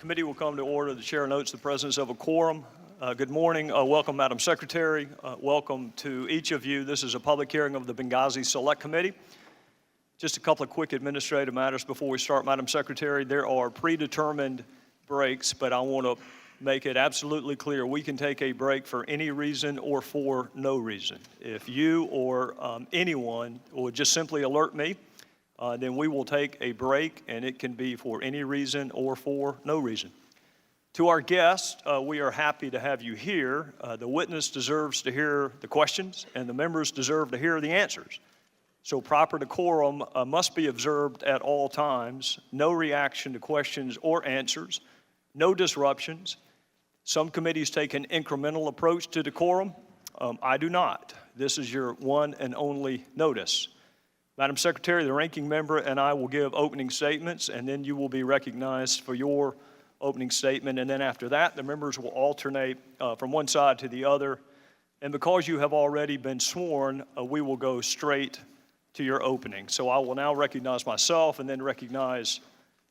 Committee will come to order. The chair notes the presence of a quorum. Good morning. Welcome, Madam Secretary. Welcome to each of you. This is a public hearing of the Benghazi Select Committee. Just a couple of quick administrative matters before we start, Madam Secretary. There are predetermined breaks, but I want to make it absolutely clear we can take a break for any reason or for no reason. If you or anyone would just simply alert me, then we will take a break, and it can be for any reason or for no reason. To our guests, we are happy to have you here. The witness deserves to hear the questions, and the members deserve to hear the answers. So proper decorum must be observed at all times. No reaction to questions or answers. No disruptions. Some committees take an incremental approach to decorum. I do not. This is your one and only notice. Madam Secretary, the ranking member and I will give opening statements, and then you will be recognized for your opening statement. And then after that, the members will alternate from one side to the other. And because you have already been sworn, we will go straight to your opening. So I will now recognize myself and then recognize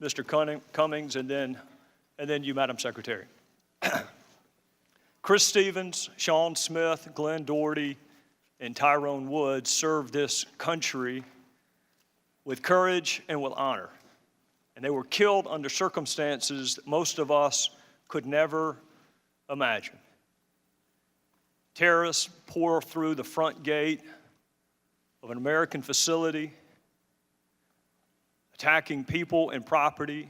Mr. Cummings and then you, Madam Secretary. Chris Stevens, Sean Smith, Glenn Doherty, and Tyrone Woods served this country with courage and with honor. And they were killed under circumstances that most of us could never imagine. Terrorists pour through the front gate of an American facility, attacking people and property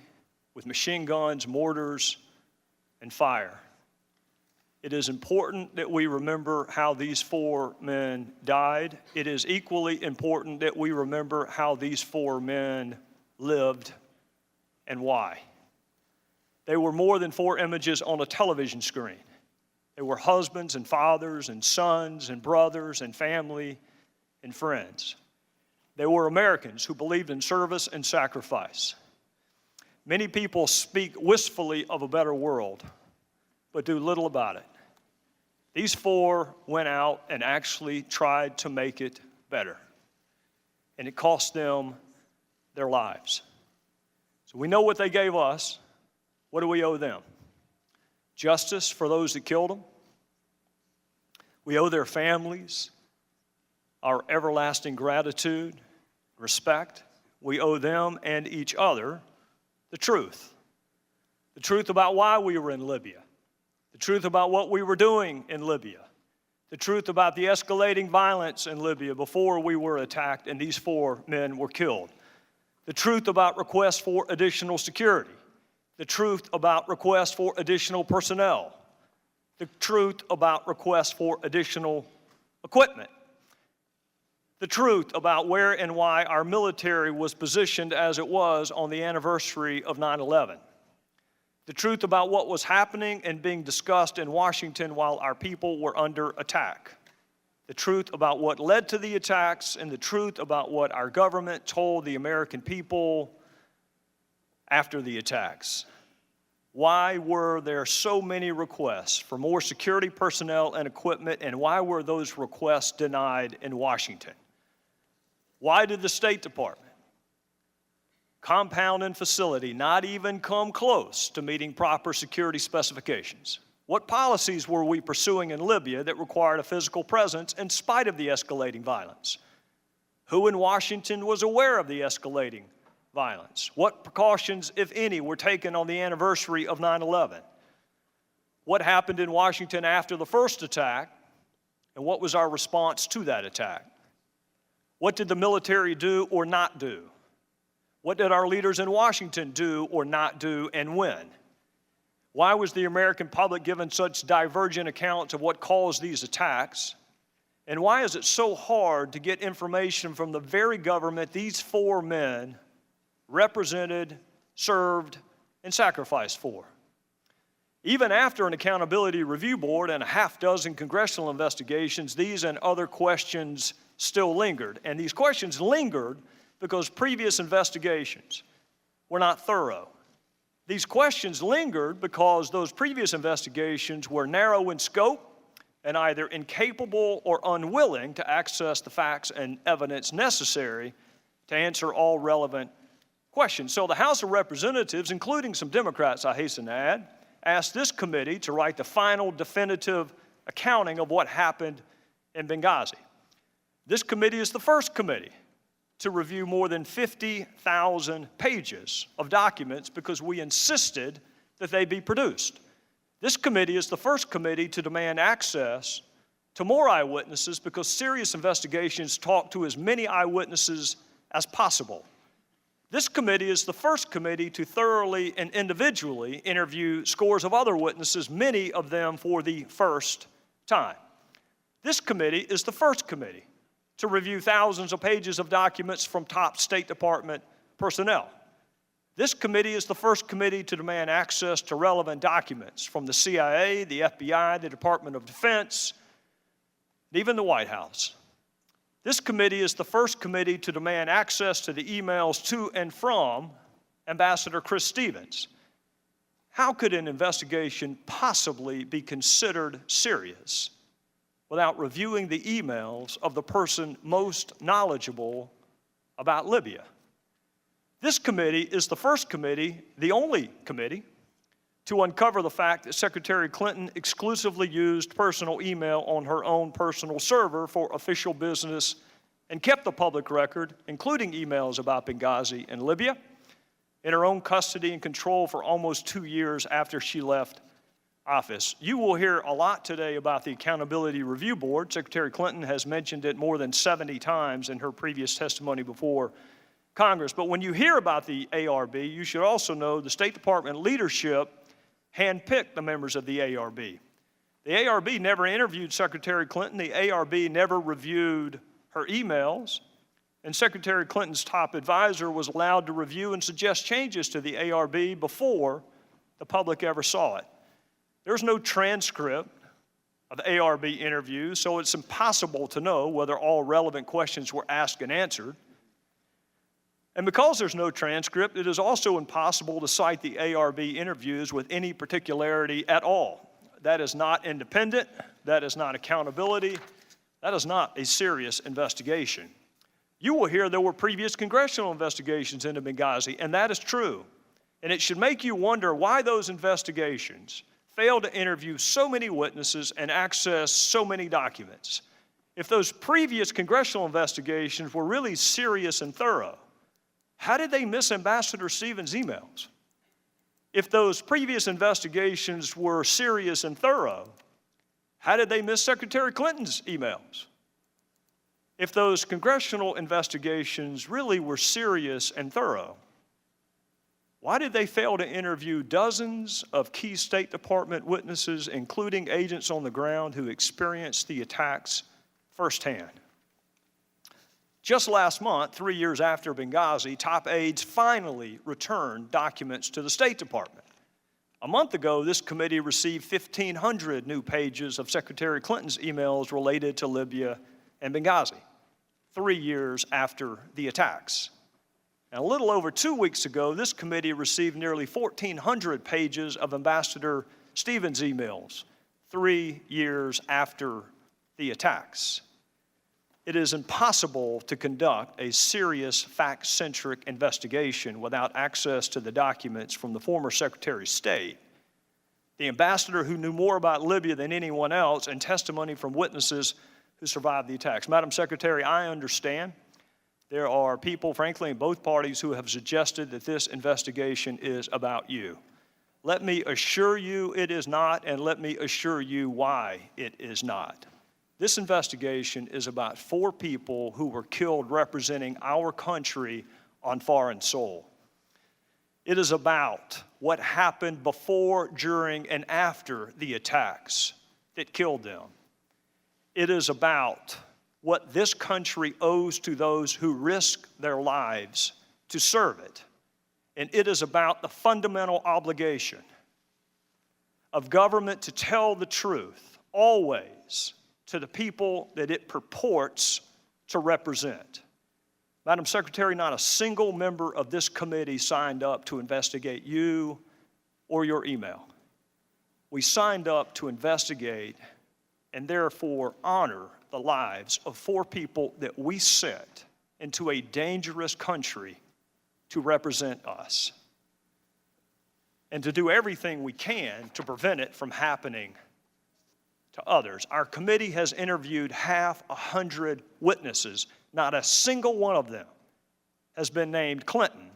with machine guns, mortars, and fire. It is important that we remember how these four men died. It is equally important that we remember how these four men lived and why. They were more than four images on a television screen. They were husbands and fathers and sons and brothers and family and friends. They were Americans who believed in service and sacrifice. Many people speak wistfully of a better world, but do little about it. These four went out and actually tried to make it better, and it cost them their lives. So we know what they gave us. What do we owe them? Justice for those that killed them. We owe their families our everlasting gratitude, respect. We owe them and each other the truth. The truth about why we were in Libya. The truth about what we were doing in Libya. The truth about the escalating violence in Libya before we were attacked and these four men were killed. The truth about requests for additional security. The truth about requests for additional personnel. The truth about requests for additional equipment. The truth about where and why our military was positioned as it was on the anniversary of 9/11. The truth about what was happening and being discussed in Washington while our people were under attack. The truth about what led to the attacks and the truth about what our government told the American people after the attacks. Why were there so many requests for more security personnel and equipment, and why were those requests denied in Washington? Why did the State Department, compound and facility, not even come close to meeting proper security specifications? What policies were we pursuing in Libya that required a physical presence in spite of the escalating violence? Who in Washington was aware of the escalating violence? What precautions, if any, were taken on the anniversary of 9/11? What happened in Washington after the first attack, and what was our response to that attack? What did the military do or not do? What did our leaders in Washington do or not do, and when? Why was the American public given such divergent accounts of what caused these attacks? And why is it so hard to get information from the very government these four men represented, served, and sacrificed for? Even after an accountability review board and a half-dozen congressional investigations, these and other questions still lingered. And these questions lingered because previous investigations were not thorough. These questions lingered because those previous investigations were narrow in scope and either incapable or unwilling to access the facts and evidence necessary to answer all relevant question. So the House of Representatives, including some Democrats, I hasten to add, asked this committee to write the final definitive accounting of what happened in Benghazi. This committee is the first committee to review more than 50,000 pages of documents because we insisted that they be produced. This committee is the first committee to demand access to more eyewitnesses because serious investigations talk to as many eyewitnesses as possible. This committee is the first committee to thoroughly and individually interview scores of other witnesses, many of them for the first time. This committee is the first committee to review thousands of pages of documents from top State Department personnel. This committee is the first committee to demand access to relevant documents from the CIA, the FBI, the Department of Defense, and even the White House. This committee is the first committee to demand access to the emails to and from Ambassador Chris Stevens. How could an investigation possibly be considered serious without reviewing the emails of the person most knowledgeable about Libya? This committee is the first committee, the only committee, to uncover the fact that Secretary Clinton exclusively used personal email on her own personal server for official business and kept the public record, including emails about Benghazi and Libya, in her own custody and control for almost 2 years after she left office. You will hear a lot today about the Accountability Review Board. Secretary Clinton has mentioned it more than 70 times in her previous testimony before Congress. But when you hear about the ARB, you should also know the State Department leadership handpicked the members of the ARB. The ARB never interviewed Secretary Clinton. The ARB never reviewed her emails. And Secretary Clinton's top advisor was allowed to review and suggest changes to the ARB before the public ever saw it. There's no transcript of ARB interviews, so it's impossible to know whether all relevant questions were asked and answered. And because there's no transcript, it is also impossible to cite the ARB interviews with any particularity at all. That is not independent. That is not accountability. That is not a serious investigation. You will hear there were previous congressional investigations into Benghazi, and that is true. And it should make you wonder why those investigations failed to interview so many witnesses and access so many documents. If those previous congressional investigations were really serious and thorough, how did they miss Ambassador Stevens' emails? If those previous investigations were serious and thorough, how did they miss Secretary Clinton's emails? If those congressional investigations really were serious and thorough, why did they fail to interview dozens of key State Department witnesses, including agents on the ground who experienced the attacks firsthand? Just last month, 3 years after Benghazi, top aides finally returned documents to the State Department. A month ago, this committee received 1,500 new pages of Secretary Clinton's emails related to Libya and Benghazi, 3 years after the attacks. And a little over 2 weeks ago, this committee received nearly 1,400 pages of Ambassador Stevens' emails, 3 years after the attacks. It is impossible to conduct a serious, fact-centric investigation without access to the documents from the former Secretary of State, the ambassador who knew more about Libya than anyone else, and testimony from witnesses who survived the attacks. Madam Secretary, I understand there are people, frankly, in both parties who have suggested that this investigation is about you. Let me assure you it is not, and let me assure you why it is not. This investigation is about 4 people who were killed representing our country on foreign soil. It is about what happened before, during, and after the attacks that killed them. It is about what this country owes to those who risk their lives to serve it. And it is about the fundamental obligation of government to tell the truth, always, to the people that it purports to represent. Madam Secretary, not a single member of this committee signed up to investigate you or your email. We signed up to investigate and therefore honor the lives of 4 people that we sent into a dangerous country to represent us and to do everything we can to prevent it from happening to others. Our committee has interviewed 100 witnesses. Not a single one of them has been named Clinton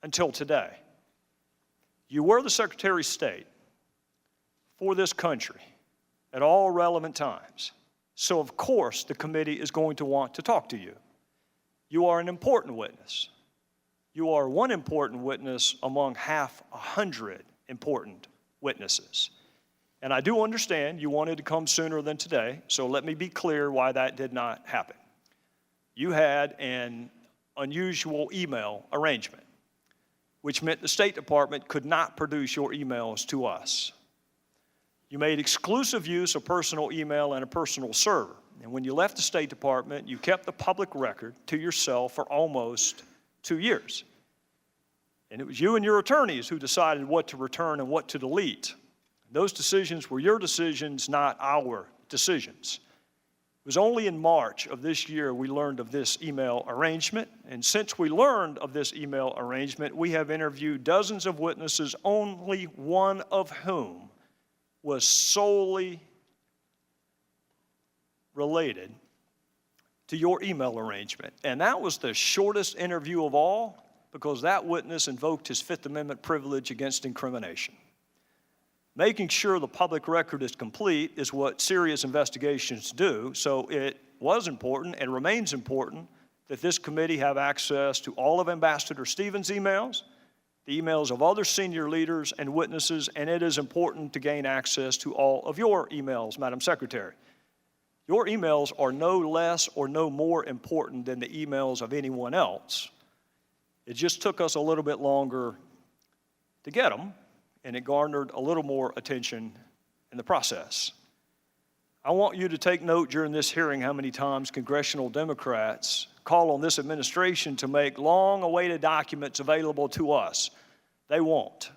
until today. You were the Secretary of State for this country at all relevant times. So of course the committee is going to want to talk to you. You are an important witness. You are one important witness among 100 important witnesses. And I do understand you wanted to come sooner than today, so let me be clear why that did not happen. You had an unusual email arrangement, which meant the State Department could not produce your emails to us. You made exclusive use of personal email and a personal server. And when you left the State Department, you kept the public record to yourself for almost 2 years. And it was you and your attorneys who decided what to return and what to delete. Those decisions were your decisions, not our decisions. It was only in March of this year we learned of this email arrangement. And since we learned of this email arrangement, we have interviewed dozens of witnesses, only one of whom was solely related to your email arrangement. And that was the shortest interview of all, because that witness invoked his Fifth Amendment privilege against incrimination. Making sure the public record is complete is what serious investigations do, so it was important and remains important that this committee have access to all of Ambassador Stevens' emails, the emails of other senior leaders and witnesses, and it is important to gain access to all of your emails, Madam Secretary. Your emails are no less or no more important than the emails of anyone else. It just took us a little bit longer to get them, and it garnered a little more attention in the process. I want you to take note during this hearing how many times congressional Democrats call on this administration to make long-awaited documents available to us. They won't.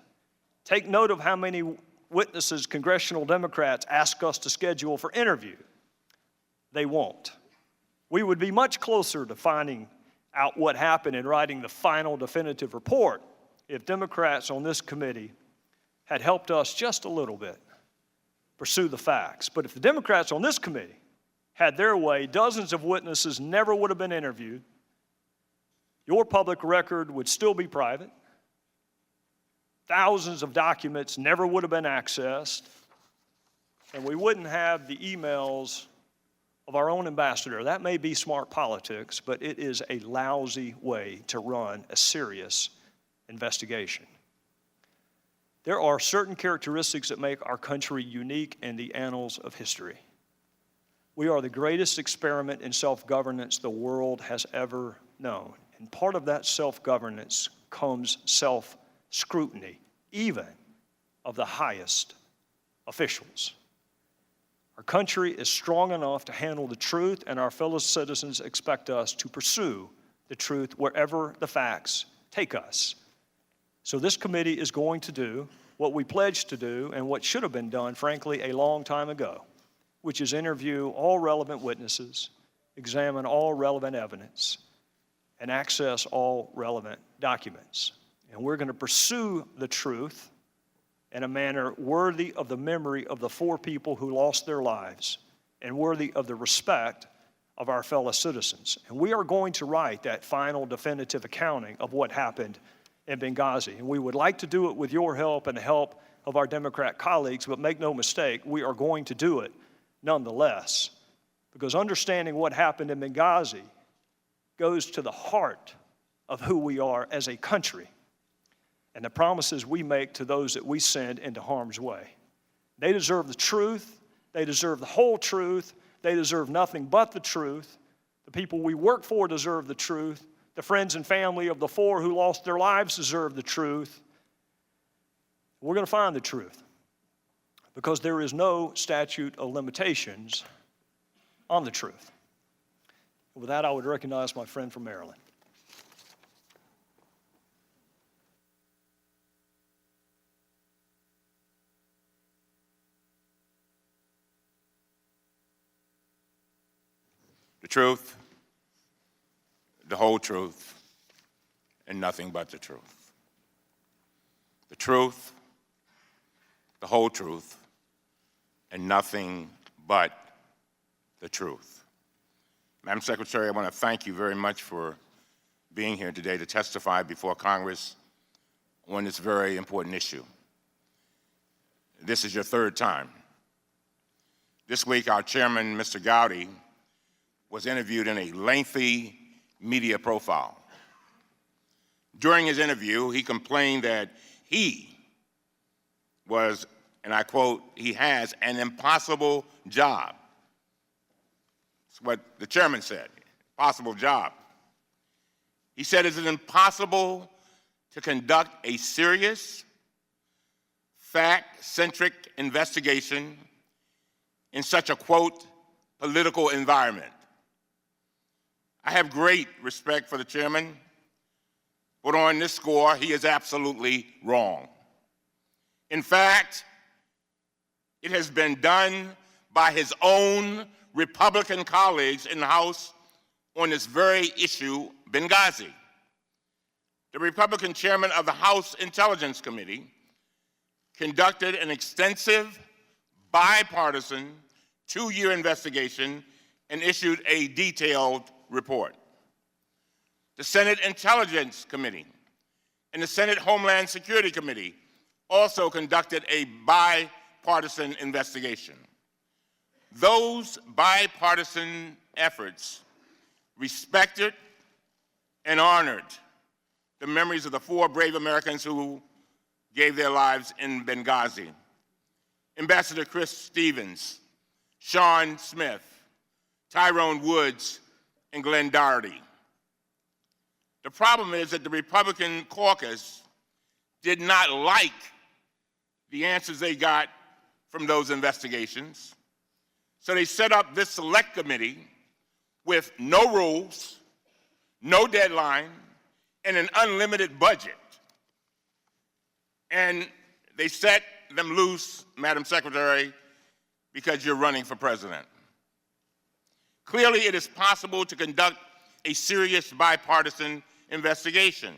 Take note of how many witnesses congressional Democrats ask us to schedule for interview. They won't. We would be much closer to finding out what happened and writing the final definitive report if Democrats on this committee had helped us just a little bit pursue the facts. But if the Democrats on this committee had their way, dozens of witnesses never would have been interviewed. Your public record would still be private. Thousands of documents never would have been accessed. And we wouldn't have the emails of our own ambassador. That may be smart politics, but it is a lousy way to run a serious investigation. There are certain characteristics that make our country unique in the annals of history. We are the greatest experiment in self-governance the world has ever known. And part of that self-governance comes self-scrutiny, even of the highest officials. Our country is strong enough to handle the truth, and our fellow citizens expect us to pursue the truth wherever the facts take us. So this committee is going to do what we pledged to do and what should have been done, frankly, a long time ago, which is interview all relevant witnesses, examine all relevant evidence, and access all relevant documents. And we're going to pursue the truth in a manner worthy of the memory of the 4 people who lost their lives and worthy of the respect of our fellow citizens. And we are going to write that final definitive accounting of what happened in Benghazi. And we would like to do it with your help and the help of our Democrat colleagues, but make no mistake, we are going to do it nonetheless. Because understanding what happened in Benghazi goes to the heart of who we are as a country and the promises we make to those that we send into harm's way. They deserve the truth. They deserve the whole truth. They deserve nothing but the truth. The people we work for deserve the truth. The friends and family of the 4 who lost their lives deserve the truth. We're going to find the truth because there is no statute of limitations on the truth. With that, I would recognize my friend from Maryland. The truth, the whole truth, and nothing but the truth. The truth, the whole truth, and nothing but the truth. Madam Secretary, I want to thank you very much for being here today to testify before Congress on this very important issue. This is your third time. This week, our chairman, Mr. Gaudy, was interviewed in a lengthy media profile. During his interview, he complained that he was, and I quote, he has an impossible job. That's what the chairman said, impossible job. He said it's impossible to conduct a serious, fact-centric investigation in such a, quote, political environment. I have great respect for the chairman, but on this score, he is absolutely wrong. In fact, it has been done by his own Republican colleagues in the House on this very issue, Benghazi. The Republican chairman of the House Intelligence Committee conducted an extensive, bipartisan, 2-year investigation and issued a detailed report. The Senate Intelligence Committee and the Senate Homeland Security Committee also conducted a bipartisan investigation. Those bipartisan efforts respected and honored the memories of the 4 brave Americans who gave their lives in Benghazi. Ambassador Chris Stevens, Sean Smith, Tyrone Woods, and Glenn Doherty. The problem is that the Republican caucus did not like the answers they got from those investigations, so they set up this select committee with no rules, no deadline, and an unlimited budget. And they set them loose, Madam Secretary, because you're running for president. Clearly, it is possible to conduct a serious bipartisan investigation.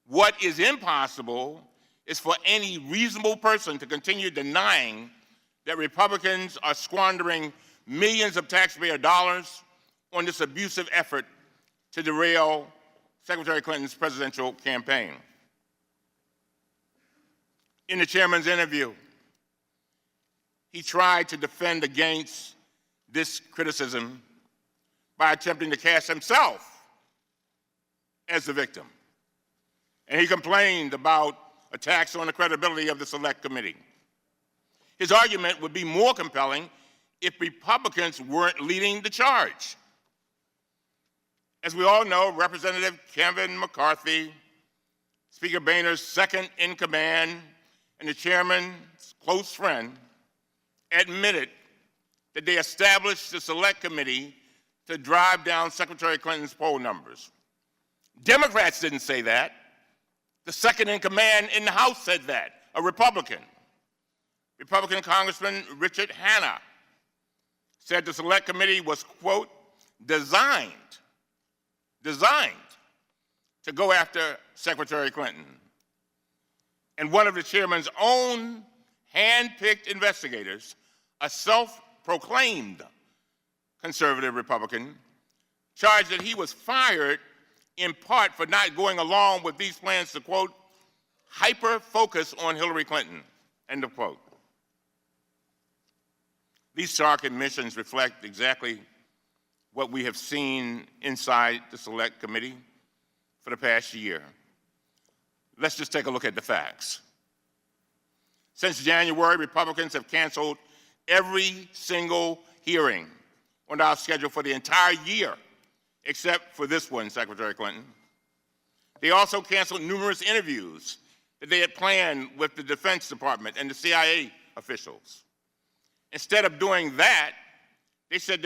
What is impossible is for any reasonable person to continue denying that Republicans are squandering millions of taxpayer dollars on this abusive effort to derail Secretary Clinton's presidential campaign. In the chairman's interview, he tried to defend against this criticism by attempting to cast himself as the victim. And he complained about attacks on the credibility of the Select Committee. His argument would be more compelling if Republicans weren't leading the charge. As we all know, Representative Kevin McCarthy, Speaker Boehner's second-in-command and the chairman's close friend, admitted that they established the Select Committee to drive down Secretary Clinton's poll numbers. Democrats didn't say that. The second-in-command in the House said that, a Republican. Republican Congressman Richard Hanna said the Select Committee was, quote, designed to go after Secretary Clinton. And one of the chairman's own hand-picked investigators, a self-proclaimed conservative Republican, charged that he was fired in part for not going along with these plans to, quote, hyper-focus on Hillary Clinton, end of quote. These stark admissions reflect exactly what we have seen inside the Select Committee for the past year. Let's just take a look at the facts. Since January, Republicans have canceled every single hearing on our schedule for the entire year, except for this one, Secretary Clinton. They also canceled numerous interviews that they had planned with the Defense Department and the CIA officials. Instead of doing that, they said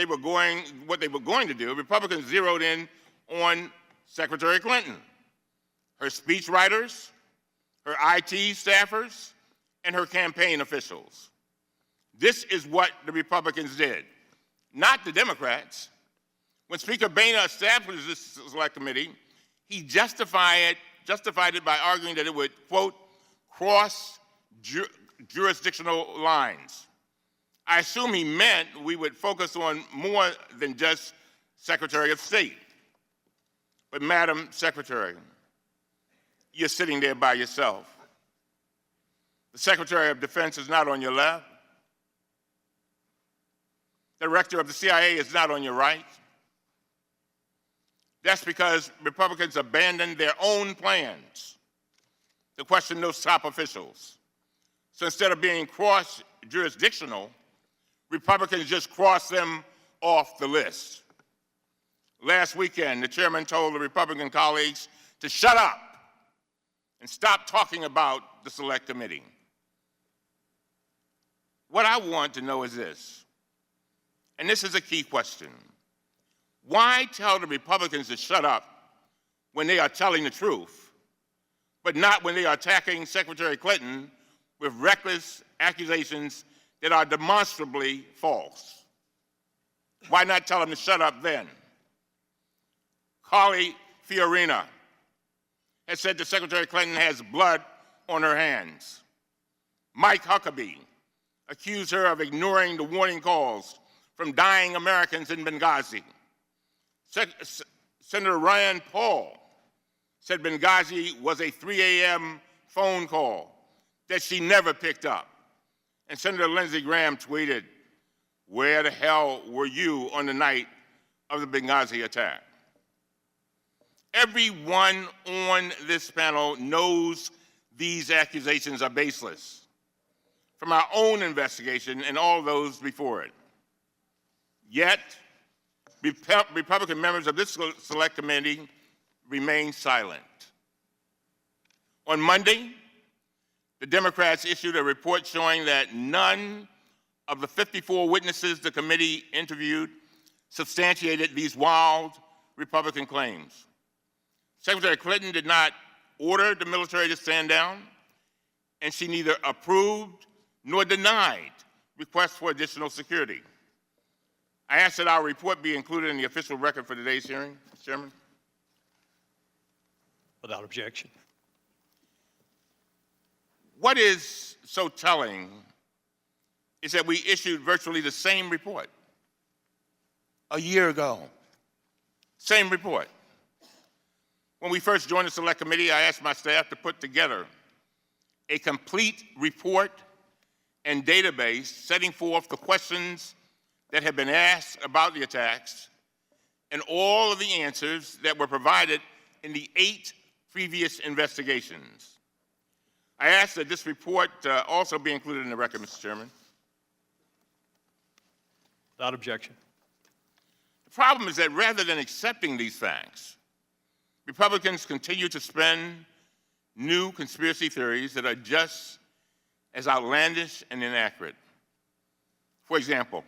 what they were going to do, Republicans zeroed in on Secretary Clinton, her speechwriters, her IT staffers, and her campaign officials. This is what the Republicans did, not the Democrats. When Speaker Boehner established this Select Committee, He justified it by arguing that it would, quote, cross jurisdictional lines. I assume he meant we would focus on more than just Secretary of State. But Madam Secretary, you're sitting there by yourself. The Secretary of Defense is not on your left. The Director of the CIA is not on your right. That's because Republicans abandoned their own plans to question those top officials. So instead of being cross-jurisdictional, Republicans just crossed them off the list. Last weekend, the chairman told the Republican colleagues to shut up and stop talking about the Select Committee. What I want to know is this, and this is a key question. Why tell the Republicans to shut up when they are telling the truth, but not when they are attacking Secretary Clinton with reckless accusations that are demonstrably false? Why not tell them to shut up then? Carly Fiorina has said that Secretary Clinton has blood on her hands. Mike Huckabee accused her of ignoring the warning calls from dying Americans in Benghazi. Senator Rand Paul said Benghazi was a 3 a.m. phone call that she never picked up. And Senator Lindsey Graham tweeted, "Where the hell were you on the night of the Benghazi attack?" Everyone on this panel knows these accusations are baseless, from our own investigation and all those before it. Yet, Republican members of this Select Committee remain silent. On Monday, the Democrats issued a report showing that none of the 54 witnesses the committee interviewed substantiated these wild Republican claims. Secretary Clinton did not order the military to stand down, and she neither approved nor denied requests for additional security. I ask that our report be included in the official record for today's hearing, Mr. Chairman. Without objection. What is so telling is that we issued virtually the same report a year ago. Same report. When we first joined the Select Committee, I asked my staff to put together a complete report and database setting forth the questions that had been asked about the attacks and all of the answers that were provided in the 8 previous investigations. I ask that this report also be included in the record, Mr. Chairman. Without objection. The problem is that rather than accepting these facts, Republicans continue to spin new conspiracy theories that are just as outlandish and inaccurate. For example,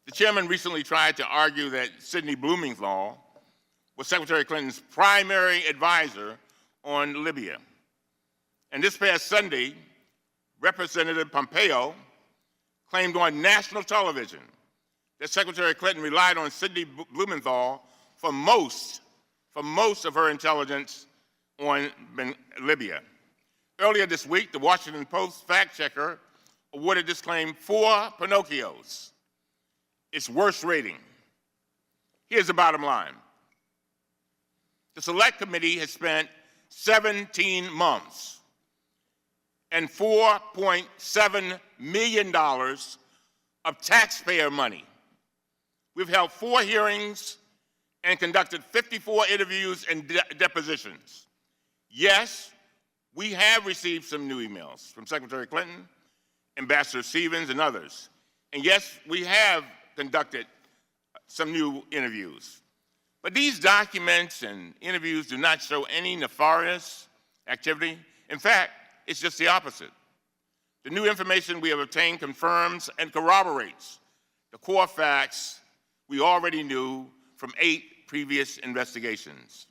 the chairman recently tried to argue that Sidney Blumenthal was Secretary Clinton's primary advisor on Libya. And this past Sunday, Representative Pompeo claimed on national television that Secretary Clinton relied on Sidney Blumenthal for most of her intelligence on Libya. Earlier this week, the Washington Post fact checker awarded this claim 4 Pinocchios, its worst rating. Here's the bottom line. The Select Committee has spent 17 months and $4.7 million of taxpayer money. We've held 4 hearings and conducted 54 interviews and depositions. Yes, we have received some new emails from Secretary Clinton, Ambassador Stevens, and others. And yes, we have conducted some new interviews. But these documents and interviews do not show any nefarious activity. In fact, it's just the opposite. The new information we have obtained confirms and corroborates the core facts we already knew from 8 previous investigations.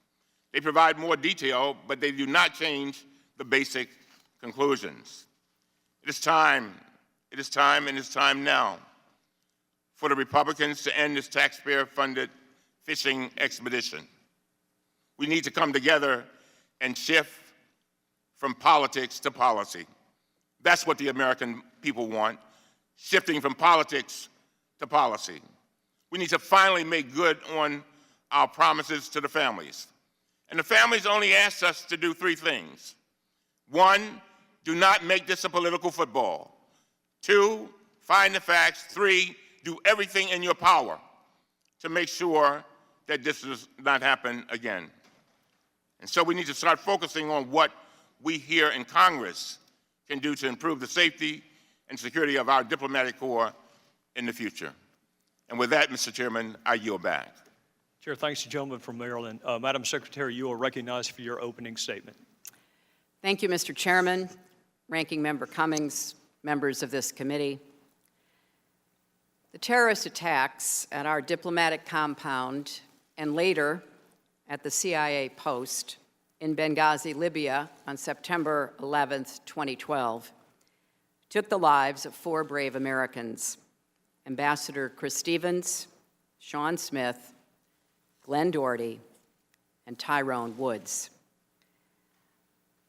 They provide more detail, but they do not change the basic conclusions. It is time now for the Republicans to end this taxpayer-funded fishing expedition. We need to come together and shift from politics to policy. That's what the American people want, shifting from politics to policy. We need to finally make good on our promises to the families. And the families only asked us to do three things. One, do not make this a political football. Two, find the facts. Three, do everything in your power to make sure that this does not happen again. And so we need to start focusing on what we here in Congress can do to improve the safety and security of our diplomatic corps in the future. And with that, Mr. Chairman, I yield back. Chair, thanks to the gentleman from Maryland. Madam Secretary, you are recognized for your opening statement. Thank you, Mr. Chairman, Ranking Member Cummings, members of this committee. The terrorist attacks at our diplomatic compound and later at the CIA post in Benghazi, Libya on September 11th, 2012, took the lives of 4 brave Americans: Ambassador Chris Stevens, Sean Smith, Glenn Doherty, and Tyrone Woods.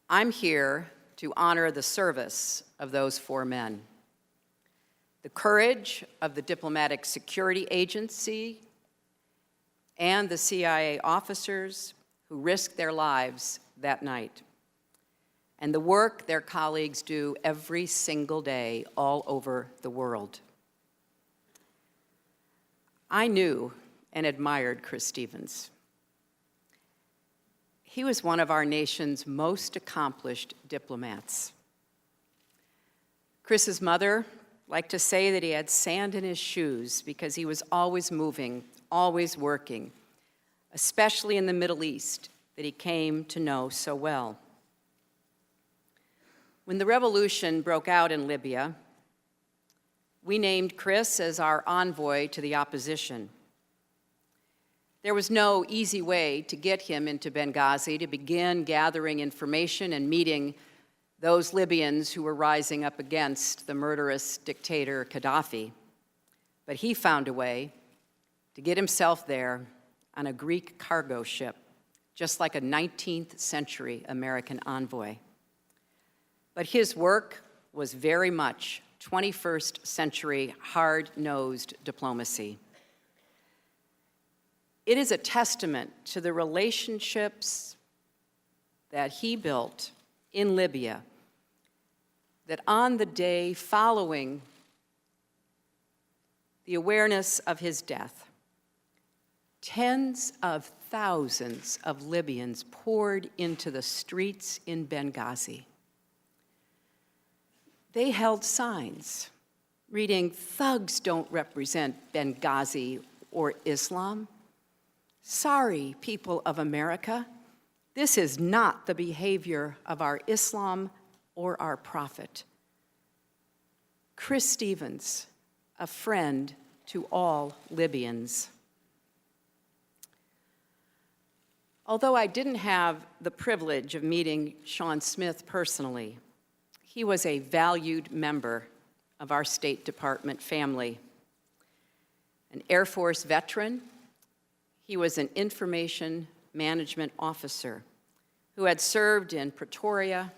I'm here to honor the service of those 4 men, the courage of the Diplomatic Security Agency and the CIA officers who risked their lives that night, and the work their colleagues do every single day all over the world. I knew and admired Chris Stevens. He was one of our nation's most accomplished diplomats. Chris's mother liked to say that he had sand in his shoes because he was always moving, always working, especially in the Middle East that he came to know so well. When the revolution broke out in Libya, we named Chris as our envoy to the opposition. There was no easy way to get him into Benghazi to begin gathering information and meeting those Libyans who were rising up against the murderous dictator Gaddafi. But he found a way to get himself there on a Greek cargo ship, just like a 19th century American envoy. But his work was very much 21st century hard-nosed diplomacy. It is a testament to the relationships that he built in Libya that on the day following the awareness of his death, tens of thousands of Libyans poured into the streets in Benghazi. They held signs reading, "Thugs don't represent Benghazi or Islam. Sorry, people of America, this is not the behavior of our Islam or our prophet." Chris Stevens, a friend to all Libyans. Although I didn't have the privilege of meeting Sean Smith personally, he was a valued member of our State Department family. An Air Force veteran, he was an information management officer who had served in Pretoria,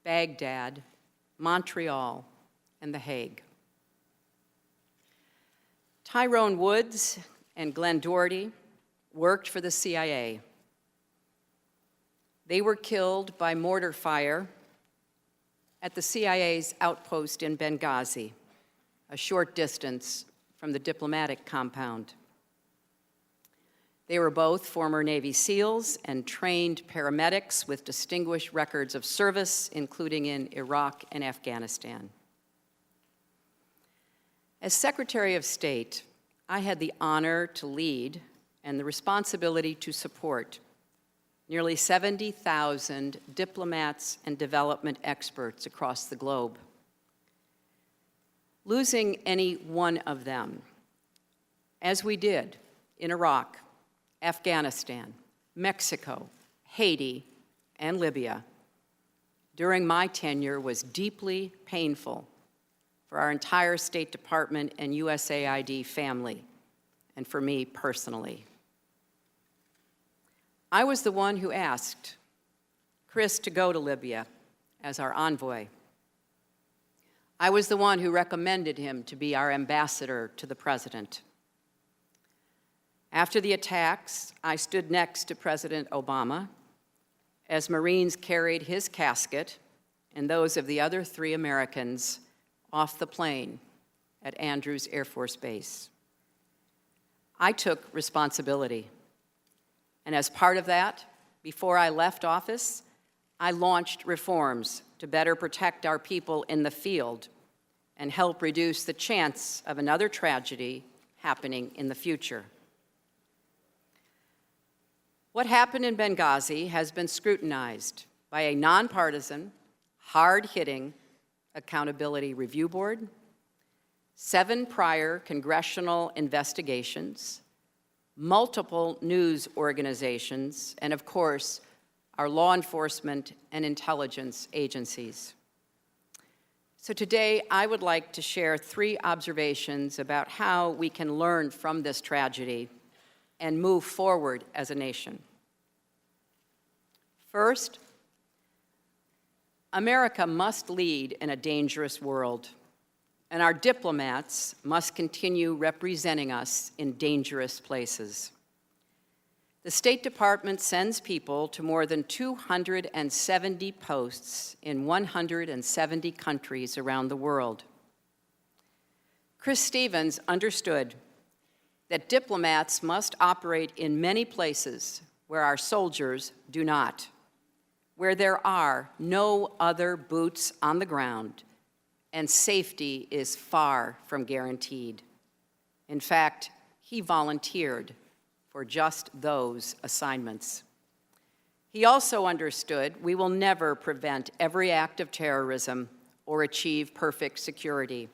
Baghdad, Montreal, and The Hague. Tyrone Woods and Glenn Doherty worked for the CIA. They were killed by mortar fire at the CIA's outpost in Benghazi, a short distance from the diplomatic compound. They were both former Navy SEALs and trained paramedics with distinguished records of service, including in Iraq and Afghanistan. As Secretary of State, I had the honor to lead and the responsibility to support nearly 70,000 diplomats and development experts across the globe. Losing any one of them, as we did in Iraq, Afghanistan, Mexico, Haiti, and Libya, during my tenure was deeply painful for our entire State Department and USAID family, and for me personally. I was the one who asked Chris to go to Libya as our envoy. I was the one who recommended him to be our ambassador to the president. After the attacks, I stood next to President Obama as Marines carried his casket and those of the other 3 Americans off the plane at Andrews Air Force Base. I took responsibility. And as part of that, before I left office, I launched reforms to better protect our people in the field and help reduce the chance of another tragedy happening in the future. What happened in Benghazi has been scrutinized by a nonpartisan, hard-hitting accountability review board, 7 prior congressional investigations, multiple news organizations, and of course, our law enforcement and intelligence agencies. So today, I would like to share 3 observations about how we can learn from this tragedy and move forward as a nation. First, America must lead in a dangerous world, and our diplomats must continue representing us in dangerous places. The State Department sends people to more than 270 posts in 170 countries around the world. Chris Stevens understood that diplomats must operate in many places where our soldiers do not, where there are no other boots on the ground, and safety is far from guaranteed. In fact, he volunteered for just those assignments. He also understood we will never prevent every act of terrorism or achieve perfect security,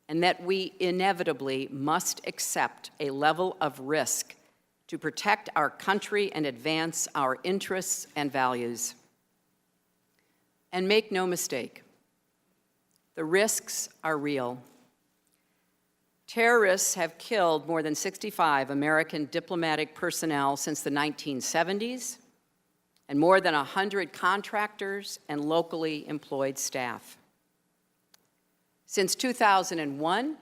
and that we inevitably must accept a level of risk to protect our country and advance our interests and values. And make no mistake, the risks are real. Terrorists have killed more than 65 American diplomatic personnel since the 1970s, and more than 100 contractors and locally employed staff. Since 2001,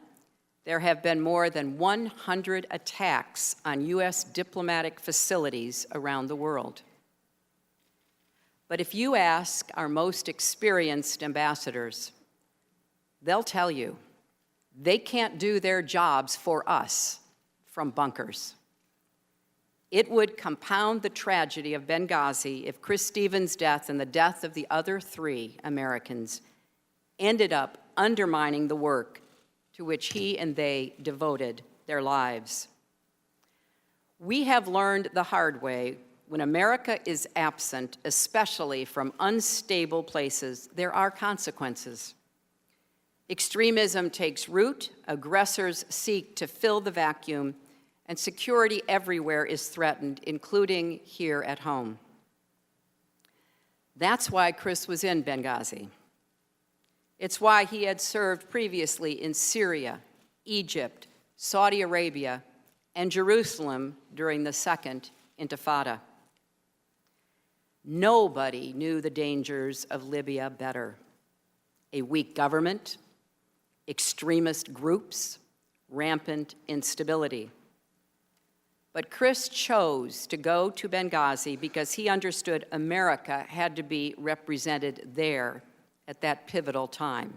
there have been more than 100 attacks on U.S. diplomatic facilities around the world. But if you ask our most experienced ambassadors, they'll tell you they can't do their jobs for us from bunkers. It would compound the tragedy of Benghazi if Chris Stevens' death and the death of the other 3 Americans ended up undermining the work to which he and they devoted their lives. We have learned the hard way when America is absent, especially from unstable places, there are consequences. Extremism takes root, aggressors seek to fill the vacuum, and security everywhere is threatened, including here at home. That's why Chris was in Benghazi. It's why he had served previously in Syria, Egypt, Saudi Arabia, and Jerusalem during the Second Intifada. Nobody knew the dangers of Libya better. A weak government, extremist groups, rampant instability. But Chris chose to go to Benghazi because he understood America had to be represented there at that pivotal time.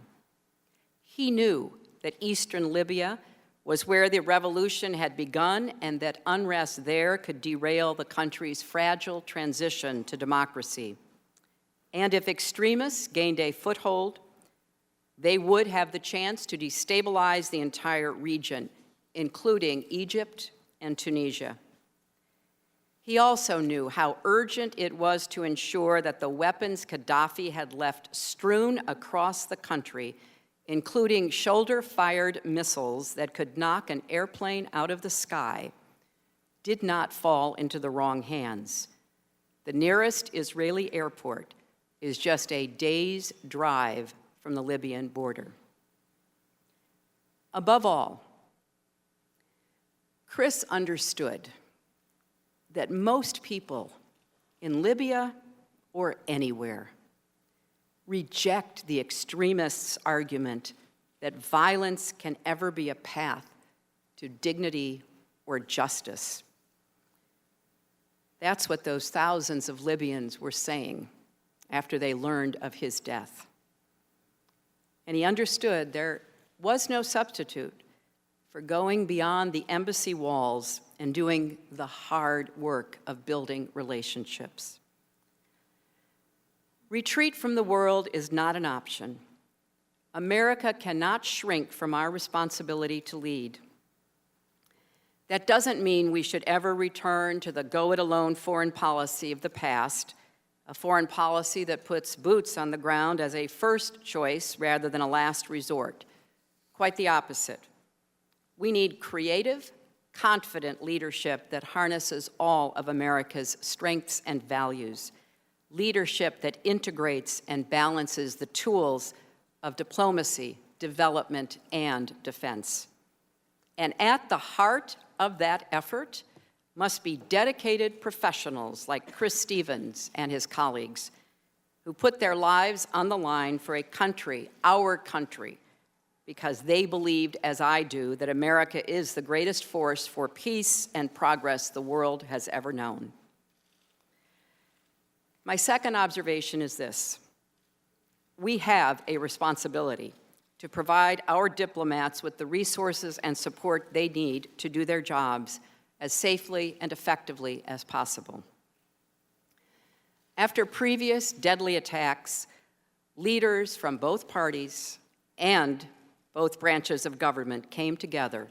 He knew that eastern Libya was where the revolution had begun and that unrest there could derail the country's fragile transition to democracy. And if extremists gained a foothold, they would have the chance to destabilize the entire region, including Egypt and Tunisia. He also knew how urgent it was to ensure that the weapons Gaddafi had left strewn across the country, including shoulder-fired missiles that could knock an airplane out of the sky, did not fall into the wrong hands. The nearest Israeli airport is just a day's drive from the Libyan border. Above all, Chris understood that most people in Libya or anywhere reject the extremists' argument that violence can ever be a path to dignity or justice. That's what those thousands of Libyans were saying after they learned of his death. And he understood there was no substitute for going beyond the embassy walls and doing the hard work of building relationships. Retreat from the world is not an option. America cannot shrink from our responsibility to lead. That doesn't mean we should ever return to the go-it-alone foreign policy of the past, a foreign policy that puts boots on the ground as a first choice rather than a last resort. Quite the opposite. We need creative, confident leadership that harnesses all of America's strengths and values, leadership that integrates and balances the tools of diplomacy, development, and defense. And at the heart of that effort must be dedicated professionals like Chris Stevens and his colleagues, who put their lives on the line for a country, our country, because they believed, as I do, that America is the greatest force for peace and progress the world has ever known. My second observation is this: we have a responsibility to provide our diplomats with the resources and support they need to do their jobs as safely and effectively as possible. After previous deadly attacks, leaders from both parties and both branches of government came together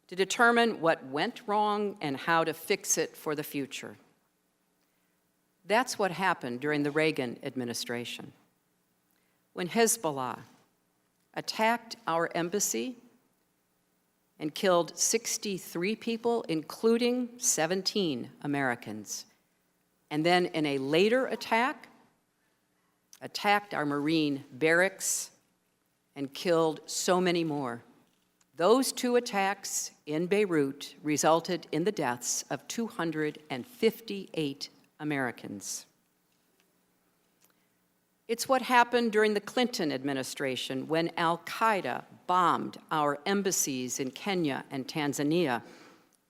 to determine what went wrong and how to fix it for the future. That's what happened during the Reagan administration, when Hezbollah attacked our embassy and killed 63 people, including 17 Americans. And then in a later attack, attacked our Marine barracks and killed so many more. Those two attacks in Beirut resulted in the deaths of 258 Americans. It's what happened during the Clinton administration when al-Qaeda bombed our embassies in Kenya and Tanzania,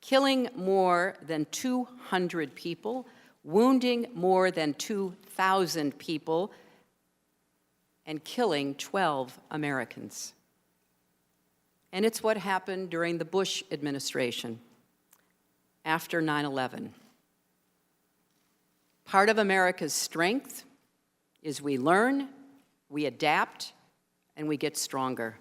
killing more than 200 people, wounding more than 2,000 people, and killing 12 Americans. And it's what happened during the Bush administration after 9/11. Part of America's strength is we learn, we adapt, and we get stronger.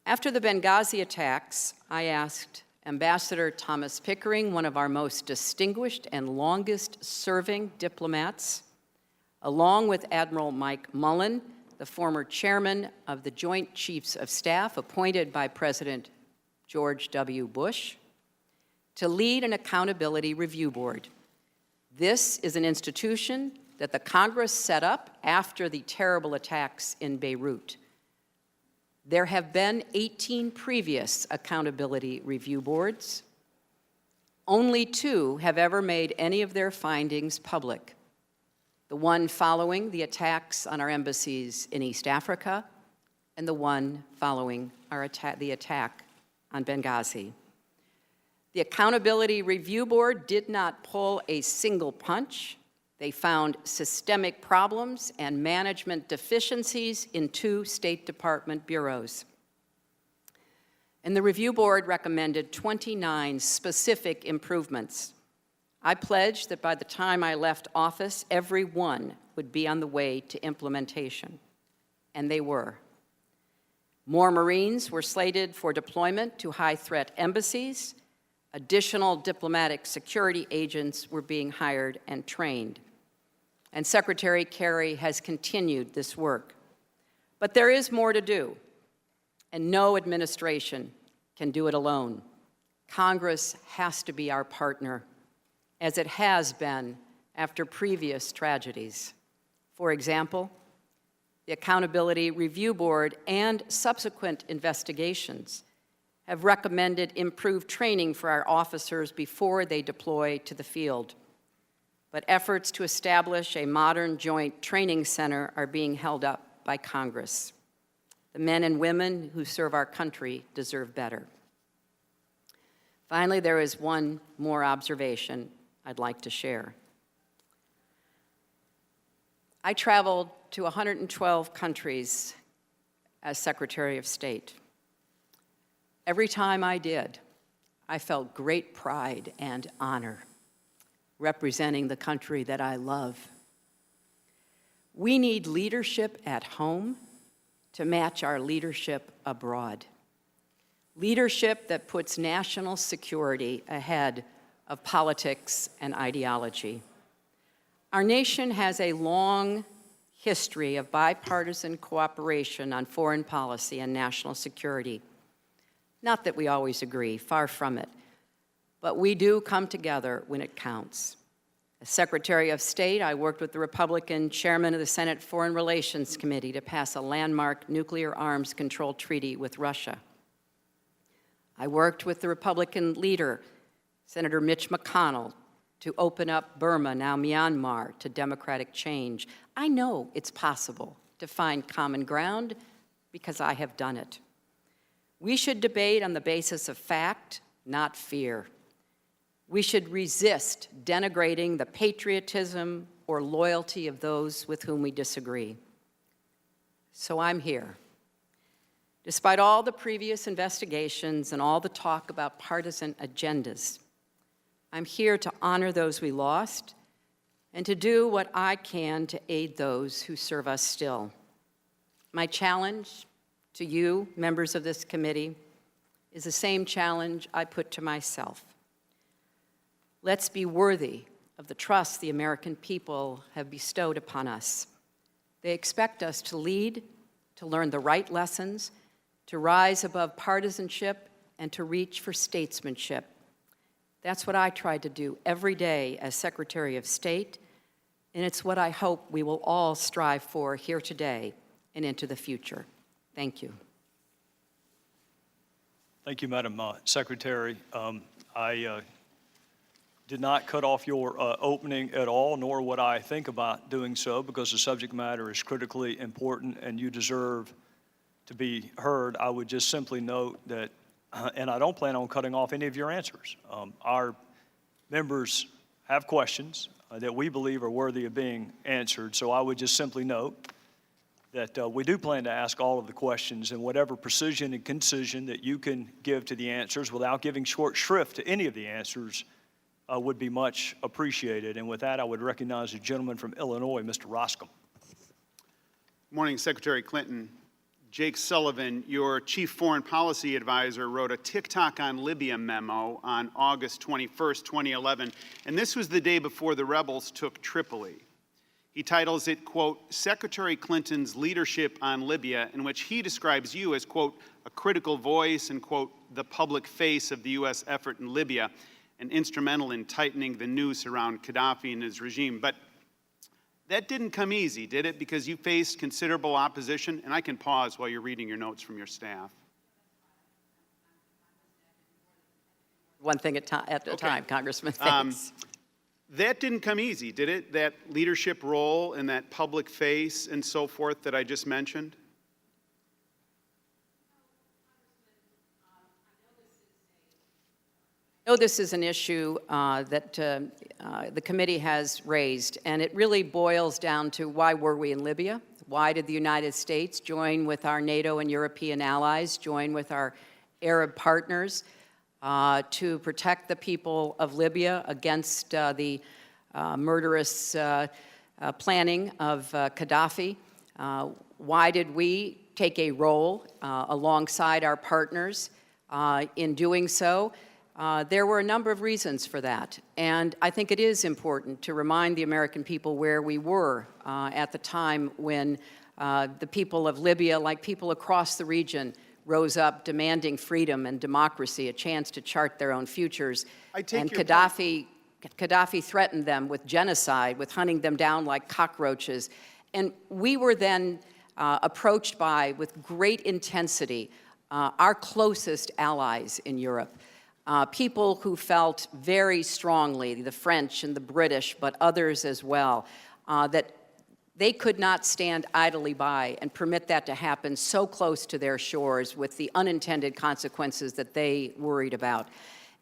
After the Benghazi attacks, I asked Ambassador Thomas Pickering, one of our most distinguished and longest-serving diplomats, along with Admiral Mike Mullen, the former chairman of the Joint Chiefs of Staff appointed by President George W. Bush, to lead an accountability review board. This is an institution that the Congress set up after the terrible attacks in Beirut. There have been 18 previous accountability review boards. Only 2 have ever made any of their findings public. The one following the attacks on our embassies in East Africa, and the one following the attack on Benghazi. The Accountability Review Board did not pull a single punch. They found systemic problems and management deficiencies in 2 State Department bureaus. And the review board recommended 29 specific improvements. I pledged that by the time I left office, every one would be on the way to implementation, and they were. More Marines were slated for deployment to high-threat embassies. Additional diplomatic security agents were being hired and trained. And Secretary Kerry has continued this work. But there is more to do, and no administration can do it alone. Congress has to be our partner, as it has been after previous tragedies. For example, the Accountability Review Board and subsequent investigations have recommended improved training for our officers before they deploy to the field. But efforts to establish a modern joint training center are being held up by Congress. The men and women who serve our country deserve better. Finally, there is one more observation I'd like to share. I traveled to 112 countries as Secretary of State. Every time I did, I felt great pride and honor representing the country that I love. We need leadership at home to match our leadership abroad. Leadership that puts national security ahead of politics and ideology. Our nation has a long history of bipartisan cooperation on foreign policy and national security. Not that we always agree, far from it, but we do come together when it counts. As Secretary of State, I worked with the Republican chairman of the Senate Foreign Relations Committee to pass a landmark nuclear arms control treaty with Russia. I worked with the Republican leader, Senator Mitch McConnell, to open up Burma, now Myanmar, to democratic change. I know it's possible to find common ground because I have done it. We should debate on the basis of fact, not fear. We should resist denigrating the patriotism or loyalty of those with whom we disagree. So I'm here. Despite all the previous investigations and all the talk about partisan agendas, I'm here to honor those we lost and to do what I can to aid those who serve us still. My challenge to you, members of this committee, is the same challenge I put to myself. Let's be worthy of the trust the American people have bestowed upon us. They expect us to lead, to learn the right lessons, to rise above partisanship, and to reach for statesmanship. That's what I try to do every day as Secretary of State, and it's what I hope we will all strive for here today and into the future. Thank you. Thank you, Madam Secretary. I did not cut off your opening at all, nor would I think about doing so, because the subject matter is critically important and you deserve to be heard. I would just simply note that, and I don't plan on cutting off any of your answers. Our members have questions that we believe are worthy of being answered, so I would just simply note that we do plan to ask all of the questions in whatever precision and concision that you can give to the answers without giving short shrift to any of the answers would be much appreciated. And with that, I would recognize the gentleman from Illinois, Mr. Roscom. Good morning, Secretary Clinton. Jake Sullivan, your chief foreign policy advisor, wrote a TikTok on Libya memo on August 21st, 2011, and this was the day before the rebels took Tripoli. He titles it, quote, Secretary Clinton's Leadership on Libya, in which he describes you as, quote, a critical voice and, quote, the public face of the U.S. effort in Libya and instrumental in tightening the noose around Gaddafi and his regime. But that didn't come easy, did it? Because you faced considerable opposition, and I can pause while you're reading your notes from your staff. One thing at a time, Congressman, thanks. That didn't come easy, did it? That leadership role and that public face and so forth that I just mentioned? I know this is an issue that the committee has raised, and it really boils down to why were we in Libya? Why did the United States join with our NATO and European allies, join with our Arab partners to protect the people of Libya against the murderous planning of Gaddafi? Why did we take a role alongside our partners in doing so? There were a number of reasons for that, and I think it is important to remind the American people where we were at the time when the people of Libya, like people across the region, rose up demanding freedom and democracy, a chance to chart their own futures. And Gaddafi threatened them with genocide, with hunting them down like cockroaches. And we were then approached with great intensity, our closest allies in Europe, people who felt very strongly, the French and the British, but others as well, that they could not stand idly by and permit that to happen so close to their shores with the unintended consequences that they worried about.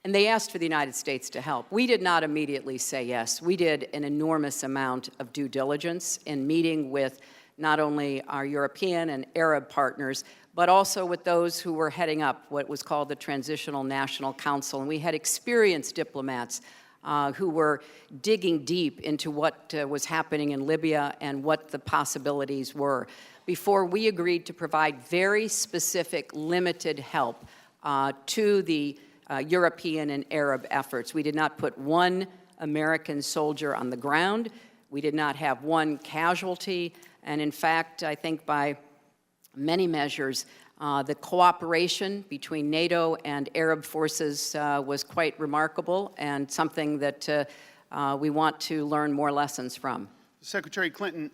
And they asked for the United States to help. We did not immediately say yes. We did an enormous amount of due diligence in meeting with not only our European and Arab partners, but also with those who were heading up what was called the Transitional National Council. And we had experienced diplomats who were digging deep into what was happening in Libya and what the possibilities were before we agreed to provide very specific, limited help to the European and Arab efforts. We did not put one American soldier on the ground. We did not have one casualty. And in fact, I think by many measures, the cooperation between NATO and Arab forces was quite remarkable and something that we want to learn more lessons from. Secretary Clinton,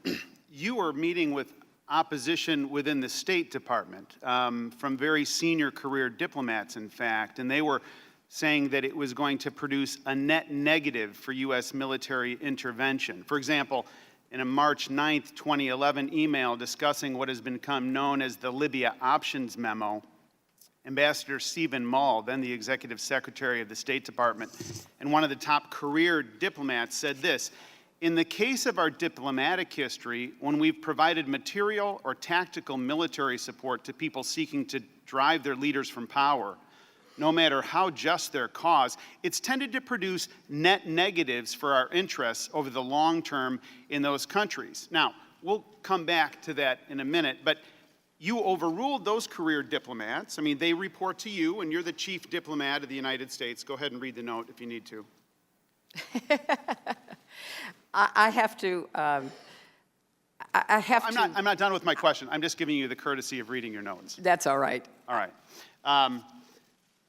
you were meeting with opposition within the State Department from very senior career diplomats, in fact, and they were saying that it was going to produce a net negative for U.S. military intervention. For example, in a March 9th, 2011 email discussing what has become known as the Libya Options Memo, Ambassador Stephen Mull, then the Executive Secretary of the State Department, and one of the top career diplomats said this: "In the case of our diplomatic history, when we've provided material or tactical military support to people seeking to drive their leaders from power, no matter how just their cause, it's tended to produce net negatives for our interests over the long term in those countries." Now, we'll come back to that in a minute, but you overruled those career diplomats. I mean, they report to you, and you're the chief diplomat of the United States. Go ahead and read the note if you need to. I have to. I'm not done with my question. I'm just giving you the courtesy of reading your notes. That's all right. All right.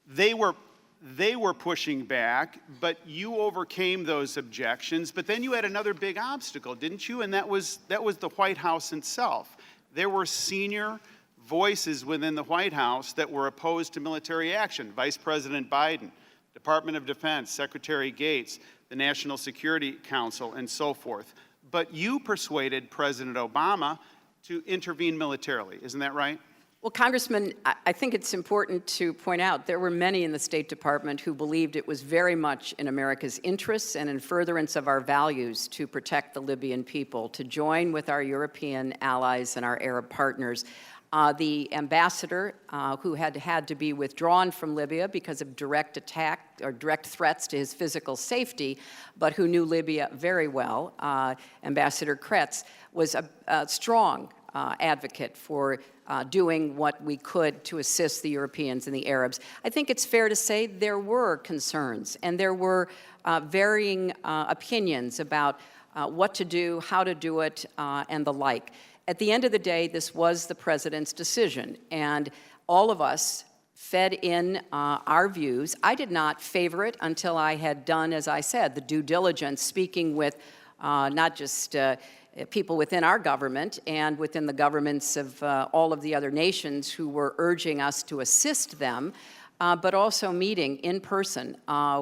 They were pushing back, but you overcame those objections. But then you had another big obstacle, didn't you? And that was the White House itself. There were senior voices within the White House that were opposed to military action. Vice President Biden, Department of Defense, Secretary Gates, the National Security Council, and so forth. But you persuaded President Obama to intervene militarily. Isn't that right? Well, Congressman, I think it's important to point out there were many in the State Department who believed it was very much in America's interests and in furtherance of our values to protect the Libyan people, to join with our European allies and our Arab partners. The ambassador, who had to be withdrawn from Libya because of direct attack or direct threats to his physical safety, but who knew Libya very well, Ambassador Kretz, was a strong advocate for doing what we could to assist the Europeans and the Arabs. I think it's fair to say there were concerns and there were varying opinions about what to do, how to do it, and the like. At the end of the day, this was the president's decision, and all of us fed in our views. I did not favor it until I had done, as I said, the due diligence, speaking with not just people within our government and within the governments of all of the other nations who were urging us to assist them, but also meeting in person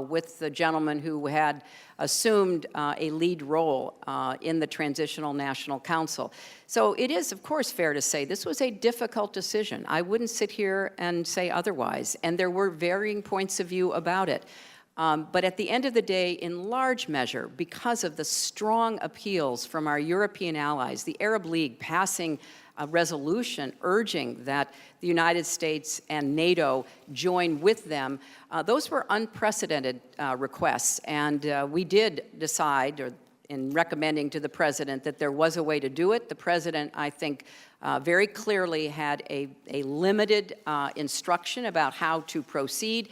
with the gentleman who had assumed a lead role in the Transitional National Council. So it is, of course, fair to say this was a difficult decision. I wouldn't sit here and say otherwise, and there were varying points of view about it. But at the end of the day, in large measure, because of the strong appeals from our European allies, the Arab League passing a resolution urging that the United States and NATO join with them, those were unprecedented requests. And we did decide, or in recommending to the president, that there was a way to do it. The president, I think, very clearly had a limited instruction about how to proceed.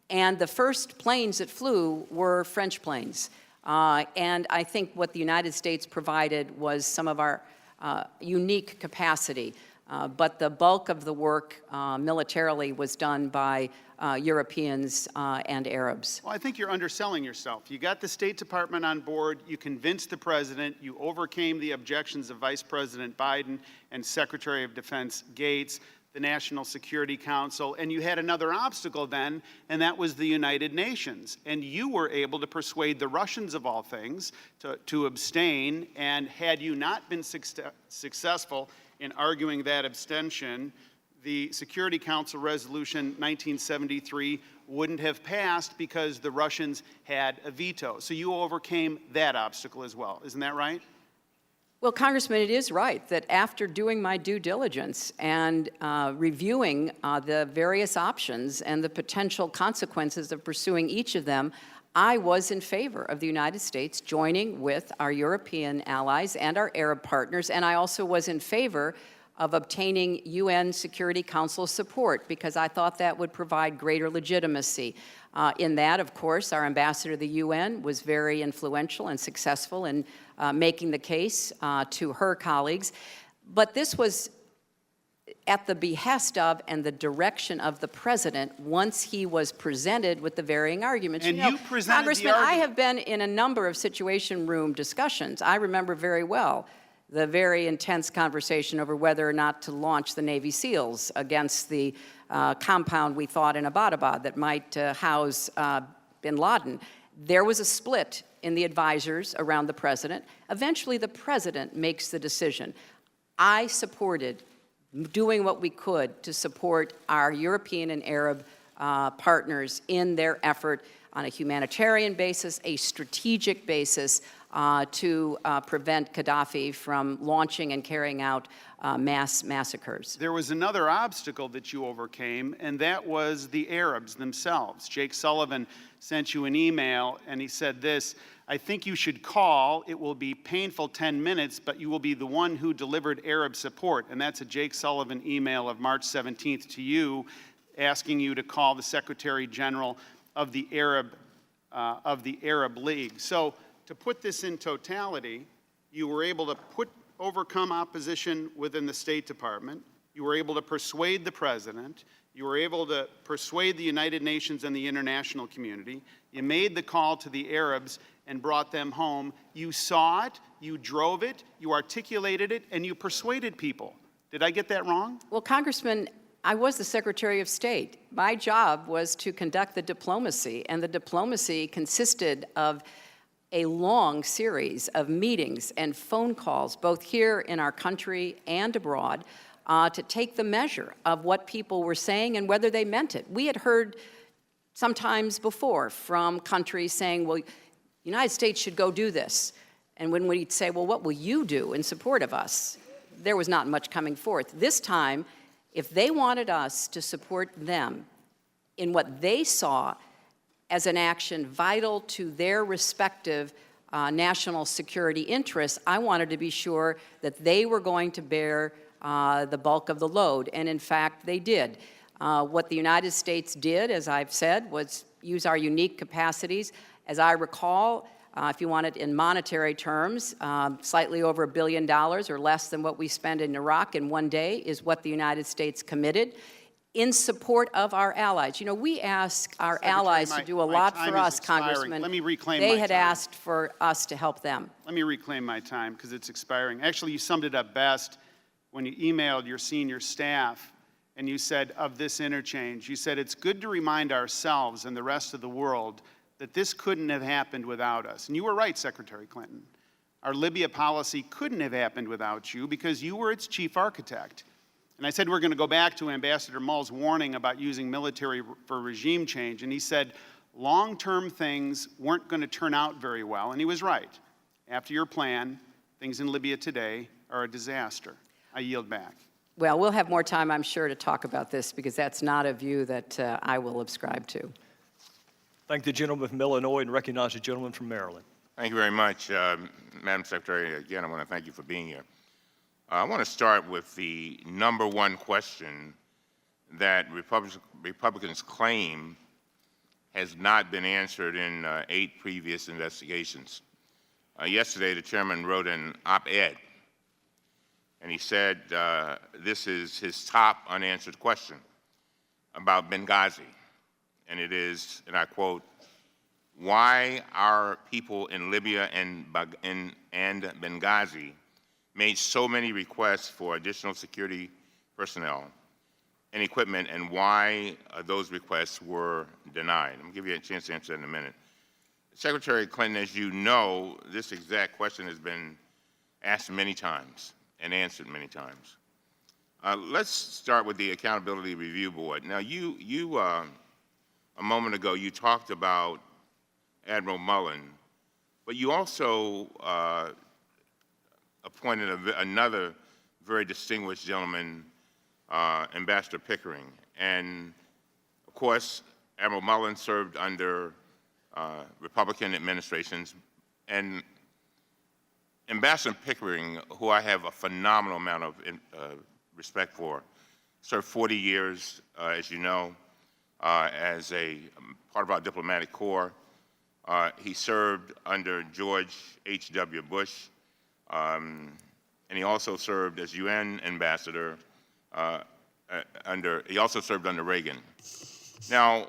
And the first planes that flew were French planes. And I think what the United States provided was some of our unique capacity. But the bulk of the work militarily was done by Europeans and Arabs. Well, I think you're underselling yourself. You got the State Department on board, you convinced the president, you overcame the objections of Vice President Biden and Secretary of Defense Gates. the National Security Council, and you had another obstacle then, and that was the United Nations. And you were able to persuade the Russians, of all things, to abstain, and had you not been successful in arguing that abstention, the Security Council Resolution 1973 wouldn't have passed because the Russians had a veto. So you overcame that obstacle as well. Isn't that right? Well, Congressman, it is right that after doing my due diligence and reviewing the various options and the potential consequences of pursuing each of them, I was in favor of the United States joining with our European allies and our Arab partners, and I also was in favor of obtaining UN Security Council support because I thought that would provide greater legitimacy. In that, of course, our ambassador to the UN was very influential and successful in making the case to her colleagues. But this was at the behest of and the direction of the president once he was presented with the varying arguments. And you presented Congressman, the argument. I have been in a number of Situation Room discussions. I remember very well the very intense conversation over whether or not to launch the Navy SEALs against the compound we thought in Abbottabad that might house bin Laden. There was a split in the advisors around the president. Eventually, the president makes the decision. I supported doing what we could to support our European and Arab partners in their effort on a humanitarian basis, a strategic basis, to prevent Gaddafi from launching and carrying out mass massacres. There was another obstacle that you overcame, and that was the Arabs themselves. Jake Sullivan sent you an email, and he said this: I think you should call. It will be painful 10 minutes, but you will be the one who delivered Arab support. And that's a Jake Sullivan email of March 17th to you, asking you to call the Secretary General of the Arab League. So to put this in totality, you were able to overcome opposition within the State Department. You were able to persuade the president. You were able to persuade the United Nations and the international community. You made the call to the Arabs and brought them home. You saw it, you drove it, you articulated it, and you persuaded people. Did I get that wrong? Well, Congressman, I was the Secretary of State. My job was to conduct the diplomacy, and the diplomacy consisted of a long series of meetings and phone calls, both here in our country and abroad, to take the measure of what people were saying and whether they meant it. We had heard sometimes before from countries saying, well, the United States should go do this. And when we'd say, well, what will you do in support of us? There was not much coming forth. This time, if they wanted us to support them in what they saw as an action vital to their respective national security interests, I wanted to be sure that they were going to bear the bulk of the load, and in fact, they did. What the United States did, as I've said, was use our unique capacities. As I recall, if you want it in monetary terms, slightly over $1 billion or less than what we spend in Iraq in one day is what the United States committed in support of our allies. You know, we ask our allies to do a lot for us, Congressman. Let me reclaim my time. They had time. asked for us to help them. Let me reclaim my time because it's expiring. Actually, you summed it up best when you emailed your senior staff and you said of this interchange, you said it's good to remind ourselves and the rest of the world that this couldn't have happened without us. And you were right, Secretary Clinton. Our Libya policy couldn't have happened without you because you were its chief architect. And I said we're going to go back to Ambassador Mull's warning about using military for regime change. And he said long-term things weren't going to turn out very well. And he was right. After your plan, things in Libya today are a disaster. I yield back. Well, we'll have more time, I'm sure, to talk about this because that's not a view that I will subscribe to. Thank the gentleman from Illinois and recognize the gentleman from Maryland. Thank you very much, Madam Secretary. Again, I want to thank you for being here. I want to start with the number one question that Republicans claim has not been answered in 8 previous investigations. Yesterday, the chairman wrote an op-ed, and he said this is his top unanswered question about Benghazi. And it is, and I quote, why our people in Libya and Benghazi made so many requests for additional security personnel, and equipment and why those requests were denied? I'm going to give you a chance to answer that in a minute. Secretary Clinton, as you know, this exact question has been asked many times and answered many times. Let's start with the Accountability Review Board. Now, a moment ago, you talked about Admiral Mullen, but you also appointed another very distinguished gentleman, Ambassador Pickering. And, of course, Admiral Mullen served under Republican administrations, and Ambassador Pickering, who I have a phenomenal amount of respect for, served 40 years, as you know, as a part of our diplomatic corps. He served under George H.W. Bush, and he also served as UN ambassador he also served under Reagan. Now,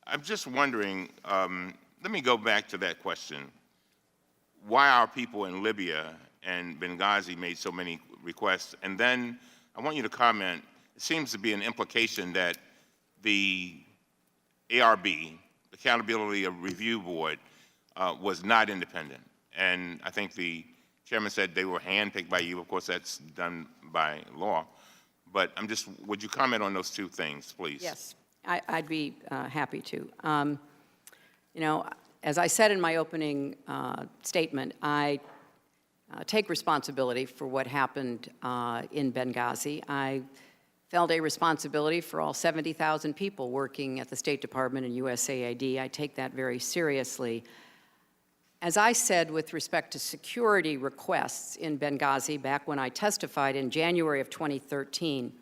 I'm just wondering, let me go back to that question. Why our people in Libya and Benghazi made so many requests? And then I want you to comment, it seems to be an implication that the ARB, Accountability Review Board, was not independent. And I think the chairman said they were handpicked by you. Of course, that's done by law. But would you comment on those two things, please? Yes, I'd be happy to. You know, as I said in my opening statement, I take responsibility for what happened in Benghazi. I felt a responsibility for all 70,000 people working at the State Department and USAID. I take that very seriously. As I said with respect to security requests in Benghazi back when I testified in January of 2013,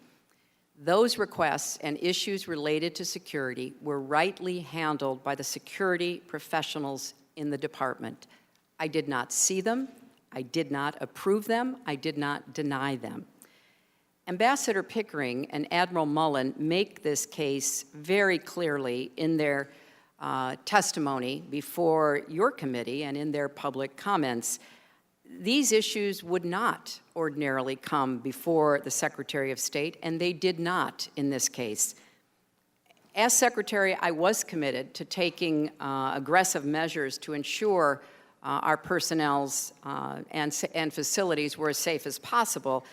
those requests and issues related to security were rightly handled by the security professionals in the department. I did not see them, I did not approve them, I did not deny them. Ambassador Pickering and Admiral Mullen make this case very clearly in their testimony before your committee and in their public comments. These issues would not ordinarily come before the Secretary of State, and they did not in this case. As Secretary, I was committed to taking aggressive measures to ensure our personnel's and facilities were as safe as possible.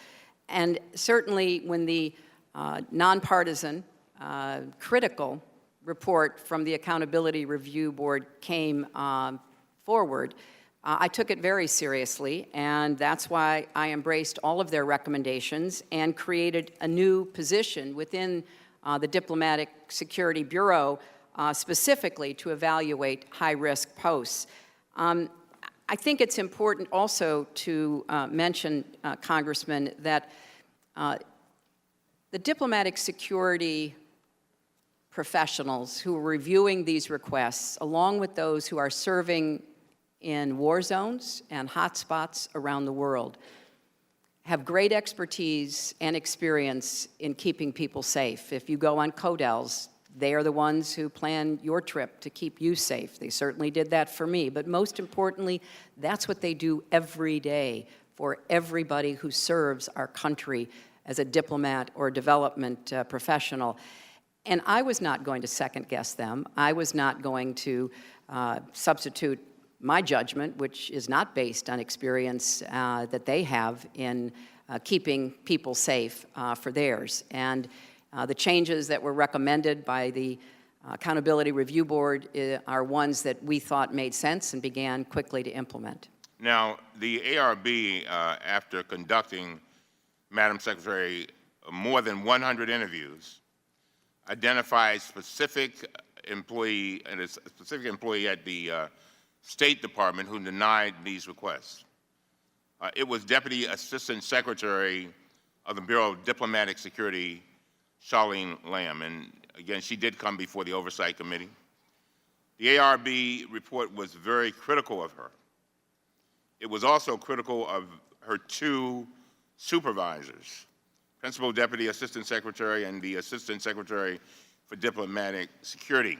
And certainly when the nonpartisan, critical report from the Accountability Review Board came forward, I took it very seriously, and that's why I embraced all of their recommendations and created a new position within the Diplomatic Security Bureau specifically to evaluate high-risk posts. I think it's important also to mention, Congressman, that the diplomatic security professionals who are reviewing these requests, along with those who are serving in war zones and hotspots around the world, have great expertise and experience in keeping people safe. If you go on CODELs, they are the ones who plan your trip to keep you safe. They certainly did that for me. But most importantly, that's what they do every day for everybody who serves our country as a diplomat or development professional. And I was not going to second-guess them. I was not going to substitute my judgment, which is not based on experience that they have in keeping people safe for theirs. And the changes that were recommended by the Accountability Review Board are ones that we thought made sense and began quickly to implement. Now, the ARB, after conducting, Madam Secretary, more than 100 interviews, identified specific employee and a specific employee at the State Department who denied these requests. It was Deputy Assistant Secretary of the Bureau of Diplomatic Security, Charlene Lamb, and again, she did come before the Oversight Committee. The ARB report was very critical of her. It was also critical of her two supervisors, Principal Deputy Assistant Secretary and the Assistant Secretary for Diplomatic Security.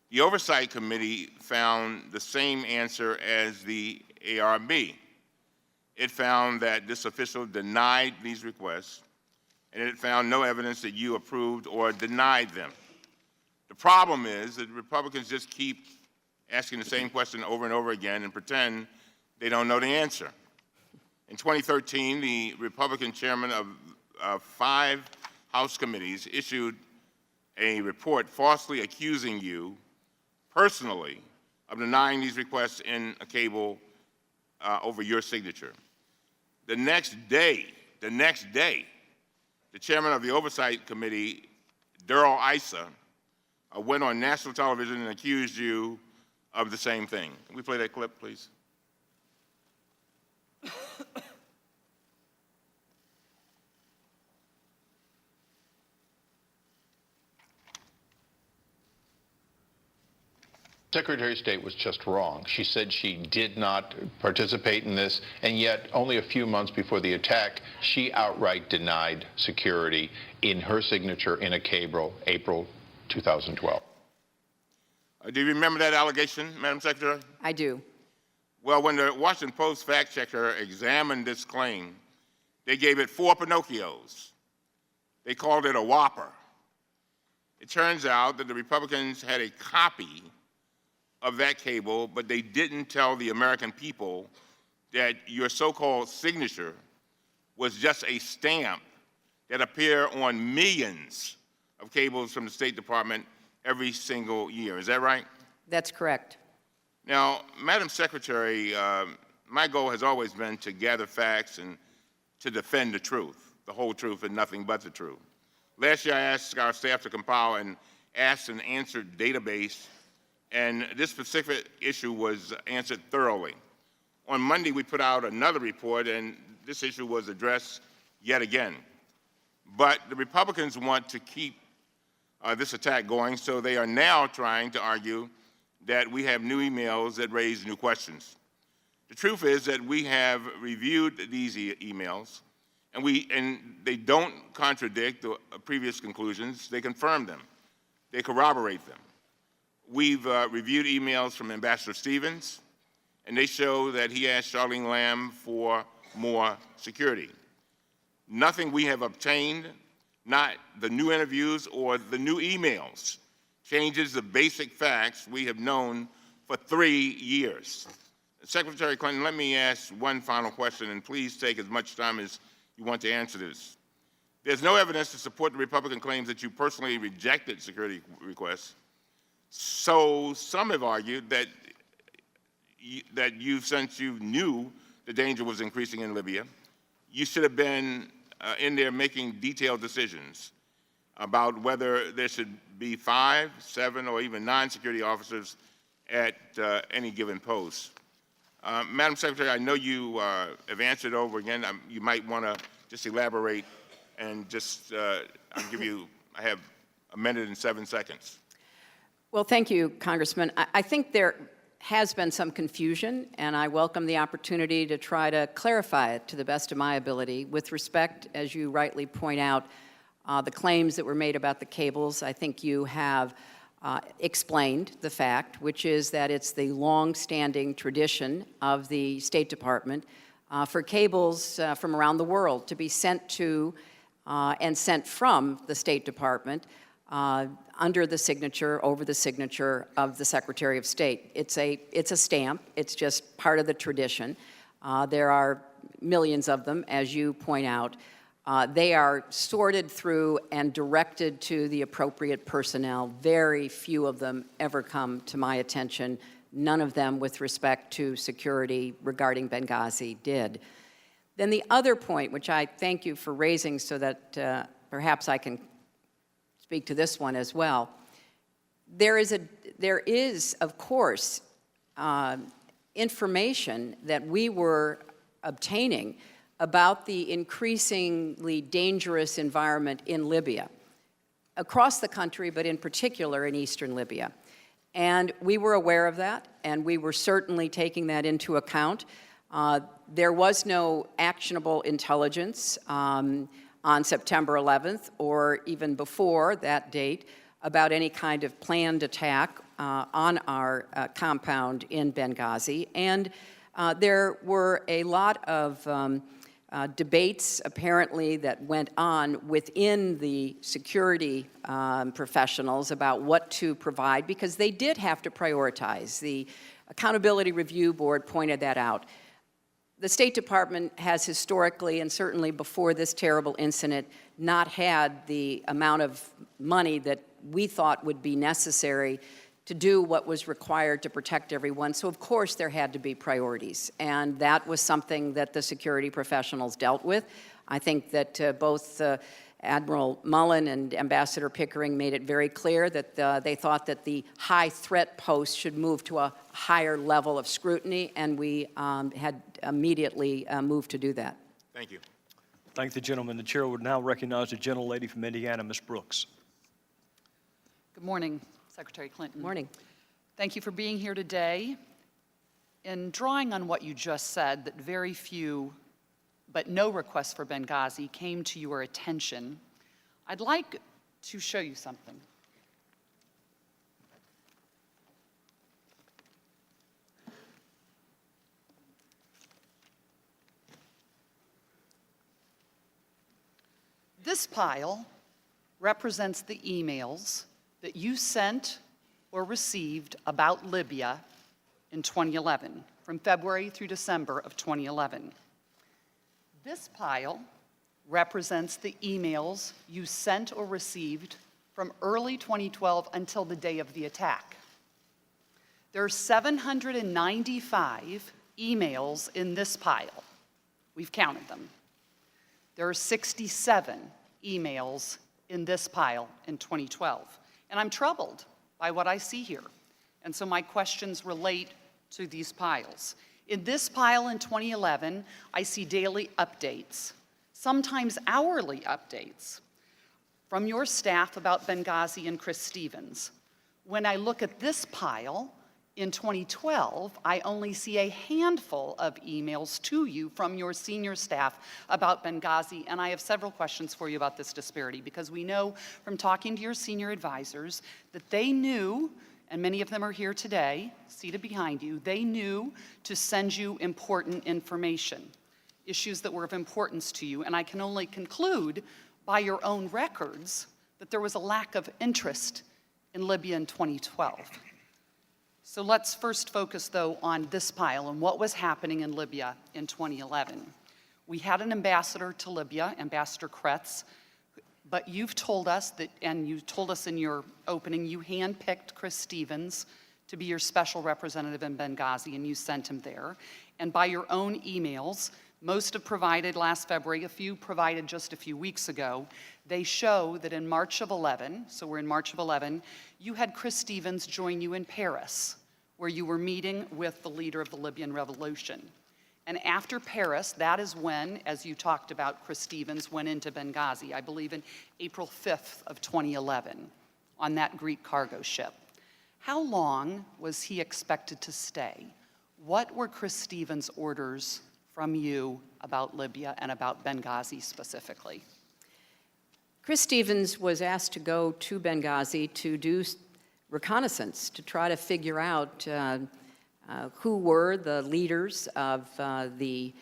The Oversight Committee found the same answer as the ARB. It found that this official denied these requests and it found no evidence that you approved or denied them. The problem is that Republicans just keep asking the same question over and over again and pretend they don't know the answer. In 2013, the Republican chairman of 5 House committees issued a report falsely accusing you personally of denying these requests in a cable over your signature. The next day, the chairman of the Oversight Committee, Darrell Issa, went on national television and accused you of the same thing. Can we play that clip, please? Secretary of State was just wrong. She said she did not participate in this, and yet only a few months before the attack, she outright denied security in her signature in a cable, April 2012. Do you remember that allegation, Madam Secretary? I do. Well, when the Washington Post fact checker examined this claim, they gave it 4 Pinocchios. They called it a whopper. It turns out that the Republicans had a copy of that cable, but they didn't tell the American people that your so-called signature was just a stamp that appeared on millions of cables from the State Department every single year. Is that right? That's correct. Now, Madam Secretary, my goal has always been to gather facts and to defend the truth, the whole truth and nothing but the truth. Last year, I asked our staff to compile an asked and answered database, and this specific issue was answered thoroughly. On Monday, we put out another report, and this issue was addressed yet again. But the Republicans want to keep this attack going, so they are now trying to argue that we have new emails that raise new questions. The truth is that we have reviewed these emails, and they don't contradict the previous conclusions. They confirm them. They corroborate them. We've reviewed emails from Ambassador Stevens, and they show that he asked Charlene Lamb for more security. Nothing we have obtained, not the new interviews or the new emails, changes the basic facts we have known for 3 years. Secretary Clinton, let me ask one final question, and please take as much time as you want to answer this. There's no evidence to support the Republican claims that you personally rejected security requests. So some have argued that since you knew the danger was increasing in Libya, you should have been in there making detailed decisions about whether there should be 5, 7, or even 9 security officers at any given post. Madam Secretary, I know you have answered over again. You might want to just elaborate and just, I have a minute and 7 seconds. Well, thank you, Congressman. I think there has been some confusion, and I welcome the opportunity to try to clarify it to the best of my ability. With respect, as you rightly point out, the claims that were made about the cables, I think you have explained the fact, which is that it's the long-standing tradition of the State Department for cables from around the world to be sent to and sent from the State Department under the signature, over the signature of the Secretary of State. It's a stamp. It's just part of the tradition. There are millions of them, as you point out. They are sorted through and directed to the appropriate personnel. Very few of them ever come to my attention. None of them with respect to security regarding Benghazi did. Then the other point, which I thank you for raising so that perhaps I can speak to this one as well. There is, of course, information that we were obtaining about the increasingly dangerous environment in Libya, across the country, but in particular in eastern Libya. And we were aware of that, and we were certainly taking that into account. There was no actionable intelligence on September 11th, or even before that date, about any kind of planned attack on our compound in Benghazi. And there were a lot of debates apparently that went on within the security professionals about what to provide, because they did have to prioritize. The Accountability Review Board pointed that out. The State Department has historically, and certainly before this terrible incident, not had the amount of money that we thought would be necessary to do what was required to protect everyone. So of course there had to be priorities, and that was something that the security professionals dealt with. I think that both Admiral Mullen and Ambassador Pickering made it very clear that they thought that the high threat posts should move to a higher level of scrutiny, and we had immediately moved to do that. Thank you. Thank the gentleman. The chair would now recognize the gentlelady from Indiana, Ms. Brooks. Good morning, Secretary Clinton. Morning. Thank you for being here today. In drawing on what you just said, that very few, but no requests for Benghazi came to your attention, I'd like to show you something. This pile represents the emails that you sent or received about Libya in 2011, from February through December of 2011. This pile represents the emails you sent or received from early 2012 until the day of the attack. There are 795 emails in this pile. We've counted them. There are 67 emails in this pile in 2012. And I'm troubled by what I see here. And so my questions relate to these piles. In this pile in 2011, I see daily updates, sometimes hourly updates, from your staff about Benghazi and Chris Stevens. When I look at this pile in 2012, I only see a handful of emails to you from your senior staff about Benghazi, and I have several questions for you about this disparity, because we know from talking to your senior advisors that they knew, and many of them are here today, seated behind you, they knew to send you important information, issues that were of importance to you, and I can only conclude by your own records that there was a lack of interest in Libya in 2012. So let's first focus, though, on this pile and what was happening in Libya in 2011. We had an ambassador to Libya, Ambassador Kretz, but you've told us that, and you told us in your opening, you handpicked Chris Stevens to be your special representative in Benghazi, and you sent him there. And by your own emails, most have provided last February, a few provided just a few weeks ago. They show that in March of 11, so we're in March of 11, you had Chris Stevens join you in Paris, where you were meeting with the leader of the Libyan revolution. And after Paris, that is when, as you talked about, Chris Stevens went into Benghazi, I believe in April 5th of 2011, on that Greek cargo ship. How long was he expected to stay? What were Chris Stevens' orders from you about Libya and about Benghazi specifically? Chris Stevens was asked to go to Benghazi to do reconnaissance, to try to figure out who were the leaders of the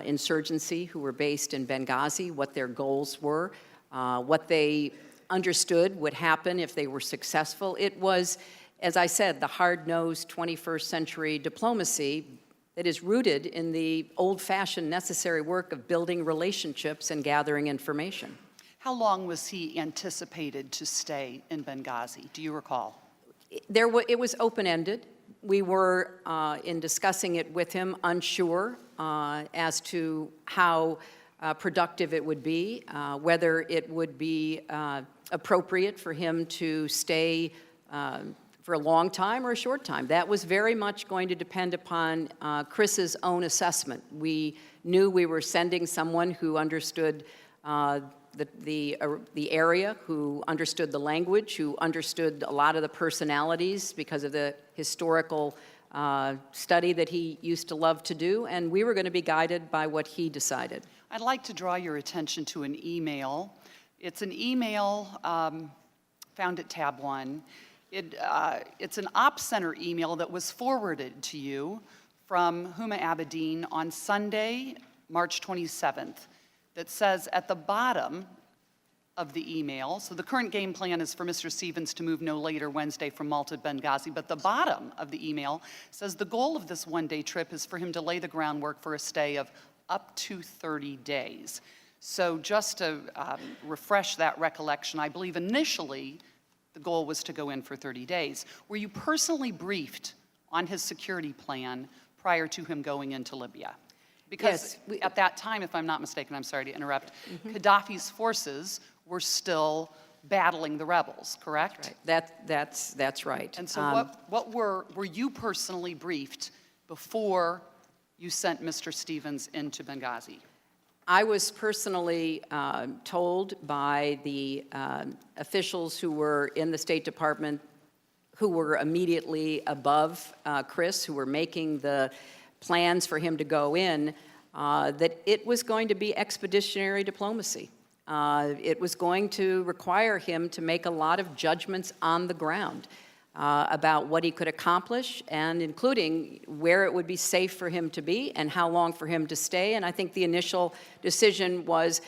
insurgency who were based in Benghazi, what their goals were, what they understood would happen if they were successful. It was, as I said, the hard-nosed 21st century diplomacy that is rooted in the old-fashioned necessary work of building relationships and gathering information. How long was he anticipated to stay in Benghazi? Do you recall? It was open-ended. We were, in discussing it with him, unsure as to how productive it would be, whether it would be appropriate for him to stay for a long time or a short time. That was very much going to depend upon Chris's own assessment. We knew we were sending someone who understood the area, who understood the language, who understood a lot of the personalities because of the historical study that he used to love to do, and we were going to be guided by what he decided. I'd like to draw your attention to an email. It's an email found at tab 1. It's an Ops Center email that was forwarded to you from Huma Abedin on Sunday, March 27th, that says at the bottom of the email, so the current game plan is for Mr. Stevens to move no later Wednesday from Malta to Benghazi, but the bottom of the email says the goal of this one-day trip is for him to lay the groundwork for a stay of up to 30 days. So just to refresh that recollection, I believe initially the goal was to go in for 30 days. Were you personally briefed on his security plan prior to him going into Libya? Because Yes, at that time, if I'm not mistaken, I'm sorry to interrupt, Gaddafi's forces were still battling the rebels, correct? Right. That's right. And so what were you personally briefed before you sent Mr. Stevens into Benghazi? I was personally told by the officials who were in the State Department, who were immediately above Chris, who were making the plans for him to go in, that it was going to be expeditionary diplomacy. It was going to require him to make a lot of judgments on the ground about what he could accomplish, and including where it would be safe for him to be and how long for him to stay. And I think the initial decision was,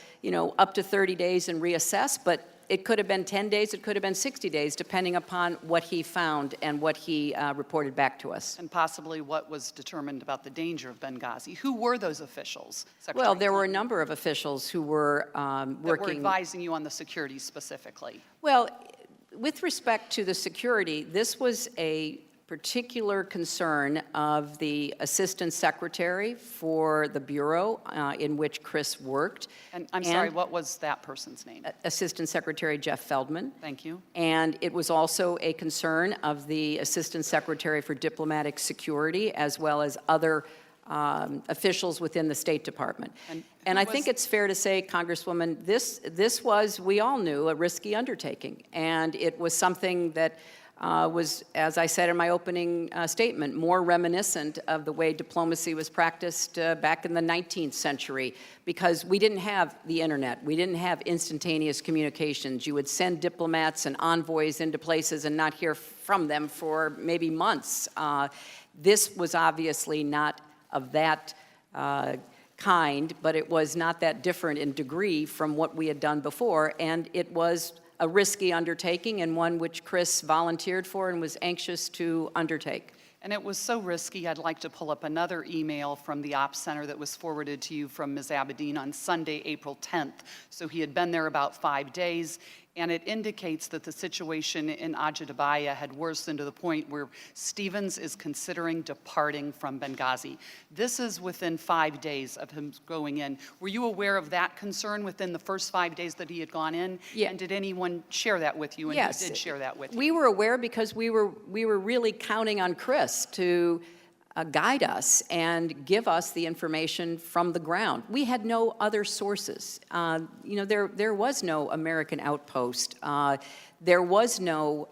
up to 30 days and reassess, but it could have been 10 days, it could have been 60 days, depending upon what he found and what he reported back to us. And possibly what was determined about the danger of Benghazi. Who were those officials? Secretary Well, there were a Clinton, number of officials who were that were working. advising you on the security specifically. Well, with respect to the security, this was a particular concern of the Assistant Secretary for the Bureau in which Chris worked. And I'm sorry, what was that person's name? Assistant Secretary Jeff Feldman. Thank you. And it was also a concern of the Assistant Secretary for Diplomatic Security, as well as other officials within the State Department. And I think it's fair to say, Congresswoman, this was, we all knew, a risky undertaking. And it was something that was, as I said in my opening statement, more reminiscent of the way diplomacy was practiced back in the 19th century, because we didn't have the internet. We didn't have instantaneous communications. You would send diplomats and envoys into places and not hear from them for maybe months. This was obviously not of that kind, but it was not that different in degree from what we had done before, and it was a risky undertaking, and one which Chris volunteered for and was anxious to undertake. And it was so risky, I'd like to pull up another email from the Ops Center that was forwarded to you from Ms. Abedin on Sunday, April 10th. So he had been there about 5 days, and it indicates that the situation in Ajdabiya had worsened to the point where Stevens is considering departing from Benghazi. This is within 5 days of him going in. Were you aware of that concern within the first 5 days that he had gone in? Yeah. And did anyone share that with you? And Yes. who did share that with you? We were aware because we were really counting on Chris to guide us and give us the information from the ground. We had no other sources. There was no American outpost. There was no,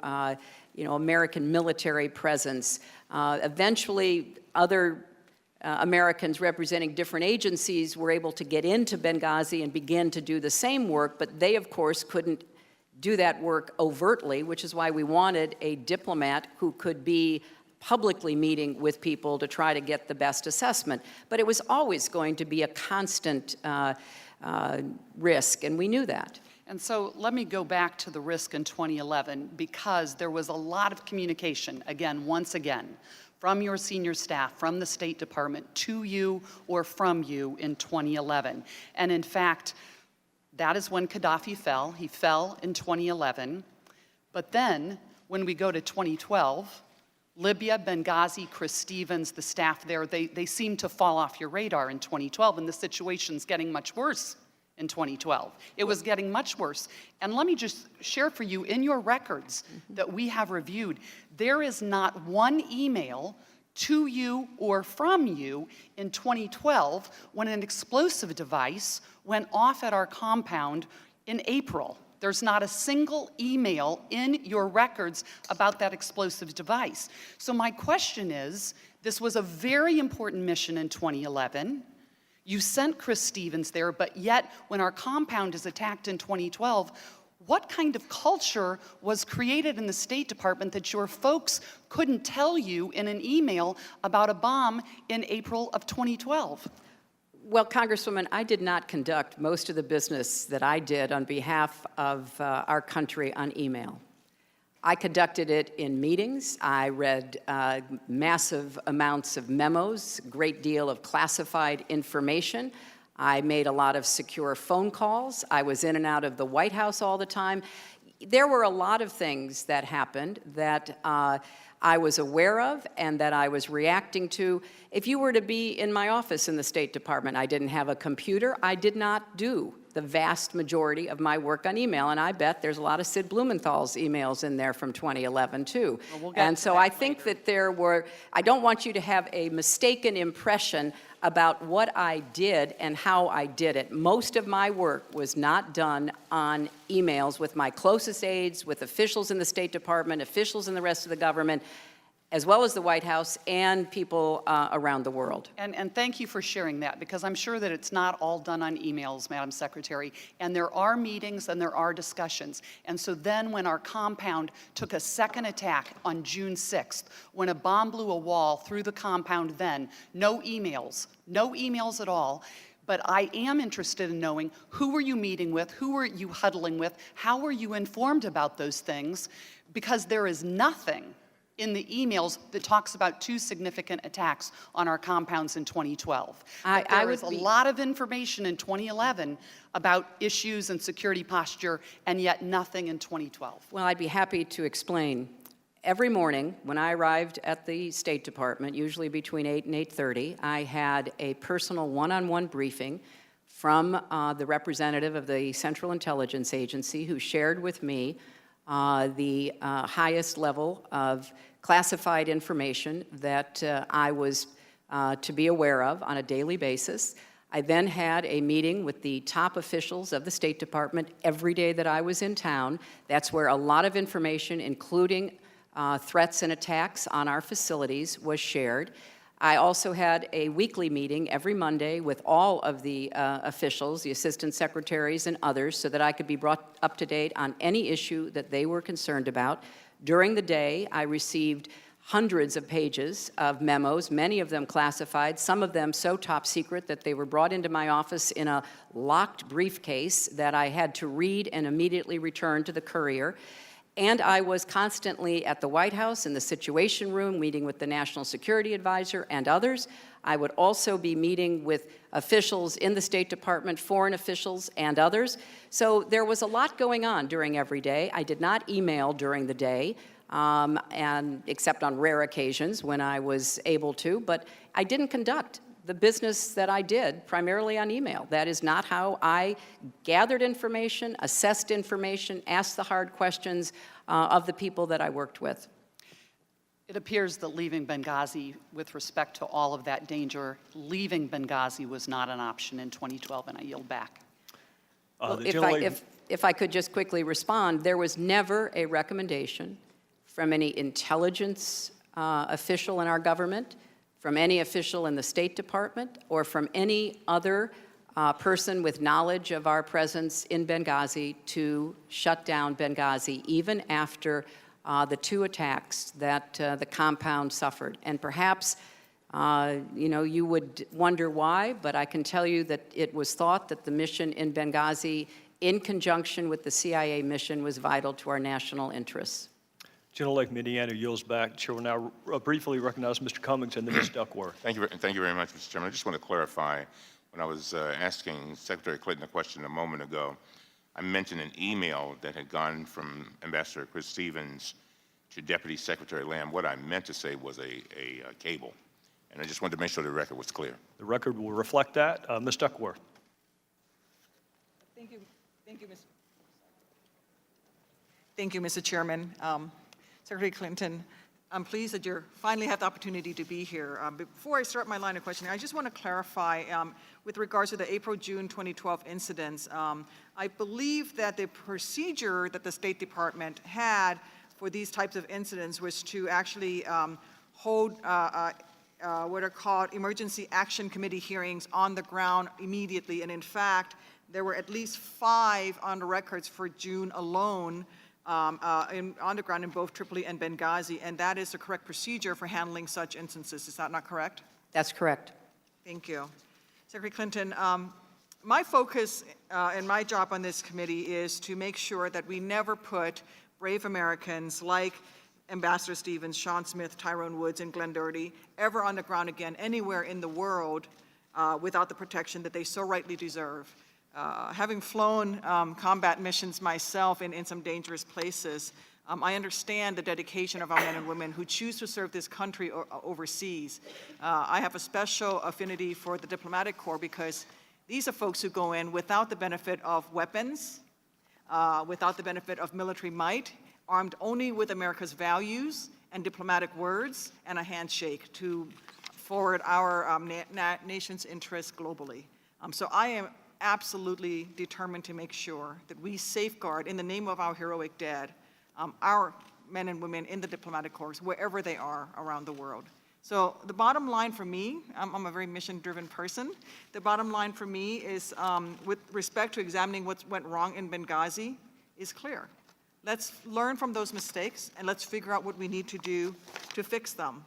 American military presence. Eventually, other Americans representing different agencies were able to get into Benghazi and begin to do the same work, but they, of course, couldn't do that work overtly, which is why we wanted a diplomat who could be publicly meeting with people to try to get the best assessment. But it was always going to be a constant risk, and we knew that. And so let me go back to the risk in 2011, because there was a lot of communication, once again, from your senior staff, from the State Department, to you or from you in 2011. And in fact, that is when Gaddafi fell. He fell in 2011. But then, when we go to 2012, Libya, Benghazi, Chris Stevens, the staff there, they seem to fall off your radar in 2012, and the situation's getting much worse in 2012. It was getting much worse. And let me just share for you, in your records that we have reviewed, there is not one email to you or from you in 2012 when an explosive device went off at our compound in April. There's not a single email in your records about that explosive device. So my question is, this was a very important mission in 2011. You sent Chris Stevens there, but yet when our compound is attacked in 2012, what kind of culture was created in the State Department that your folks couldn't tell you in an email about a bomb in April of 2012? Well, Congresswoman, I did not conduct most of the business that I did on behalf of our country on email. I conducted it in meetings. I read massive amounts of memos, a great deal of classified information. I made a lot of secure phone calls. I was in and out of the White House all the time. There were a lot of things that happened that I was aware of and that I was reacting to. If you were to be in my office in the State Department, I didn't have a computer. I did not do the vast majority of my work on email, and I bet there's a lot of Sid Blumenthal's emails in there from 2011, too. Well, we'll get And to so that I think that there were, I don't want you to have a mistaken impression about what I did and how I did it. Most of my work was not done on emails with my closest aides, with officials in the State Department, officials in the rest of the government, as well as the White House and people around the world. And thank you for sharing that, because I'm sure that it's not all done on emails, Madam Secretary, and there are meetings and there are discussions. And so then when our compound took a second attack on June 6th, when a bomb blew a wall through the compound then, no emails at all. But I am interested in knowing, who were you meeting with, who were you huddling with, how were you informed about those things? Because there is nothing in the emails that talks about 2 significant attacks on our compounds in 2012. There was a lot of information in 2011 about issues and security posture, and yet nothing in 2012. Well, I'd be happy to explain. Every morning when I arrived at the State Department, usually between 8 and 8:30, I had a personal one-on-one briefing from the representative of the Central Intelligence Agency, who shared with me the highest level of classified information that I was to be aware of on a daily basis. I then had a meeting with the top officials of the State Department every day that I was in town. That's where a lot of information, including threats and attacks on our facilities, was shared. I also had a weekly meeting every Monday with all of the officials, the assistant secretaries and others, so that I could be brought up to date on any issue that they were concerned about. During the day, I received hundreds of pages of memos, many of them classified, some of them so top secret that they were brought into my office in a locked briefcase that I had to read and immediately return to the courier. And I was constantly at the White House in the Situation Room, meeting with the National Security Advisor and others. I would also be meeting with officials in the State Department, foreign officials, and others. So there was a lot going on during every day. I did not email during the day, and except on rare occasions when I was able to, but I didn't conduct the business that I did primarily on email. That is not how I gathered information, assessed information, asked the hard questions of the people that I worked with. It appears that leaving Benghazi, with respect to all of that danger, leaving Benghazi was not an option in 2012, and I yield back. Well, if I could just quickly respond, there was never a recommendation from any intelligence official in our government, from any official in the State Department, or from any other person with knowledge of our presence in Benghazi to shut down Benghazi, even after the 2 attacks that the compound suffered. And perhaps, you would wonder why, but I can tell you that it was thought that the mission in Benghazi, in conjunction with the CIA mission, was vital to our national interests. Gentlelady from Indiana yields back. Chair will now briefly recognize Mr. Cummings and then Ms. Duckworth. Thank you very much, Mr. Chairman. I just want to clarify, when I was asking Secretary Clinton a question a moment ago, I mentioned an email that had gone from Ambassador Chris Stevens to Deputy Secretary Lamb. What I meant to say was a cable, and I just wanted to make sure the record was clear. The record will reflect that. Ms. Duckworth. Thank you, Mr. Chairman. Secretary Clinton, I'm pleased that you finally have the opportunity to be here. Before I start my line of questioning, I just want to clarify with regards to the April-June 2012 incidents. I believe that the procedure that the State Department had for these types of incidents was to actually hold what are called emergency action committee hearings on the ground immediately. And in fact, there were at least 5 on the records for June alone on the ground in both Tripoli and Benghazi, and that is the correct procedure for handling such instances. Is that not correct? That's correct. Thank you. Secretary Clinton, my focus and my job on this committee is to make sure that we never put brave Americans like Ambassador Stevens, Sean Smith, Tyrone Woods, and Glenn Doherty ever on the ground again anywhere in the world without the protection that they so rightly deserve. Having flown combat missions myself in some dangerous places, I understand the dedication of our men and women who choose to serve this country overseas. I have a special affinity for the diplomatic corps because these are folks who go in without the benefit of weapons, without the benefit of military might, armed only with America's values and diplomatic words and a handshake to forward our nation's interests globally. So I am absolutely determined to make sure that we safeguard, in the name of our heroic dead, our men and women in the diplomatic corps, wherever they are around the world. So the bottom line for me, I'm a very mission-driven person. The bottom line for me is, with respect to examining what went wrong in Benghazi, is clear. Let's learn from those mistakes, and let's figure out what we need to do to fix them.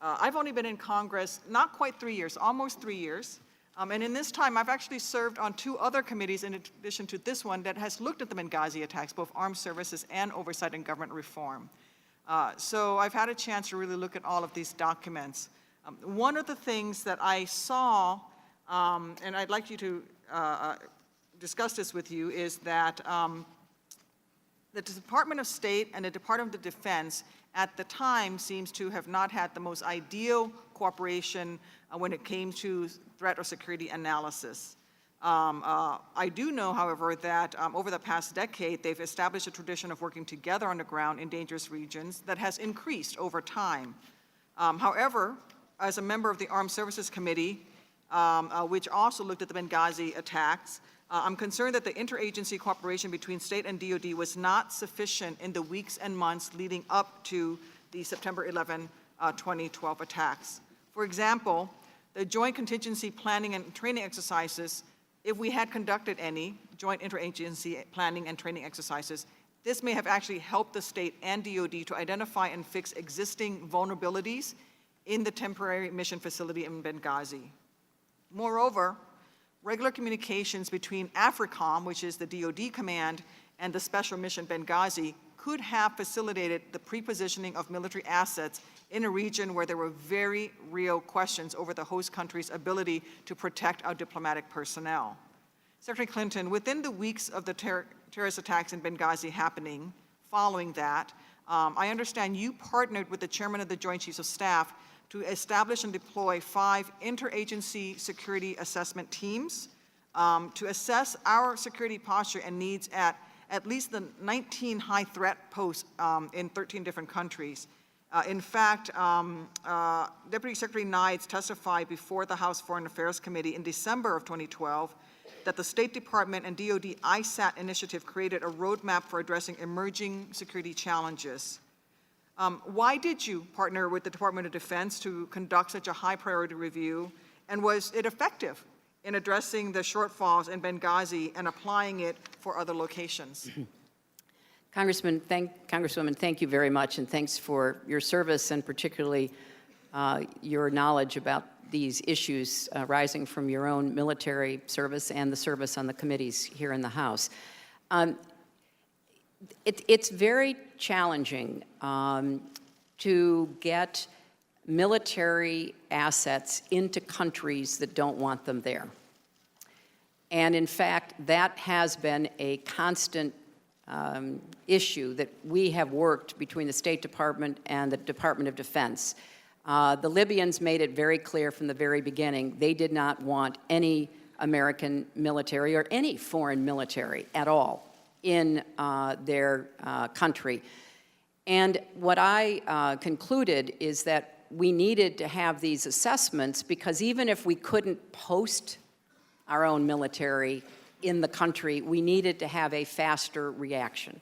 I've only been in Congress not quite 3 years, almost 3 years. And in this time, I've actually served on 2 other committees in addition to this one that has looked at the Benghazi attacks, both Armed Services and Oversight and Government Reform. So I've had a chance to really look at all of these documents. One of the things that I saw, and I'd like you to discuss this with you, is that the Department of State and the Department of Defense at the time seems to have not had the most ideal cooperation when it came to threat or security analysis. I do know, however, that over the past decade, they've established a tradition of working together on the ground in dangerous regions that has increased over time. However, as a member of the Armed Services Committee, which also looked at the Benghazi attacks, I'm concerned that the interagency cooperation between state and DoD was not sufficient in the weeks and months leading up to the September 11, 2012 attacks. For example, the joint contingency planning and training exercises, if we had conducted any joint interagency planning and training exercises, this may have actually helped the state and DoD to identify and fix existing vulnerabilities in the temporary mission facility in Benghazi. Moreover, regular communications between AFRICOM, which is the DoD command, and the Special Mission Benghazi could have facilitated the pre-positioning of military assets in a region where there were very real questions over the host country's ability to protect our diplomatic personnel. Secretary Clinton, within the weeks of the terrorist attacks in Benghazi happening, following that, I understand you partnered with the chairman of the Joint Chiefs of Staff to establish and deploy 5 interagency security assessment teams to assess our security posture and needs at least the 19 high threat posts in 13 different countries. In fact, Deputy Secretary Nides testified before the House Foreign Affairs Committee in December of 2012 that the State Department and DoD ISAT initiative created a roadmap for addressing emerging security challenges. Why did you partner with the Department of Defense to conduct such a high priority review, and was it effective in addressing the shortfalls in Benghazi and applying it for other locations? Congresswoman, thank you very much, and thanks for your service and particularly your knowledge about these issues rising from your own military service and the service on the committees here in the House. It's very challenging to get military assets into countries that don't want them there. And in fact, that has been a constant issue that we have worked between the State Department and the Department of Defense. The Libyans made it very clear from the very beginning they did not want any American military or any foreign military at all in their country. And what I concluded is that we needed to have these assessments because even if we couldn't post our own military in the country, we needed to have a faster reaction.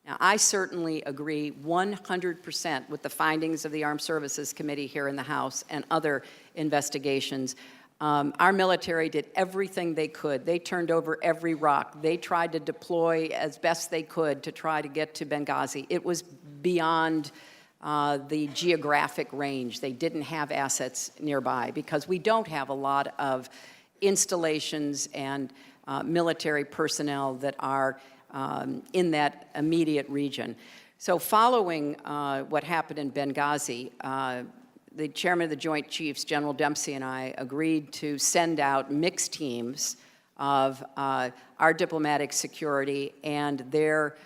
Now, I certainly agree 100% with the findings of the Armed Services Committee here in the House and other investigations. Our military did everything they could. They turned over every rock. They tried to deploy as best they could to try to get to Benghazi. It was beyond the geographic range. They didn't have assets nearby because we don't have a lot of installations and military personnel that are in that immediate region. So following what happened in Benghazi, the chairman of the Joint Chiefs, General Dempsey, and I agreed to send out mixed teams of our diplomatic security and their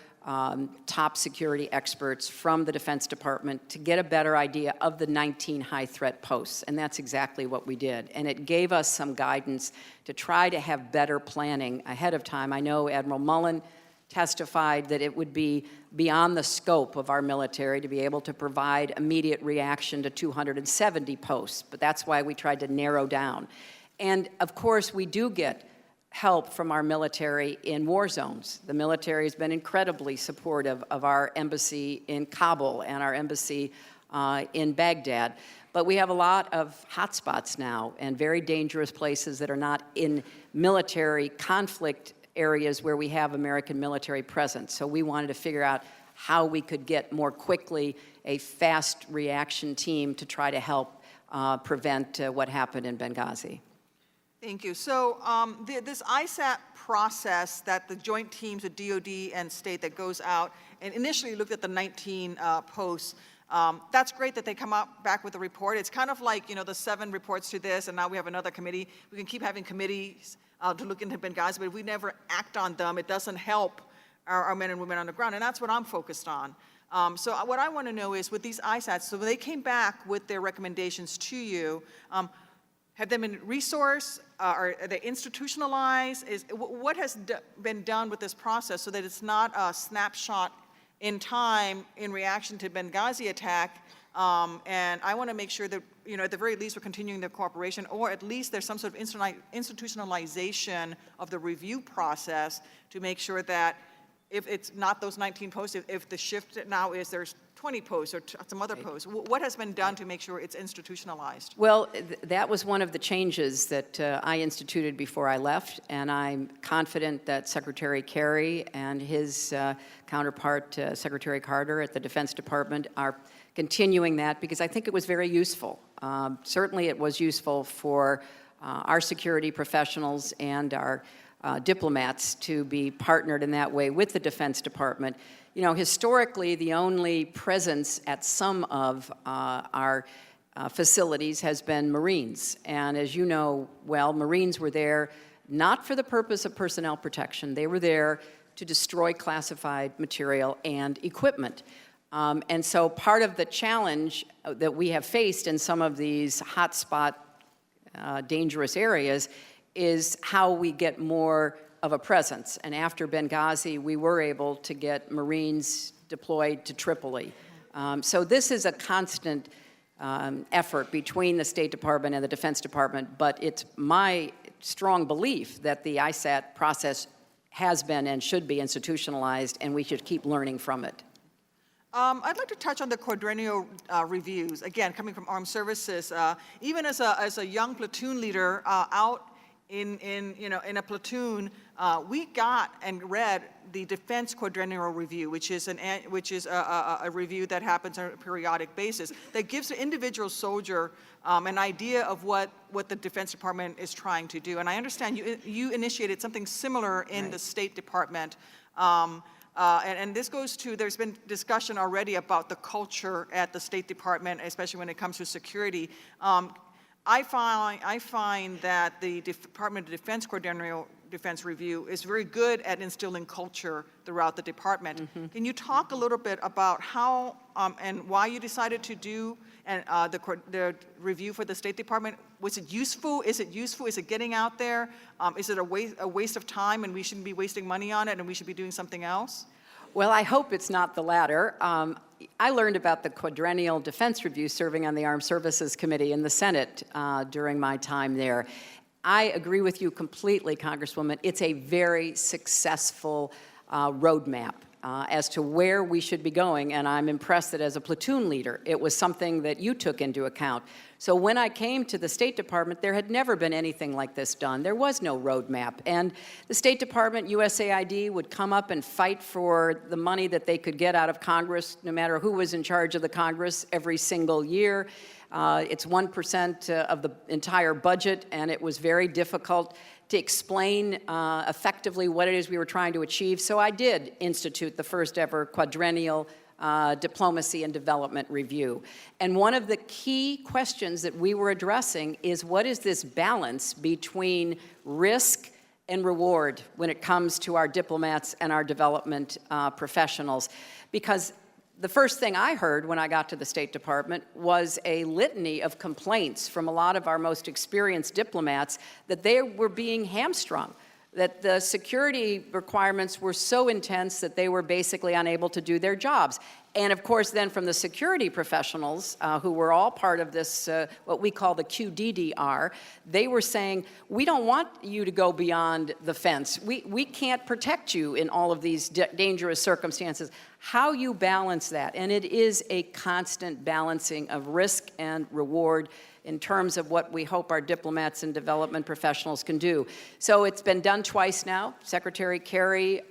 top security experts from the Defense Department to get a better idea of the 19 high-threat posts, and that's exactly what we did. And it gave us some guidance to try to have better planning ahead of time. I know Admiral Mullen testified that it would be beyond the scope of our military to be able to provide immediate reaction to 270 posts, but that's why we tried to narrow down. And of course, we do get help from our military in war zones. The military has been incredibly supportive of our embassy in Kabul and our embassy in Baghdad. But we have a lot of hotspots now and very dangerous places that are not in military conflict areas where we have American military presence. So we wanted to figure out how we could get more quickly a fast reaction team to try to help prevent what happened in Benghazi. Thank you. So this ISAT process that the joint teams of DOD and state that goes out and initially looked at the 19 posts, that's great that they come out back with a report. It's kind of like, the 7 reports to this, and now we have another committee. We can keep having committees to look into Benghazi, but if we never act on them, it doesn't help our men and women on the ground, and that's what I'm focused on. So what I want to know is, with these ISATs, so when they came back with their recommendations to you, have they been resourced? Are they institutionalized? What has been done with this process so that it's not a snapshot in time in reaction to Benghazi attack? And I want to make sure that, at the very least, we're continuing the cooperation, or at least there's some sort of institutionalization of the review process to make sure that if it's not those 19 posts, if the shift now is there's 20 posts or some other posts, what has been done to make sure it's institutionalized? Well, that was one of the changes that I instituted before I left, and I'm confident that Secretary Kerry and his counterpart, Secretary Carter at the Defense Department, are continuing that because I think it was very useful. Certainly it was useful for our security professionals and our diplomats to be partnered in that way with the Defense Department. Historically, the only presence at some of our facilities has been Marines. And as you know well, Marines were there not for the purpose of personnel protection. They were there to destroy classified material and equipment. And so part of the challenge that we have faced in some of these hotspot dangerous areas is how we get more of a presence. And after Benghazi, we were able to get Marines deployed to Tripoli. So this is a constant effort between the State Department and the Defense Department, but it's my strong belief that the ISAT process has been and should be institutionalized, and we should keep learning from it. I'd like to touch on the quadrennial reviews. Again, coming from armed services, even as a young platoon leader out in a platoon, we got and read the Defense Quadrennial Review, which is a review that happens on a periodic basis that gives the individual soldier an idea of what the Defense Department is trying to do. And I understand you initiated something similar in the State Department. And this goes to, there's been discussion already about the culture at the State Department, especially when it comes to security. I find that the Department of Defense Quadrennial Defense Review is very good at instilling culture throughout the department. Mm-hmm. Can you talk a little bit about how and why you decided to do the review for the State Department? Was it useful? Is it useful? Is it getting out there? Is it a waste of time and we shouldn't be wasting money on it and we should be doing something else? Well, I hope it's not the latter. I learned about the Quadrennial Defense Review serving on the Armed Services Committee in the Senate during my time there. I agree with you completely, Congresswoman. It's a very successful roadmap as to where we should be going, and I'm impressed that as a platoon leader, it was something that you took into account. So when I came to the State Department, there had never been anything like this done. There was no roadmap. And the State Department, USAID, would come up and fight for the money that they could get out of Congress, no matter who was in charge of the Congress, every single year. It's 1% of the entire budget, and it was very difficult to explain effectively what it is we were trying to achieve. So I did institute the first ever quadrennial diplomacy and development review. And one of the key questions that we were addressing is, what is this balance between risk and reward when it comes to our diplomats and our development professionals? Because the first thing I heard when I got to the State Department was a litany of complaints from a lot of our most experienced diplomats that they were being hamstrung, that the security requirements were so intense that they were basically unable to do their jobs. And of course, then from the security professionals, who were all part of this, what we call the QDDR, they were saying, we don't want you to go beyond the fence. We can't protect you in all of these dangerous circumstances. How you balance that, and it is a constant balancing of risk and reward in terms of what we hope our diplomats and development professionals can do. So it's been done twice now. Secretary Kerry,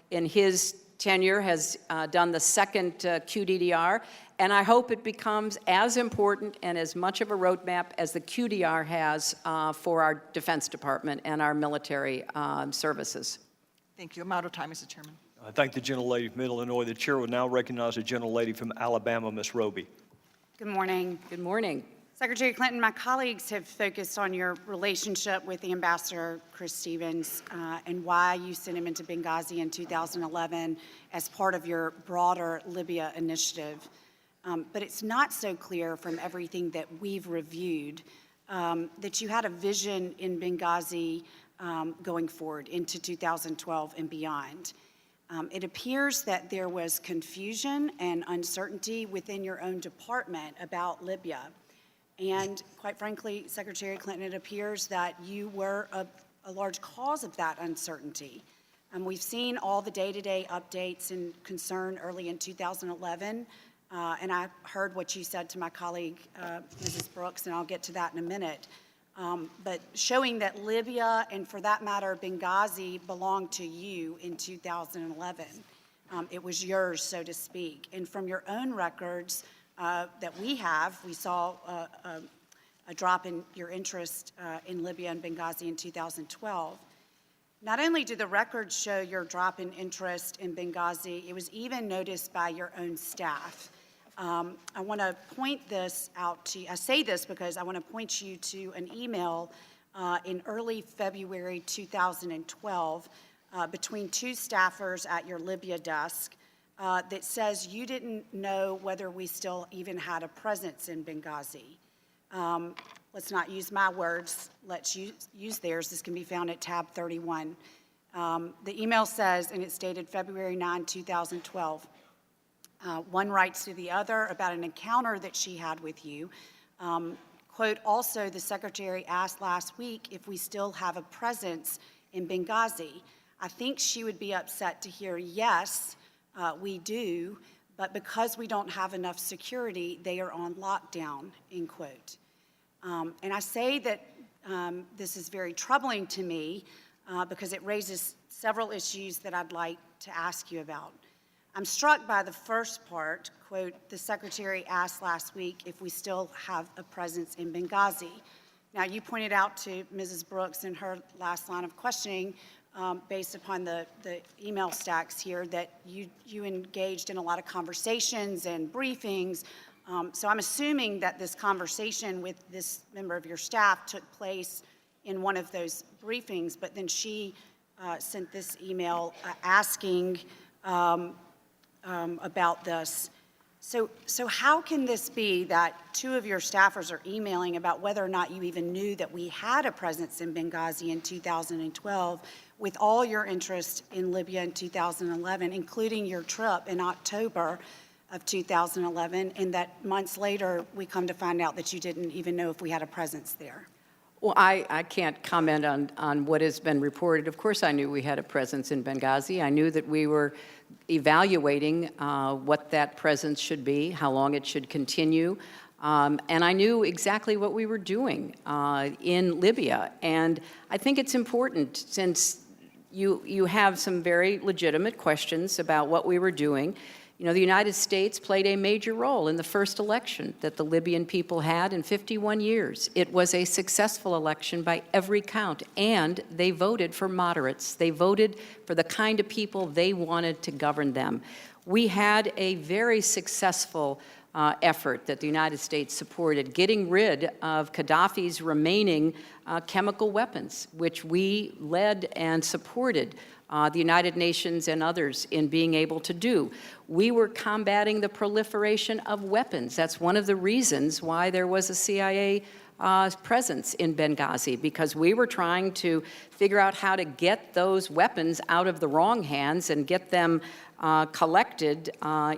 in his tenure, has done the second QDDR, and I hope it becomes as important and as much of a roadmap as the QDR has for our Defense Department and our military services. Thank you. I'm out of time, Mr. Chairman. I thank the gentlelady from Illinois. The chair will now recognize the gentlelady from Alabama, Ms. Roby. Good morning. Good morning. Secretary Clinton, my colleagues have focused on your relationship with the Ambassador Chris Stevens and why you sent him into Benghazi in 2011 as part of your broader Libya initiative. But it's not so clear from everything that we've reviewed that you had a vision in Benghazi going forward into 2012 and beyond. It appears that there was confusion and uncertainty within your own department about Libya. And quite frankly, Secretary Clinton, it appears that you were a large cause of that uncertainty. We've seen all the day-to-day updates and concern early in 2011, and I heard what you said to my colleague, Mrs. Brooks, and I'll get to that in a minute. But showing that Libya, and for that matter, Benghazi, belonged to you in 2011. It was yours, so to speak. And from your own records that we have, we saw a drop in your interest in Libya and Benghazi in 2012. Not only do the records show your drop in interest in Benghazi, it was even noticed by your own staff. I want to point this out to you. I say this because I want to point you to an email in early February 2012 between two staffers at your Libya desk that says you didn't know whether we still even had a presence in Benghazi. Let's not use my words. Let's use theirs. This can be found at tab 31. The email says, and it's dated February 9, 2012, one writes to the other about an encounter that she had with you. Quote, also, the secretary asked last week if we still have a presence in Benghazi. I think she would be upset to hear, yes, we do, but because we don't have enough security, they are on lockdown, end quote. And I say that this is very troubling to me because it raises several issues that I'd like to ask you about. I'm struck by the first part, quote, the secretary asked last week if we still have a presence in Benghazi. Now, you pointed out to Mrs. Brooks in her last line of questioning, based upon the email stacks here, that you engaged in a lot of conversations and briefings. So I'm assuming that this conversation with this member of your staff took place in one of those briefings, but then she sent this email asking about this. So how can this be that two of your staffers are emailing about whether or not you even knew that we had a presence in Benghazi in 2012 with all your interest in Libya in 2011, including your trip in October of 2011, and that months later we come to find out that you didn't even know if we had a presence there? Well, I can't comment on what has been reported. Of course, I knew we had a presence in Benghazi. I knew that we were evaluating what that presence should be, how long it should continue. And I knew exactly what we were doing in Libya. And I think it's important, since you have some very legitimate questions about what we were doing. You know, the United States played a major role in the first election that the Libyan people had in 51 years. It was a successful election by every count, and they voted for moderates. They voted for the kind of people they wanted to govern them. We had a very successful effort that the United States supported, getting rid of Gaddafi's remaining chemical weapons, which we led and supported the United Nations and others in being able to do. We were combating the proliferation of weapons. That's one of the reasons why there was a CIA presence in Benghazi, because we were trying to figure out how to get those weapons out of the wrong hands and get them collected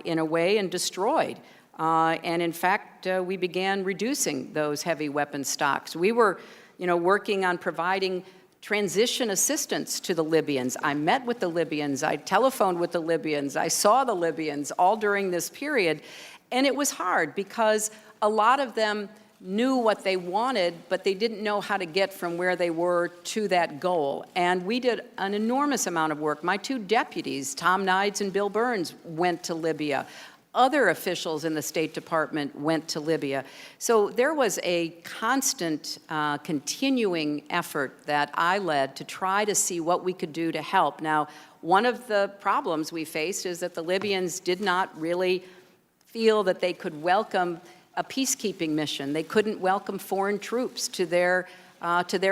in a way and destroyed. And in fact, we began reducing those heavy weapon stocks. We were, working on providing transition assistance to the Libyans. I met with the Libyans, I telephoned with the Libyans, I saw the Libyans all during this period, and it was hard because a lot of them knew what they wanted, but they didn't know how to get from where they were to that goal. And we did an enormous amount of work. My two deputies, Tom Nides and Bill Burns, went to Libya. Other officials in the State Department went to Libya. So there was a constant, continuing effort that I led to try to see what we could do to help. Now, one of the problems we faced is that the Libyans did not really feel that they could welcome a peacekeeping mission. They couldn't welcome foreign troops to their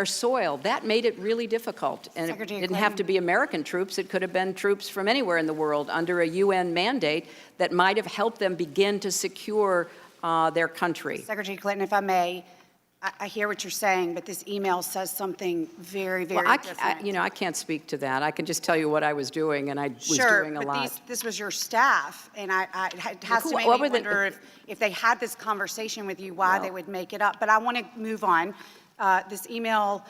soil. That made it really difficult. And it didn't have to be American troops. It could have been troops from anywhere in the world under a UN mandate that might have helped them begin to secure their country. Secretary Clinton, if I may, I hear what you're saying, but this email says something very, very different. I can't speak to that. I can just tell you what I was doing, and I was doing a lot. Sure, but this was your staff, and it has to make me wonder if they had this conversation with you, why they would make it up. But I want to move on. This email,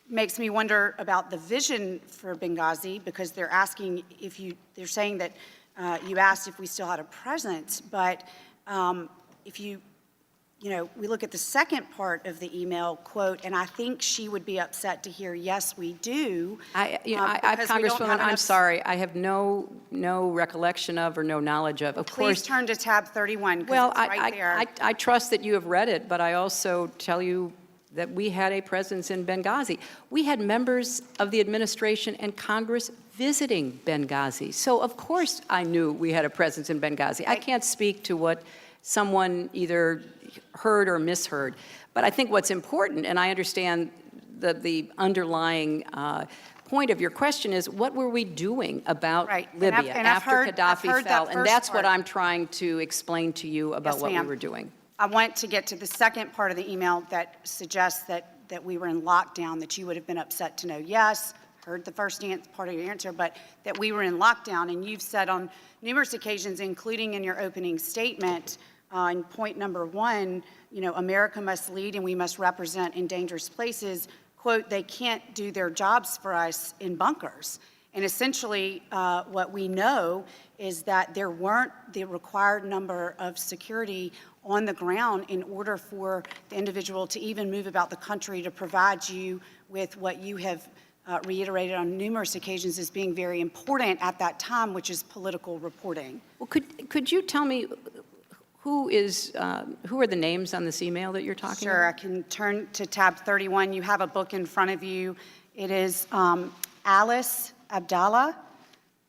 makes me wonder about the vision for Benghazi, because they're asking they're saying that you asked if we still had a presence, but if we look at the second part of the email, quote, and I think she would be upset to hear, yes, we do. Congresswoman, I'm sorry, I have no recollection of or no knowledge of. Of course. Please turn to tab 31, because well, it's right there. I trust that you have read it, but I also tell you that we had a presence in Benghazi. We had members of the administration and Congress visiting Benghazi. So, of course, I knew we had a presence in Benghazi. I can't speak to what someone either heard or misheard. But I think what's important, and I understand the underlying point of your question, is what were we doing about Libya after Gaddafi fell? And that's what I'm trying to explain to you about what we were doing. I want to get to the second part of the email that suggests that we were in lockdown, that you would have been upset to know. Yes, heard the first part of your answer, but that we were in lockdown. And you've said on numerous occasions, including in your opening statement, in point number 1, America must lead and we must represent in dangerous places. Quote, they can't do their jobs for us in bunkers. And essentially, what we know is that there weren't the required number of security on the ground in order for the individual to even move about the country to provide you with what you have reiterated on numerous occasions as being very important at that time, which is political reporting. Well, could you tell me who are the names on this email that you're talking about? Sure, I can turn to tab 31. You have a book in front of you. It is Alice Abdallah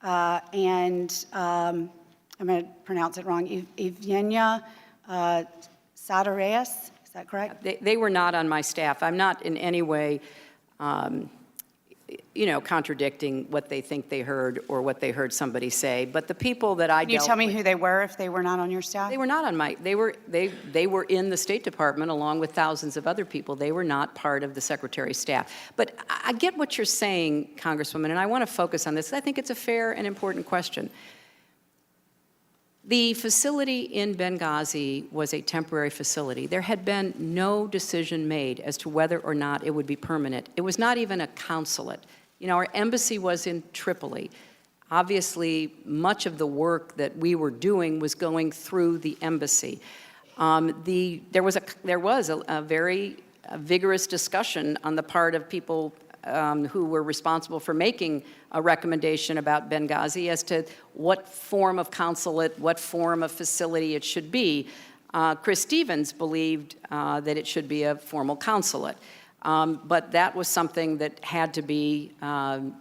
and I'm going to pronounce it wrong, Evgenia Sadareas. Is that correct? They were not on my staff. I'm not in any way contradicting what they think they heard or what they heard somebody say. But the people that I dealt with. Can you tell me who they were if they were not on your staff? They were not on they were in the State Department along with thousands of other people. They were not part of the Secretary's staff. But I get what you're saying, Congresswoman, and I want to focus on this. I think it's a fair and important question. The facility in Benghazi was a temporary facility. There had been no decision made as to whether or not it would be permanent. It was not even a consulate. Our embassy was in Tripoli. obviously, much of the work that we were doing was going through the embassy. There was a very vigorous discussion on the part of people who were responsible for making a recommendation about Benghazi as to what form of consulate, what form of facility it should be. Chris Stevens believed that it should be a formal consulate. But that was something that had to be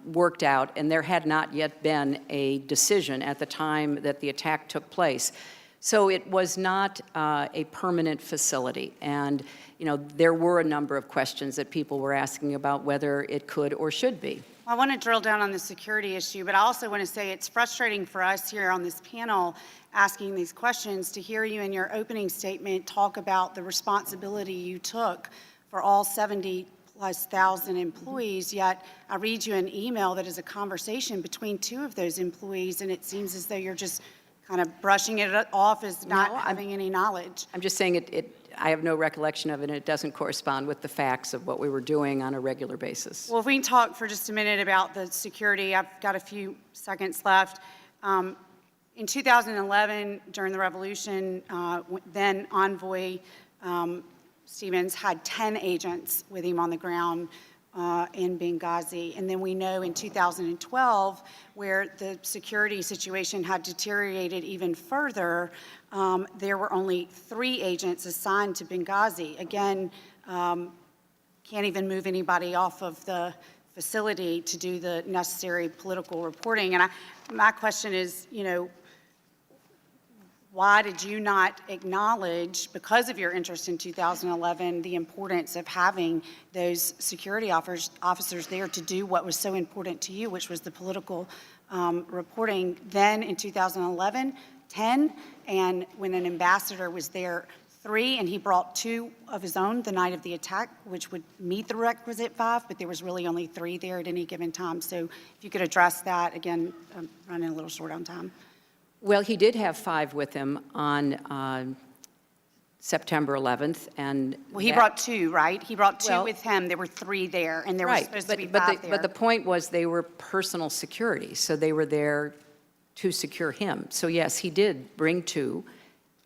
worked out, and there had not yet been a decision at the time that the attack took place. So it was not a permanent facility, and there were a number of questions that people were asking about whether it could or should be. I want to drill down on the security issue, but I also want to say it's frustrating for us here on this panel asking these questions to hear you in your opening statement talk about the responsibility you took for all 70+ thousand employees, yet I read you an email that is a conversation between two of those employees, and it seems as though you're just kind of brushing it off as not having any knowledge. I'm just saying I have no recollection of it, and it doesn't correspond with the facts of what we were doing on a regular basis. Well, if we can talk for just a minute about the security, I've got a few seconds left. In 2011, during the revolution, then Envoy Stevens had 10 agents with him on the ground in Benghazi. And then we know in 2012, where the security situation had deteriorated even further, there were only 3 agents assigned to Benghazi. Again, can't even move anybody off of the facility to do the necessary political reporting. And my question is, why did you not acknowledge, because of your interest in 2011, the importance of having those security officers there to do what was so important to you, which was the political reporting? Then in 2011, 10, and when an ambassador was there, 3, and he brought 2 of his own the night of the attack, which would meet the requisite 5, but there was really only 3 there at any given time. So if you could address that, again, I'm running a little short on time. Well, he did have 5 with him on September 11th, and well, he brought 2, right? He brought 2 with him. There were 3 there, and there were supposed to be 5 there. But the point was they were personal security, so they were there to secure him. So yes, he did bring 2,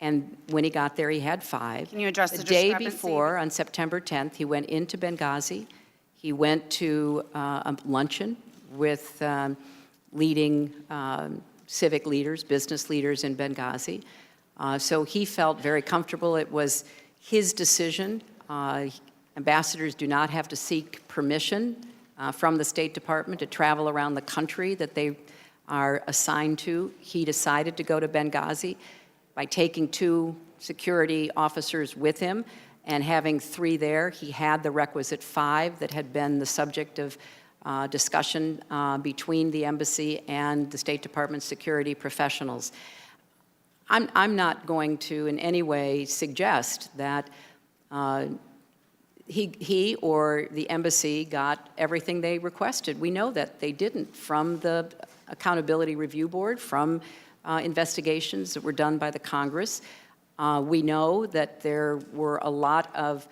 and when he got there, he had 5. Can you address the day discrepancy? before, on September 10th, he went into Benghazi. He went to a luncheon with leading civic leaders, business leaders in Benghazi. So he felt very comfortable. It was his decision. Ambassadors do not have to seek permission from the State Department to travel around the country that they are assigned to. He decided to go to Benghazi by taking 2 security officers with him and having 3 there. He had the requisite 5 that had been the subject of discussion between the embassy and the State Department security professionals. I'm not going to in any way suggest that he or the embassy got everything they requested. We know that they didn't from the Accountability Review Board, from investigations that were done by the Congress. We know that there were a lot of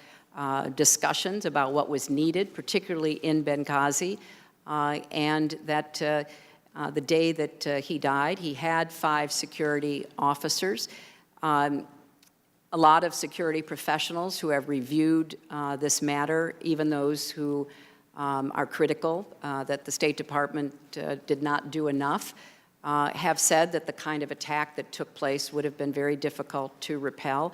discussions about what was needed, particularly in Benghazi, and that the day that he died, he had 5 security officers. A lot of security professionals who have reviewed this matter, even those who are critical that the State Department did not do enough, have said that the kind of attack that took place would have been very difficult to repel.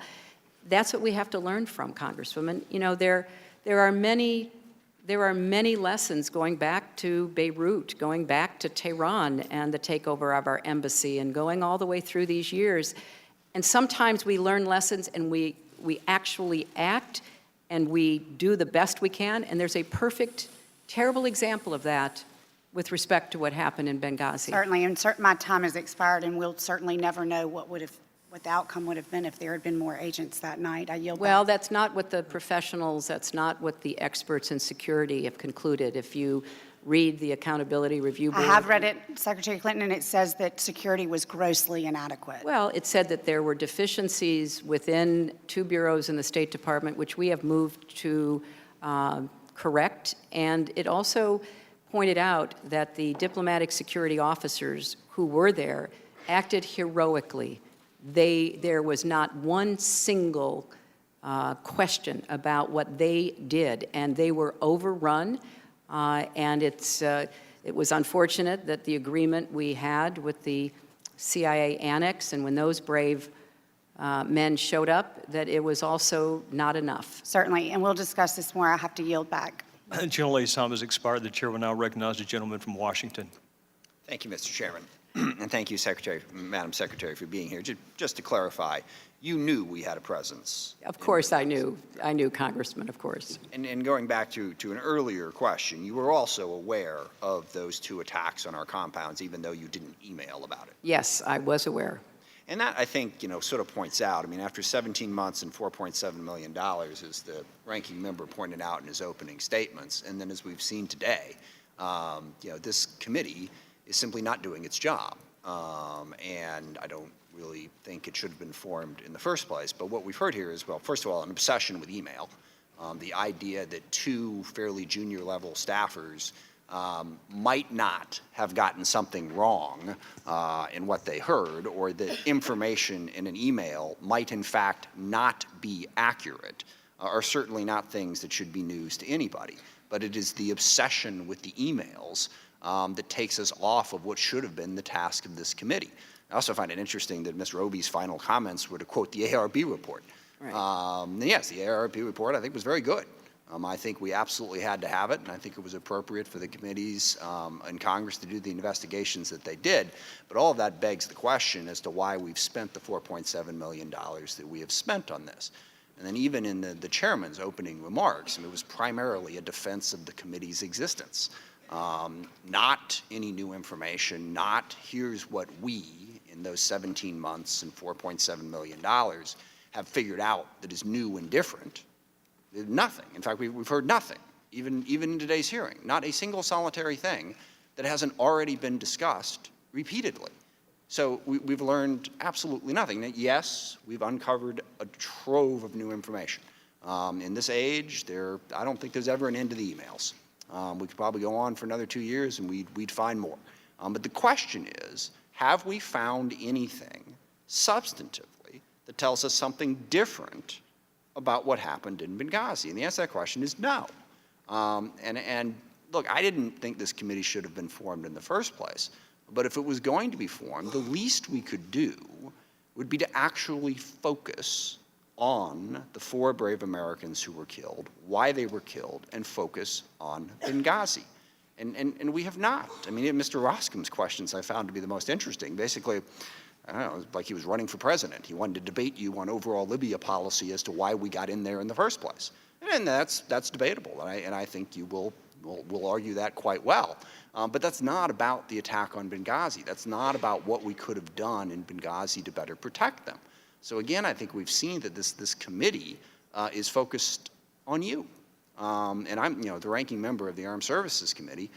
That's what we have to learn from, Congresswoman. There are many lessons going back to Beirut, going back to Tehran and the takeover of our embassy, and going all the way through these years. And sometimes we learn lessons and we actually act and we do the best we can. And there's a perfect, terrible example of that with respect to what happened in Benghazi. Certainly, and my time has expired, and we'll certainly never know what the outcome would have been if there had been more agents that night. I yield Well, back. that's not what the professionals, that's not what the experts in security have concluded. If you read the Accountability Review Board. I have read it, Secretary Clinton, and it says that security was grossly inadequate. Well, it said that there were deficiencies within 2 bureaus in the State Department, which we have moved to correct. And it also pointed out that the diplomatic security officers who were there acted heroically. There was not one single question about what they did, and they were overrun, and it was unfortunate that the agreement we had with the CIA annex, and when those brave men showed up, that it was also not enough. Certainly, and we'll discuss this more. I have to yield back. Gentlelady's time has expired. The chair will now recognize the gentleman from Washington. Thank you, Mr. Chairman. And thank you, Madam Secretary, for being here. Just to clarify, you knew we had a presence. Of course I knew, Congressman, of course. And going back to an earlier question, you were also aware of those 2 attacks on our compounds, even though you didn't email about it. Yes, I was aware. And that, I think, sort of points out, I mean, after 17 months and $4.7 million, as the ranking member pointed out in his opening statements, and then as we've seen today, this committee is simply not doing its job. And I don't really think it should have been formed in the first place. But what we've heard here is, well, first of all, an obsession with email. The idea that 2 fairly junior level staffers might not have gotten something wrong in what they heard, or that information in an email might in fact not be accurate, are certainly not things that should be news to anybody. But it is the obsession with the emails that takes us off of what should have been the task of this committee. I also find it interesting that Ms. Roby's final comments were to quote the ARB report. Right. And yes, the ARB report I think was very good. I think we absolutely had to have it, and I think it was appropriate for the committees in Congress to do the investigations that they did. But all of that begs the question as to why we've spent the $4.7 million that we have spent on this. And then even in the chairman's opening remarks, I mean, it was primarily a defense of the committee's existence. Not any new information, not here's what we, in those 17 months and $4.7 million, have figured out that is new and different. Nothing. In fact, we've heard nothing, even in today's hearing, not a single solitary thing that hasn't already been discussed repeatedly. So we've learned absolutely nothing. Now, yes, we've uncovered a trove of new information. In this age, I don't think there's ever an end to the emails. We could probably go on for another 2 years and we'd find more. But the question is, have we found anything substantively that tells us something different about what happened in Benghazi? And the answer to that question is no. And look, I didn't think this committee should have been formed in the first place. But if it was going to be formed, the least we could do would be to actually focus on the 4 brave Americans who were killed, why they were killed, and focus on Benghazi. And we have not. I mean, Mr. Roskam's questions I found to be the most interesting. Basically, I don't know, it was like he was running for president. He wanted to debate you on overall Libya policy as to why we got in there in the first place. And that's debatable, and I think you will argue that quite well. But that's not about the attack on Benghazi. That's not about what we could have done in Benghazi to better protect them. So again, I think we've seen that this committee is focused on you. And I'm, the ranking member of the Armed Services Committee.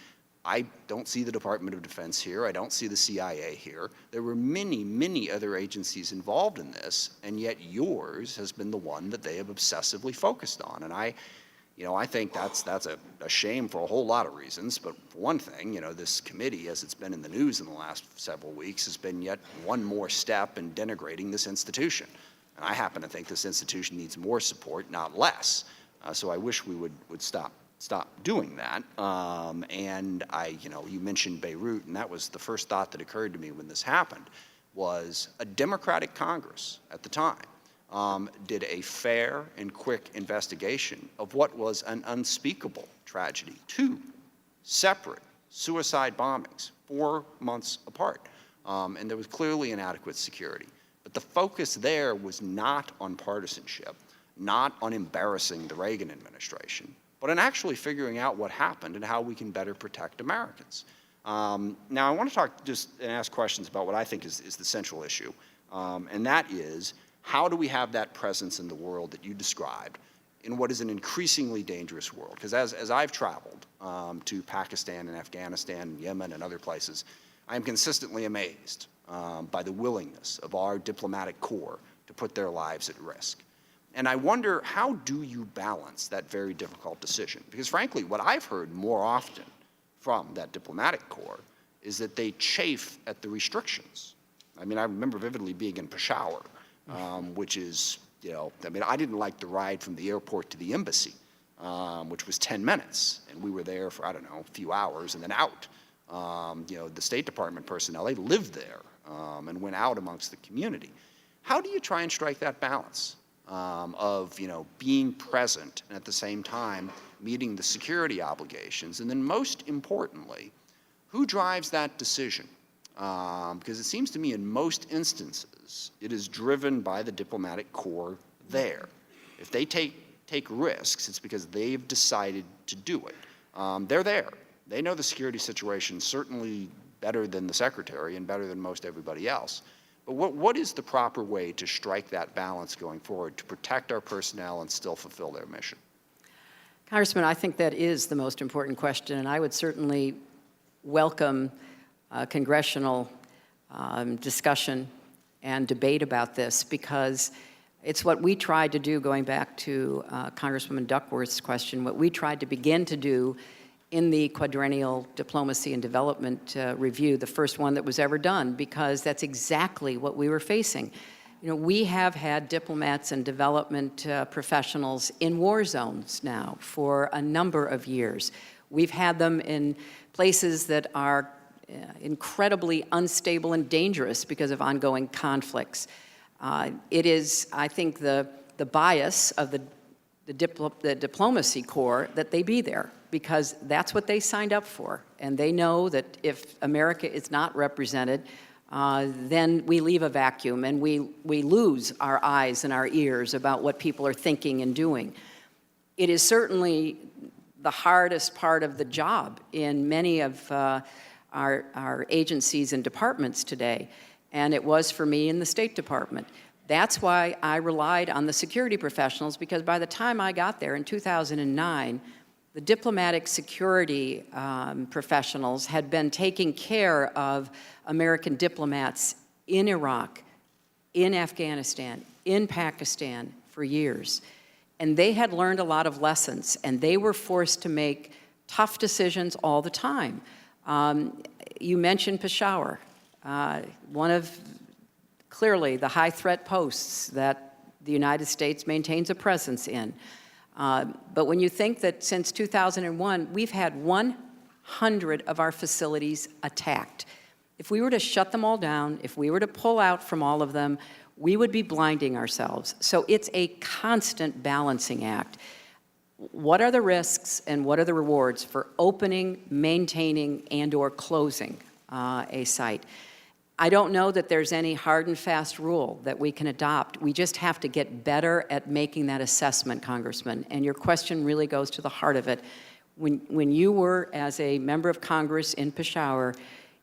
I don't see the Department of Defense here. I don't see the CIA here. There were many, many other agencies involved in this, and yet yours has been the one that they have obsessively focused on. And I think that's a shame for a whole lot of reasons. But for one thing, this committee, as it's been in the news in the last several weeks, has been yet one more step in denigrating this institution. And I happen to think this institution needs more support, not less. So I wish we would stop doing that. And you mentioned Beirut, and that was the first thought that occurred to me when this happened, was a Democratic Congress at the time did a fair and quick investigation of what was an unspeakable tragedy. 2 separate suicide bombings, 4 months apart. And there was clearly inadequate security. But the focus there was not on partisanship, not on embarrassing the Reagan administration, but on actually figuring out what happened and how we can better protect Americans. Now, I want to talk and ask questions about what I think is the central issue, and that is, how do we have that presence in the world that you described in what is an increasingly dangerous world? Because as I've traveled to Pakistan and Afghanistan and Yemen and other places, I am consistently amazed by the willingness of our diplomatic corps to put their lives at risk. And I wonder, how do you balance that very difficult decision? Because frankly, what I've heard more often from that diplomatic corps is that they chafe at the restrictions. I mean, I remember vividly being in Peshawar, which is, I mean, I didn't like the ride from the airport to the embassy, which was 10 minutes. And we were there for, I don't know, a few hours and then out. The State Department personnel, they lived there and went out amongst the community. How do you try and strike that balance of, being present and at the same time meeting the security obligations? And then most importantly, who drives that decision? Because it seems to me in most instances, it is driven by the diplomatic corps there. If they take risks, it's because they've decided to do it. They're there. They know the security situation certainly better than the secretary and better than most everybody else. But what is the proper way to strike that balance going forward to protect our personnel and still fulfill their mission? Congressman, I think that is the most important question, and I would certainly welcome congressional discussion and debate about this, because it's what we tried to do, going back to Congresswoman Duckworth's question, what we tried to begin to do in the quadrennial diplomacy and development review, the first one that was ever done, because that's exactly what we were facing. We have had diplomats and development professionals in war zones now for a number of years. We've had them in places that are incredibly unstable and dangerous because of ongoing conflicts. It is, I think, the bias of the diplomacy corps that they be there, because that's what they signed up for. And they know that if America is not represented, then we leave a vacuum and we lose our eyes and our ears about what people are thinking and doing. It is certainly the hardest part of the job in many of our agencies and departments today, and it was for me in the State Department. That's why I relied on the security professionals, because by the time I got there in 2009, the diplomatic security professionals had been taking care of American diplomats in Iraq, in Afghanistan, in Pakistan for years. And they had learned a lot of lessons, and they were forced to make tough decisions all the time. You mentioned Peshawar, one of clearly the high threat posts that the United States maintains a presence in. But when you think that since 2001, we've had 100 of our facilities attacked. If we were to shut them all down, if we were to pull out from all of them, we would be blinding ourselves. So it's a constant balancing act. What are the risks and what are the rewards for opening, maintaining, and/or closing a site? I don't know that there's any hard and fast rule that we can adopt. We just have to get better at making that assessment, Congressman. And your question really goes to the heart of it. When you were, as a member of Congress in Peshawar,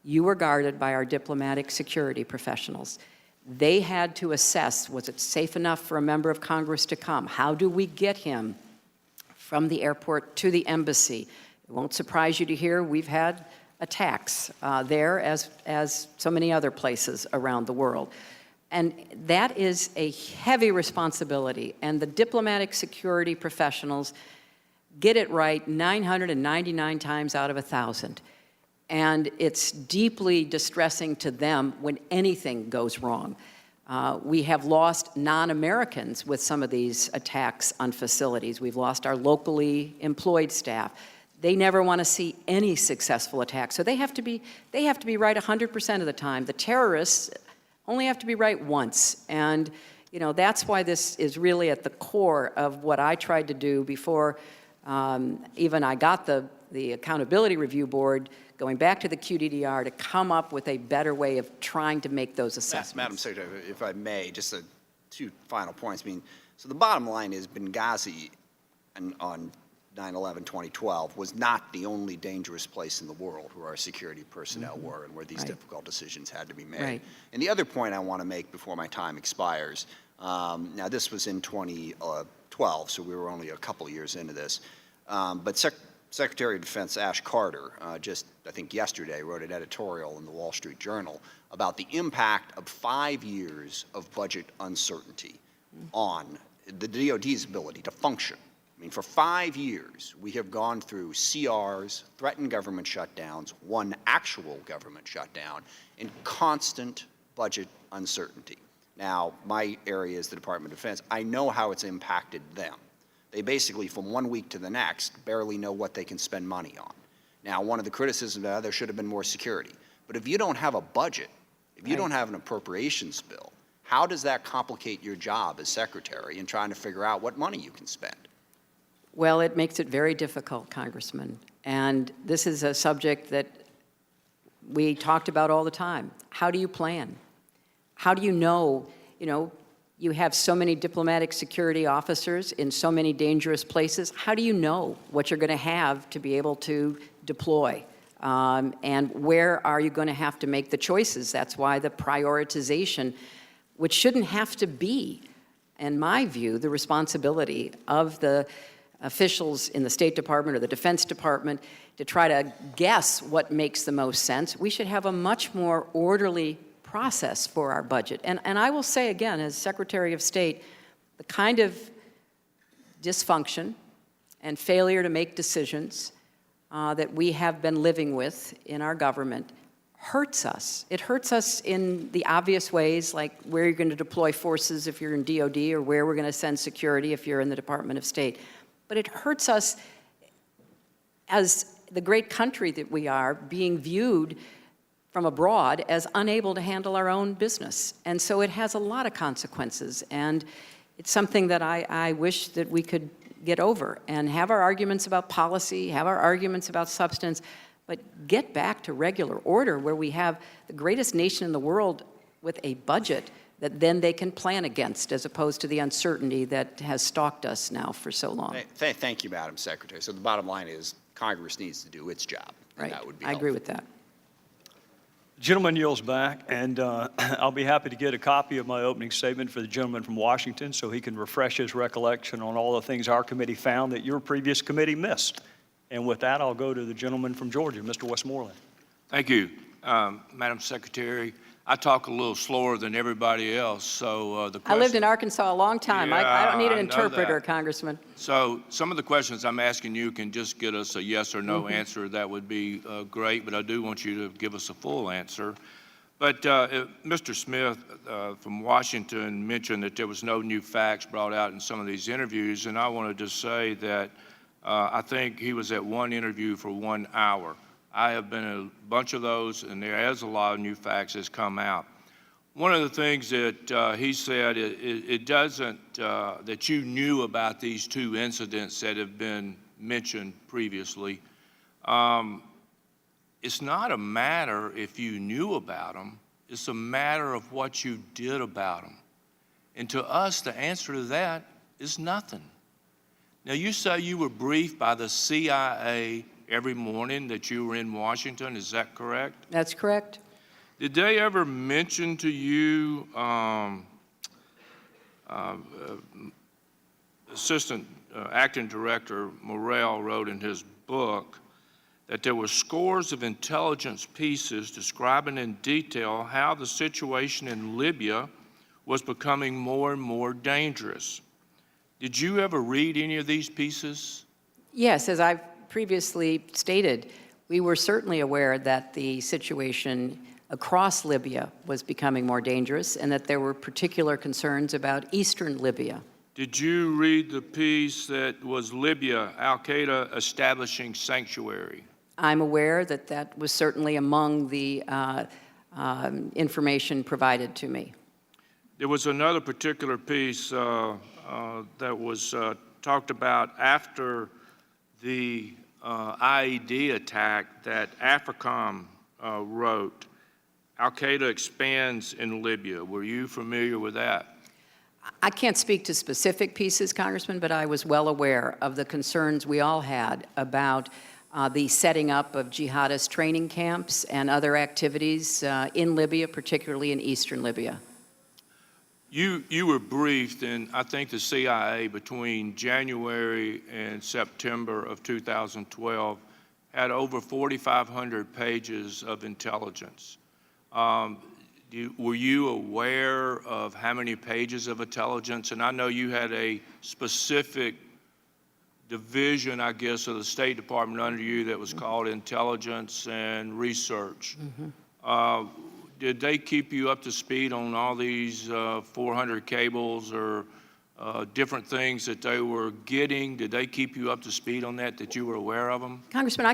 you were guarded by our diplomatic security professionals. They had to assess, was it safe enough for a member of Congress to come? How do we get him from the airport to the embassy? It won't surprise you to hear we've had attacks there as so many other places around the world. And that is a heavy responsibility, and the diplomatic security professionals get it right 999 times out of 1,000. And it's deeply distressing to them when anything goes wrong. We have lost non-Americans with some of these attacks on facilities. We've lost our locally employed staff. They never want to see any successful attack. So they have to be right 100% of the time. The terrorists only have to be right once. And that's why this is really at the core of what I tried to do before even I got the Accountability Review Board, going back to the QDDR, to come up with a better way of trying to make those assessments. Madam Secretary, if I may, just two final points. So the bottom line is Benghazi on 9/11/2012 was not the only dangerous place in the world where our security personnel were and where these difficult decisions had to be made. Right. And the other point I want to make before my time expires, now this was in 2012, so we were only a couple years into this, but Secretary of Defense Ash Carter just, I think yesterday, wrote an editorial in the Wall Street Journal about the impact of 5 years of budget uncertainty on the DoD's ability to function. I mean, for 5 years, we have gone through CRs, threatened government shutdowns, one actual government shutdown, and constant budget uncertainty. Now, my area is the Department of Defense. I know how it's impacted them. They basically, from 1 week to the next, barely know what they can spend money on. Now, one of the criticisms of there should have been more security. But if you don't have a budget, if you don't have an appropriations bill, how does that complicate your job as secretary in trying to figure out what money you can spend? Well, it makes it very difficult, Congressman. And this is a subject that we talked about all the time. How do you plan? How do you know, you have so many diplomatic security officers in so many dangerous places. How do you know what you're going to have to be able to deploy? And where are you going to have to make the choices? That's why the prioritization, which shouldn't have to be, in my view, the responsibility of the officials in the State Department or the Defense Department to try to guess what makes the most sense. We should have a much more orderly process for our budget. And I will say again, as Secretary of State, the kind of dysfunction and failure to make decisions that we have been living with in our government hurts us. It hurts us in the obvious ways, like where you're going to deploy forces if you're in DOD or where we're going to send security if you're in the Department of State. But it hurts us as the great country that we are, being viewed from abroad as unable to handle our own business. And so it has a lot of consequences. And it's something that I wish that we could get over and have our arguments about policy, have our arguments about substance, but get back to regular order where we have the greatest nation in the world with a budget that then they can plan against, as opposed to the uncertainty that has stalked us now for so long. Thank you, Madam Secretary. So the bottom line is Congress needs to do its job. Right. That would be I agree with that. The gentleman yields back, and I'll be happy to get a copy of my opening statement for the gentleman from Washington so he can refresh his recollection on all the things our committee found that your previous committee missed. And with that, I'll go to the gentleman from Georgia, Mr. Westmoreland. Thank you, Madam Secretary. I talk a little slower than everybody else, so the question... I lived in Arkansas a long time. I don't need an interpreter, Congressman. So some of the questions I'm asking you can just get us a yes or no answer. That would be great, but I do want you to give us a full answer. But Mr. Smith from Washington mentioned that there was no new facts brought out in some of these interviews, and I wanted to say that I think he was at one interview for 1 hour. I have been in a bunch of those, and there is a lot of new facts that's come out. One of the things that he said, it doesn't, that you knew about these two incidents that have been mentioned previously. It's not a matter if you knew about them, it's a matter of what you did about them. And to us, the answer to that is nothing. Now, you say you were briefed by the CIA every morning that you were in Washington, is that correct? That's correct. Did they ever mention to you, Assistant Acting Director Morrell wrote in his book that there were scores of intelligence pieces describing in detail how the situation in Libya was becoming more and more dangerous. Did you ever read any of these pieces? Yes, as I've previously stated, we were certainly aware that the situation across Libya was becoming more dangerous and that there were particular concerns about eastern Libya. Did you read the piece that was Libya, Al-Qaeda establishing sanctuary? I'm aware that that was certainly among the information provided to me. There was another particular piece that was talked about after the IED attack that AFRICOM wrote. Al-Qaeda expands in Libya. Were you familiar with that? I can't speak to specific pieces, Congressman, but I was well aware of the concerns we all had about the setting up of jihadist training camps and other activities in Libya, particularly in eastern Libya. You were briefed in, I think, the CIA between January and September of 2012 had over 4,500 pages of intelligence. Were you aware of how many pages of intelligence? And I know you had a specific division, I guess, of the State Department under you that was called Intelligence and Research. Did they keep you up to speed on all these 400 cables or different things that they were getting? Did they keep you up to speed on that you were aware of them? Congressman,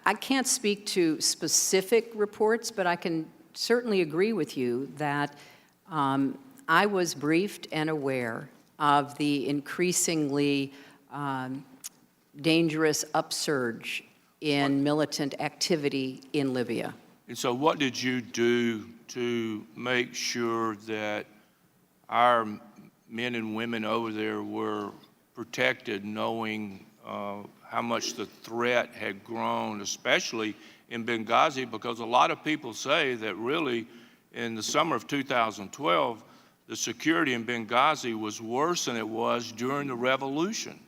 I can't speak to specific reports, but I can certainly agree with you that I was briefed and aware of the increasingly dangerous upsurge in militant activity in Libya. And so what did you do to make sure that our men and women over there were protected, knowing how much the threat had grown, especially in Benghazi? Because a lot of people say that really in the summer of 2012, the security in Benghazi was worse than it was during the revolution.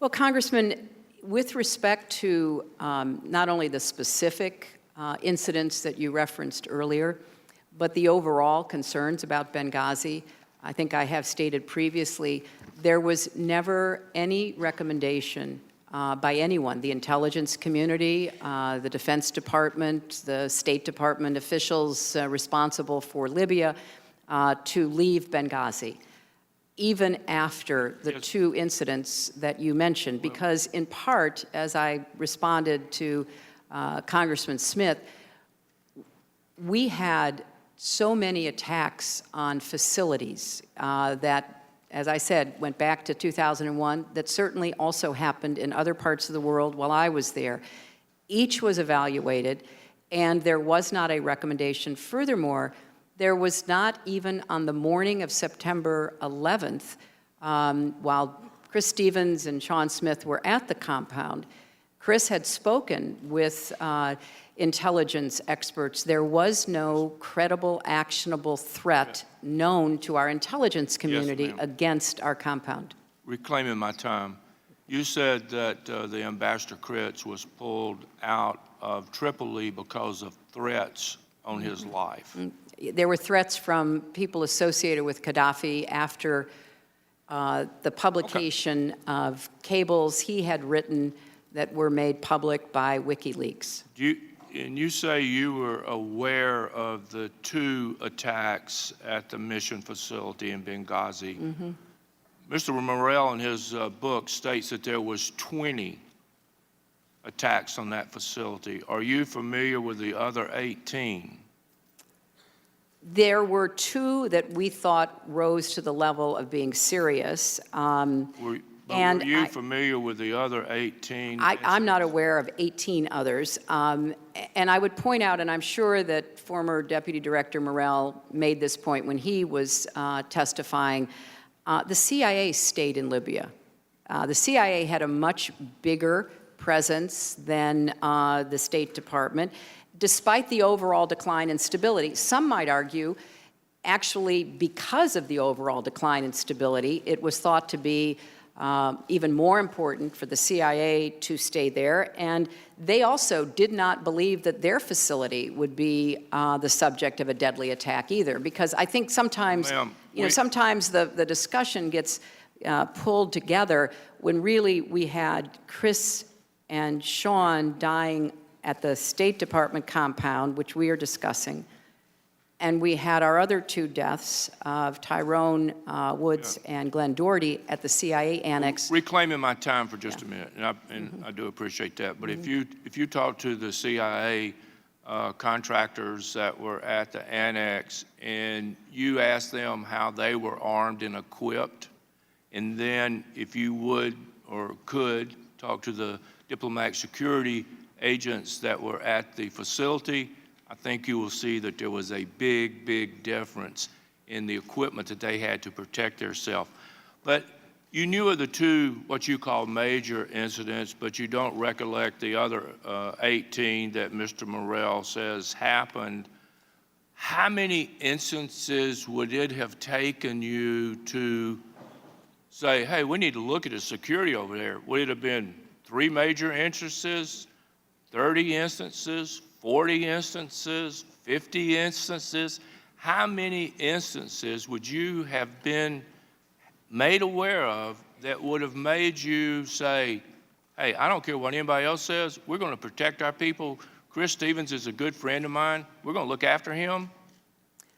Well, Congressman, with respect to not only the specific incidents that you referenced earlier, but the overall concerns about Benghazi, I think I have stated previously, there was never any recommendation by anyone, the intelligence community, the Defense Department, the State Department officials responsible for Libya, to leave Benghazi, even after the two incidents that you mentioned, because in part, as I responded to Congressman Smith, we had so many attacks on facilities that, as I said, went back to 2001, that certainly also happened in other parts of the world while I was there. Each was evaluated, and there was not a recommendation. Furthermore, there was not even on the morning of September 11th, while Chris Stevens and Sean Smith were at the compound, Chris had spoken with intelligence experts. There was no credible, actionable threat known to our intelligence community against our compound. Reclaiming my time, you said that the Ambassador Kritz was pulled out of Tripoli because of threats on his life. There were threats from people associated with Gaddafi after the publication of cables he had written that were made public by WikiLeaks. And you say you were aware of the two attacks at the mission facility in Benghazi. Mr. Morrell in his book states that there was 20 attacks on that facility. Are you familiar with the other 18? There were two that we thought rose to the level of being serious. Were you familiar with the other 18? I'm not aware of 18 others. And I would point out, and I'm sure that former Deputy Director Morrell made this point when he was testifying, the CIA stayed in Libya. The CIA had a much bigger presence than the State Department, despite the overall decline in stability. Some might argue, actually, because of the overall decline in stability, it was thought to be even more important for the CIA to stay there, and they also did not believe that their facility would be the subject of a deadly attack either, because I think sometimes, sometimes the discussion gets pulled together when really we had Chris and Sean dying at the State Department compound, which we are discussing, and we had our other two deaths of Tyrone Woods and Glenn Doherty at the CIA annex. Reclaiming my time for just a minute, and I do appreciate that. But if you talk to the CIA contractors that were at the annex and you ask them how they were armed and equipped, and then if you would or could talk to the diplomatic security agents that were at the facility, I think you will see that there was a big, big difference in the equipment that they had to protect themselves. But you knew of the two, what you call major incidents, but you don't recollect the other 18 that Mr. Morrell says happened. How many instances would it have taken you to say, hey, we need to look at the security over there? Would it have been 3 major instances, 30 instances, 40 instances, 50 instances? How many instances would you have been made aware of that would have made you say, hey, I don't care what anybody else says, we're going to protect our people. Chris Stevens is a good friend of mine. We're going to look after him.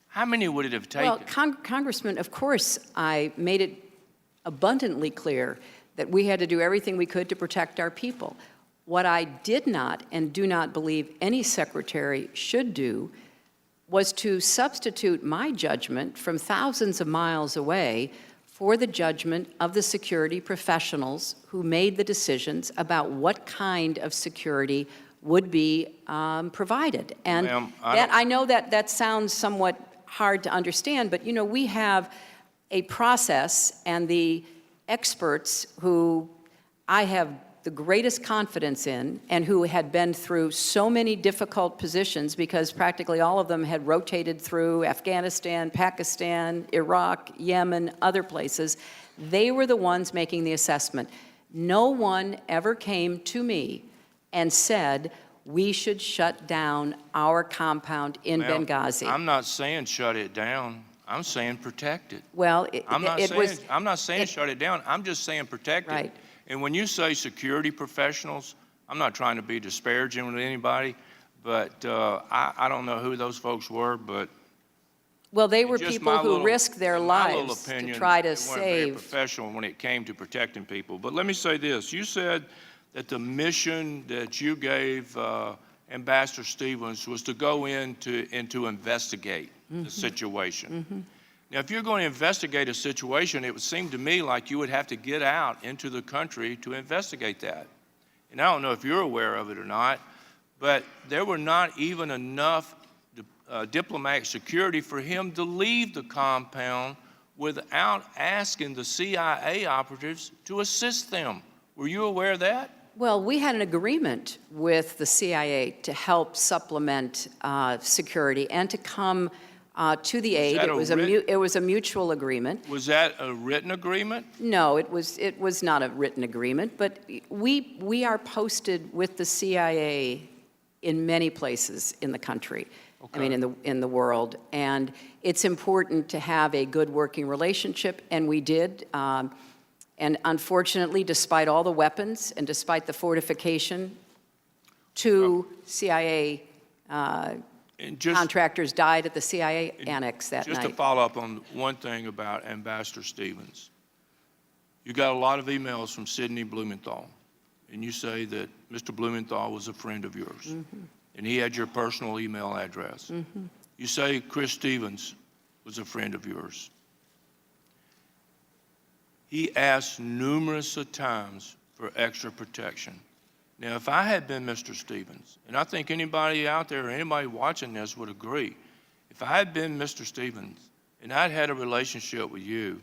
How many would it have taken? Well, Congressman, of course, I made it abundantly clear that we had to do everything we could to protect our people. What I did not and do not believe any secretary should do was to substitute my judgment from thousands of miles away for the judgment of the security professionals who made the decisions about what kind of security would be provided. And Ma'am, I know that sounds somewhat hard to understand, but we have a process, and the experts who I have the greatest confidence in and who had been through so many difficult positions, because practically all of them had rotated through Afghanistan, Pakistan, Iraq, Yemen, other places. They were the ones making the assessment. No one ever came to me and said, we should shut down our compound in Ma'am, Benghazi. I'm not saying shut it down. I'm saying protect it. Well, I'm not saying shut it down. I'm just saying protect Right. it. And when you say security professionals, I'm not trying to be disparaging with anybody, but I don't know who those folks were, but Well, they were just people my who little- risked their in my little lives to opinion, try to they weren't very save. professional when it came to protecting people. But let me say this. You said that the mission that you gave Ambassador Stevens was to go in to investigate the situation. Now, if you're going to investigate a situation, it would seem to me like you would have to get out into the country to investigate that. And I don't know if you're aware of it or not, but there were not even enough diplomatic security for him to leave the compound without asking the CIA operatives to assist them. Were you aware of that? Well, we had an agreement with the CIA to help supplement security and to come to the aid. that It was a mutual agreement. Was that a written agreement? No, it was not a written agreement, but we are posted with the CIA in many places in the country. I mean, in the world, and it's important to have a good working relationship, and we did. And unfortunately, despite all the weapons and despite the fortification, 2 CIA contractors died at the CIA annex that Just night. to follow up on one thing about Ambassador Stevens, you got a lot of emails from Sidney Blumenthal, and you say that Mr. Blumenthal was a friend of yours, and he had your personal email address. You say Chris Stevens was a friend of yours. He asked numerous times for extra protection. Now, if I had been Mr. Stevens, and I think anybody out there or anybody watching this would agree, if I had been Mr. Stevens and I'd had a relationship with you,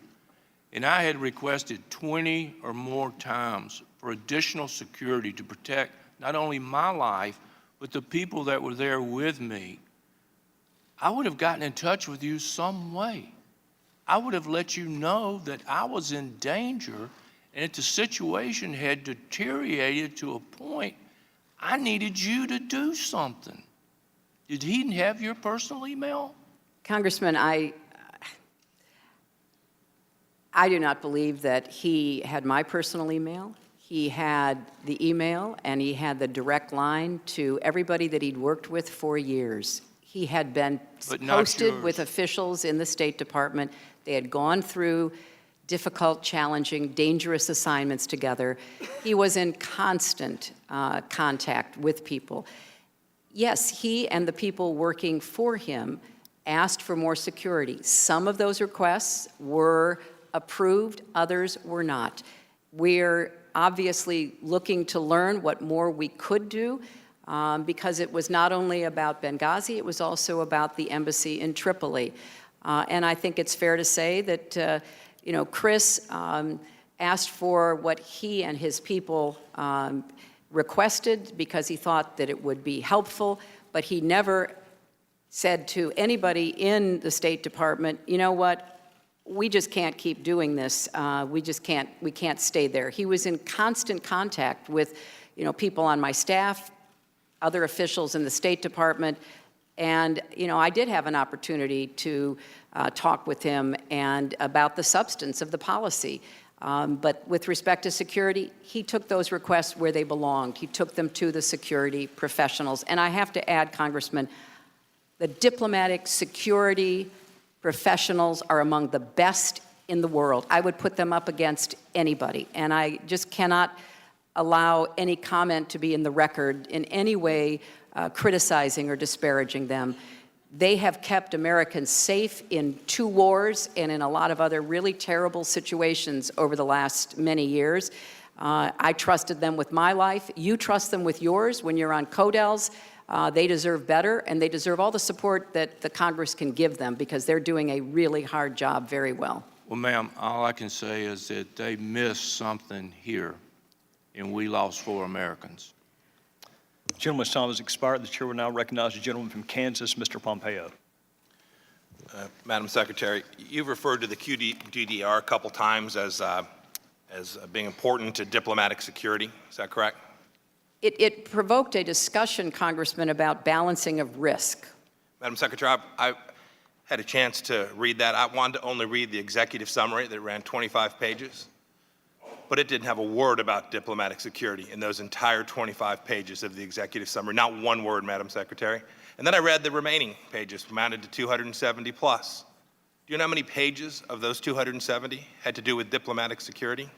and I had requested 20 or more times for additional security to protect not only my life, but the people that were there with me, I would have gotten in touch with you some way. I would have let you know that I was in danger and that the situation had deteriorated to a point I needed you to do something. Did he have your personal email? Congressman, I do not believe that he had my personal email. He had the email, and he had the direct line to everybody that he'd worked with for years. He had been But not posted yours. with officials in the State Department. They had gone through difficult, challenging, dangerous assignments together. He was in constant contact with people. Yes, he and the people working for him asked for more security. Some of those requests were approved, others were not. We're obviously looking to learn what more we could do, because it was not only about Benghazi, it was also about the embassy in Tripoli. And I think it's fair to say that, Chris asked for what he and his people requested because he thought that it would be helpful, but he never said to anybody in the State Department, you know what, we just can't keep doing this. We can't stay there. He was in constant contact with, people on my staff, other officials in the State Department, and, I did have an opportunity to talk with him and about the substance of the policy. But with respect to security, he took those requests where they belonged. He took them to the security professionals. And I have to add, Congressman, the diplomatic security professionals are among the best in the world. I would put them up against anybody. And I just cannot allow any comment to be in the record in any way criticizing or disparaging them. They have kept Americans safe in 2 wars and in a lot of other really terrible situations over the last many years. I trusted them with my life. You trust them with yours when you're on CODELs. They deserve better, and they deserve all the support that the Congress can give them because they're doing a really hard job very well. Well, ma'am, all I can say is that they missed something here, and we lost 4 Americans. Gentleman's time has expired. The chair will now recognize the gentleman from Kansas, Mr. Pompeo. Madam Secretary, you've referred to the QDDR a couple times as being important to diplomatic security. Is that correct? It provoked a discussion, Congressman, about balancing of risk. Madam Secretary, I had a chance to read that. I wanted to only read the executive summary that ran 25 pages, but it didn't have a word about diplomatic security in those entire 25 pages of the executive summary. Not one word, Madam Secretary. And then I read the remaining pages, amounted to 270 plus. Do you know how many pages of those 270 had to do with diplomatic security?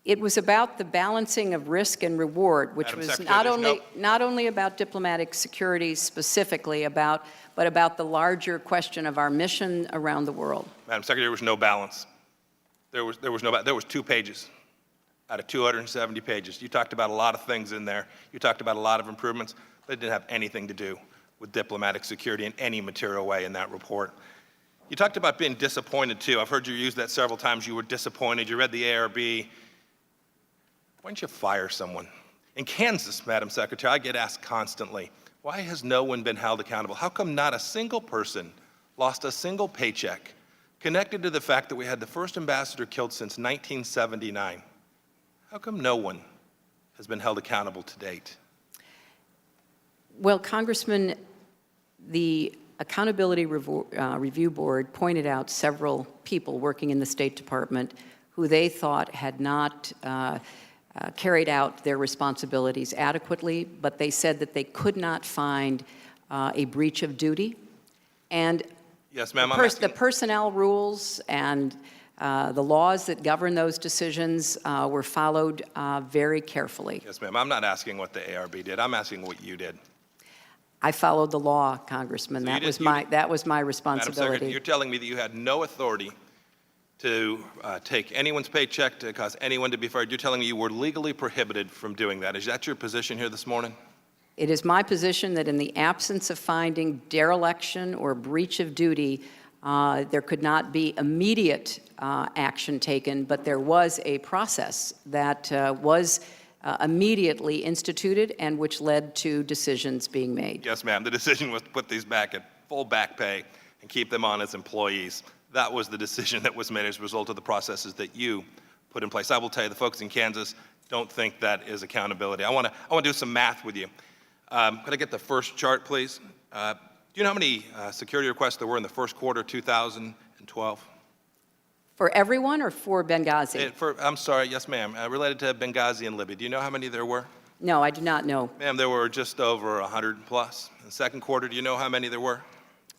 It was about the balancing of risk and reward, which Madam was Secretary, not only about diplomatic security specifically, but about the larger question of our mission around the world. Madam Secretary, there was no balance. There was 2 pages out of 270 pages. You talked about a lot of things in there. You talked about a lot of improvements, but it didn't have anything to do with diplomatic security in any material way in that report. You talked about being disappointed, too. I've heard you use that several times. You were disappointed. You read the ARB. Why don't you fire someone? In Kansas, Madam Secretary, I get asked constantly, why has no one been held accountable? How come not a single person lost a single paycheck connected to the fact that we had the first ambassador killed since 1979? How come no one has been held accountable to date? Well, Congressman, the Accountability Review Board pointed out several people working in the State Department who they thought had not carried out their responsibilities adequately, but they said that they could not find a breach of duty. And Yes, ma'am. the personnel rules and the laws that govern those decisions were followed very carefully. Yes, ma'am. I'm not asking what the ARB did. I'm asking what you did. I followed the law, Congressman. So That was my Madam responsibility. Secretary, you're telling me that you had no authority to take anyone's paycheck to cause anyone to be fired. You're telling me you were legally prohibited from doing that. Is that your position here this morning? It is my position that in the absence of finding dereliction or breach of duty, there could not be immediate action taken, but there was a process that was immediately instituted and which led to decisions being made. Yes, ma'am. The decision was to put these back at full back pay and keep them on as employees. That was the decision that was made as a result of the processes that you put in place. I will tell you, the folks in Kansas don't think that is accountability. I want to do some math with you. Could I get the first chart, please? Do you know how many security requests there were in the first quarter 2012? For everyone or for Benghazi? I'm sorry, yes, ma'am. Related to Benghazi and Libya. Do you know how many there were? No, I do not know. Ma'am, there were just over 100 plus. In the second quarter, do you know how many there were?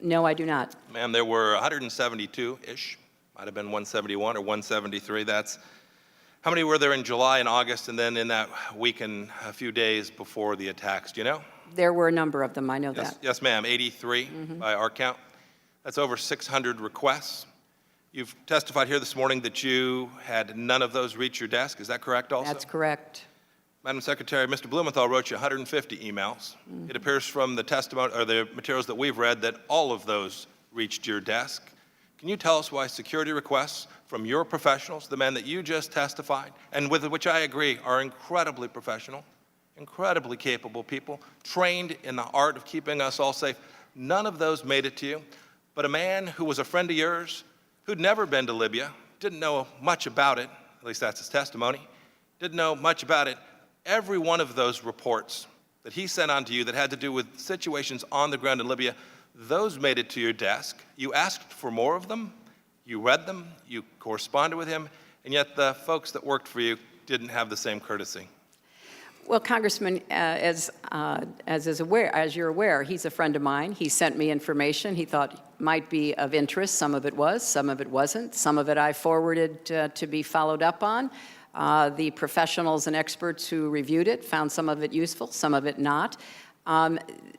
No, I do not. Ma'am, there were 172-ish. Might have been 171 or 173. That's how many were there in July and August, and then in that week and a few days before the attacks? Do you know? There were a number of them, I know that. Yes, ma'am, 83 by our count. That's over 600 requests. You've testified here this morning that you had none of those reach your desk. Is that correct also? That's correct. Madam Secretary, Mr. Blumenthal wrote you 150 emails. It appears from the testimony or the materials that we've read that all of those reached your desk. Can you tell us why security requests from your professionals, the men that you just testified, and with which I agree are incredibly professional, incredibly capable people, trained in the art of keeping us all safe, none of those made it to you, but a man who was a friend of yours, who'd never been to Libya, didn't know much about it, at least that's his testimony, didn't know much about it. Every one of those reports that he sent on to you that had to do with situations on the ground in Libya, those made it to your desk. You asked for more of them, you read them, you corresponded with him, and yet the folks that worked for you didn't have the same courtesy. Well, Congressman, as you're aware, he's a friend of mine. He sent me information he thought might be of interest. Some of it was, some of it wasn't. Some of it I forwarded to be followed up on. The professionals and experts who reviewed it found some of it useful, some of it not.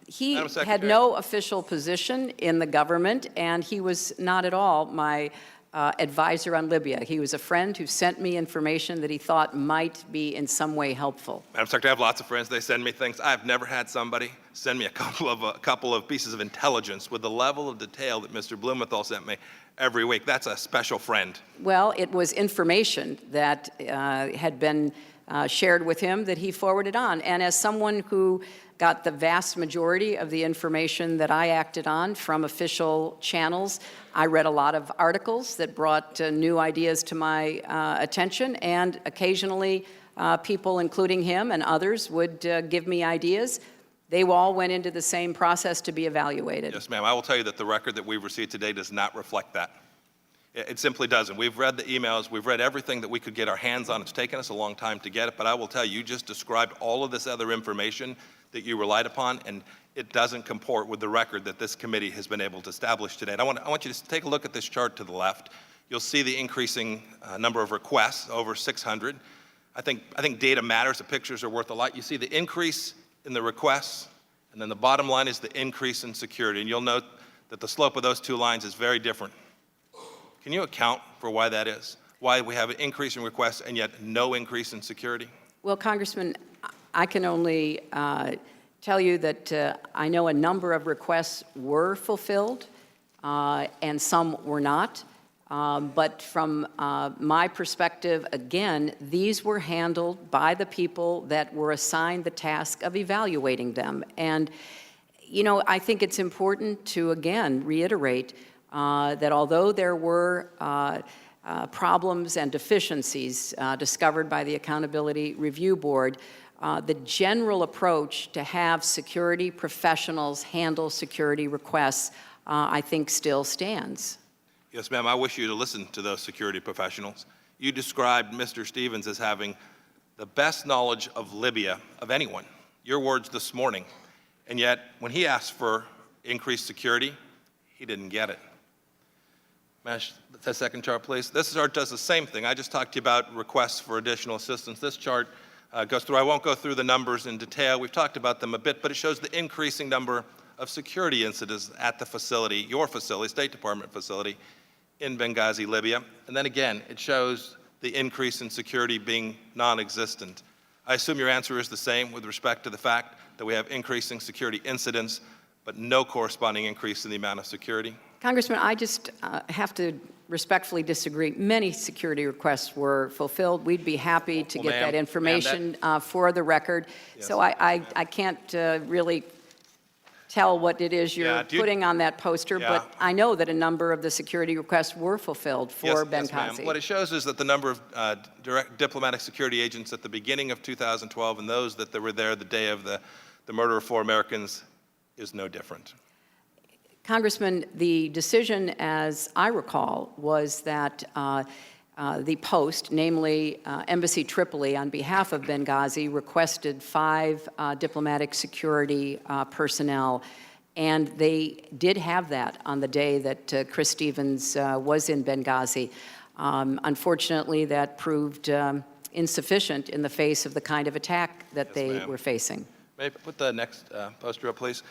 He had no official position in the government, and he was not at all my advisor on Libya. He was a friend who sent me information that he thought might be in some way helpful. Madam Secretary, I have lots of friends. They send me things. I've never had somebody send me a couple of pieces of intelligence with the level of detail that Mr. Blumenthal sent me every week. That's a special friend. Well, it was information that had been shared with him that he forwarded on. And as someone who got the vast majority of the information that I acted on from official channels, I read a lot of articles that brought new ideas to my attention, and occasionally people, including him and others, would give me ideas. They all went into the same process to be evaluated. Yes, ma'am. I will tell you that the record that we've received today does not reflect that. It simply doesn't. We've read the emails. We've read everything that we could get our hands on. It's taken us a long time to get it, but I will tell you, you just described all of this other information that you relied upon, and it doesn't comport with the record that this committee has been able to establish today. And I want you to take a look at this chart to the left. You'll see the increasing number of requests, over 600. I think data matters. The pictures are worth a lot. You see the increase in the requests, and then the bottom line is the increase in security. And you'll note that the slope of those two lines is very different. Can you account for why that is? Why we have an increase in requests and yet no increase in security? Well, Congressman, I can only tell you that I know a number of requests were fulfilled and some were not. But from my perspective, again, these were handled by the people that were assigned the task of evaluating them. And, you know, I think it's important to, again, reiterate that although there were problems and deficiencies discovered by the Accountability Review Board, the general approach to have security professionals handle security requests, I think, still stands. Yes, ma'am. I wish you to listen to those security professionals. You described Mr. Stevens as having the best knowledge of Libya of anyone. Your words this morning. And yet, when he asked for increased security, he didn't get it. The second chart, please. This chart does the same thing. I just talked to you about requests for additional assistance. This chart goes through. I won't go through the numbers in detail. We've talked about them a bit, but it shows the increasing number of security incidents at the facility, your facility, State Department facility, in Benghazi, Libya. And then again, it shows the increase in security being non-existent. I assume your answer is the same with respect to the fact that we have increasing security incidents, but no corresponding increase in the amount of security? Congressman, I just have to respectfully disagree. Many security requests were fulfilled. We'd be happy to get that information for the record. Yes. So I can't really tell what it is you're putting on that poster, but I know that a number of the security requests were fulfilled for Benghazi. Yes, what it shows is that the number of direct diplomatic security agents at the beginning of 2012 and those that were there the day of the murder of 4 Americans is no different. Congressman, the decision, as I recall, was that the post, namely Embassy Tripoli, on behalf of Benghazi, requested 5 diplomatic security personnel, and they did have that on the day that Chris Stevens was in Benghazi. Unfortunately, that proved insufficient in the face of the kind of attack that they were facing. May I put the next poster up, please?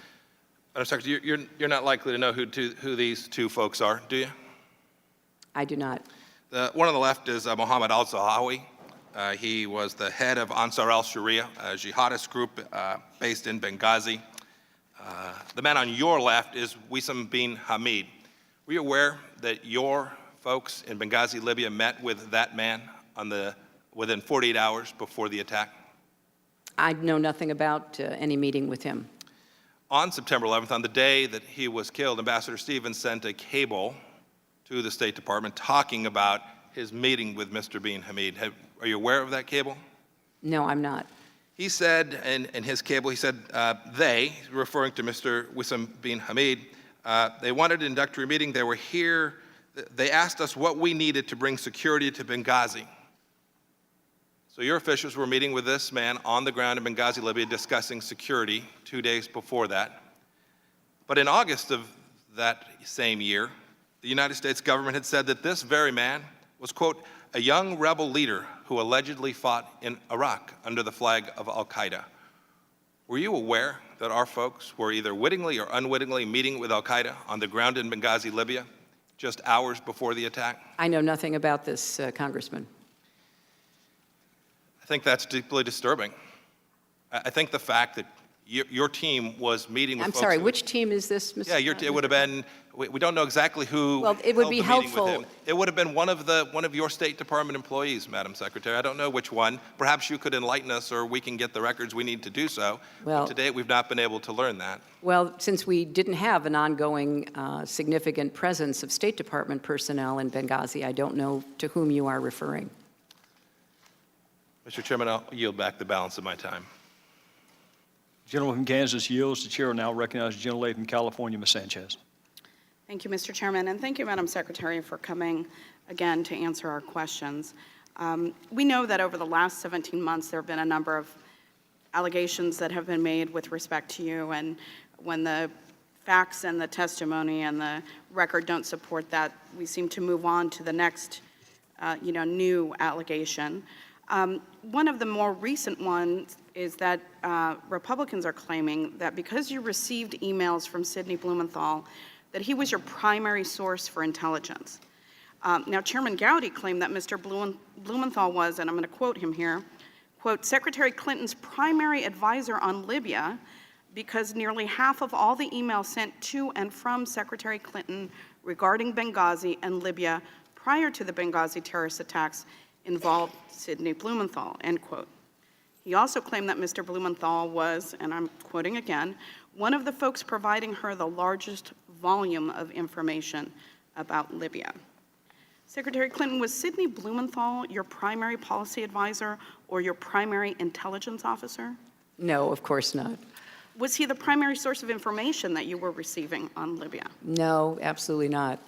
Madam Secretary, you're not likely to know who these 2 folks are, do you? I do not. The one on the left is Mohammed al-Zahawi. He was the head of Ansar al-Sharia, a jihadist group based in Benghazi. The man on your left is Wissam bin Hamid. Were you aware that your folks in Benghazi, Libya, met with that man within 48 hours before the attack? I know nothing about any meeting with him. On September 11th, on the day that he was killed, Ambassador Stevens sent a cable to the State Department talking about his meeting with Mr. bin Hamid. Are you aware of that cable? No, I'm not. He said in his cable, he said they, referring to Mr. Wissam bin Hamid, they wanted an introductory meeting. They were here They asked us what we needed to bring security to Benghazi. So your officials were meeting with this man on the ground in Benghazi, Libya, discussing security 2 days before that. But in August of that same year, the United States government had said that this very man was, quote, a young rebel leader who allegedly fought in Iraq under the flag of al-Qaeda. Were you aware that our folks were either wittingly or unwittingly meeting with al-Qaeda on the ground in Benghazi, Libya, just hours before the attack? I know nothing about this, Congressman. I think that's deeply disturbing. I think the fact that your team was meeting with I'm folks sorry, who- which team is this, Mr.? Yeah, it would have been, we don't know exactly who Well, it would held be the meeting with helpful- him. It would have been one of your State Department employees, Madam Secretary. I don't know which one. Perhaps you could enlighten us, or we can get the records we need to do so. Well- But to date, we've not been able to learn that. Well, since we didn't have an ongoing significant presence of State Department personnel in Benghazi, I don't know to whom you are referring. Mr. Chairman, I'll yield back the balance of my time. Gentleman from Kansas yields. The chair will now recognize the gentlelady from California, Ms. Sanchez. Thank you, Mr. Chairman, and thank you, Madam Secretary, for coming again to answer our questions. We know that over the last 17 months, there have been a number of allegations that have been made with respect to you, and when the facts and the testimony and the record don't support that, we seem to move on to the next, new allegation. One of the more recent ones is that Republicans are claiming that because you received emails from Sidney Blumenthal, that he was your primary source for intelligence. Now, Chairman Gaudy claimed that Mr. Blumenthal was, and I'm going to quote him here, quote, Secretary Clinton's primary advisor on Libya because nearly half of all the emails sent to and from Secretary Clinton regarding Benghazi and Libya prior to the Benghazi terrorist attacks involved Sidney Blumenthal, end quote. He also claimed that Mr. Blumenthal was, and I'm quoting again, one of the folks providing her the largest volume of information about Libya. Secretary Clinton, was Sidney Blumenthal your primary policy advisor or your primary intelligence officer? No, of course not. Was he the primary source of information that you were receiving on Libya? No, absolutely not.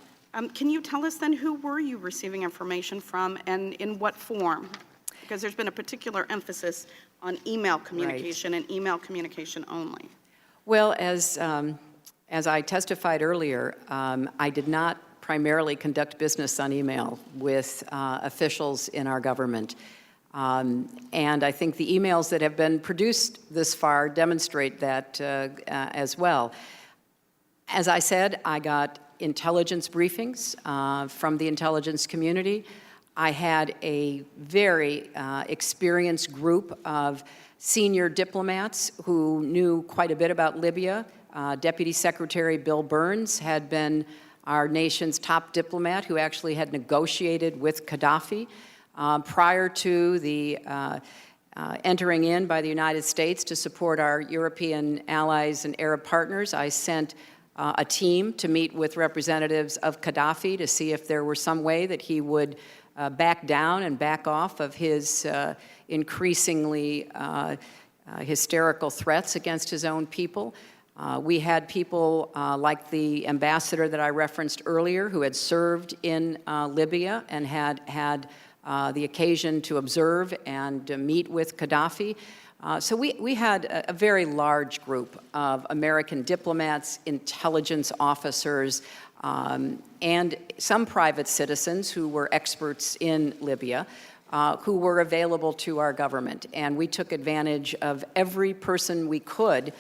Can you tell us then who were you receiving information from and in what form? Because there's been a particular emphasis on email communication and email communication only. Well, as I testified earlier, I did not primarily conduct business on email with officials in our government. And I think the emails that have been produced this far demonstrate that as well. As I said, I got intelligence briefings from the intelligence community. I had a very experienced group of senior diplomats who knew quite a bit about Libya. Deputy Secretary Bill Burns had been our nation's top diplomat who actually had negotiated with Gaddafi. Prior to the entering in by the United States to support our European allies and Arab partners, I sent a team to meet with representatives of Gaddafi to see if there were some way that he would back down and back off of his increasingly hysterical threats against his own people. We had people like the ambassador that I referenced earlier who had served in Libya and had the occasion to observe and meet with Gaddafi. So we had a very large group of American diplomats, intelligence officers, and some private citizens who were experts in Libya who were available to our government. And we took advantage of every person we could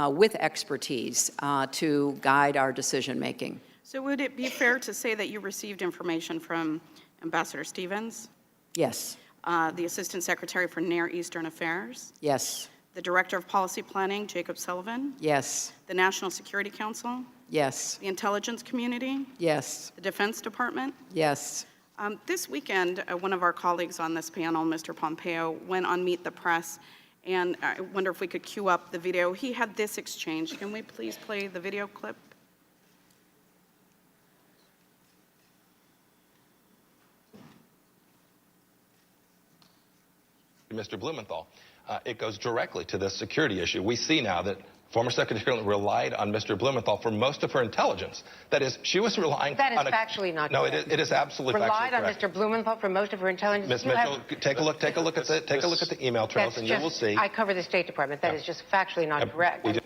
with expertise to guide our decision-making. So would it be fair to say that you received information from Ambassador Stevens? Yes. The Assistant Secretary for Near Eastern Affairs? Yes. The Director of Policy Planning, Jacob Sullivan? Yes. The National Security Council? Yes. The Intelligence Community? Yes. The Defense Department? Yes. This weekend, one of our colleagues on this panel, Mr. Pompeo, went on Meet the Press, and I wonder if we could cue up the video. He had this exchange. Can we please play the video clip? Mr. Blumenthal, it goes directly to this security issue. We see now that Former Secretary Clinton relied on Mr. Blumenthal for most of her intelligence. That is, she was relying That is on factually not No, correct. it is absolutely Relied factually on correct. Mr. Blumenthal for most of her intelligence. Ms. You Mitchell, have- take a look at the email trails, That's and you will just- see. I cover the State Department. That is just factually not correct. We do-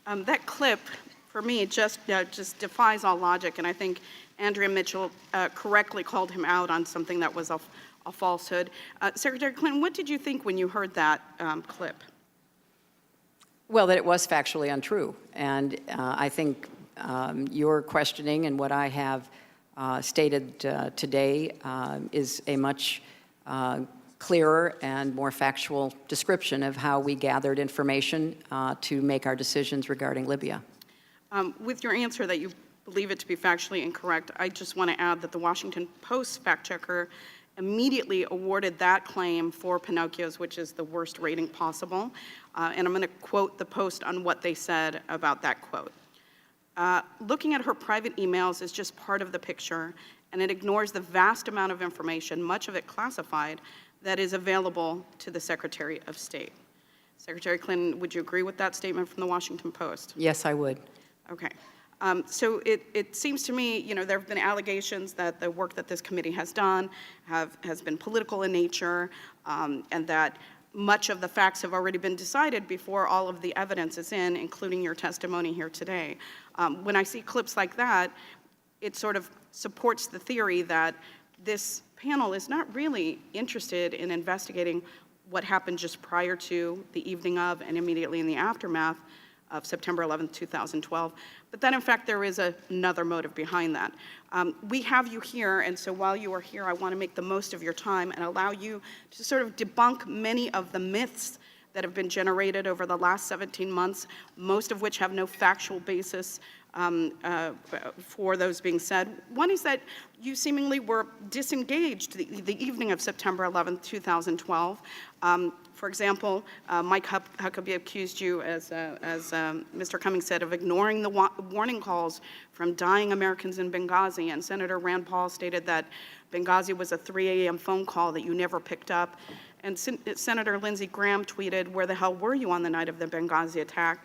That clip, for me, just defies all logic, and I think Andrea Mitchell correctly called him out on something that was a falsehood. Secretary Clinton, what did you think when you heard that clip? Well, that it was factually untrue. And I think your questioning and what I have stated today is a much clearer and more factual description of how we gathered information to make our decisions regarding Libya. With your answer that you believe it to be factually incorrect, I just want to add that the Washington Post fact checker immediately awarded that claim for Pinocchio's, which is the worst rating possible. And I'm going to quote the Post on what they said about that quote. Looking at her private emails is just part of the picture, and it ignores the vast amount of information, much of it classified, that is available to the Secretary of State. Secretary Clinton, would you agree with that statement from the Washington Post? Yes, I would. Okay. So it seems to me, there have been allegations that the work that this committee has done has been political in nature, and that much of the facts have already been decided before all of the evidence is in, including your testimony here today. When I see clips like that, it sort of supports the theory that this panel is not really interested in investigating what happened just prior to, the evening of, and immediately in the aftermath of September 11, 2012, but that in fact there is another motive behind that. We have you here, and so while you are here, I want to make the most of your time and allow you to sort of debunk many of the myths that have been generated over the last 17 months, most of which have no factual basis for those being said. One is that you seemingly were disengaged the evening of September 11, 2012. For example, Mike Huckabee accused you, as Mr. Cummings said, of ignoring the warning calls from dying Americans in Benghazi, and Senator Rand Paul stated that Benghazi was a 3 a.m. phone call that you never picked up. And Senator Lindsey Graham tweeted, "Where the hell were you on the night of the Benghazi attack?"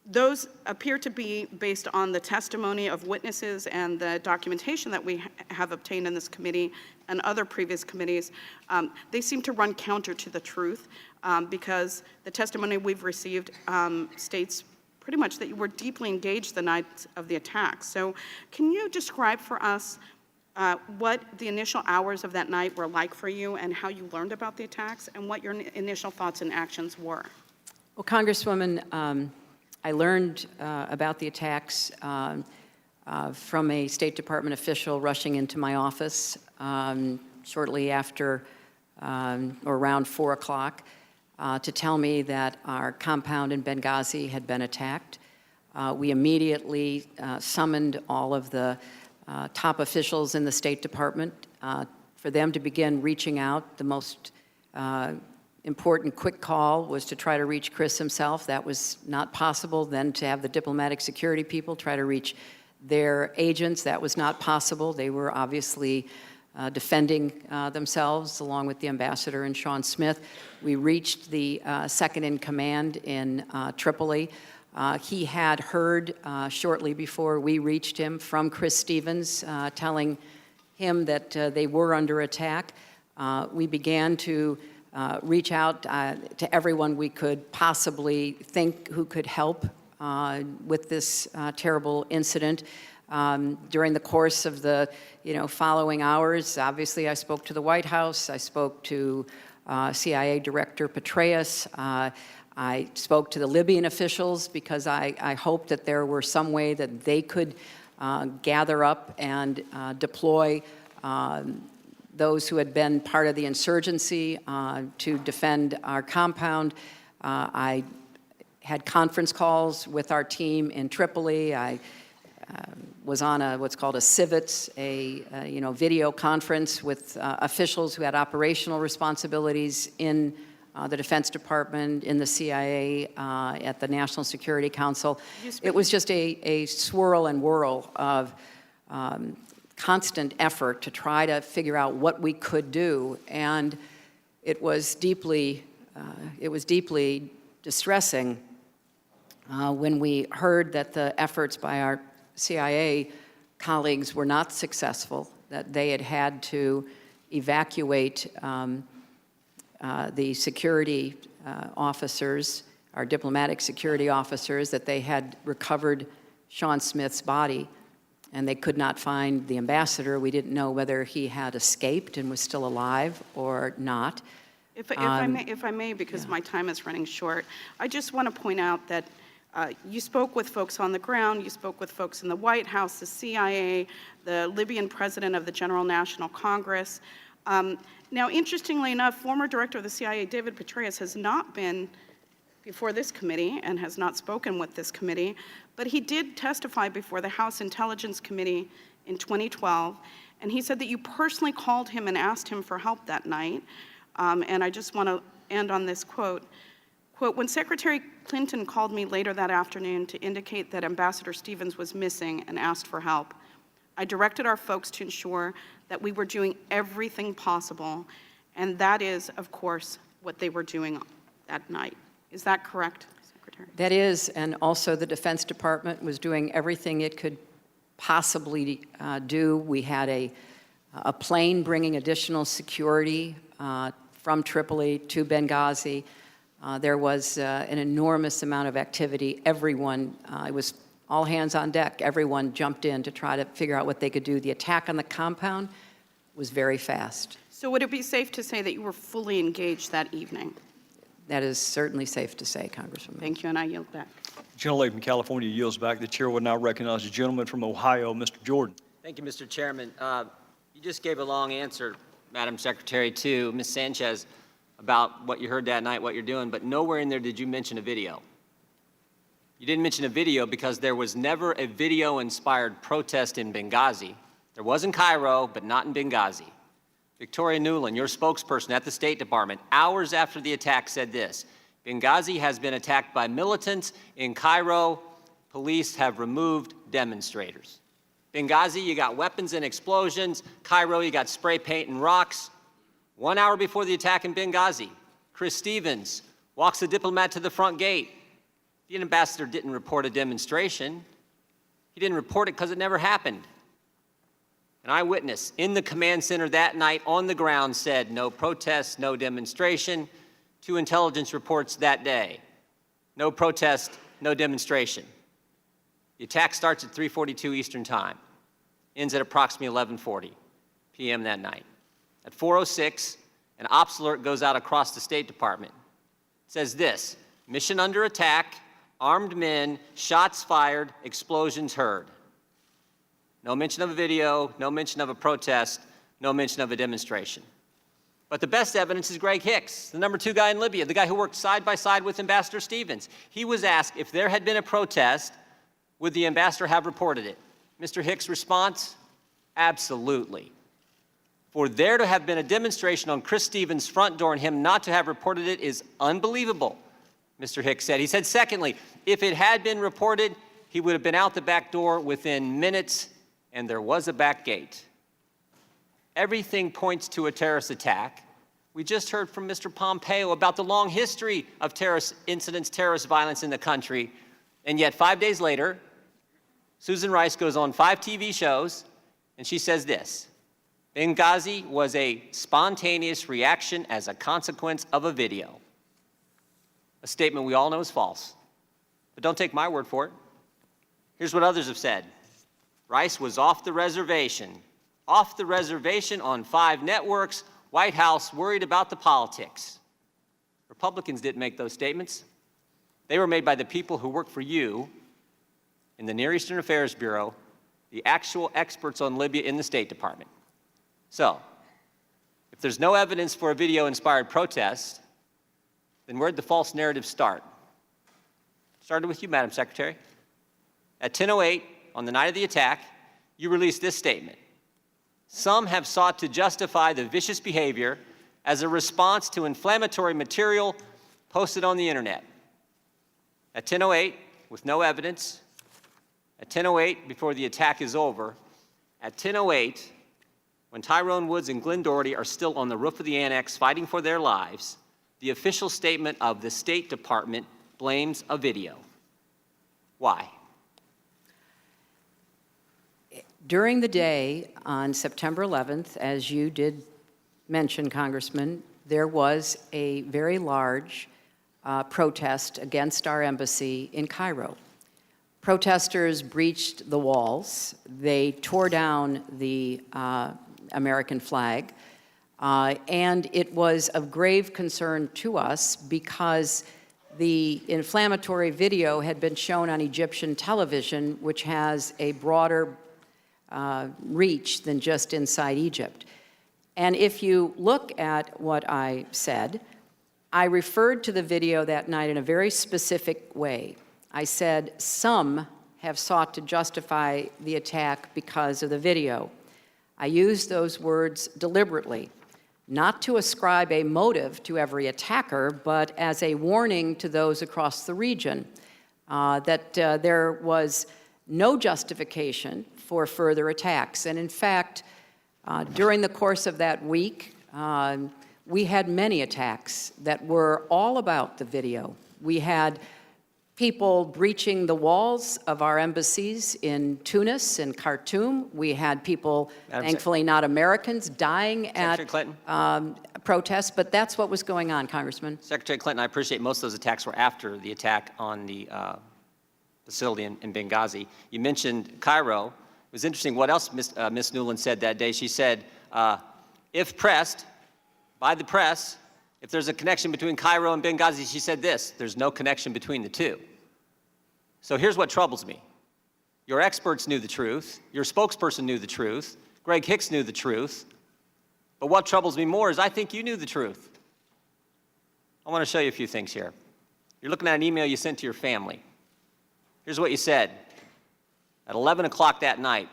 Those appear to be based on the testimony of witnesses and the documentation that we have obtained in this committee and other previous committees. They seem to run counter to the truth because the testimony we've received states pretty much that you were deeply engaged the night of the attack. So can you describe for us what the initial hours of that night were like for you and how you learned about the attacks and what your initial thoughts and actions were? Well, Congresswoman, I learned about the attacks from a State Department official rushing into my office shortly after or around 4 o'clock to tell me that our compound in Benghazi had been attacked. We immediately summoned all of the top officials in the State Department for them to begin reaching out. The most important quick call was to try to reach Chris himself. That was not possible. Then to have the diplomatic security people try to reach their agents, that was not possible. They were obviously defending themselves along with the ambassador and Sean Smith. We reached the second in command in Tripoli. He had heard shortly before we reached him from Chris Stevens telling him that they were under attack. We began to reach out to everyone we could possibly think who could help with this terrible incident. During the course of the following hours, obviously I spoke to the White House, I spoke to CIA Director Petraeus, I spoke to the Libyan officials because I hoped that there were some way that they could gather up and deploy those who had been part of the insurgency to defend our compound. I had conference calls with our team in Tripoli. I was on what's called a CIVITS, a video conference with officials who had operational responsibilities in the Defense Department, in the CIA, at the National Security Council. It was just a swirl and whirl of constant effort to try to figure out what we could do, and it was deeply distressing when we heard that the efforts by our CIA colleagues were not successful, that they had to evacuate the security officers, our diplomatic security officers, that they had recovered Sean Smith's body, and they could not find the ambassador. We didn't know whether he had escaped and was still alive or not. If I may, because my time is running short, I just want to point out that you spoke with folks on the ground, you spoke with folks in the White House, the CIA, the Libyan president of the General National Congress. Now, interestingly enough, former director of the CIA, David Petraeus, has not been before this committee and has not spoken with this committee, but he did testify before the House Intelligence Committee in 2012, and he said that you personally called him and asked him for help that night. And I just want to end on this quote. Quote, when Secretary Clinton called me later that afternoon to indicate that Ambassador Stevens was missing and asked for help, I directed our folks to ensure that we were doing everything possible, and that is, of course, what they were doing that night. Is that correct, Secretary? That is, and also the Defense Department was doing everything it could possibly do. We had a plane bringing additional security from Tripoli to Benghazi. There was an enormous amount of activity. Everyone, it was all hands on deck. Everyone jumped in to try to figure out what they could do. The attack on the compound was very fast. So would it be safe to say that you were fully engaged that evening? That is certainly safe to say, Congresswoman. Thank you, and I yield back. Gentlelady from California yields back. The chair will now recognize the gentleman from Ohio, Mr. Jordan. Thank you, Mr. Chairman. You just gave a long answer, Madam Secretary, to Ms. Sanchez about what you heard that night, what you're doing, but nowhere in there did you mention a video. You didn't mention a video because there was never a video-inspired protest in Benghazi. There was in Cairo, but not in Benghazi. Victoria Nuland, your spokesperson at the State Department, hours after the attack said this: Benghazi has been attacked by militants. In Cairo, police have removed demonstrators. Benghazi, you got weapons and explosions. Cairo, you got spray paint and rocks. 1 hour before the attack in Benghazi, Chris Stevens walks the diplomat to the front gate. The ambassador didn't report a demonstration. He didn't report it because it never happened. An eyewitness in the command center that night on the ground said no protest, no demonstration. 2 intelligence reports that day. No protest, no demonstration. The attack starts at 3:42 Eastern Time, ends at approximately 11:40 p.m. that night. At 4:06, an ops alert goes out across the State Department. It says this: mission under attack, armed men, shots fired, explosions heard. No mention of a video, no mention of a protest, no mention of a demonstration. But the best evidence is Greg Hicks, the #2 guy in Libya, the guy who worked side by side with Ambassador Stevens. He was asked if there had been a protest, would the ambassador have reported it? Mr. Hicks' response, absolutely. For there to have been a demonstration on Chris Stevens' front door and him not to have reported it is unbelievable, Mr. Hicks said. He said, secondly, if it had been reported, he would have been out the back door within minutes, and there was a back gate. Everything points to a terrorist attack. We just heard from Mr. Pompeo about the long history of terrorist incidents, terrorist violence in the country, and yet 5 days later, Susan Rice goes on 5 TV shows, and she says this: Benghazi was a spontaneous reaction as a consequence of a video. A statement we all know is false, but don't take my word for it. Here's what others have said. Rice was off the reservation on 5 networks, White House worried about the politics. Republicans didn't make those statements. They were made by the people who work for you in the Near Eastern Affairs Bureau, the actual experts on Libya in the State Department. So, if there's no evidence for a video-inspired protest, then where'd the false narrative start? It started with you, Madam Secretary. At 10:08, on the night of the attack, you released this statement: some have sought to justify the vicious behavior as a response to inflammatory material posted on the internet. At 10:08, with no evidence, at 10:08, before the attack is over, at 10:08, when Tyrone Woods and Glenn Doherty are still on the roof of the annex fighting for their lives, the official statement of the State Department blames a video. Why? During the day on September 11th, as you did mention, Congressman, there was a very large protest against our embassy in Cairo. Protesters breached the walls. They tore down the American flag. And it was of grave concern to us because the inflammatory video had been shown on Egyptian television, which has a broader reach than just inside Egypt. And if you look at what I said, I referred to the video that night in a very specific way. I said, some have sought to justify the attack because of the video. I used those words deliberately, not to ascribe a motive to every attacker, but as a warning to those across the region that there was no justification for further attacks. And in fact, during the course of that week, we had many attacks that were all about the video. We had people breaching the walls of our embassies in Tunis and Khartoum. We had people, thankfully not Americans, dying at protests, but that's what was going on, Congressman. Secretary Clinton, I appreciate most of those attacks were after the attack on the facility in Benghazi. You mentioned Cairo. It was interesting what else Ms. Newland said that day. She said, if pressed by the press, if there's a connection between Cairo and Benghazi, she said this, there's no connection between the two. So here's what troubles me. Your experts knew the truth. Your spokesperson knew the truth. Greg Hicks knew the truth. But what troubles me more is I think you knew the truth. I want to show you a few things here. You're looking at an email you sent to your family. Here's what you said. At 11 o'clock that night,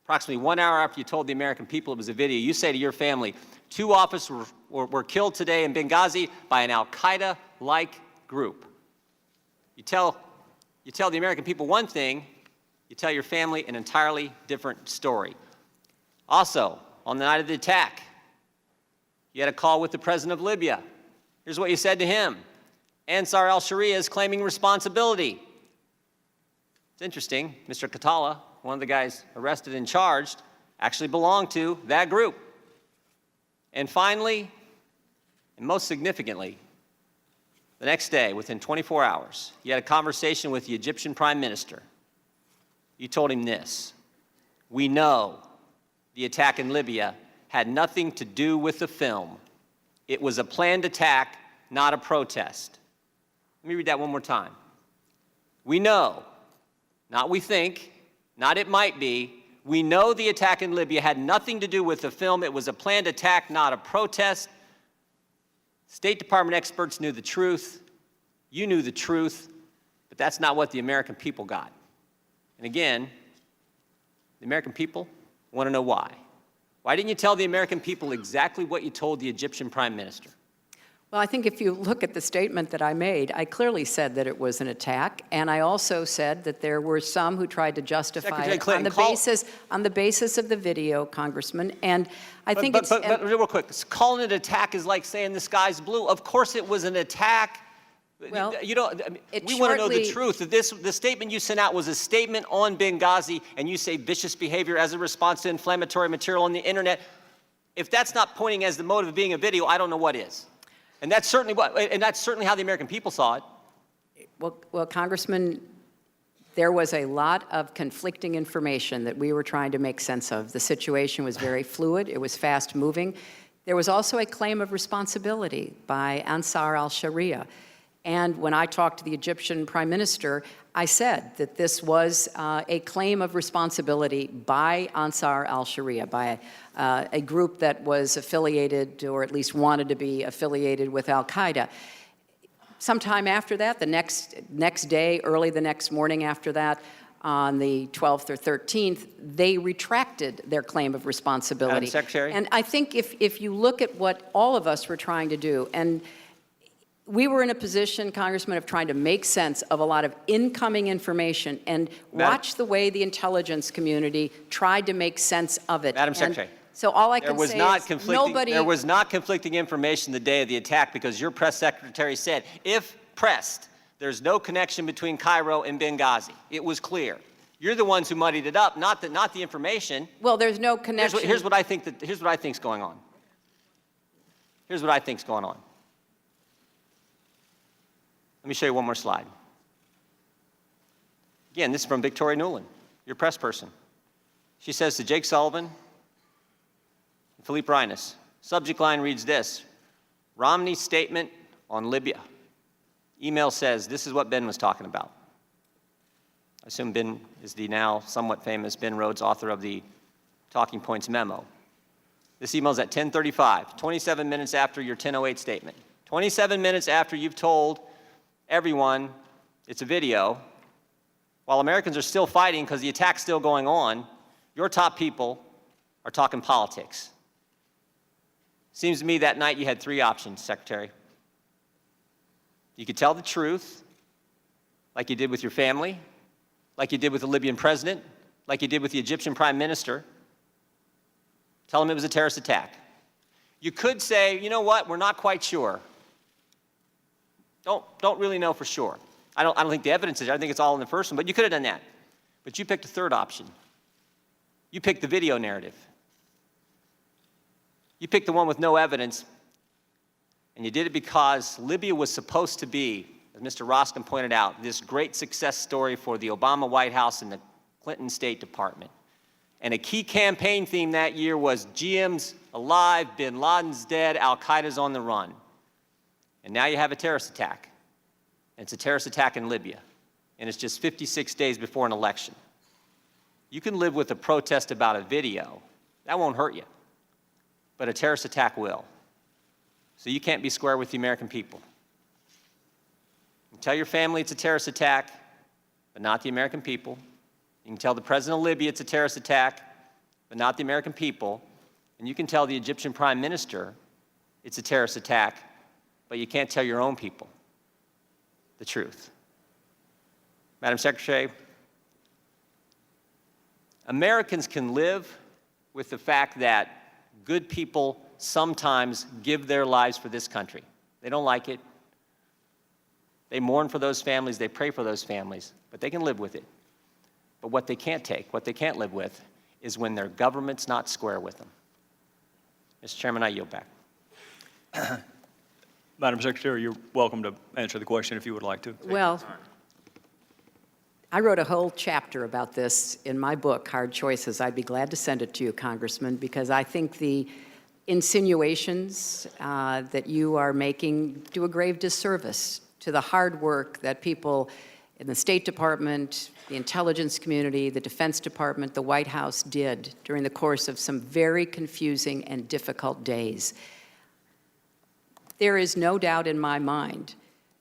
approximately 1 hour after you told the American people it was a video, you say to your family, 2 officers were killed today in Benghazi by an al-Qaeda-like group. You tell the American people one thing, you tell your family an entirely different story. Also, on the night of the attack, you had a call with the president of Libya. Here's what you said to him. Ansar al-Sharia is claiming responsibility. It's interesting, Mr. Katala, one of the guys arrested and charged, actually belonged to that group. And finally, and most significantly, the next day, within 24 hours, you had a conversation with the Egyptian Prime Minister. You told him this: we know the attack in Libya had nothing to do with the film. It was a planned attack, not a protest. Let me read that one more time. We know, not we think, not it might be, we know the attack in Libya had nothing to do with the film. It was a planned attack, not a protest. State Department experts knew the truth. You knew the truth, but that's not what the American people got. And again, the American people want to know why. Why didn't you tell the American people exactly what you told the Egyptian Prime Minister? Well, I think if you look at the statement that I made, I clearly said that it was an attack, and I also said that there were some who tried to justify it on the basis of the video, Congressman. And I think But real quick, calling it an attack is like saying the sky's blue. Of course it was an attack. Well, we want to know the truth. The statement you sent out was a statement on Benghazi, and you say vicious behavior as a response to inflammatory material on the internet. If that's not pointing as the motive of being a video, I don't know what is. And that's certainly how the American people saw it. Well, Congressman, there was a lot of conflicting information that we were trying to make sense of. The situation was very fluid. It was fast moving. There was also a claim of responsibility by Ansar al-Sharia. And when I talked to the Egyptian Prime Minister, I said that this was a claim of responsibility by Ansar al-Sharia, by a group that was affiliated, or at least wanted to be affiliated with al-Qaeda. Sometime after that, the next day, early the next morning after that, on the 12th or 13th, they retracted their claim of responsibility. Madam Secretary? And I think if you look at what all of us were trying to do, and we were in a position, Congressman, of trying to make sense of a lot of incoming information and watch the way the intelligence community tried to make sense of it. Madam Secretary. So all I There can was say not is conflicting, nobody. there was not conflicting information the day of the attack because your press secretary said, if pressed, there's no connection between Cairo and Benghazi. It was clear. You're the ones who muddied it up, not the information. Well, there's no connection. Here's what I think's going on. Here's what I think's going on. Let me show you one more slide. Again, this is from Victoria Nuland, your press person. She says to Jake Sullivan and Philippe Reines, subject line reads this: Romney's statement on Libya. Email says this is what Ben was talking about. I assume Ben is the now somewhat famous Ben Rhodes, author of the Talking Points memo. This email is at 10:35, 27 minutes after your 10:08 statement. 27 minutes after you've told everyone it's a video, while Americans are still fighting because the attack's still going on, your top people are talking politics. Seems to me that night you had three options, Secretary. You could tell the truth, like you did with your family, like you did with the Libyan president, like you did with the Egyptian prime minister. Tell them it was a terrorist attack. You could say, you know what, we're not quite sure. Don't really know for sure. I don't think the evidence is there. I think it's all in the first one, but you could have done that. But you picked a third option. You picked the video narrative. You picked the one with no evidence, and you did it because Libya was supposed to be, as Mr. Roskin pointed out, this great success story for the Obama White House and the Clinton State Department. And a key campaign theme that year was GM's alive, bin Laden's dead, Al-Qaeda's on the run. And now you have a terrorist attack. And it's a terrorist attack in Libya. And it's just 56 days before an election. You can live with a protest about a video. That won't hurt you. But a terrorist attack will. So you can't be square with the American people. You can tell your family it's a terrorist attack, but not the American people. You can tell the president of Libya it's a terrorist attack, but not the American people. And you can tell the Egyptian prime minister it's a terrorist attack, but you can't tell your own people the truth. Madam Secretary, Americans can live with the fact that good people sometimes give their lives for this country. They don't like it. They mourn for those families. They pray for those families, but they can live with it. But what they can't take, what they can't live with, is when their government's not square with them. Mr. Chairman, I yield back. Madam Secretary, you're welcome to answer the question if you would like to. Well, I wrote a whole chapter about this in my book, Hard Choices. I'd be glad to send it to you, Congressman, because I think the insinuations that you are making do a grave disservice to the hard work that people in the State Department, the intelligence community, the Defense Department, the White House did during the course of some very confusing and difficult days. There is no doubt in my mind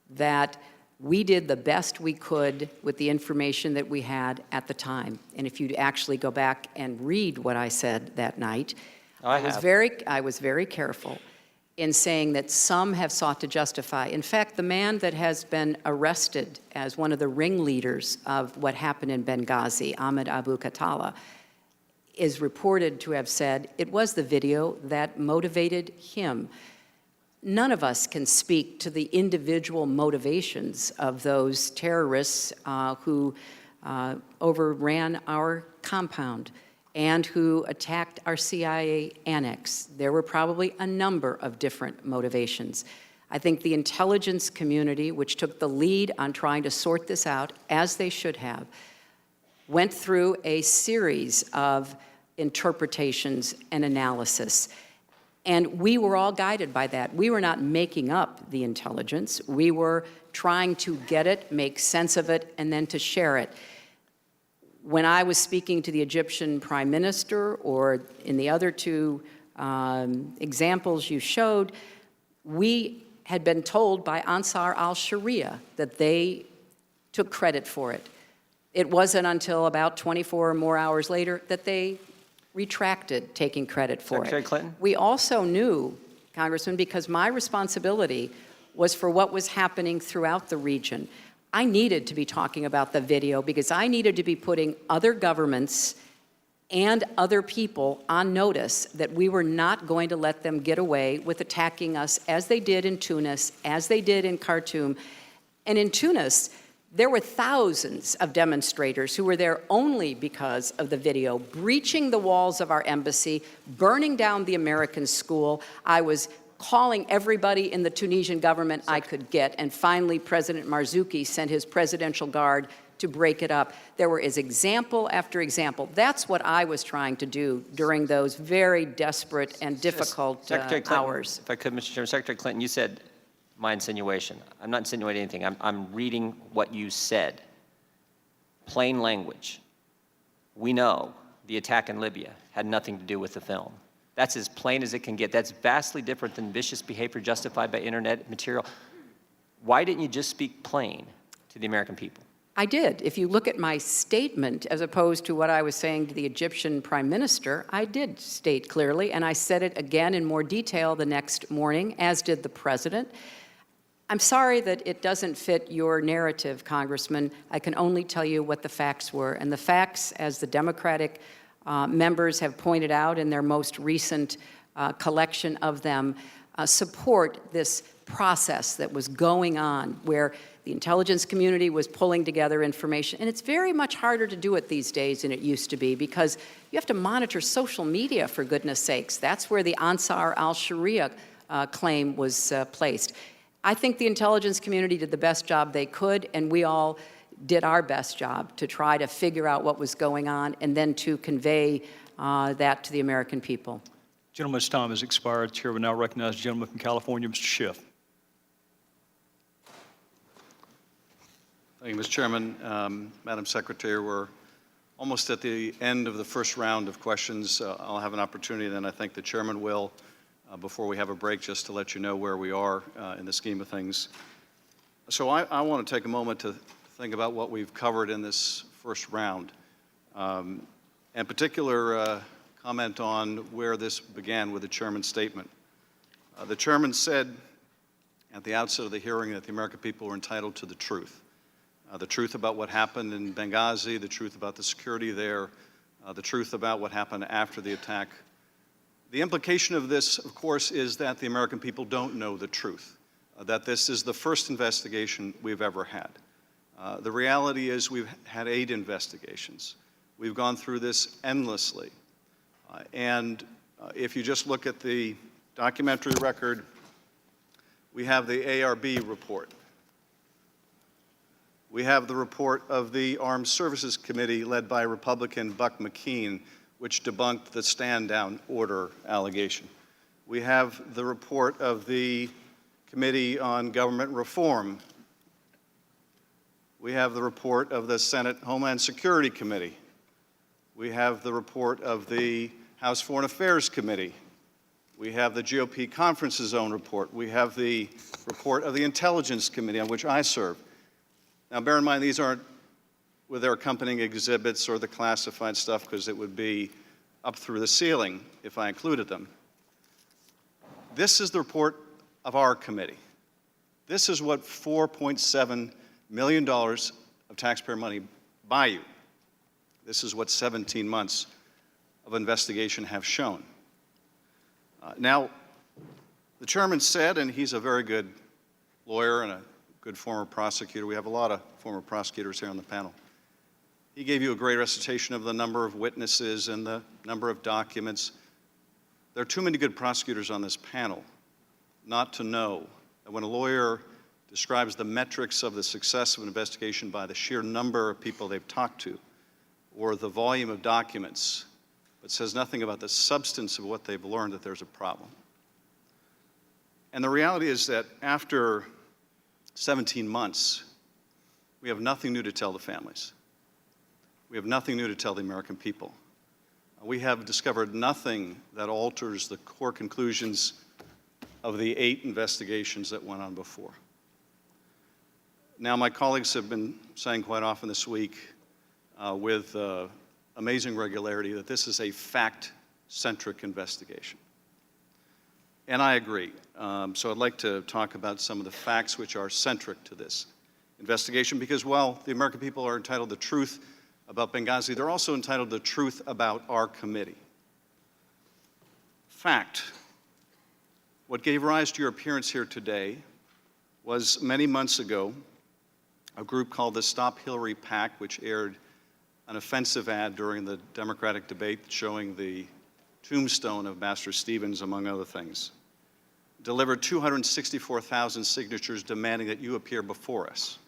that we did the best we could with the information that we had at the time. And if you actually go back and read what I said that night, I was very careful in saying that some have sought to justify. In fact, the man that has been arrested as one of the ringleaders of what happened in Benghazi, Ahmed Abu Khattala, is reported to have said it was the video that motivated him. None of us can speak to the individual motivations of those terrorists who overran our compound and who attacked our CIA annex. There were probably a number of different motivations. I think the intelligence community, which took the lead on trying to sort this out, as they should have, went through a series of interpretations and analysis. And we were all guided by that. We were not making up the intelligence. We were trying to get it, make sense of it, and then to share it. When I was speaking to the Egyptian prime minister, or in the other two examples you showed, we had been told by Ansar al-Sharia that they took credit for it. It wasn't until about 24 or more hours later that they retracted taking credit for Secretary it. Clinton? We also knew, Congressman, because my responsibility was for what was happening throughout the region. I needed to be talking about the video because I needed to be putting other governments and other people on notice that we were not going to let them get away with attacking us as they did in Tunis, as they did in Khartoum. And in Tunis, there were thousands of demonstrators who were there only because of the video, breaching the walls of our embassy, burning down the American school. I was calling everybody in the Tunisian government I could get, and finally President Marzouki sent his presidential guard to break it up. There were example after example. That's what I was trying to do during those very desperate and difficult Secretary Clinton, hours. if I could, Mr. Chairman, Secretary Clinton, you said my insinuation. I'm not insinuating anything. I'm reading what you said. Plain language. We know the attack in Libya had nothing to do with the film. That's as plain as it can get. That's vastly different than vicious behavior justified by internet material. Why didn't you just speak plain to the American people? I did. If you look at my statement, as opposed to what I was saying to the Egyptian prime minister, I did state clearly, and I said it again in more detail the next morning, as did the president. I'm sorry that it doesn't fit your narrative, Congressman. I can only tell you what the facts were. And the facts, as the Democratic members have pointed out in their most recent collection of them, support this process that was going on where the intelligence community was pulling together information. And it's very much harder to do it these days than it used to be because you have to monitor social media, for goodness sakes. That's where the Ansar al-Sharia claim was placed. I think the intelligence community did the best job they could, and we all did our best job to try to figure out what was going on and then to convey that to the American people. Gentleman's time has expired. Chair will now recognize the gentleman from California, Mr. Schiff. Thank you, Mr. Chairman. Madam Secretary, we're almost at the end of the first round of questions. I'll have an opportunity, then I think the chairman will, before we have a break, just to let you know where we are in the scheme of things. So I want to take a moment to think about what we've covered in this first round. In particular, comment on where this began with the chairman's statement. The chairman said at the outset of the hearing that the American people were entitled to the truth about what happened in Benghazi, the truth about the security there, the truth about what happened after the attack. The implication of this, of course, is that the American people don't know the truth, that this is the first investigation we've ever had. The reality is we've had 8 investigations. We've gone through this endlessly. And if you just look at the documentary record, we have the ARB report. We have the report of the Armed Services Committee led by Republican Buck McKean, which debunked the stand-down order allegation. We have the report of the Committee on Government Reform. We have the report of the Senate Homeland Security Committee. We have the report of the House Foreign Affairs Committee. We have the GOP Conference Zone report. We have the report of the Intelligence Committee, on which I serve. Now, bear in mind, these aren't with their accompanying exhibits or the classified stuff, because it would be up through the ceiling if I included them. This is the report of our committee. This is what $4.7 million of taxpayer money buy you. This is what 17 months of investigation have shown. Now, the chairman said, and he's a very good lawyer and a good former prosecutor. We have a lot of former prosecutors here on the panel. He gave you a great recitation of the number of witnesses and the number of documents. There are too many good prosecutors on this panel not to know that when a lawyer describes the metrics of the success of an investigation by the sheer number of people they've talked to or the volume of documents, but says nothing about the substance of what they've learned, that there's a problem. And the reality is that after 17 months, we have nothing new to tell the families. We have nothing new to tell the American people. We have discovered nothing that alters the core conclusions of the 8 investigations that went on before. Now, my colleagues have been saying quite often this week with amazing regularity that this is a fact-centric investigation. And I agree. So I'd like to talk about some of the facts which are centric to this investigation because while the American people are entitled to truth, about Benghazi, they're also entitled The Truth About Our Committee. Fact, what gave rise to your appearance here today was many months ago, a group called the Stop Hillary PAC, which aired an offensive ad during the Democratic debate showing the tombstone of Ambassador Stevens, among other things, delivered 264,000 signatures demanding that you appear before us.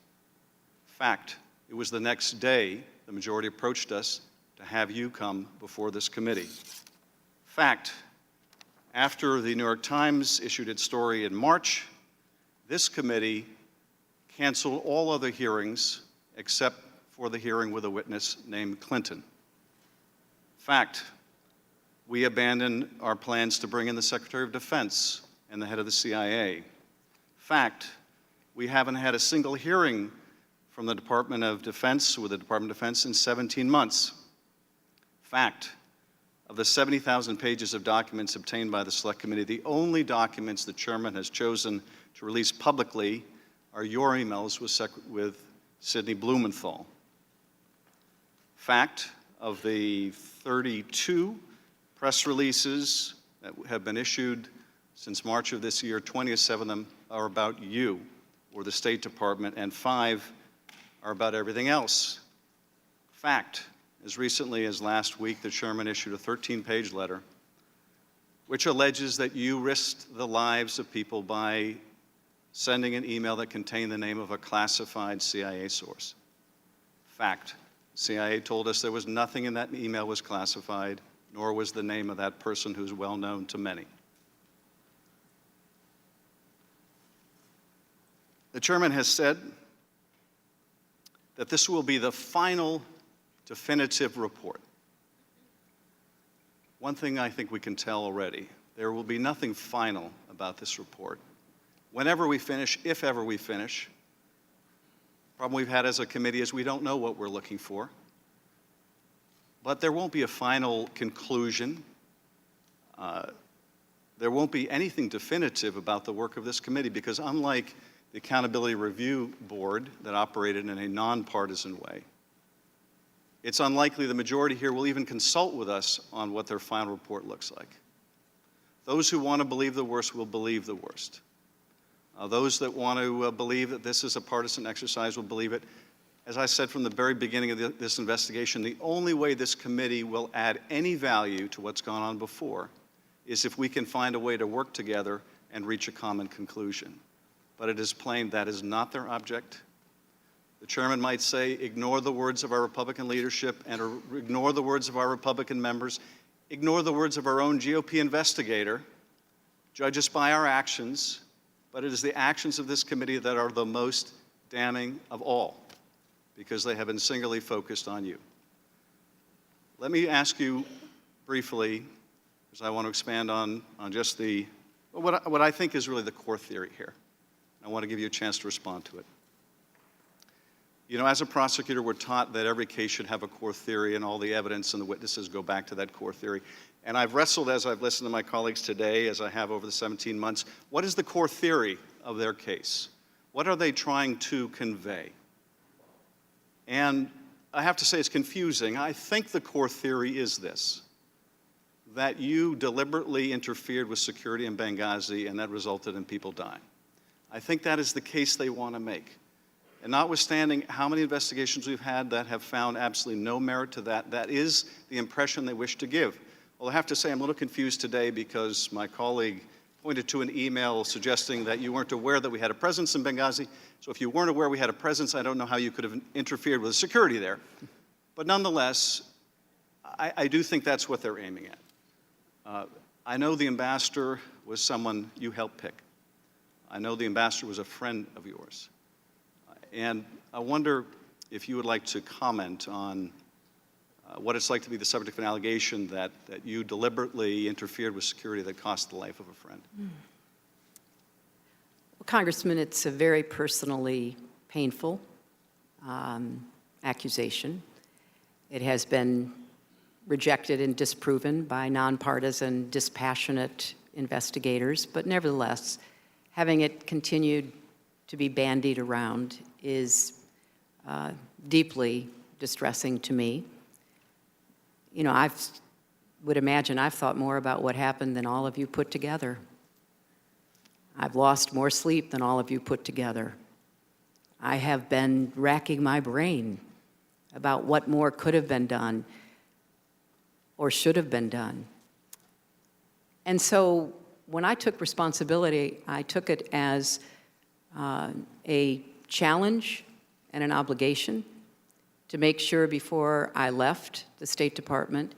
Fact, it was the next day the majority approached us to have you come before this committee. Fact, after the New York Times issued its story in March, this committee canceled all other hearings except for the hearing with a witness named Clinton. Fact, we abandoned our plans to bring in the Secretary of Defense and the head of the CIA. Fact, we haven't had a single hearing from the Department of Defense with the Department of Defense in 17 months. Fact, of the 70,000 pages of documents obtained by the Select Committee, the only documents the chairman has chosen to release publicly are your emails with Sidney Blumenthal. Fact, of the 32 press releases that have been issued since March of this year, 27 of them are about you or the State Department, and 5 are about everything else. Fact, as recently as last week, the chairman issued a 13-page letter which alleges that you risked the lives of people by sending an email that contained the name of a classified CIA source. Fact, CIA told us there was nothing in that email was classified, nor was the name of that person who's well known to many. The chairman has said that this will be the final definitive report. One thing I think we can tell already, there will be nothing final about this report. Whenever we finish, if ever we finish, the problem we've had as a committee is we don't know what we're looking for. But there won't be a final conclusion. There won't be anything definitive about the work of this committee because unlike the Accountability Review Board that operated in a nonpartisan way, it's unlikely the majority here will even consult with us on what their final report looks like. Those who want to believe the worst will believe the worst. Those that want to believe that this is a partisan exercise will believe it. As I said from the very beginning of this investigation, the only way this committee will add any value to what's gone on before is if we can find a way to work together and reach a common conclusion. But it is plain that is not their object. The chairman might say, ignore the words of our Republican leadership and ignore the words of our Republican members, ignore the words of our own GOP investigator, judge us by our actions, but it is the actions of this committee that are the most damning of all because they have been singularly focused on you. Let me ask you briefly, because I want to expand on just what I think is really the core theory here. I want to give you a chance to respond to it. You know, as a prosecutor, we're taught that every case should have a core theory and all the evidence and the witnesses go back to that core theory. And I've wrestled as I've listened to my colleagues today, as I have over the 17 months, what is the core theory of their case? What are they trying to convey? And I have to say it's confusing. I think the core theory is this, that you deliberately interfered with security in Benghazi and that resulted in people dying. I think that is the case they want to make. And notwithstanding how many investigations we've had that have found absolutely no merit to that, that is the impression they wish to give. Well, I have to say I'm a little confused today because my colleague pointed to an email suggesting that you weren't aware that we had a presence in Benghazi. So if you weren't aware we had a presence, I don't know how you could have interfered with security there. But nonetheless, I do think that's what they're aiming at. I know the ambassador was someone you helped pick. I know the ambassador was a friend of yours. And I wonder if you would like to comment on what it's like to be the subject of an allegation that you deliberately interfered with security that cost the life of a friend. Well, Congressman, it's a very personally painful accusation. It has been rejected and disproven by nonpartisan, dispassionate investigators, but nevertheless, having it continued to be bandied around is deeply distressing to me. You know, I would imagine I've thought more about what happened than all of you put together. I've lost more sleep than all of you put together. I have been racking my brain about what more could have been done or should have been done. And so when I took responsibility, I took it as a challenge and an obligation to make sure before I left the State Department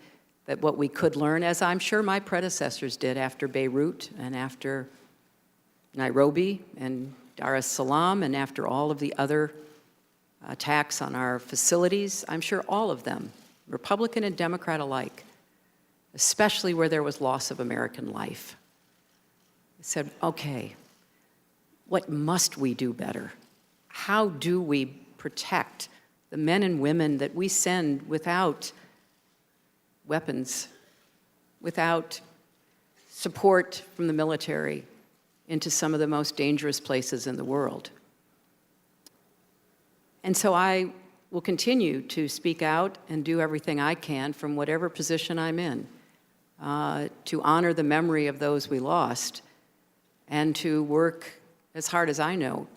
that what we could learn, as I'm sure my predecessors did after Beirut and after Nairobi and Dar es Salaam and after all of the other attacks on our facilities, I'm sure all of them, Republican and Democrat alike, especially where there was loss of American life, said, okay, what must we do better? How do we protect the men and women that we send without weapons, without support from the military into some of the most dangerous places in the world? And so I will continue to speak out and do everything I can from whatever position I'm in to honor the memory of those we lost and to work as hard as I know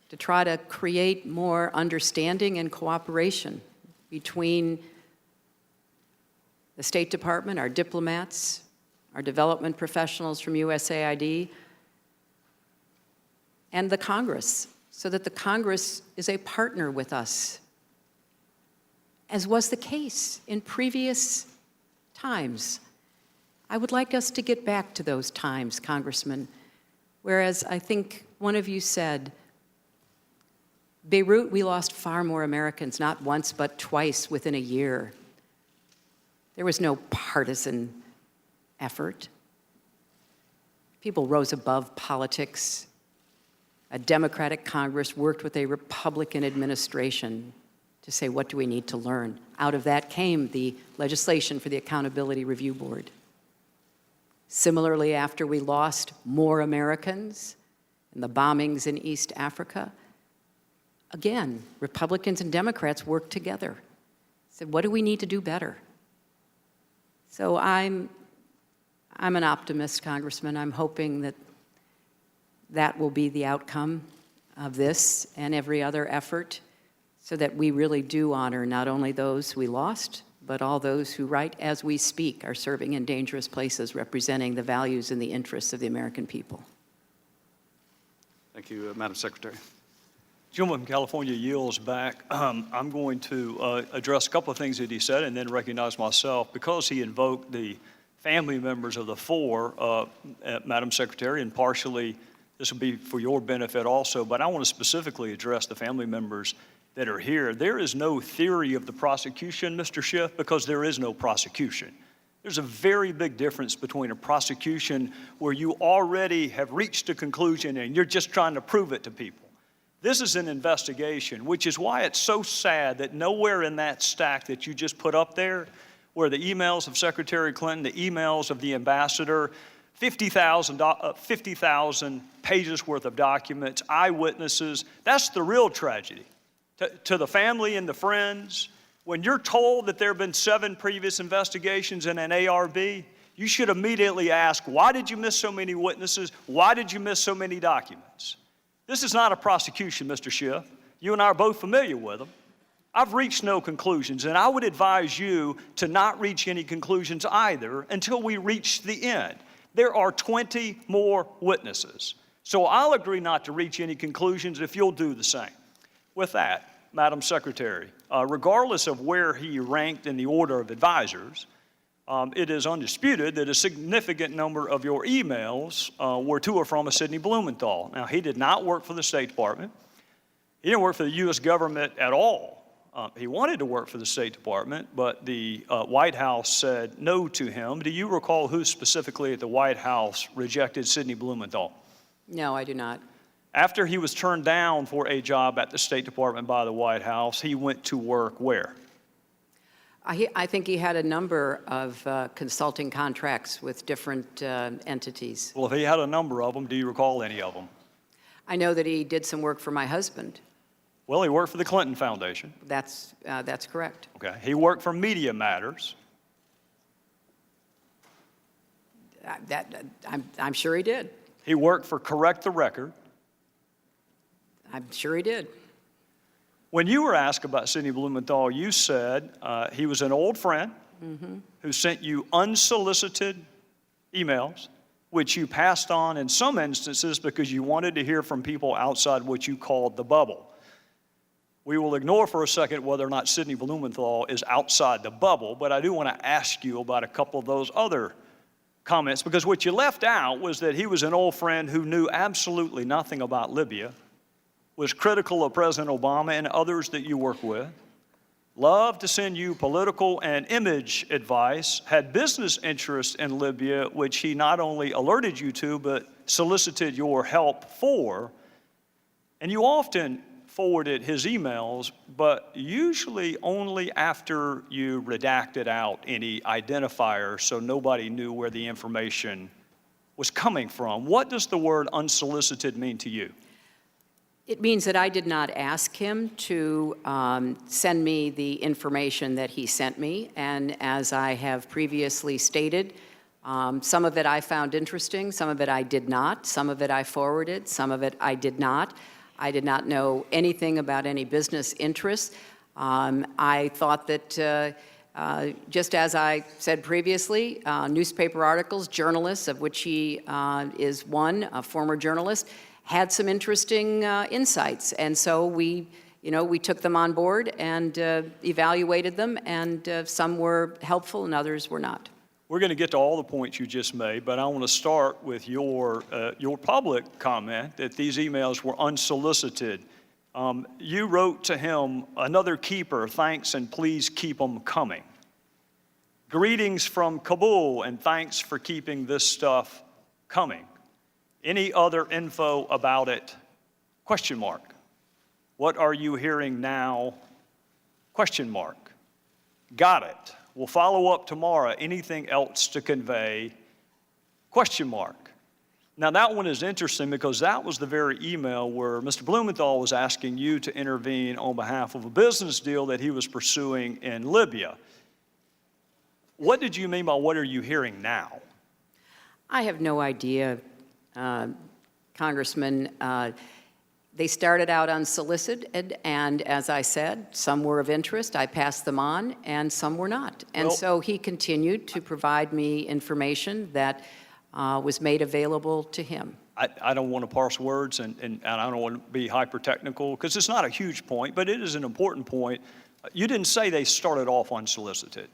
to try to create more understanding and cooperation between the State Department, our diplomats, our development professionals from USAID, and the Congress, so that the Congress is a partner with us, as was the case in previous times. I would like us to get back to those times, Congressman, whereas I think one of you said, Beirut, we lost far more Americans, not once, but twice within a year. There was no partisan effort. People rose above politics. A Democratic Congress worked with a Republican administration to say, what do we need to learn? Out of that came the legislation for the Accountability Review Board. Similarly, after we lost more Americans in the bombings in East Africa, again, Republicans and Democrats worked together. Said, what do we need to do better? So I'm an optimist, Congressman. I'm hoping that that will be the outcome of this and every other effort so that we really do honor not only those we lost, but all those who, right as we speak, are serving in dangerous places, representing the values and the interests of the American people. Thank you, Madam Secretary. Gentleman from California yields back. I'm going to address a couple of things that he said and then recognize myself. Because he invoked the family members of the four, Madam Secretary, and partially this will be for your benefit also, but I want to specifically address the family members that are here. There is no theory of the prosecution, Mr. Schiff, because there is no prosecution. There's a very big difference between a prosecution where you already have reached a conclusion and you're just trying to prove it to people. This is an investigation, which is why it's so sad that nowhere in that stack that you just put up there, where the emails of Secretary Clinton, the emails of the ambassador, 50,000 pages worth of documents, eyewitnesses, that's the real tragedy. To the family and the friends, when you're told that there have been 7 previous investigations in an ARB, you should immediately ask, why did you miss so many witnesses? Why did you miss so many documents? This is not a prosecution, Mr. Schiff. You and I are both familiar with them. I've reached no conclusions, and I would advise you to not reach any conclusions either until we reach the end. There are 20 more witnesses. So I'll agree not to reach any conclusions if you'll do the same. With that, Madam Secretary, regardless of where he ranked in the order of advisors, it is undisputed that a significant number of your emails were to or from a Sidney Blumenthal. Now, he did not work for the State Department. He didn't work for the U.S. government at all. He wanted to work for the State Department, but the White House said no to him. Do you recall who specifically at the White House rejected Sidney Blumenthal? No, I do not. After he was turned down for a job at the State Department by the White House, he went to work where? I think he had a number of consulting contracts with different entities. Well, if he had a number of them, do you recall any of them? I know that he did some work for my husband. Well, he worked for the Clinton Foundation. That's correct. Okay. He worked for Media Matters. I'm sure he did. He worked for Correct the Record. I'm sure he did. When you were asked about Sidney Blumenthal, you said he was an old friend who sent you unsolicited emails, which you passed on in some instances because you wanted to hear from people outside what you called the bubble. We will ignore for a second whether or not Sidney Blumenthal is outside the bubble, but I do want to ask you about a couple of those other comments, because what you left out was that he was an old friend who knew absolutely nothing about Libya, was critical of President Obama and others that you work with, loved to send you political and image advice, had business interests in Libya, which he not only alerted you to, but solicited your help for. And you often forwarded his emails, but usually only after you redacted out any identifiers so nobody knew where the information was coming from. What does the word unsolicited mean to you? It means that I did not ask him to send me the information that he sent me, and as I have previously stated, some of it I found interesting, some of it I did not, some of it I forwarded, some of it I did not. I did not know anything about any business interests. I thought that, just as I said previously, newspaper articles, journalists, of which he is one, a former journalist, had some interesting insights. And so we took them on board and evaluated them, and some were helpful and others were not. We're going to get to all the points you just made, but I want to start with your public comment that these emails were unsolicited. You wrote to him, "Another keeper, thanks and please keep them coming. Greetings from Kabul and thanks for keeping this stuff coming. Any other info about it? Question mark. What are you hearing now? Question mark. Got it. We'll follow up tomorrow. Anything else to convey? Question mark." Now that one is interesting because that was the very email where Mr. Blumenthal was asking you to intervene on behalf of a business deal that he was pursuing in Libya. What did you mean by what are you hearing now? I have no idea, Congressman. They started out unsolicited, and as I said, some were of interest. I passed them on, and some were not. And so he continued to provide me information that was made available to him. I don't want to parse words, and I don't want to be hyper-technical, because it's not a huge point, but it is an important point. You didn't say they started off unsolicited.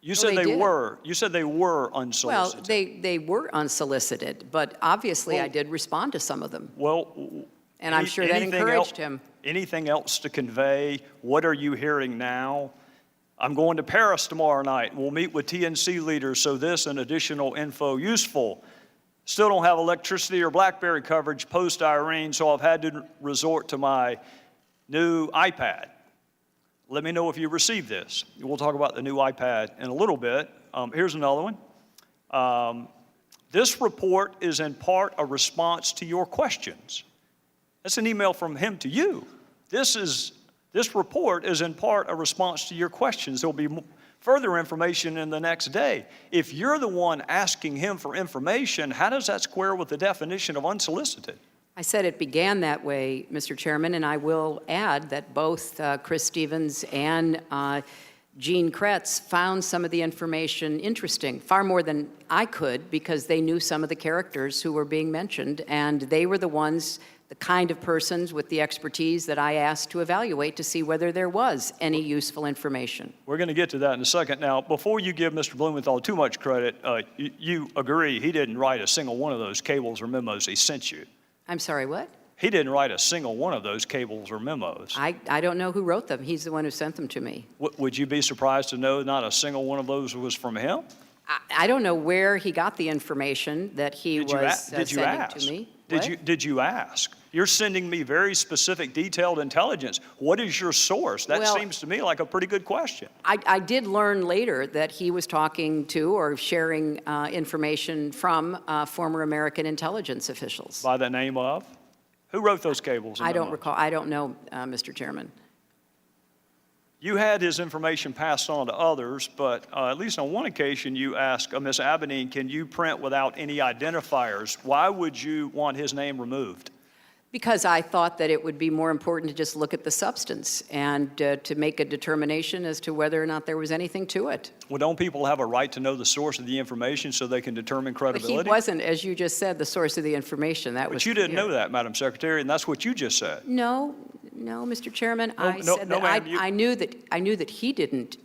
You said they were. You said they were unsolicited. Well, they were unsolicited, but obviously I did respond to some of them. Well, and I'm sure that encouraged him. Anything else to convey? What are you hearing now? I'm going to Paris tomorrow night. We'll meet with TNC leaders, so this and additional info useful. Still don't have electricity or BlackBerry coverage post-Irene, so I've had to resort to my new iPad. Let me know if you received this. We'll talk about the new iPad in a little bit. Here's another one. This report is in part a response to your questions. That's an email from him to you. This report is in part a response to your questions. There'll be further information in the next day. If you're the one asking him for information, how does that square with the definition of unsolicited? I said it began that way, Mr. Chairman, and I will add that both Chris Stevens and Jean Kretz found some of the information interesting, far more than I could, because they knew some of the characters who were being mentioned, and they were the ones, the kind of persons with the expertise that I asked to evaluate to see whether there was any useful information. We're going to get to that in a second. Now, before you give Mr. Blumenthal too much credit, you agree he didn't write a single one of those cables or memos he sent you. I'm sorry, what? He didn't write a single one of those cables or memos. I don't know who wrote them. He's the one who sent them to me. Would you be surprised to know not a single one of those was from him? I don't know where he got the information that he was sending to me. Did you ask? You're sending me very specific, detailed intelligence. What is your source? That seems to me like a pretty good question. I did learn later that he was talking to or sharing information from former American intelligence officials. By the name of? Who wrote those cables? and I don't memos? recall, I don't know, Mr. Chairman. You had his information passed on to others, but at least on one occasion you asked Ms. Abedine, can you print without any identifiers? Why would you want his name removed? Because I thought that it would be more important to just look at the substance and to make a determination as to whether or not there was anything to it. Well, don't people have a right to know the source of the information so they can determine But credibility? he wasn't, as you just said, the source of the information. That was But you didn't clear. know that, Madam Secretary, and that's what you just said. No, no, Mr. Chairman. I no, said no, that ma'am, you- I knew that he didn't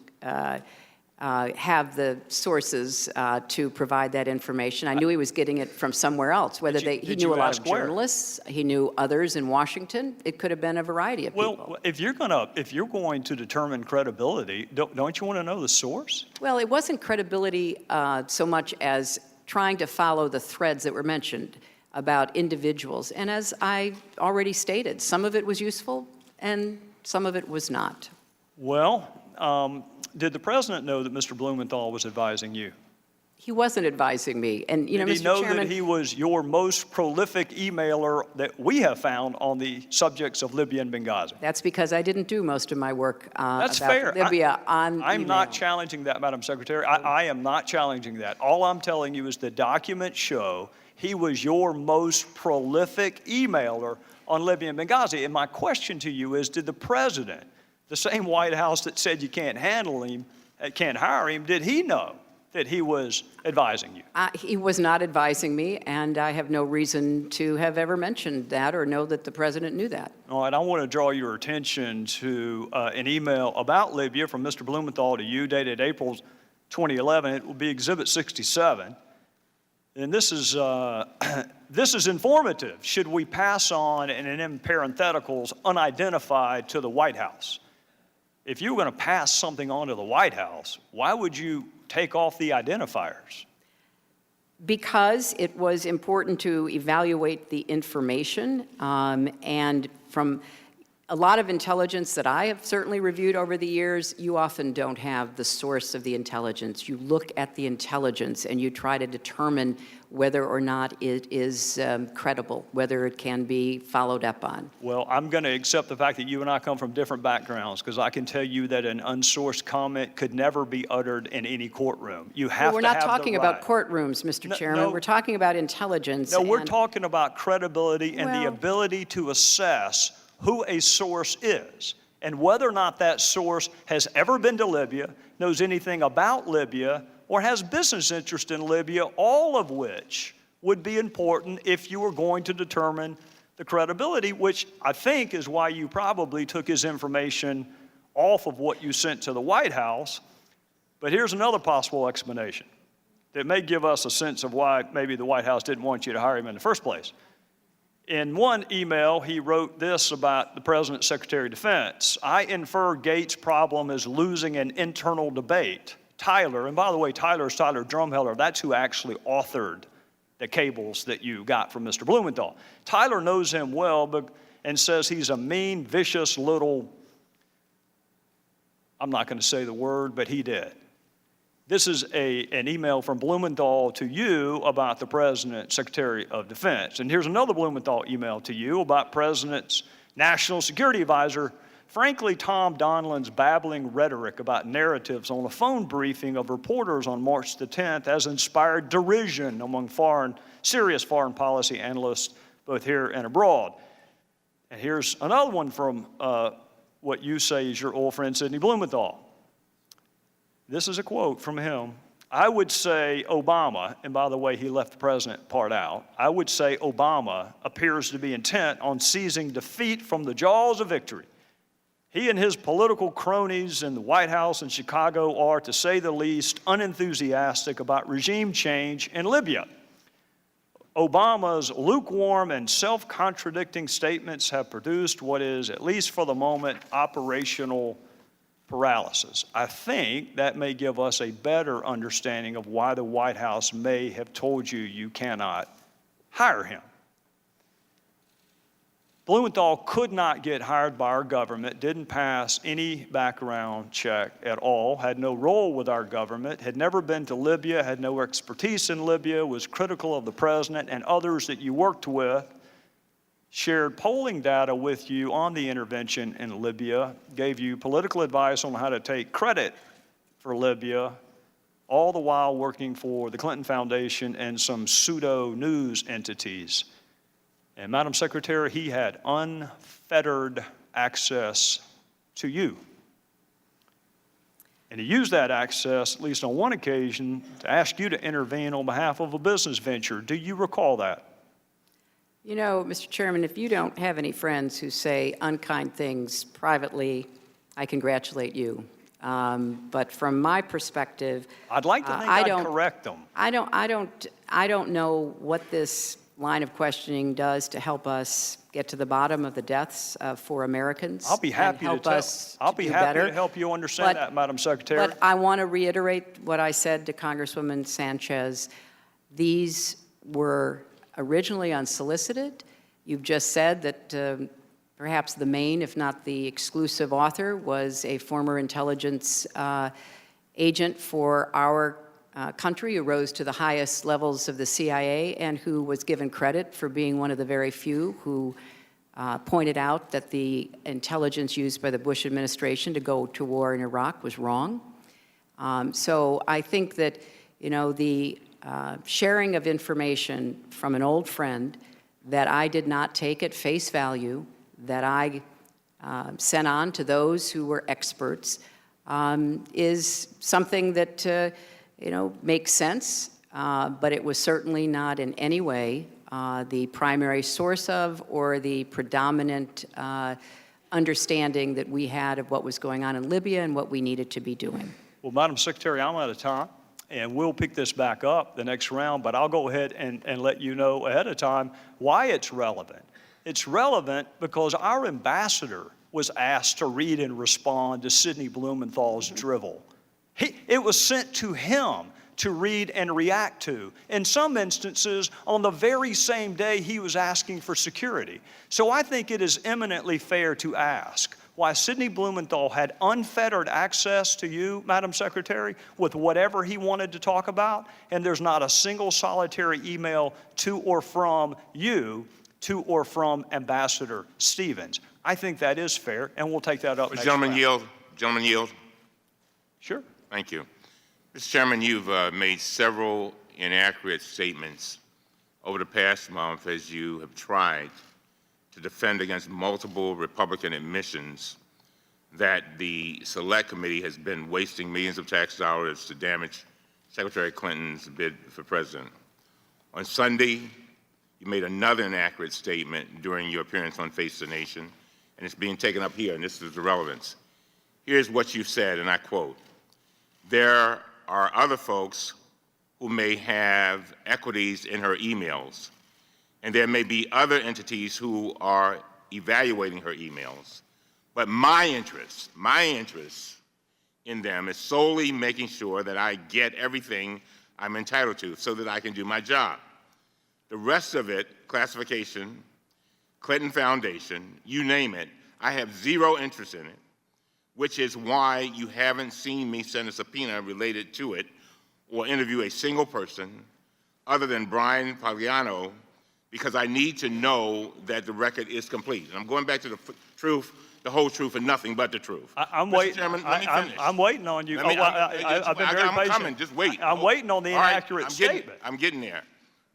have the sources to provide that information. I knew he was getting it from somewhere else, whether he did knew you a lot ask of where? journalists, he knew others in Washington. It could have been a variety of people. Well, if you're going to determine credibility, don't you want to know the source? Well, it wasn't credibility so much as trying to follow the threads that were mentioned about individuals. And as I already stated, some of it was useful and some of it was not. Well, did the president know that Mr. Blumenthal was advising you? He wasn't advising me. And, you know, Did he Mr. know Chairman, that he was your most prolific emailer that we have found on the subjects of Libya and Benghazi? that's because I didn't do most of my work That's about fair. Libya on I'm email. not challenging that, Madam Secretary. I am not challenging that. All I'm telling you is the documents show he was your most prolific emailer on Libya and Benghazi. And my question to you is, did the president, the same White House that said you can't handle him, can't hire him, did he know that he was advising you? He was not advising me, and I have no reason to have ever mentioned that or know that the president knew that. All right, I want to draw your attention to an email about Libya from Mr. Blumenthal to you dated April 2011. It will be Exhibit 67. And this is, this is informative. Should we pass on, and in parentheticals, unidentified to the White House? If you were going to pass something on to the White House, why would you take off the identifiers? Because it was important to evaluate the information, and from a lot of intelligence that I have certainly reviewed over the years, you often don't have the source of the intelligence. You look at the intelligence and you try to determine whether or not it is credible, whether it can be followed up on. Well, I'm going to accept the fact that you and I come from different backgrounds, because I can tell you that an unsourced comment could never be uttered in any courtroom. You have We're to not have talking the about right. courtrooms, Mr. Chairman. no. We're talking about intelligence. No, we're and- talking about credibility and the Well- ability to assess who a source is and whether or not that source has ever been to Libya, knows anything about Libya, or has business interest in Libya, all of which would be important if you were going to determine the credibility, which I think is why you probably took his information off of what you sent to the White House. But here's another possible explanation that may give us a sense of why maybe the White House didn't want you to hire him in the first place. In one email, he wrote this about the President's Secretary of Defense. I infer Gates' problem is losing an internal debate. Tyler, and by the way, Tyler is Tyler Drumheller. That's who actually authored the cables that you got from Mr. Blumenthal. Tyler knows him well and says he's a mean, vicious little, I'm not going to say the word, but he did. This is an email from Blumenthal to you about the President's Secretary of Defense. And here's another Blumenthal email to you about President's National Security Advisor. Frankly, Tom Donilon's babbling rhetoric about narratives on a phone briefing of reporters on March the 10th has inspired derision among serious foreign policy analysts, both here and abroad. And here's another one from what you say is your old friend, Sidney Blumenthal. This is a quote from him. I would say Obama, and by the way, he left the president part out. I would say Obama appears to be intent on seizing defeat from the jaws of victory. He and his political cronies in the White House and Chicago are, to say the least, unenthusiastic about regime change in Libya. Obama's lukewarm and self-contradicting statements have produced what is, at least for the moment, operational paralysis. I think that may give us a better understanding of why the White House may have told you you cannot hire him. Blumenthal could not get hired by our government, didn't pass any background check at all, had no role with our government, had never been to Libya, had no expertise in Libya, was critical of the president and others that you worked with. shared polling data with you on the intervention in Libya, gave you political advice on how to take credit for Libya, all the while working for the Clinton Foundation and some pseudo-news entities. And Madam Secretary, he had unfettered access to you. And he used that access, at least on one occasion, to ask you to intervene on behalf of a business venture. Do you recall that? You know, Mr. Chairman, if you don't have any friends who say unkind things privately, I congratulate you. But from my perspective, I'd like to think I'd correct them. I don't know what this line of questioning does to help us get to the bottom of the deaths for Americans. I'll be happy and help us I'll be do happy better. to help you understand that, Madam Secretary. But I want to reiterate what I said to Congresswoman Sanchez. These were originally unsolicited. You've just said that perhaps the main, if not the exclusive author, was a former intelligence agent for our country who rose to the highest levels of the CIA and who was given credit for being one of the very few who pointed out that the intelligence used by the Bush administration to go to war in Iraq was wrong. So I think that, you know, the sharing of information from an old friend that I did not take at face value, that I sent on to those who were experts, is something that, you know, makes sense, but it was certainly not in any way the primary source of or the predominant understanding that we had of what was going on in Libya and what we needed to be doing. Well, Madam Secretary, I'm out of time, and we'll pick this back up the next round, but I'll go ahead and let you know ahead of time why it's relevant. It's relevant because our ambassador was asked to read and respond to Sidney Blumenthal's drivel. It was sent to him to read and react to. In some instances, on the very same day he was asking for security. So I think it is eminently fair to ask why Sidney Blumenthal had unfettered access to you, Madam Secretary, with whatever he wanted to talk about, and there's not a single solitary email to or from you to or from Ambassador Stevens. I think that is fair, and we'll take that up next Gentleman round. yield. Gentleman yield. Sure. Thank you. Mr. Chairman, you've made several inaccurate statements over the past month as you have tried to defend against multiple Republican admissions that the Select Committee has been wasting millions of tax dollars to damage Secretary Clinton's bid for president. On Sunday, you made another inaccurate statement during your appearance on Face the Nation, and it's being taken up here, and this is the relevance. Here's what you said, and I quote, "There are other folks who may have equities in her emails, and there may be other entities who are evaluating her emails. But my interest in them is solely making sure that I get everything I'm entitled to so that I can do my job. The rest of it, classification, Clinton Foundation, you name it, I have zero interest in it, which is why you haven't seen me send a subpoena related to it or interview a single person other than Brian Pagliano, because I need to know that the record is complete." And I'm going back to the truth, the whole truth, and nothing but the truth. I'm Mr. waiting. Chairman, let me finish. I'm waiting on you. I've been very patient. coming. Just wait. I'm waiting on the All right, inaccurate statement. I'm getting there.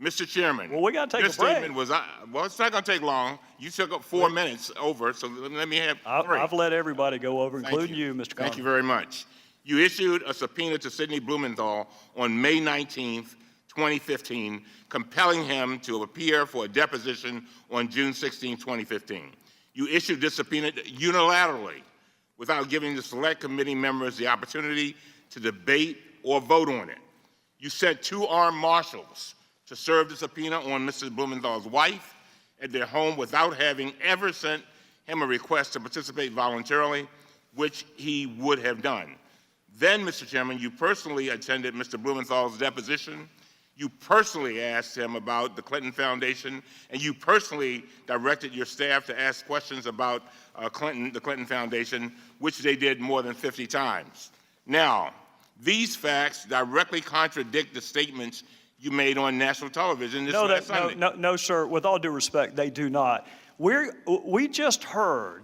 Mr. Chairman. Well, we got to take your a break. statement was, well, it's not going to take long. You took up 4 minutes over, so let me have 3. I've let everybody go over, Thank including you, Mr. Thank Cummings. you very much. You issued a subpoena to Sidney Blumenthal on May 19th, 2015, compelling him to appear for a deposition on June 16, 2015. You issued this subpoena unilaterally without giving the Select Committee members the opportunity to debate or vote on it. You sent 2 armed marshals to serve the subpoena on Mrs. Blumenthal's wife at their home without having ever sent him a request to participate voluntarily, which he would have done. Then, Mr. Chairman, you personally attended Mr. Blumenthal's deposition. You personally asked him about the Clinton Foundation, and you personally directed your staff to ask questions about the Clinton Foundation, which they did more than 50 times. Now, these facts directly contradict the statements you made on national television this last Sunday. No, sir. With all due respect, they do not. We just heard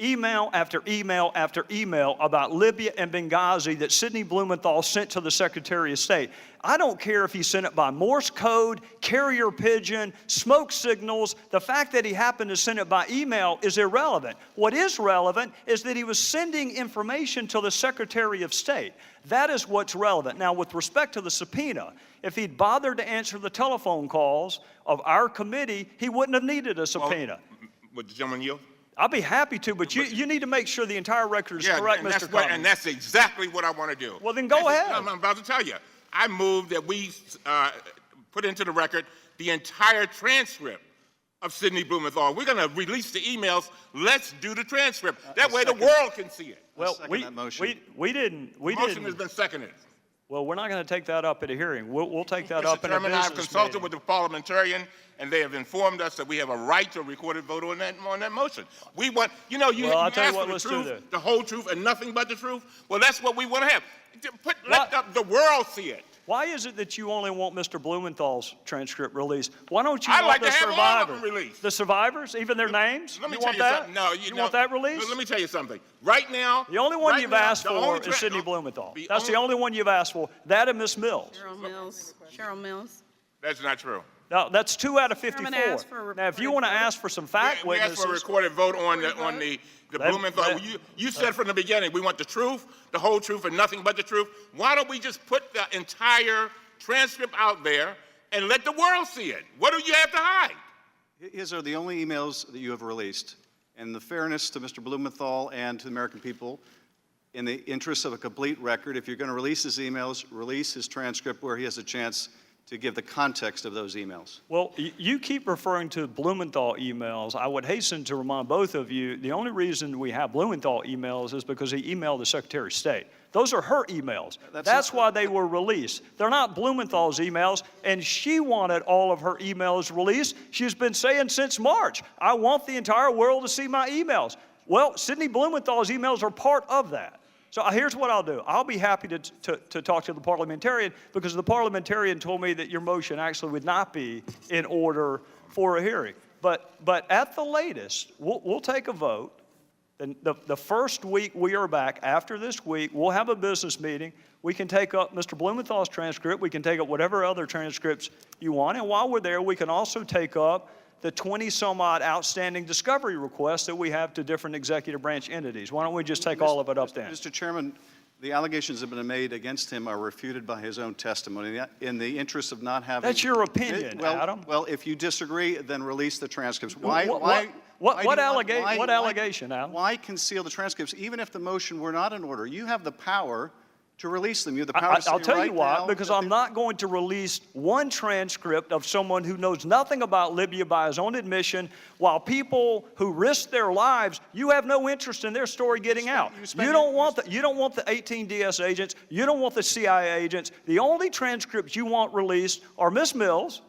email after email after email about Libya and Benghazi that Sidney Blumenthal sent to the Secretary of State. I don't care if he sent it by Morse code, carrier pigeon, smoke signals. The fact that he happened to send it by email is irrelevant. What is relevant is that he was sending information to the Secretary of State. That is what's relevant. Now, with respect to the subpoena, if he'd bothered to answer the telephone calls of our committee, he wouldn't have needed a subpoena. Would the gentleman yield? I'll be happy to, but you need to make sure the entire record is correct, Mr. Cummings. And that's exactly what I want to do. Well, then go ahead. I'm about to tell you. I move that we put into the record the entire transcript of Sidney Blumenthal. We're going to release the emails. Let's do the transcript. That way the world can see it. Well, we didn't. Motion has been seconded. Well, we're not going to take that up at a hearing. We'll take that up in a Chairman, business I've consulted meeting. with the parliamentarian, and they have informed us that we have a right to a recorded vote on that motion. We want, you Well, I'll tell you ask what, for the let's do truth, that. the whole truth, and nothing but the truth. Well, that's what we want to have. Let the world see it. Why is it that you only want Mr. Blumenthal's transcript released? Why don't you I'd want like the to have all of survivors? them released. The survivors, even their names? Let me You tell want you that? something. No, you want that released? Let me tell you something. Right now, The only one right you've now, asked the for only is Sidney Blumenthal. the That's the only one you've asked for. That and Ms. Mills. Cheryl Mills. That's not true. Now, that's 2 out of 54. Chairman asked for a Now, if you recorded want to vote. ask for some fact We asked witnesses, for a recorded vote on the Blumenthal. You said from the beginning, we want the truth, the whole truth, and nothing but the truth. Why don't we just put the entire transcript out there and let the world see it? What do you have to hide? His are the only emails that you have released. And the fairness to Mr. Blumenthal and to the American people, in the interest of a complete record, if you're going to release his emails, release his transcript where he has a chance to give the context of those emails. well, you keep referring to Blumenthal emails. I would hasten to remind both of you, the only reason we have Blumenthal emails is because he emailed the Secretary of State. Those are her emails. That's why they were released. They're not Blumenthal's emails, and she wanted all of her emails released. She's been saying since March, I want the entire world to see my emails. Well, Sidney Blumenthal's emails are part of that. So here's what I'll do. I'll be happy to talk to the parliamentarian, because the parliamentarian told me that your motion actually would not be in order for a hearing. But at the latest, we'll take a vote. Then the first week we are back, after this week, we'll have a business meeting. We can take up Mr. Blumenthal's transcript. We can take up whatever other transcripts you want. And while we're there, we can also take up the 20-some-odd outstanding discovery requests that we have to different executive branch entities. Why don't we just take all of it up then? Mr. Chairman, the allegations that have been made against him are refuted by his own testimony. In the interest of not having... That's your opinion, Adam. Well, if you disagree, then release the transcripts. What allegation, Adam? Why conceal the transcripts, even if the motion were not in order? You have the power to release them. You have the power to say I'll tell right you why, now because that I'm not going to release one transcript of someone who knows nothing about Libya by his own admission, while people who risk their lives, you have no interest in their story getting out. You don't want the 18 DS agents. You don't want the CIA agents. The only transcripts you want released are Ms. Mills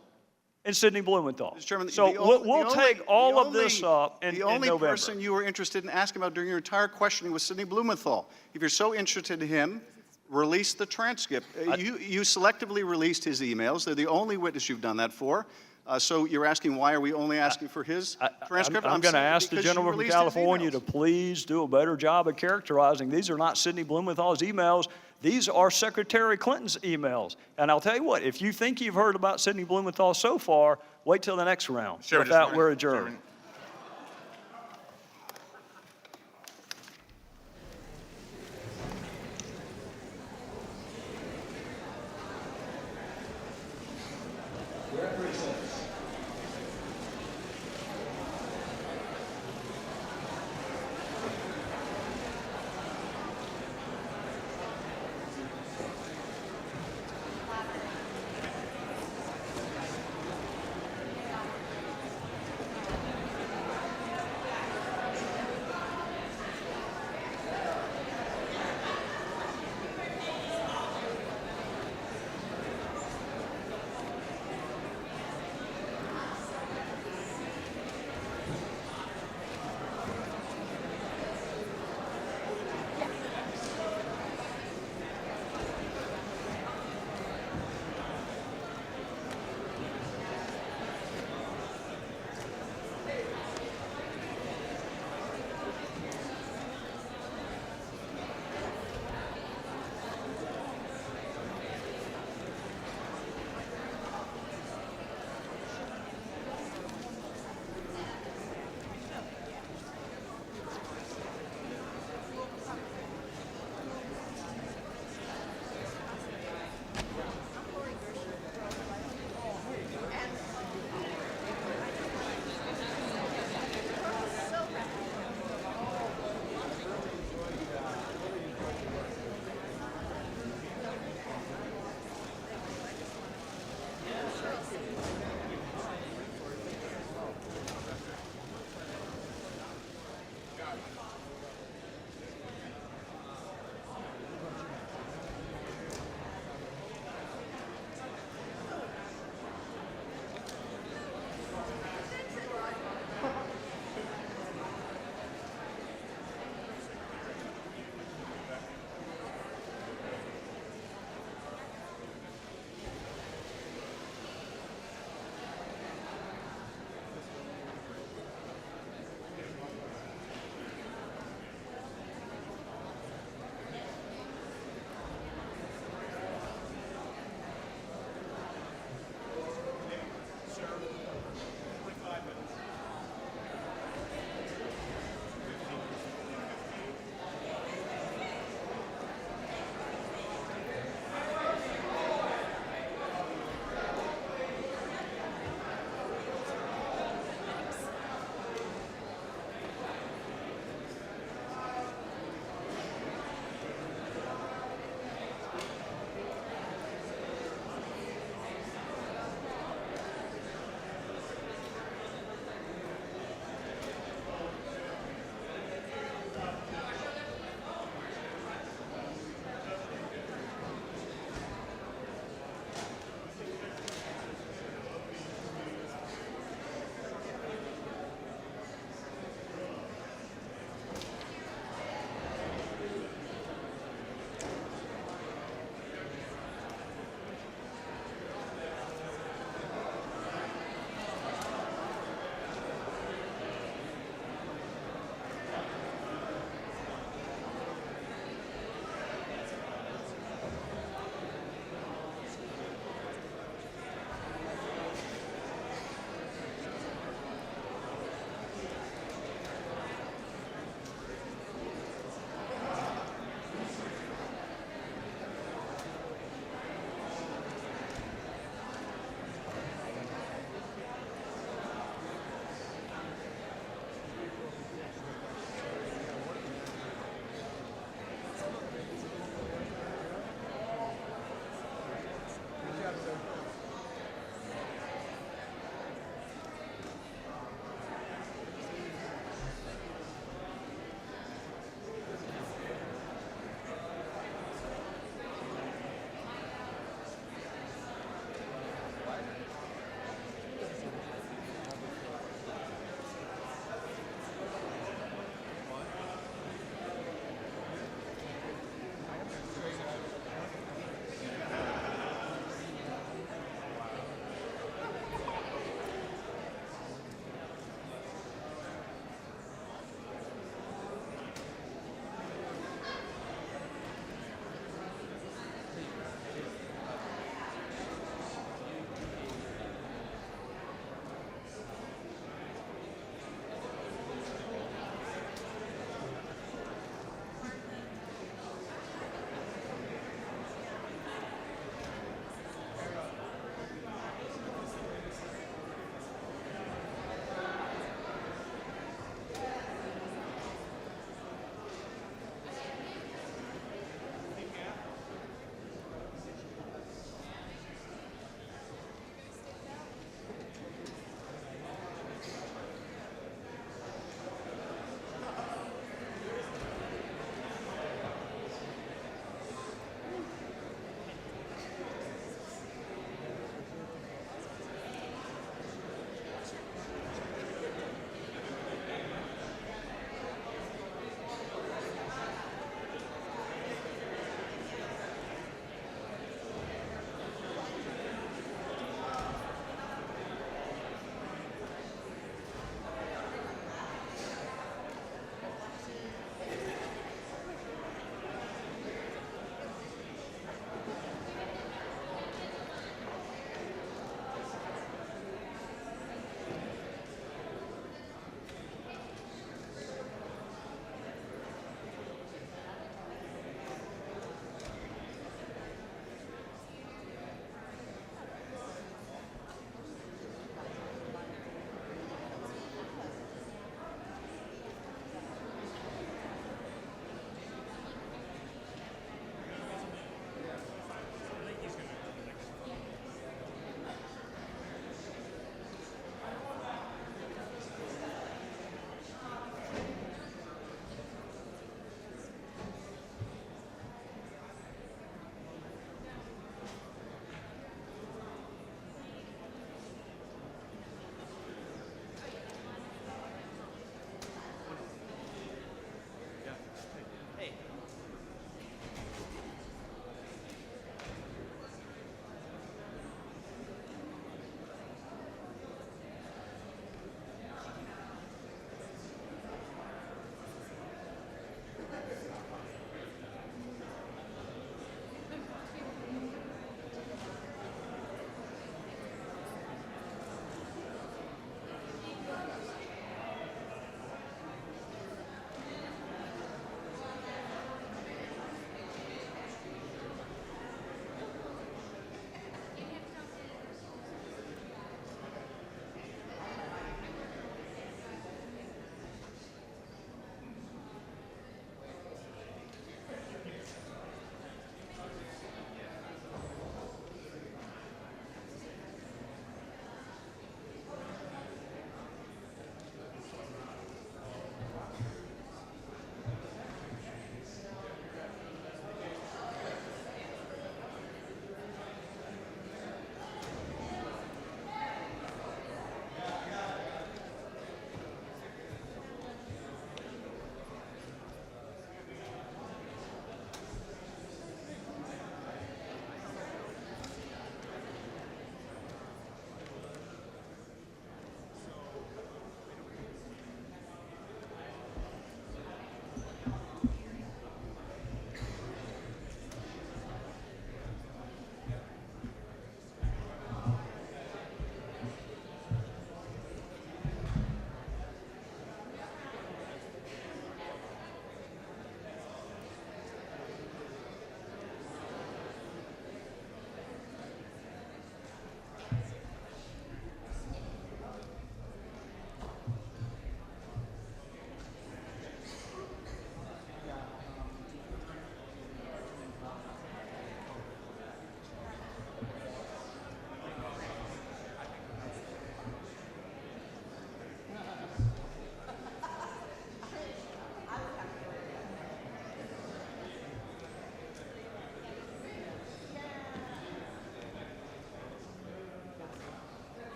and Sidney Blumenthal. Mr. Chairman, So we'll take all of this up in November. The only person you were interested in asking about during your entire questioning was Sidney Blumenthal. If you're so interested in him, release the transcript. You selectively released his emails. They're the only witness you've done that for. So you're asking, why are we only asking for his transcript? I'm going to saying ask the because you gentleman from released his California emails. to please do a better job of characterizing. These are not Sidney Blumenthal's emails. These are Secretary Clinton's emails. And I'll tell you what, if you think you've heard about Sidney Blumenthal so far, wait till the next round. Sure, With that, we're adjourned.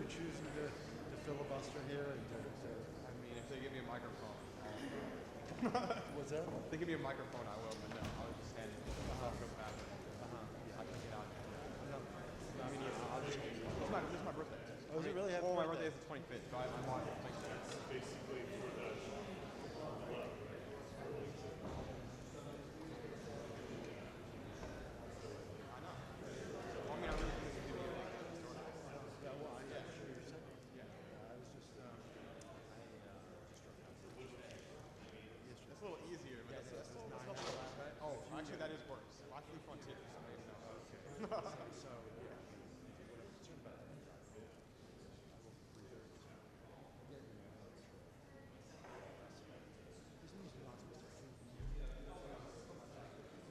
choosing to filibuster here and to I mean, if they give me a microphone, what's that? if they give me a microphone, I will, but no, I'll just stand it. I'll go back. I can get out. I mean, yeah, I'll just, this is my birthday. Oh, is it really? Happy Well, my birthday. birthday is the 25th, so I want to make sure. Basically for the It's a little easier, but that's not right? Oh, actually, that is worse. Watch the frontier for some reason. So,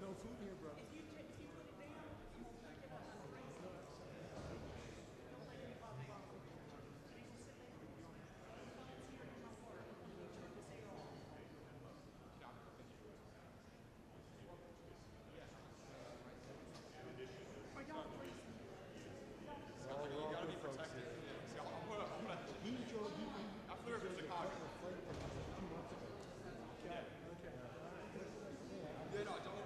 no food here, bro. You gotta be protected. See, I flew over to Chicago. Yeah, no, don't.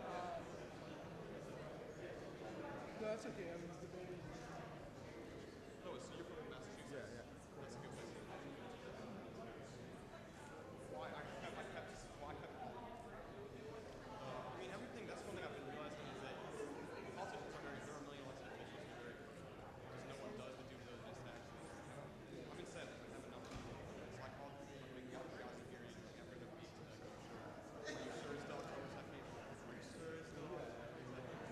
No, that's okay. I mean, it's the baby. No, so you're from Massachusetts? Yeah. That's a good place. Why I kept I mean, everything, that's one thing I've been realizing is that politicians are there are a million elected officials who are very, there's no one does the due diligence to actually. I'm in Senate, I have enough. It's like all the big guys in here, you can get rid of me to like, are you sure it's still Oversight people? Are you sure it's still? And they could have.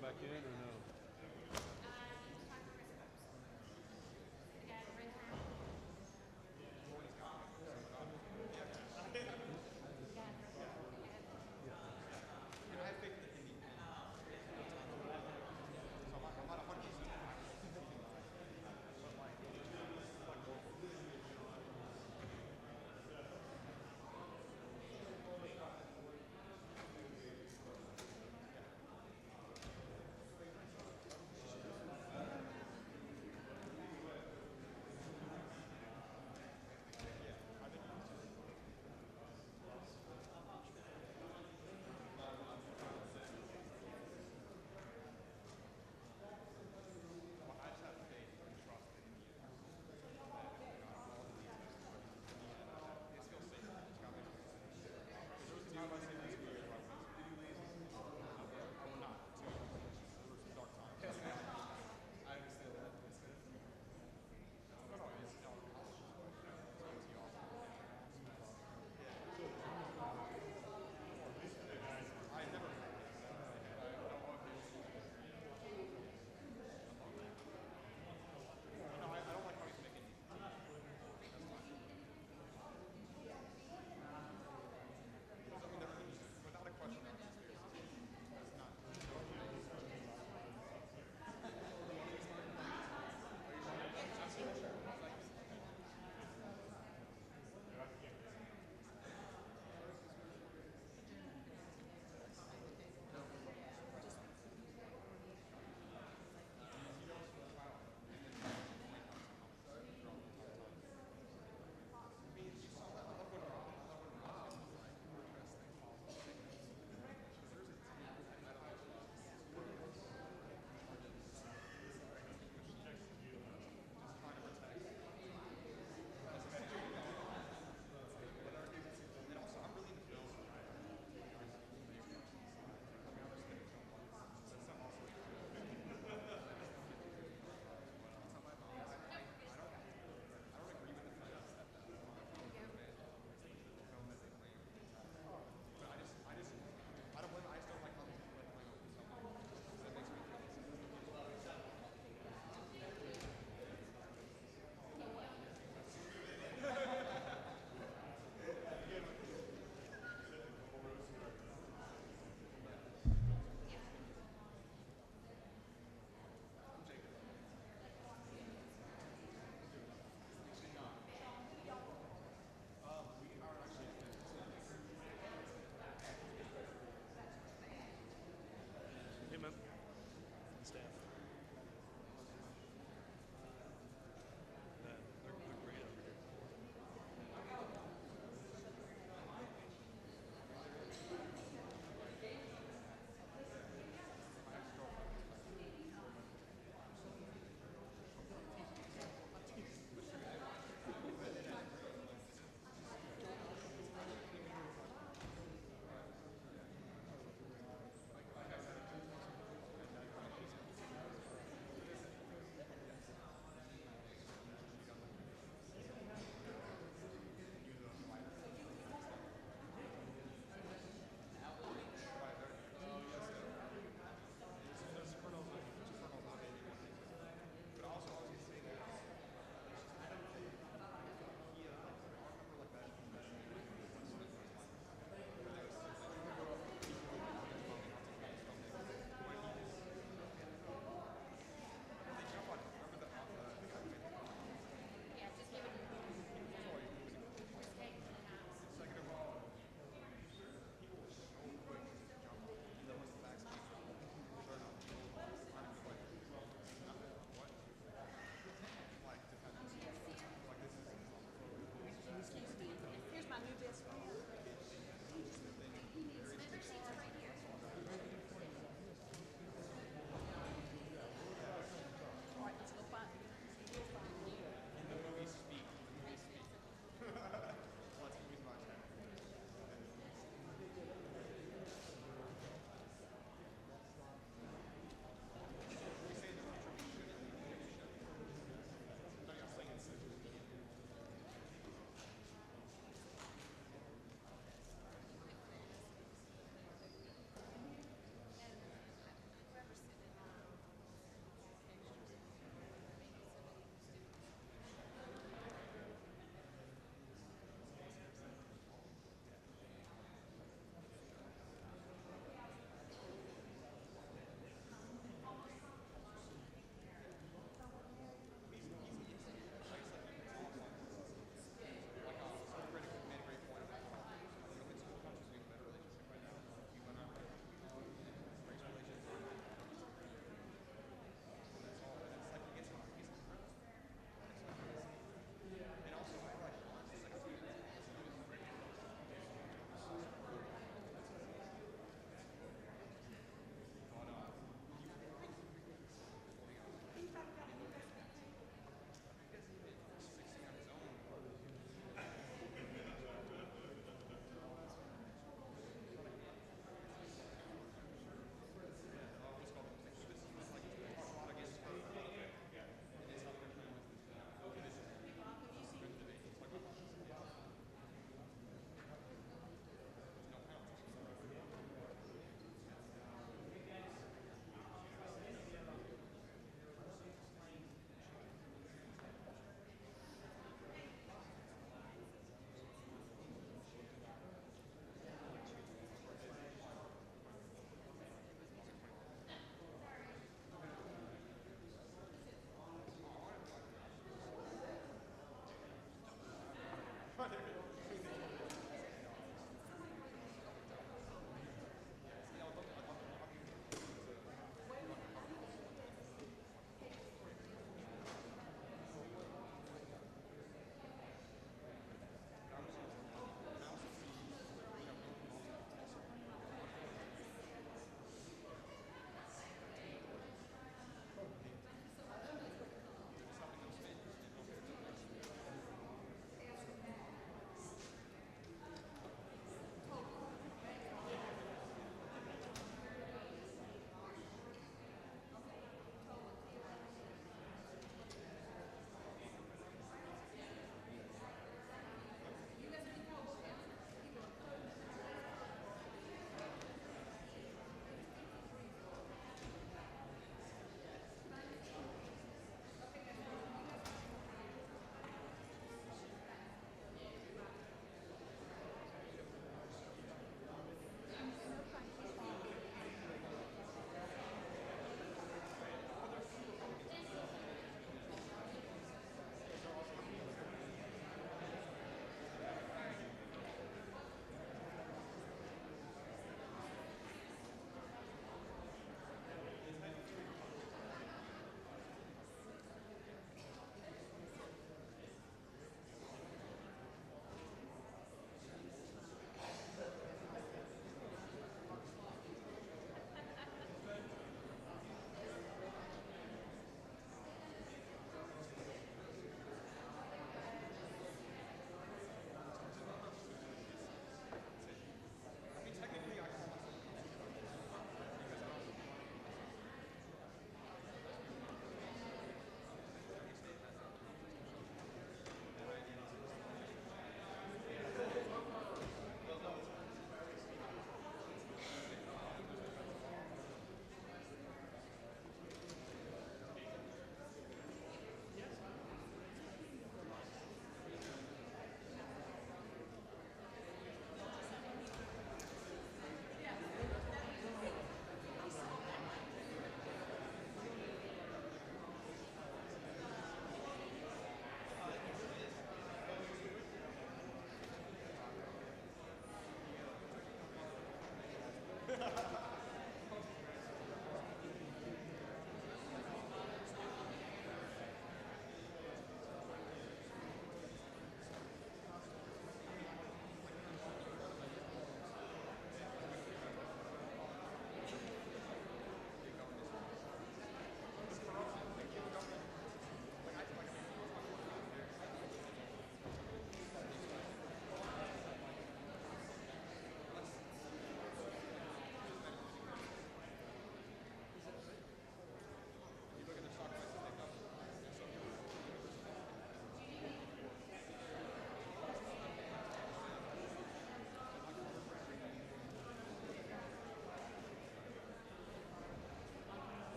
back in or no?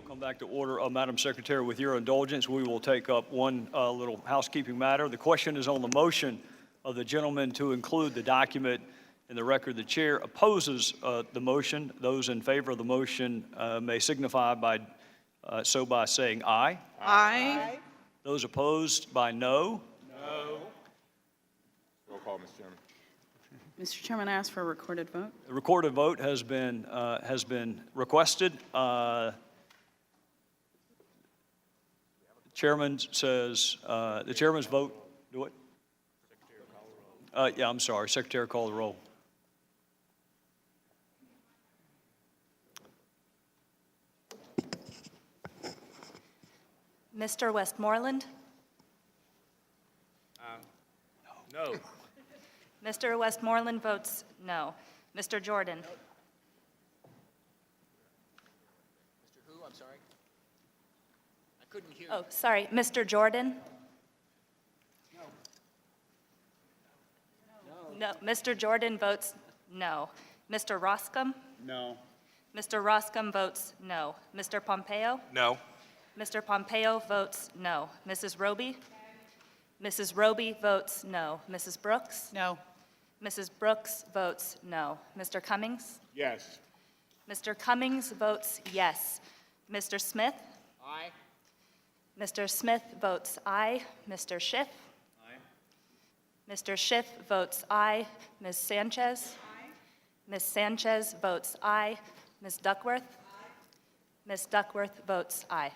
Come back to order. Madam Secretary, with your indulgence, we will take up one little housekeeping matter. The question is on the motion of the gentleman to include the document in the record. The chair opposes the motion. Those in favor of the motion may signify by saying aye. Aye. Those opposed by no. No. Roll call, Mr. Chairman. Mr. Chairman, I ask for a recorded vote. The recorded vote has been requested. Chairman says the chairman's vote. Do it. Yeah, I'm sorry. Secretary, call the roll. Mr. Westmoreland? No. Mr. Westmoreland votes no. Mr. Jordan? Mr. Who, I'm sorry? I couldn't hear. Oh, sorry. Mr. Jordan? No. Mr. Jordan votes no. Mr. Roscom? No. Mr. Roscom votes no. Mr. Pompeo? No. Mr. Pompeo votes no. Mrs. Roby? Mrs. Roby votes no. Mrs. Brooks? No. Mrs. Brooks votes no. Mr. Cummings? Yes. Mr. Cummings votes yes. Mr. Smith? Aye. Mr. Smith votes aye. Mr. Schiff? Aye. Mr. Schiff votes aye. Ms. Sanchez? Aye. Ms. Sanchez votes aye. Ms. Duckworth? Aye. Ms. Duckworth votes aye.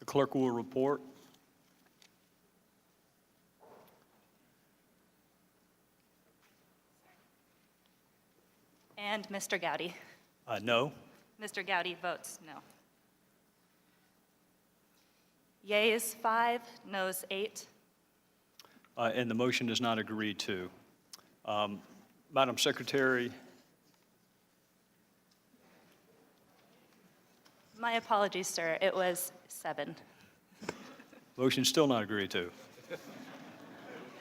The clerk will report. And Mr. Gaudy? No. Mr. Gaudy votes no. Yeas 5, noes 8. And the motion is not agreed to. Madam Secretary, My apologies, sir. It was 7. motion still not agreed to.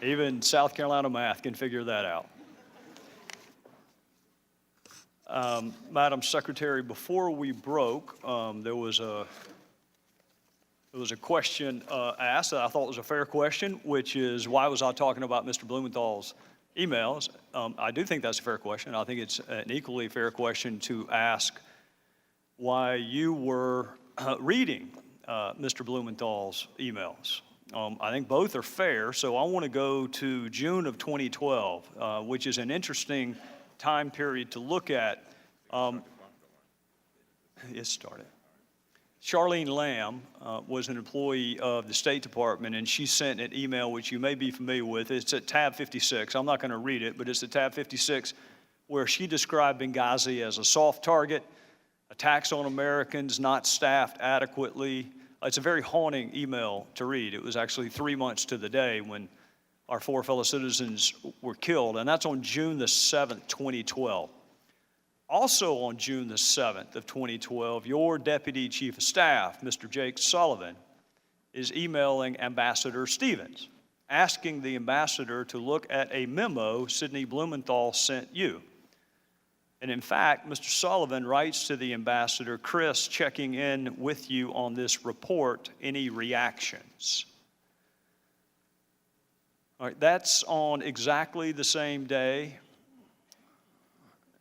Even South Carolina math can figure that out. Madam Secretary, before we broke, there was a question asked that I thought was a fair question, which is why was I talking about Mr. Blumenthal's emails? I do think that's a fair question. I think it's an equally fair question to ask why you were reading Mr. Blumenthal's emails. I think both are fair, so I want to go to June of 2012, which is an interesting time period to look at. It started. Charlene Lamb was an employee of the State Department, and she sent an email which you may be familiar with. It's at tab 56. I'm not going to read it, but it's at tab 56, where she described Benghazi as a soft target, attacks on Americans not staffed adequately. It's a very haunting email to read. It was actually 3 months to the day when our 4 fellow citizens were killed, and that's on June the 7th, 2012. Also on June the 7th of 2012, your Deputy Chief of Staff, Mr. Jake Sullivan, is emailing Ambassador Stevens, asking the ambassador to look at a memo Sidney Blumenthal sent you. And in fact, Mr. Sullivan writes to the ambassador, Chris, checking in with you on this report, any reactions? All right, that's on exactly the same day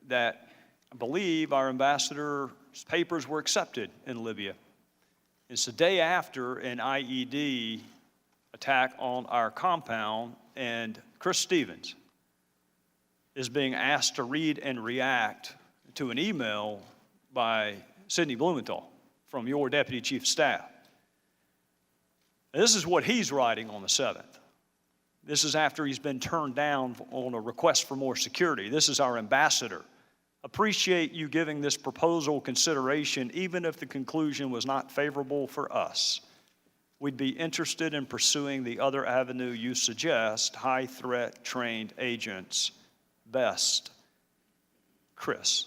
that I believe our ambassador's papers were accepted in Libya. It's the day after an IED attack on our compound, and Chris Stevens is being asked to read and react to an email by Sidney Blumenthal from your Deputy Chief of Staff. And this is what he's writing on the 7th. This is after he's been turned down on a request for more security. This is our ambassador. Appreciate you giving this proposal consideration, even if the conclusion was not favorable for us. We'd be interested in pursuing the other avenue you suggest, high-threat trained agents. Best, Chris.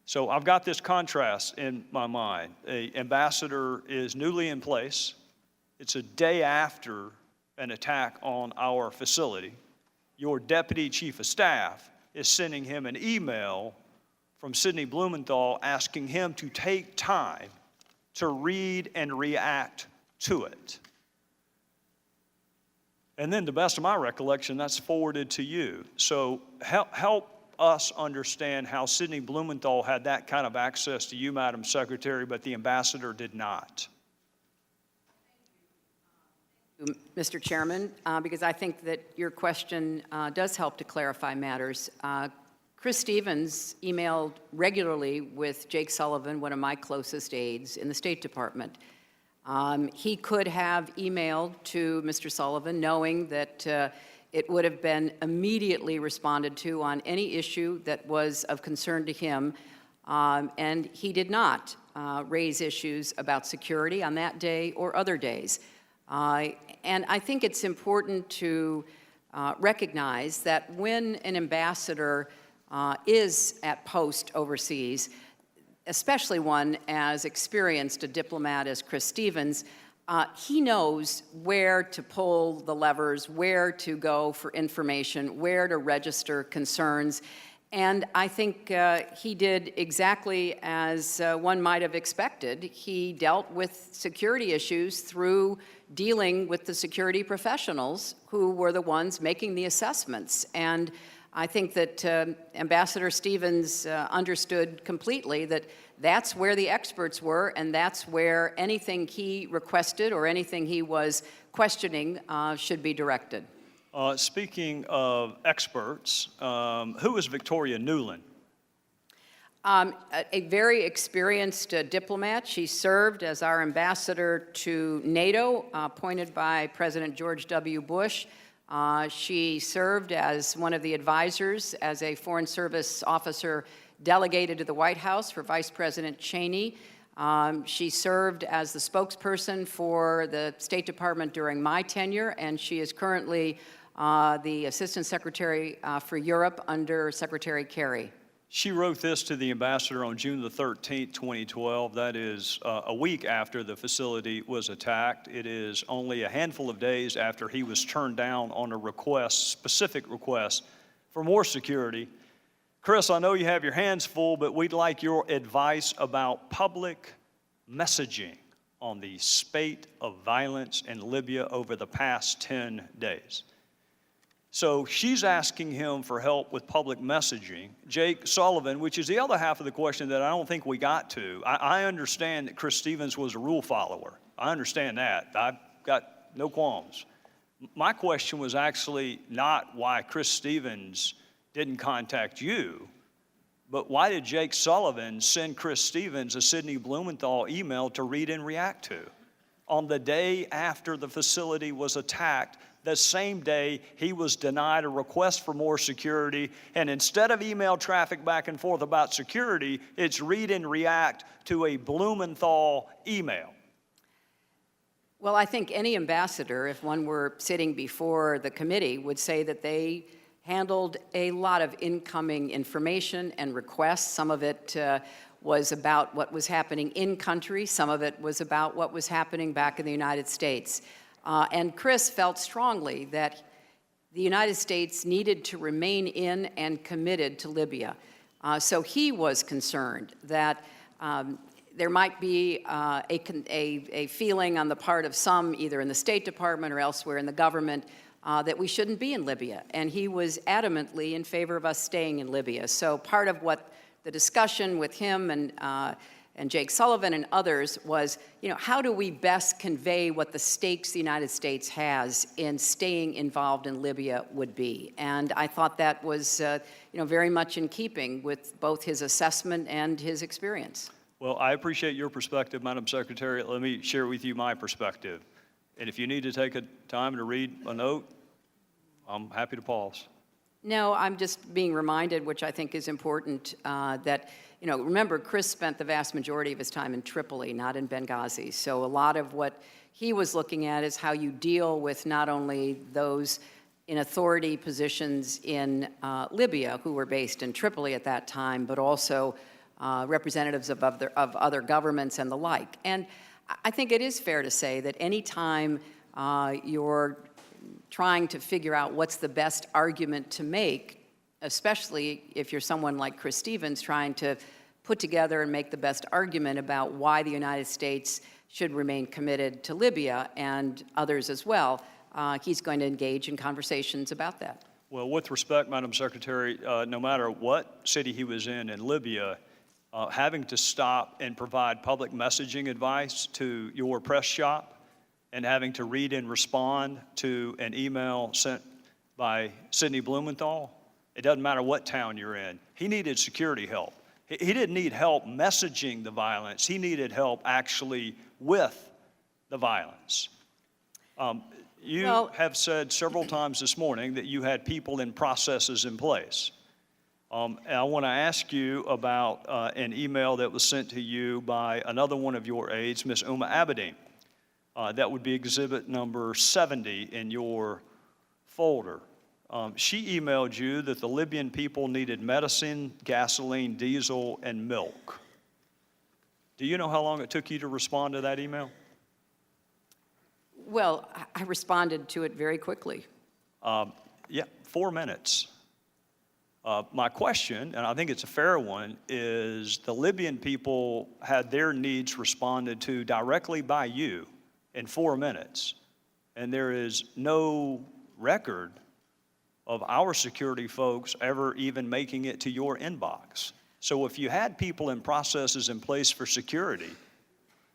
So I've got this contrast in my mind. An ambassador is newly in place. It's a day after an attack on our facility. Your Deputy Chief of Staff is sending him an email from Sidney Blumenthal asking him to take time to read and react to it. And then, to the best of my recollection, that's forwarded to you. So help us understand how Sidney Blumenthal had that kind of access to you, Madam Secretary, but the ambassador did not. Mr. Chairman, because I think that your question does help to clarify matters. Chris Stevens emailed regularly with Jake Sullivan, one of my closest aides in the State Department. He could have emailed to Mr. Sullivan knowing that it would have been immediately responded to on any issue that was of concern to him, and he did not raise issues about security on that day or other days. And I think it's important to recognize that when an ambassador is at post overseas, especially one as experienced a diplomat as Chris Stevens, he knows where to pull the levers, where to go for information, where to register concerns. And I think he did exactly as one might have expected. He dealt with security issues through dealing with the security professionals who were the ones making the assessments. And I think that Ambassador Stevens understood completely that that's where the experts were, and that's where anything he requested or anything he was questioning should be directed. Speaking of experts, who is Victoria Newland? A very experienced diplomat. She served as our ambassador to NATO, appointed by President George W. Bush. She served as one of the advisors as a Foreign Service officer delegated to the White House for Vice President Cheney. She served as the spokesperson for the State Department during my tenure, and she is currently the Assistant Secretary for Europe under Secretary Kerry. She wrote this to the ambassador on June the 13th, 2012. That is a week after the facility was attacked. It is only a handful of days after he was turned down on a request, specific request, for more security. Chris, I know you have your hands full, but we'd like your advice about public messaging on the spate of violence in Libya over the past 10 days. So she's asking him for help with public messaging. Jake Sullivan, which is the other half of the question that I don't think we got to. I understand that Chris Stevens was a rule follower. I understand that. I've got no qualms. My question was actually not why Chris Stevens didn't contact you, but why did Jake Sullivan send Chris Stevens a Sidney Blumenthal email to read and react to on the day after the facility was attacked? The same day he was denied a request for more security, and instead of email traffic back and forth about security, it's read and react to a Blumenthal email. Well, I think any ambassador, if one were sitting before the committee, would say that they handled a lot of incoming information and requests. Some of it was about what was happening in country. Some of it was about what was happening back in the United States. And Chris felt strongly that the United States needed to remain in and committed to Libya. So he was concerned that there might be a feeling on the part of some, either in the State Department or elsewhere in the government, that we shouldn't be in Libya. And he was adamantly in favor of us staying in Libya. So part of what the discussion with him and Jake Sullivan and others was, how do we best convey what the stakes the United States has in staying involved in Libya would be? And I thought that was, very much in keeping with both his assessment and his experience. Well, I appreciate your perspective, Madam Secretary. Let me share with you my perspective. And if you need to take a time to read a note, I'm happy to pause. No, I'm just being reminded, which I think is important, that, remember, Chris spent the vast majority of his time in Tripoli, not in Benghazi. So a lot of what he was looking at is how you deal with not only those in authority positions in Libya who were based in Tripoli at that time, but also representatives of other governments and the like. And I think it is fair to say that any time you're trying to figure out what's the best argument to make especially if you're someone like Chris Stevens trying to put together and make the best argument about why the United States should remain committed to Libya and others as well. He's going to engage in conversations about that. Well, with respect, Madam Secretary, no matter what city he was in Libya, having to stop and provide public messaging advice to your press shop and having to read and respond to an email sent by Sidney Blumenthal, it doesn't matter what town you're in. He needed security help. He didn't need help messaging the violence. He needed help actually with the violence. You have said several times this morning that you had people and processes in place. And I want to ask you about an email that was sent to you by another one of your aides, Ms. Uma Abedin. That would be exhibit number 70 in your folder. She emailed you that the Libyan people needed medicine, gasoline, diesel, and milk. Do you know how long it took you to respond to that email? Well, I responded to it very quickly. Yeah, 4 minutes. My question, and I think it's a fair one, is the Libyan people had their needs responded to directly by you in 4 minutes, and there is no record of our security folks ever even making it to your inbox. So if you had people and processes in place for security,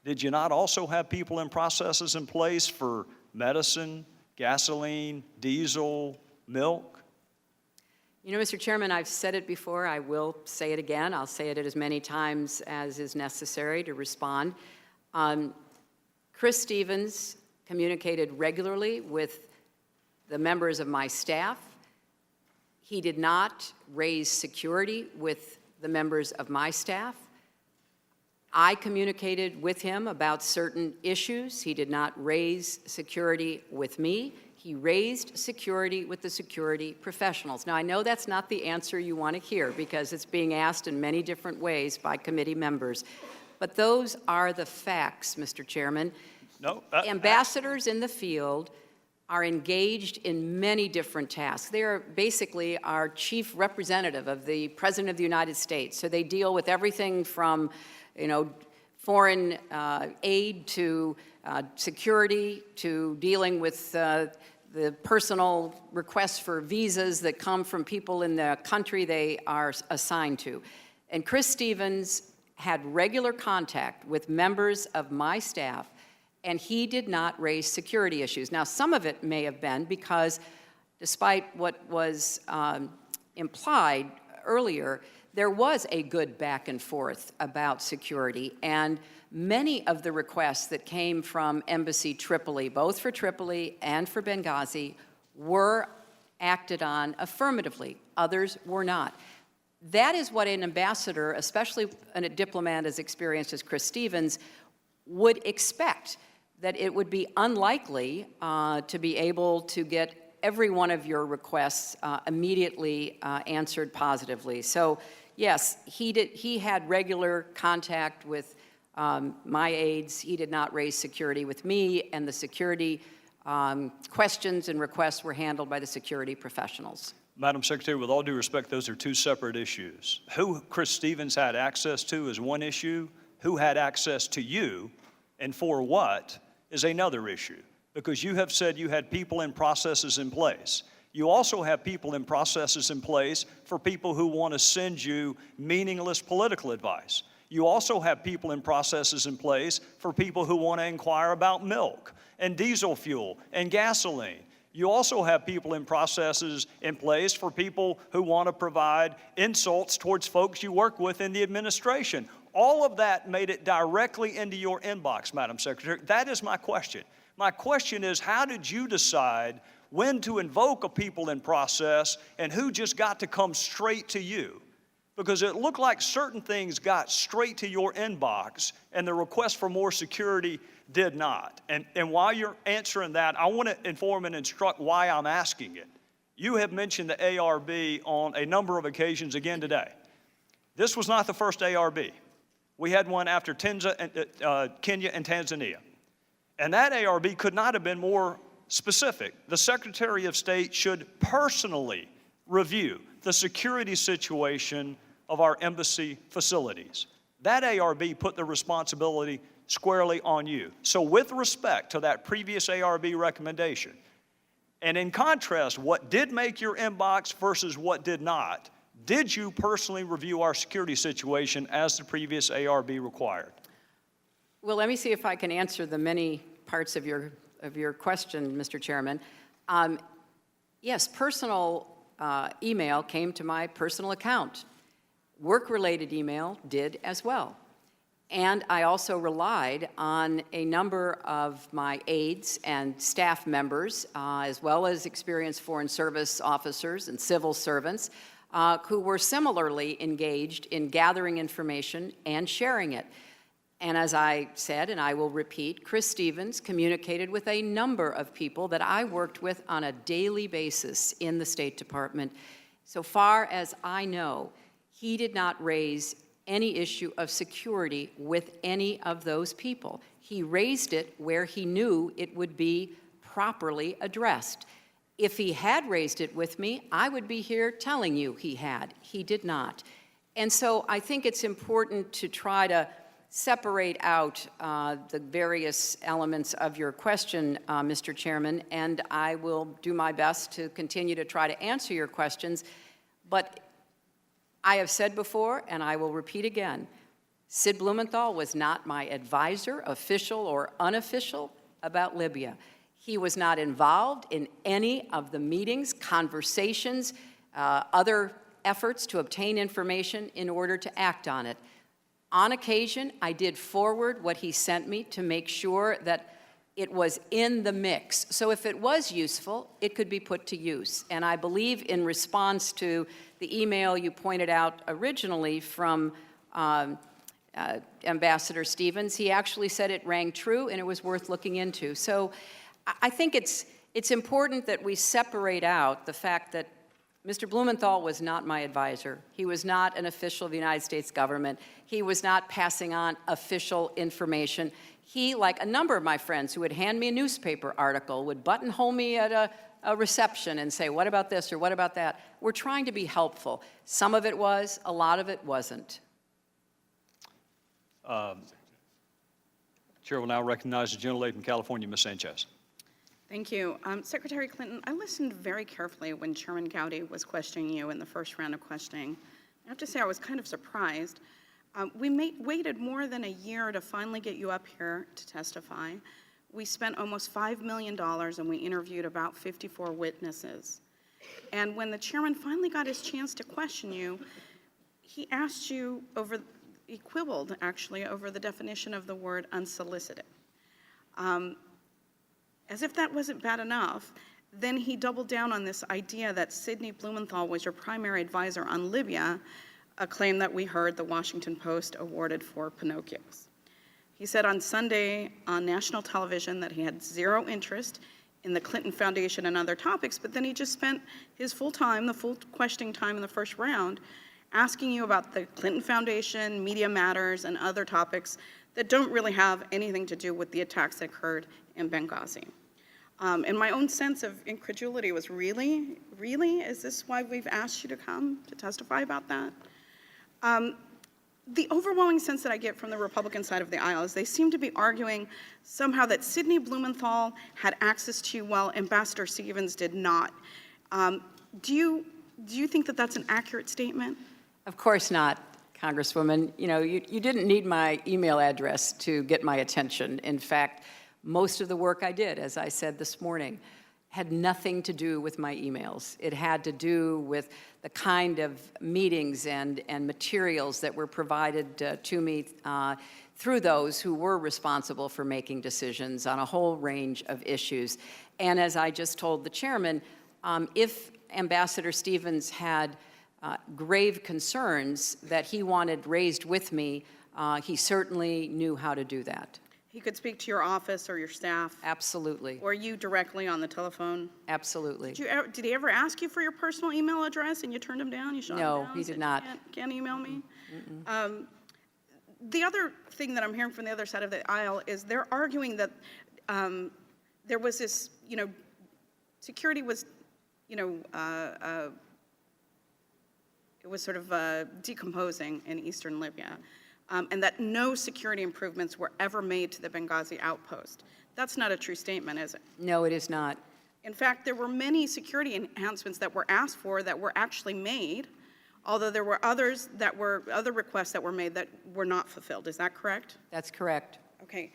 did you not also have people and processes in place for medicine, gasoline, diesel, milk? You know, Mr. Chairman, I've said it before. I will say it again. I'll say it as many times as is necessary to respond. Chris Stevens communicated regularly with the members of my staff. He did not raise security with the members of my staff. I communicated with him about certain issues. He did not raise security with me. He raised security with the security professionals. Now, I know that's not the answer you want to hear because it's being asked in many different ways by committee members. But those are the facts, Mr. Chairman. No. Ambassadors in the field are engaged in many different tasks. They are basically our chief representative of the President of the United States. So they deal with everything from, foreign aid to security to dealing with the personal requests for visas that come from people in the country they are assigned to. And Chris Stevens had regular contact with members of my staff, and he did not raise security issues. Now, some of it may have been because, despite what was implied earlier, there was a good back and forth about security, and many of the requests that came from Embassy Tripoli, both for Tripoli and for Benghazi, were acted on affirmatively. Others were not. That is what an ambassador, especially a diplomat as experienced as Chris Stevens, would expect, that it would be unlikely to be able to get every one of your requests immediately answered positively. So yes, he had regular contact with my aides. He did not raise security with me, and the security questions and requests were handled by the security professionals. Madam Secretary, with all due respect, those are two separate issues. Who Chris Stevens had access to is one issue. Who had access to you and for what is another issue, because you have said you had people and processes in place. You also have people and processes in place for people who want to send you meaningless political advice. You also have people and processes in place for people who want to inquire about milk and diesel fuel and gasoline. You also have people and processes in place for people who want to provide insults towards folks you work with in the administration. All of that made it directly into your inbox, Madam Secretary. That is my question. My question is, how did you decide when to invoke a people in process and who just got to come straight to you? Because it looked like certain things got straight to your inbox and the request for more security did not. And while you're answering that, I want to inform and instruct why I'm asking it. You have mentioned the ARB on a number of occasions again today. This was not the first ARB. We had one after Kenya and Tanzania. And that ARB could not have been more specific. The Secretary of State should personally review the security situation of our embassy facilities. That ARB put the responsibility squarely on you. So with respect to that previous ARB recommendation, and in contrast, what did make your inbox versus what did not, did you personally review our security situation as the previous ARB required? Well, let me see if I can answer the many parts of your question, Mr. Chairman. Yes, personal email came to my personal account. Work-related email did as well. And I also relied on a number of my aides and staff members, as well as experienced Foreign Service officers and civil servants, who were similarly engaged in gathering information and sharing it. And as I said, and I will repeat, Chris Stevens communicated with a number of people that I worked with on a daily basis in the State Department. So far as I know, he did not raise any issue of security with any of those people. He raised it where he knew it would be properly addressed. If he had raised it with me, I would be here telling you he had. He did not. And so I think it's important to try to separate out the various elements of your question, Mr. Chairman, and I will do my best to continue to try to answer your questions. But I have said before, and I will repeat again, Sid Blumenthal was not my advisor, official or unofficial, about Libya. He was not involved in any of the meetings, conversations, other efforts to obtain information in order to act on it. On occasion, I did forward what he sent me to make sure that it was in the mix. So if it was useful, it could be put to use. And I believe in response to the email you pointed out originally from Ambassador Stevens, he actually said it rang true and it was worth looking into. So I think it's important that we separate out the fact that Mr. Blumenthal was not my advisor. He was not an official of the United States government. He was not passing on official information. He, like a number of my friends who would hand me a newspaper article, would buttonhole me at a reception and say, what about this or what about that? We're trying to be helpful. Some of it was, a lot of it wasn't. Chair will now recognize the gentlelady from California, Ms. Sanchez. Thank you. Secretary Clinton, I listened very carefully when Chairman Gaudy was questioning you in the first round of questioning. I have to say I was kind of surprised. We waited more than a year to finally get you up here to testify. We spent almost $5 million and we interviewed about 54 witnesses. And when the chairman finally got his chance to question you, he asked you he quibbled actually over the definition of the word unsolicited. As if that wasn't bad enough, then he doubled down on this idea that Sidney Blumenthal was your primary advisor on Libya, a claim that we heard the Washington Post awarded for Pinocchios. He said on Sunday on national television that he had zero interest in the Clinton Foundation and other topics, but then he just spent his full time, the full questioning time in the first round, asking you about the Clinton Foundation, media matters, and other topics that don't really have anything to do with the attacks that occurred in Benghazi. And my own sense of incredulity was, really? Is this why we've asked you to come to testify about that? The overwhelming sense that I get from the Republican side of the aisle is they seem to be arguing somehow that Sidney Blumenthal had access to you while Ambassador Stevens did not. Do you think that that's an accurate statement? Of course not, Congresswoman. You know, you didn't need my email address to get my attention. In fact, most of the work I did, as I said this morning, had nothing to do with my emails. It had to do with the kind of meetings and materials that were provided to me through those who were responsible for making decisions on a whole range of issues. And as I just told the chairman, if Ambassador Stevens had grave concerns that he wanted raised with me, he certainly knew how to do that. He could speak to your office or your staff? Absolutely. Or you directly on the telephone? Absolutely. Did he ever ask you for your personal email address and you turned him down? You shot him down? No, he did not. Can't email me? The other thing that I'm hearing from the other side of the aisle is they're arguing that there was this, security was, it was sort of decomposing in eastern Libya, and that no security improvements were ever made to the Benghazi outpost. That's not a true statement, is it? No, it is not. In fact, there were many security enhancements that were asked for that were actually made, although there were other requests that were made that were not fulfilled. Is that correct? That's correct. Okay.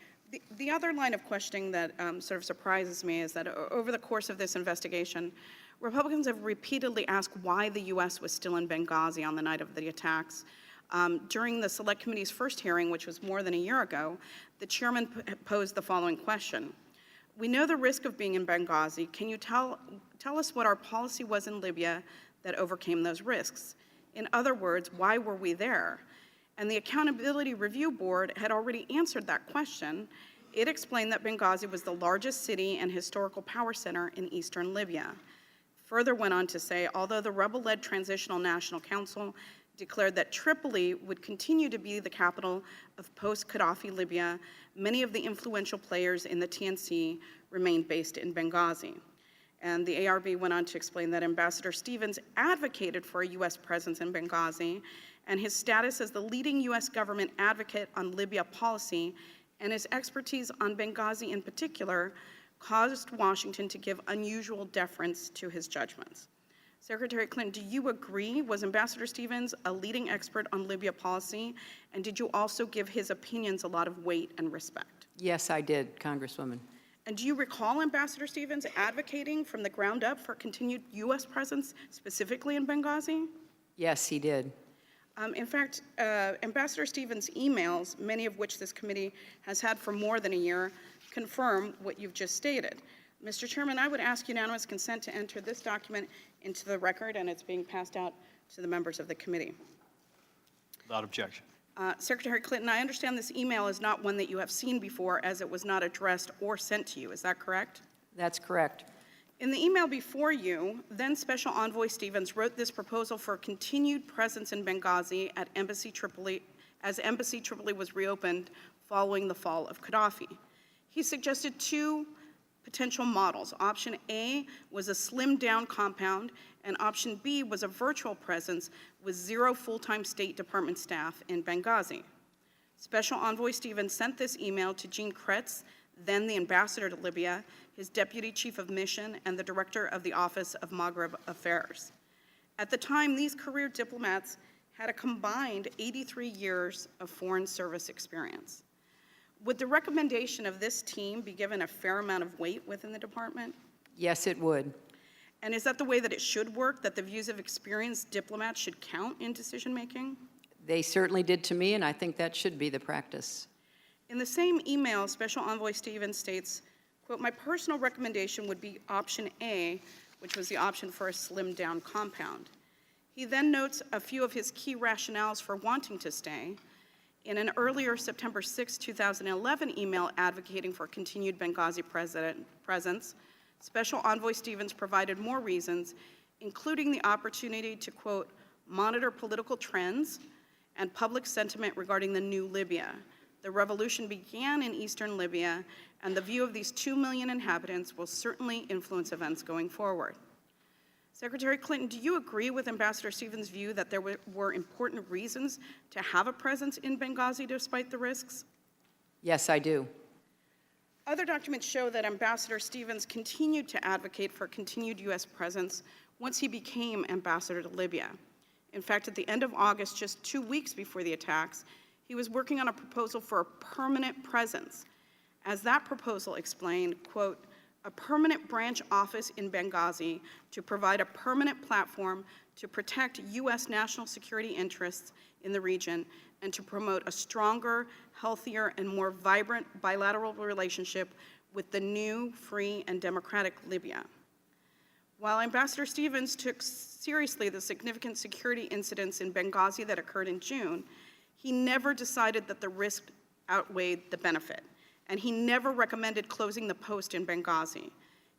The other line of questioning that sort of surprises me is that over the course of this investigation, Republicans have repeatedly asked why the U.S. was still in Benghazi on the night of the attacks. During the Select Committee's first hearing, which was more than a year ago, the chairman posed the following question. We know the risk of being in Benghazi. Can you tell us what our policy was in Libya that overcame those risks? In other words, why were we there? And the Accountability Review Board had already answered that question. It explained that Benghazi was the largest city and historical power center in eastern Libya. Further went on to say, although the rebel-led Transitional National Council declared that Tripoli would continue to be the capital of post-Gaddafi Libya, many of the influential players in the TNC remained based in Benghazi. And the ARB went on to explain that Ambassador Stevens advocated for a U.S. presence in Benghazi, and his status as the leading U.S. government advocate on Libya policy and his expertise on Benghazi in particular caused Washington to give unusual deference to his judgments. Secretary Clinton, do you agree? Was Ambassador Stevens a leading expert on Libya policy? And did you also give his opinions a lot of weight and respect? Yes, I did, Congresswoman. And do you recall Ambassador Stevens advocating from the ground up for continued U.S. presence, specifically in Benghazi? Yes, he did. In fact, Ambassador Stevens' emails, many of which this committee has had for more than a year, confirm what you've just stated. Mr. Chairman, I would ask unanimous consent to enter this document into the record, and it's being passed out to the members of the committee. Without objection. Secretary Clinton, I understand this email is not one that you have seen before, as it was not addressed or sent to you. Is that correct? That's correct. In the email before you, then Special Envoy Stevens wrote this proposal for continued presence in Benghazi at Embassy Tripoli, as Embassy Tripoli was reopened following the fall of Gaddafi. He suggested two potential models. Option A was a slimmed-down compound, and option B was a virtual presence with 0 full-time State Department staff in Benghazi. Special Envoy Stevens sent this email to Jean Kretz, then the ambassador to Libya, his deputy chief of mission, and the director of the Office of Maghreb Affairs. At the time, these career diplomats had a combined 83 years of foreign service experience. Would the recommendation of this team be given a fair amount of weight within the department? Yes, it would. And is that the way that it should work, that the views of experienced diplomats should count in decision-making? They certainly did to me, and I think that should be the practice. In the same email, Special Envoy Stevens states, quote, my personal recommendation would be option A, which was the option for a slimmed-down compound. He then notes a few of his key rationales for wanting to stay. In an earlier September 6, 2011 email advocating for continued Benghazi presence, Special Envoy Stevens provided more reasons, including the opportunity to, quote, monitor political trends and public sentiment regarding the new Libya. The revolution began in eastern Libya, and the view of these 2 million inhabitants will certainly influence events going forward. Secretary Clinton, do you agree with Ambassador Stevens' view that there were important reasons to have a presence in Benghazi despite the risks? Yes, I do. Other documents show that Ambassador Stevens continued to advocate for continued U.S. presence once he became ambassador to Libya. In fact, at the end of August, just 2 weeks before the attacks, he was working on a proposal for a permanent presence. As that proposal explained, quote, a permanent branch office in Benghazi to provide a permanent platform to protect U.S. national security interests in the region and to promote a stronger, healthier, and more vibrant bilateral relationship with the new, free, and democratic Libya. While Ambassador Stevens took seriously the significant security incidents in Benghazi that occurred in June, he never decided that the risk outweighed the benefit, and he never recommended closing the post in Benghazi.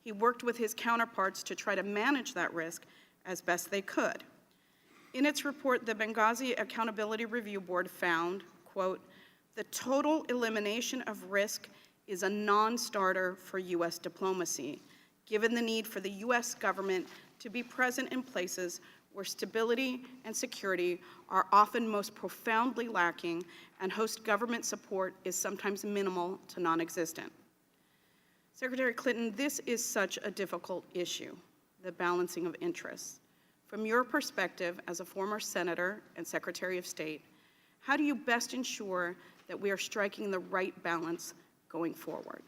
He worked with his counterparts to try to manage that risk as best they could. In its report, the Benghazi Accountability Review Board found, quote, the total elimination of risk is a non-starter for U.S. diplomacy, given the need for the U.S. government to be present in places where stability and security are often most profoundly lacking and host government support is sometimes minimal to non-existent. Secretary Clinton, this is such a difficult issue, the balancing of interests. From your perspective as a former senator and Secretary of State, how do you best ensure that we are striking the right balance going forward?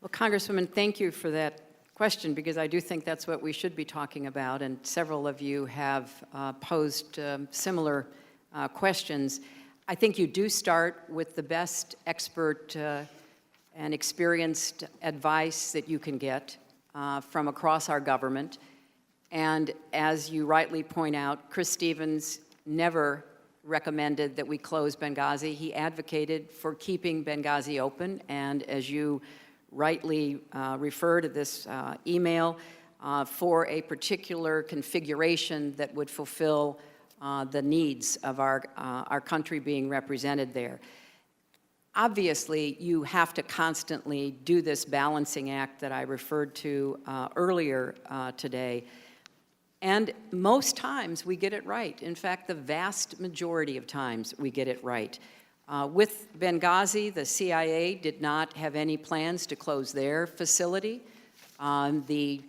Well, Congresswoman, thank you for that question, because I do think that's what we should be talking about, and several of you have posed similar questions. I think you do start with the best expert and experienced advice that you can get from across our government. And as you rightly point out, Chris Stevens never recommended that we close Benghazi. He advocated for keeping Benghazi open, and as you rightly refer to this email, for a particular configuration that would fulfill the needs of our country being represented there. Obviously, you have to constantly do this balancing act that I referred to earlier today. And most times we get it right. In fact, the vast majority of times we get it right. With Benghazi, the CIA did not have any plans to close their facility. The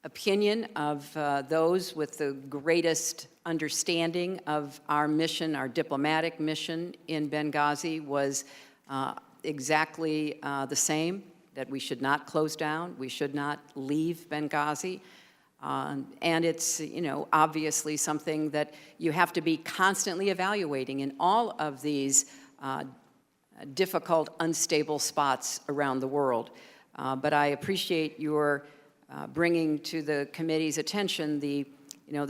opinion of those with the greatest understanding of our mission, our diplomatic mission in Benghazi, was exactly the same, that we should not close down, we should not leave Benghazi. And it's, obviously something that you have to be constantly evaluating in all of these difficult, unstable spots around the world. But I appreciate your bringing to the committee's attention the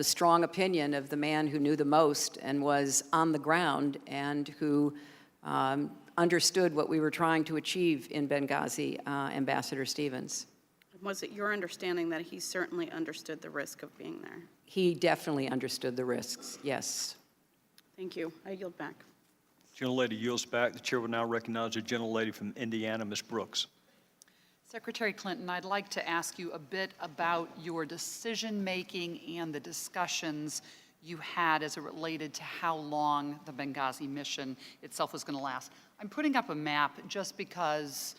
strong opinion of the man who knew the most and was on the ground and who understood what we were trying to achieve in Benghazi, Ambassador Stevens. Was it your understanding that he certainly understood the risk of being there? He definitely understood the risks, yes. Thank you. I yield back. Gentlelady yields back. The chair will now recognize the gentlelady from Indiana, Ms. Brooks. Secretary Clinton, I'd like to ask you a bit about your decision-making and the discussions you had as it related to how long the Benghazi mission itself was going to last. I'm putting up a map just because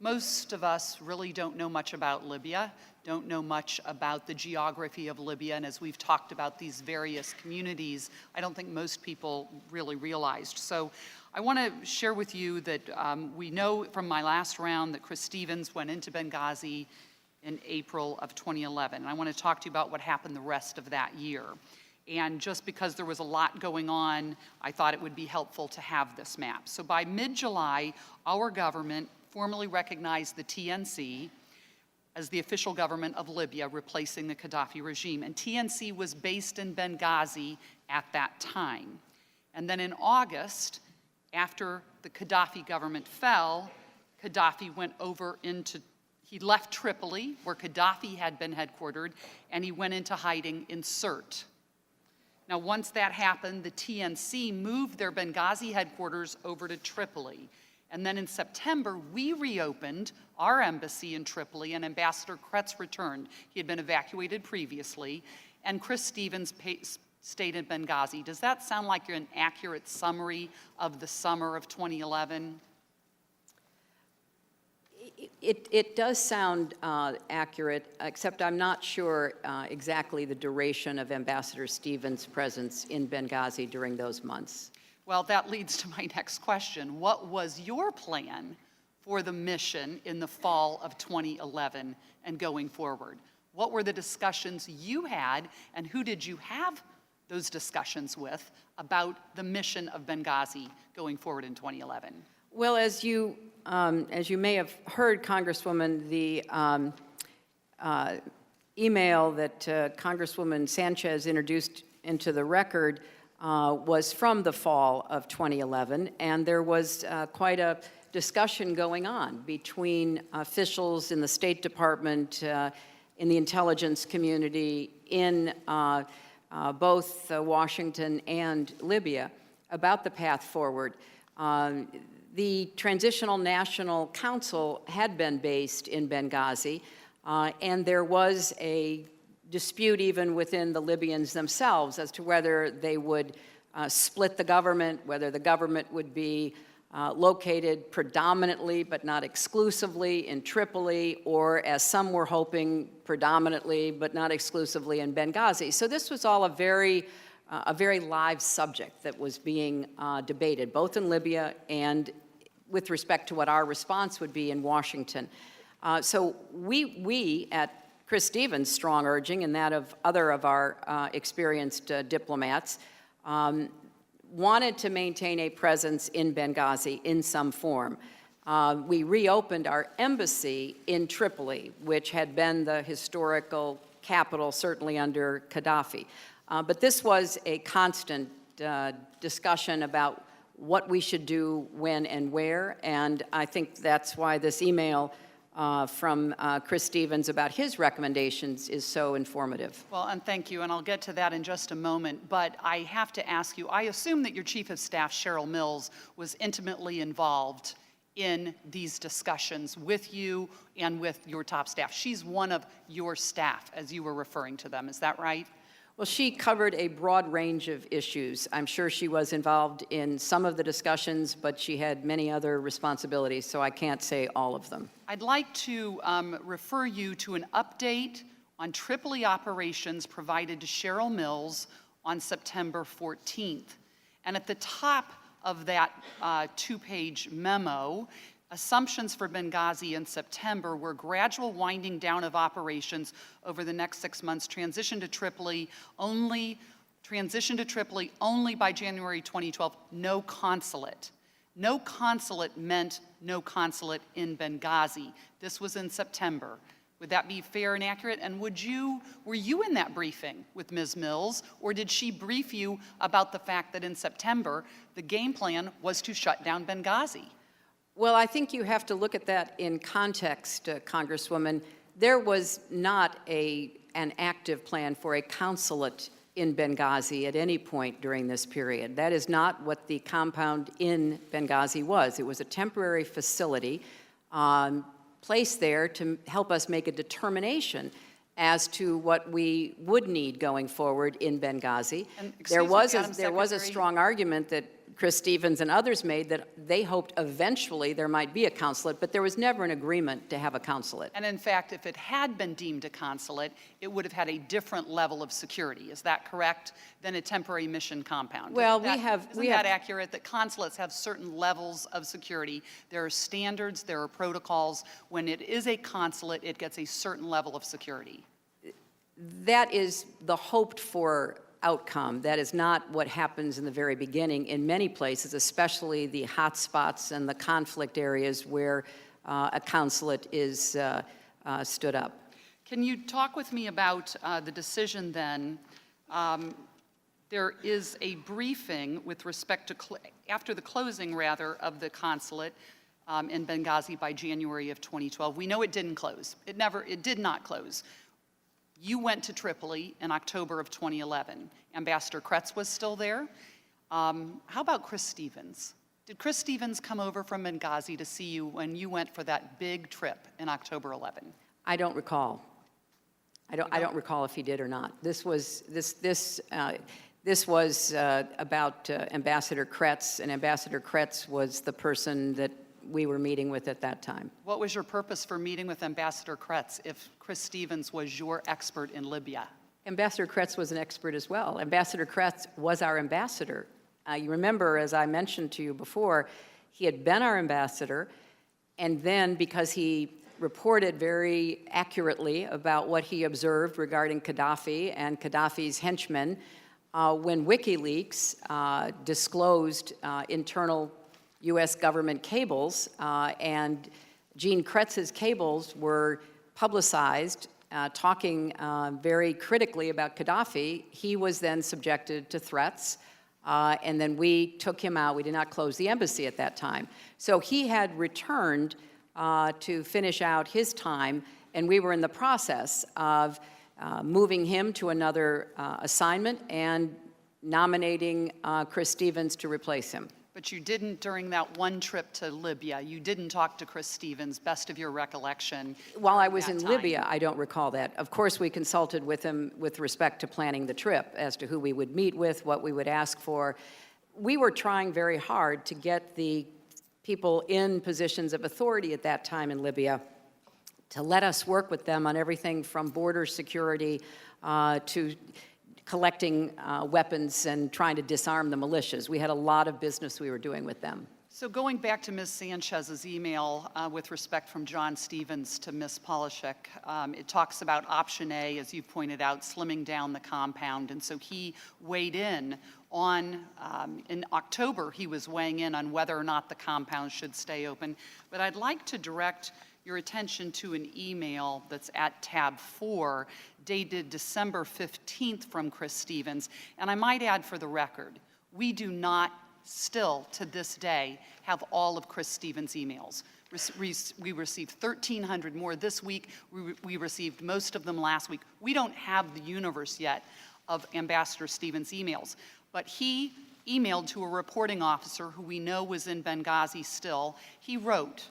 most of us really don't know much about Libya, don't know much about the geography of Libya, and as we've talked about these various communities, I don't think most people really realized. So I want to share with you that we know from my last round that Chris Stevens went into Benghazi in April of 2011. And I want to talk to you about what happened the rest of that year. And just because there was a lot going on, I thought it would be helpful to have this map. So by mid-July, our government formally recognized the TNC as the official government of Libya, replacing the Gaddafi regime. And TNC was based in Benghazi at that time. And then in August, after the Gaddafi government fell, Gaddafi went over he left Tripoli, where Gaddafi had been headquartered, and he went into hiding in Sirte. Now, once that happened, the TNC moved their Benghazi headquarters over to Tripoli. And then in September, we reopened our embassy in Tripoli, and Ambassador Kretz returned. He had been evacuated previously, and Chris Stevens stayed in Benghazi. Does that sound like an accurate summary of the summer of 2011? It does sound accurate, except I'm not sure exactly the duration of Ambassador Stevens' presence in Benghazi during those months. Well, that leads to my next question. What was your plan for the mission in the fall of 2011 and going forward? What were the discussions you had, and who did you have those discussions with about the mission of Benghazi going forward in 2011? Well, as you may have heard, Congresswoman, the email that Congresswoman Sanchez introduced into the record was from the fall of 2011, and there was quite a discussion going on between officials in the State Department, in the intelligence community, in both Washington and Libya about the path forward. The Transitional National Council had been based in Benghazi, and there was a dispute even within the Libyans themselves as to whether they would split the government, whether the government would be located predominantly but not exclusively in Tripoli, or as some were hoping, predominantly but not exclusively in Benghazi. So this was all a very live subject that was being debated, both in Libya and with respect to what our response would be in Washington. So we at Chris Stevens' strong urging and that of other of our experienced diplomats, wanted to maintain a presence in Benghazi in some form. We reopened our embassy in Tripoli, which had been the historical capital, certainly under Gaddafi. But this was a constant discussion about what we should do, when and where, and I think that's why this email from Chris Stevens about his recommendations is so informative. Well, and thank you, and I'll get to that in just a moment, but I have to ask you, I assume that your Chief of Staff, Cheryl Mills, was intimately involved in these discussions with you and with your top staff. She's one of your staff, as you were referring to them, is that right? Well, she covered a broad range of issues. I'm sure she was involved in some of the discussions, but she had many other responsibilities, so I can't say all of them. I'd like to refer you to an update on Tripoli operations provided to Cheryl Mills on September 14th. And at the top of that two-page memo, assumptions for Benghazi in September were gradual winding down of operations over the next 6 months, transition to Tripoli only by January 2012, no consulate. No consulate meant no consulate in Benghazi. This was in September. Would that be fair and accurate? And were you in that briefing with Ms. Mills, or did she brief you about the fact that in September, the game plan was to shut down Benghazi? Well, I think you have to look at that in context, Congresswoman. There was not an active plan for a consulate in Benghazi at any point during this period. That is not what the compound in Benghazi was. It was a temporary facility placed there to help us make a determination as to what we would need going forward in Benghazi. There was a strong argument that Chris Stevens and others made that they hoped eventually there might be a consulate, but there was never an agreement to have a consulate. And in fact, if it had been deemed a consulate, it would have had a different level of security. Is that correct? Than a temporary mission compound. Well, Isn't that accurate, that consulates have certain levels of security? There are standards, there are protocols. When it is a consulate, it gets a certain level of security. That is the hoped for outcome. That is not what happens in the very beginning in many places, especially the hot spots and the conflict areas where a consulate is stood up. Can you talk with me about the decision then? There is a briefing with respect to, after the closing rather, of the consulate in Benghazi by January of 2012. We know it didn't close. It did not close. You went to Tripoli in October of 2011. Ambassador Kretz was still there. How about Chris Stevens? Did Chris Stevens come over from Benghazi to see you when you went for that big trip in October 11? I don't recall. I don't recall if he did or not. This was about Ambassador Kretz, and Ambassador Kretz was the person that we were meeting with at that time. What was your purpose for meeting with Ambassador Kretz if Chris Stevens was your expert in Libya? Ambassador Kretz was an expert as well. Ambassador Kretz was our ambassador. You remember, as I mentioned to you before, he had been our ambassador, and then because he reported very accurately about what he observed regarding Gaddafi and Gaddafi's henchmen, when WikiLeaks disclosed internal U.S. government cables, and Gene Kretz's cables were publicized talking very critically about Gaddafi, he was then subjected to threats, and then we took him out. We did not close the embassy at that time. So he had returned to finish out his time, and we were in the process of moving him to another assignment and nominating Chris Stevens to replace him. But you didn't during that one trip to Libya. You didn't talk to Chris Stevens, best of your recollection. While I during was that in time. Libya, I don't recall that. Of course, we consulted with him with respect to planning the trip as to who we would meet with, what we would ask for. We were trying very hard to get the people in positions of authority at that time in Libya to let us work with them on everything from border security to collecting weapons and trying to disarm the militias. We had a lot of business we were doing with them. So going back to Ms. Sanchez's email with respect from John Stevens to Ms. Polishek, it talks about option A, as you pointed out, slimming down the compound. And so he weighed in October, he was weighing in on whether or not the compound should stay open. But I'd like to direct your attention to an email that's at tab 4, dated December 15th from Chris Stevens. And I might add for the record, we do not still, to this day, have all of Chris Stevens' emails. We received 1,300 more this week. We received most of them last week. We don't have the universe yet of Ambassador Stevens' emails. But he emailed to a reporting officer who we know was in Benghazi still. He wrote,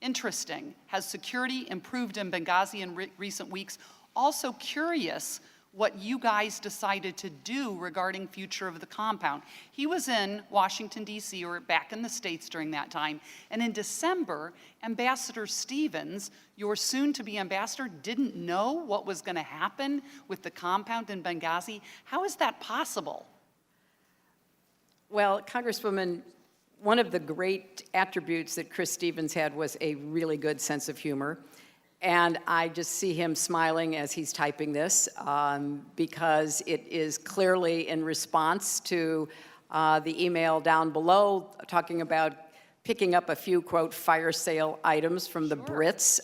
interesting, has security improved in Benghazi in recent weeks? Also curious what you guys decided to do regarding future of the compound. He was in Washington, D.C., or back in the States during that time, and in December, Ambassador Stevens, your soon-to-be ambassador, didn't know what was going to happen with the compound in Benghazi. How is that possible? Well, Congresswoman, one of the great attributes that Chris Stevens had was a really good sense of humor. And I just see him smiling as he's typing this because it is clearly in response to the email down below talking about picking up a few, quote, fire sale items from the Brits.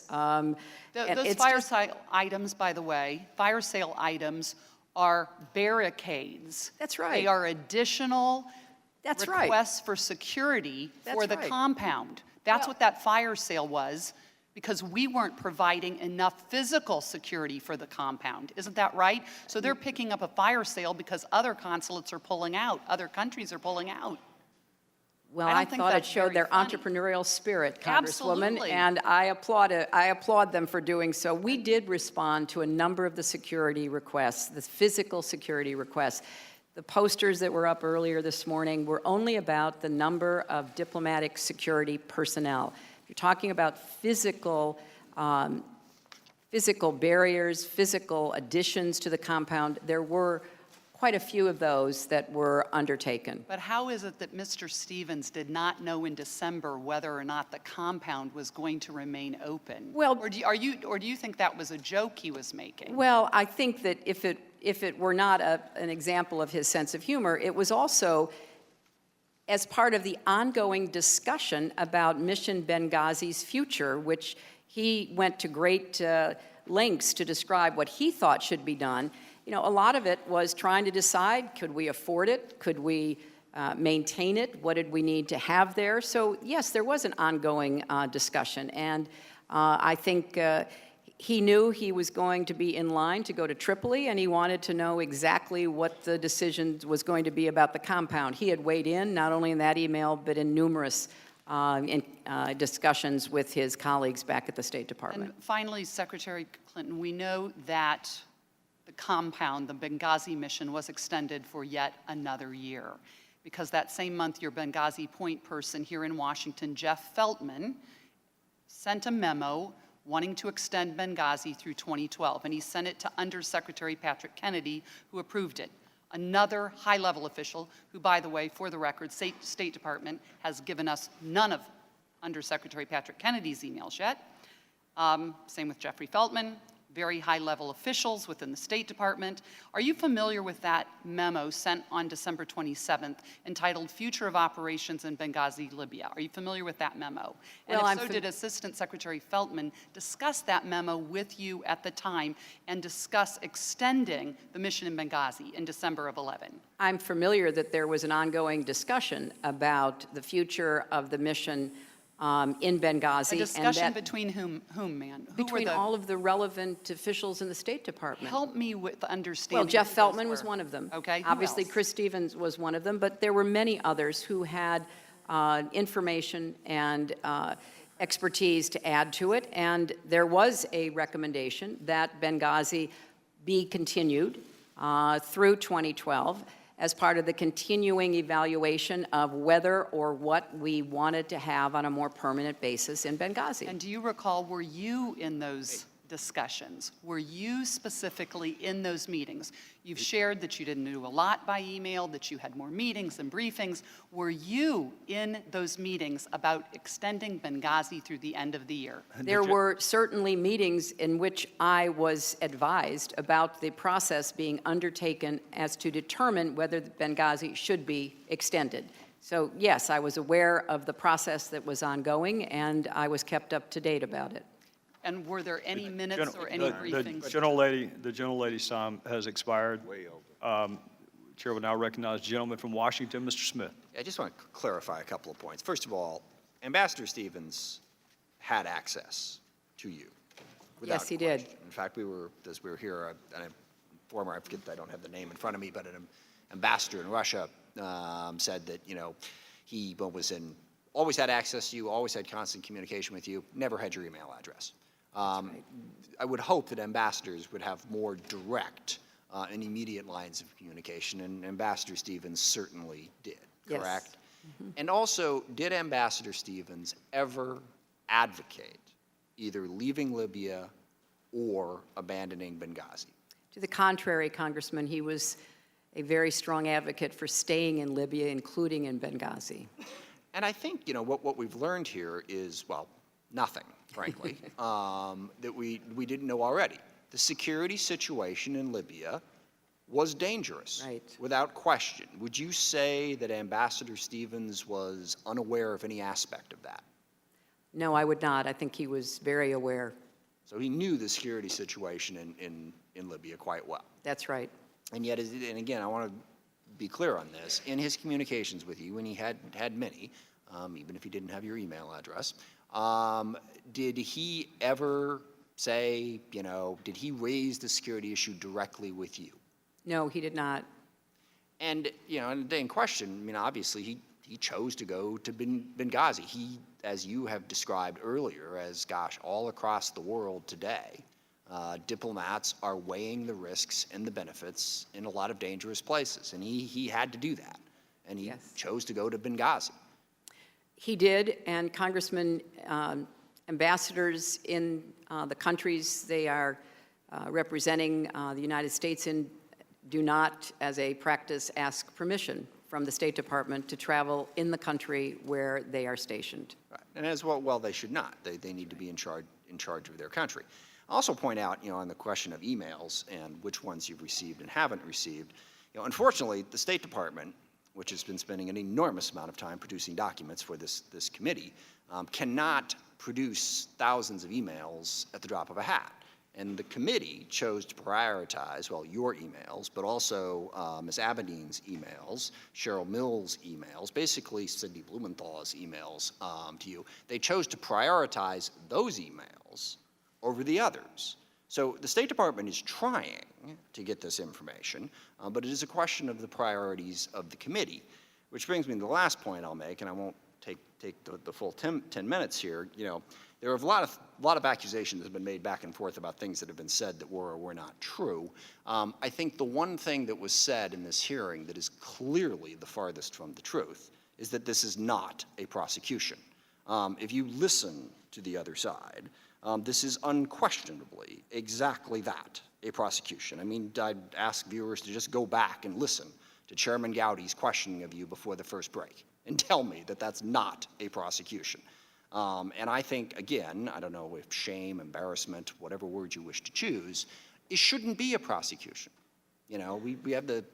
Those fire sale items, by the way, fire sale items are barricades. That's right. They are additional That's requests for security for the compound. That's what that fire sale was, because we weren't providing enough physical security for the compound. Isn't that right? So they're picking up a fire sale because other consulates are pulling out, other countries are pulling out. Well, I thought it showed their entrepreneurial spirit, Congresswoman, Absolutely. and I applaud them for doing so. We did respond to a number of the security requests, the physical security requests. The posters that were up earlier this morning were only about the number of diplomatic security personnel. You're talking about physical barriers, physical additions to the compound. There were quite a few of those that were undertaken. But how is it that Mr. Stevens did not know in December whether or not the compound was going to remain open? Well, or do you think that was a joke he was making? Well, I think that if it were not an example of his sense of humor, it was also as part of the ongoing discussion about Mission Benghazi's future, which he went to great lengths to describe what he thought should be done. You know, a lot of it was trying to decide, could we afford it? Could we maintain it? What did we need to have there? So, yes, there was an ongoing discussion. And I think he knew he was going to be in line to go to Tripoli, and he wanted to know exactly what the decision was going to be about the compound. He had weighed in, not only in that email, but in numerous discussions with his colleagues back at the State Department. And finally, Secretary Clinton, we know that the compound, the Benghazi mission, was extended for yet another year, because that same month, your Benghazi point person here in Washington, Jeff Feltman, sent a memo wanting to extend Benghazi through 2012, and he sent it to Undersecretary Patrick Kennedy, who approved it. Another high-level official, who, by the way, for the record, State Department has given us none of Undersecretary Patrick Kennedy's emails yet. Same with Jeffrey Feltman, very high-level officials within the State Department. Are you familiar with that memo sent on December 27th entitled Future of Operations in Benghazi, Libya? Are you familiar with that memo? And Well, if so, did Assistant Secretary Feltman discuss that memo with you at the time and discuss extending the mission in Benghazi in December of 11? I'm familiar that there was an ongoing discussion about the future of the mission in Benghazi. A discussion between whom, ma'am? Between all of the relevant officials in the State Department. Help me with understanding. Well, Jeff who those Feltman were. was one of them. Okay, who Obviously, else? Chris Stevens was one of them, but there were many others who had information and expertise to add to it, and there was a recommendation that Benghazi be continued through 2012 as part of the continuing evaluation of whether or what we wanted to have on a more permanent basis in Benghazi. And do you recall, were you in those discussions? Were you specifically in those meetings? You've shared that you didn't do a lot by email, that you had more meetings and briefings. Were you in those meetings about extending Benghazi through the end of the year? There were certainly meetings in which I was advised about the process being undertaken as to determine whether Benghazi should be extended. So yes, I was aware of the process that was ongoing, and I was kept up to date about it. And were there any minutes or any briefings? The gentlelady's time has expired. Way over. Chair will now recognize the gentleman from Washington, Mr. Smith. I just want to clarify a couple of points. First of all, Ambassador Stevens had access to you. Yes, he did. In fact, as we were here, a former, I forget, I don't have the name in front of me, but an ambassador in Russia said that, he always had access to you, always had constant communication with you, never had your email address. I would hope that ambassadors would have more direct and immediate lines of communication, and Ambassador Stevens certainly did, correct? Yes. And also, did Ambassador Stevens ever advocate either leaving Libya or abandoning Benghazi? To the contrary, Congressman, he was a very strong advocate for staying in Libya, including in Benghazi. And I think, what we've learned here is, well, nothing, frankly, that we didn't know already. The security situation in Libya was dangerous, right, without question. Would you say that Ambassador Stevens was unaware of any aspect of that? No, I would not. I think he was very aware. So he knew the security situation in Libya quite well. That's right. And yet, and again, I want to be clear on this, in his communications with you, and he had many, even if he didn't have your email address, did he ever say, did he raise the security issue directly with you? No, he did not. And, in the day in question, obviously he chose to go to Benghazi. He, as you have described earlier, as, all across the world today, diplomats are weighing the risks and the benefits in a lot of dangerous places. And he had to do that. And he chose to go to Benghazi. He did, and Congressman, ambassadors in the countries they are representing the United States in do not, as a practice, ask permission from the State Department to travel in the country where they are stationed. Right. And as well, they should not. They need to be in charge of their country. I'll also point out, on the question of emails and which ones you've received and haven't received, unfortunately, the State Department, which has been spending an enormous amount of time producing documents for this committee, cannot produce thousands of emails at the drop of a hat. And the committee chose to prioritize, your emails, but also Ms. Aberdeen's emails, Cheryl Mills' emails, basically Cindy Blumenthal's emails to you. They chose to prioritize those emails over the others. So the State Department is trying to get this information, but it is a question of the priorities of the committee, which brings me to the last point I'll make, and I won't take the full 10 minutes here. There are a lot of accusations that have been made back and forth about things that have been said that were or were not true. I think the one thing that was said in this hearing that is clearly the farthest from the truth is that this is not a prosecution. If you listen to the other side, this is unquestionably exactly that, a prosecution. I'd ask viewers to just go back and listen to Chairman Gaudy's questioning of you before the first break and tell me that that's not a prosecution. And I think, again, I don't know if shame, embarrassment, whatever word you wish to choose, it shouldn't be a prosecution. We have the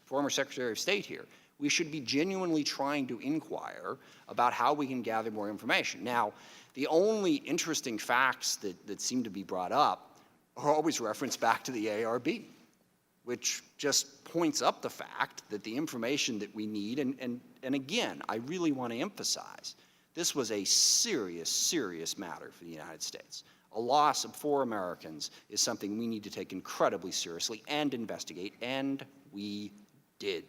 former Secretary of State here. We should be genuinely trying to inquire about how we can gather more information. Now, the only interesting facts that seem to be brought up are always referenced back to the ARB, which just points up the fact that the information that we need, and again, I really want to emphasize, this was a serious, serious matter for the United States. A loss of 4 Americans is something we need to take incredibly seriously and investigate, and we did.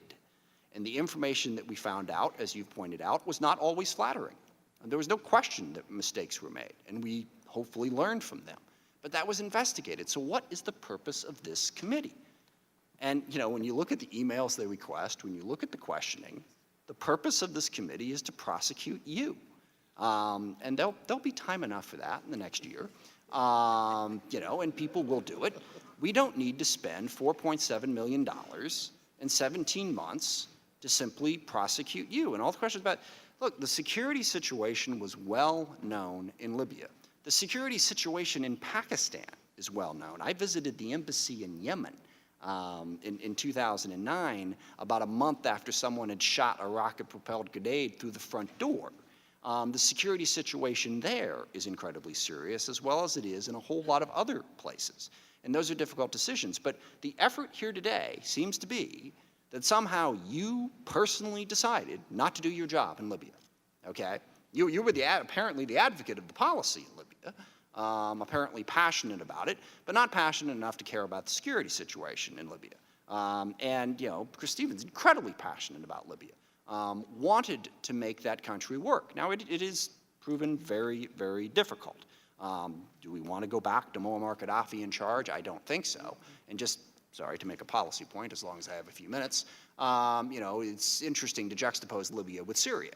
And the information that we found out, as you've pointed out, was not always flattering. And there was no question that mistakes were made, and we hopefully learned from them. But that was investigated. So what is the purpose of this committee? And, you know, when you look at the emails they request, when you look at the questioning, the purpose of this committee is to prosecute you. And there'll be time enough for that in the next year, you know, and people will do it. We don't need to spend $4.7 million in 17 months to simply prosecute you. And all the questions about, look, the security situation was well known in Libya. The security situation in Pakistan is well known. I visited the embassy in Yemen in 2009, about a month after someone had shot a rocket-propelled grenade through the front door. The security situation there is incredibly serious, as well as it is in a whole lot of other places. And those are difficult decisions. But the effort here today seems to be that somehow you personally decided not to do your job in Libya, okay? You were apparently the advocate of the policy in Libya, apparently passionate about it, but not passionate enough to care about the security situation in Libya. And, you know, Chris Stevens, incredibly passionate about Libya, wanted to make that country work. Now, it is proven very, very difficult. Do we want to go back to Muammar Gaddafi in charge? I don't think so. And just, sorry to make a policy point, as long as I have a few minutes, you know, it's interesting to juxtapose Libya with Syria.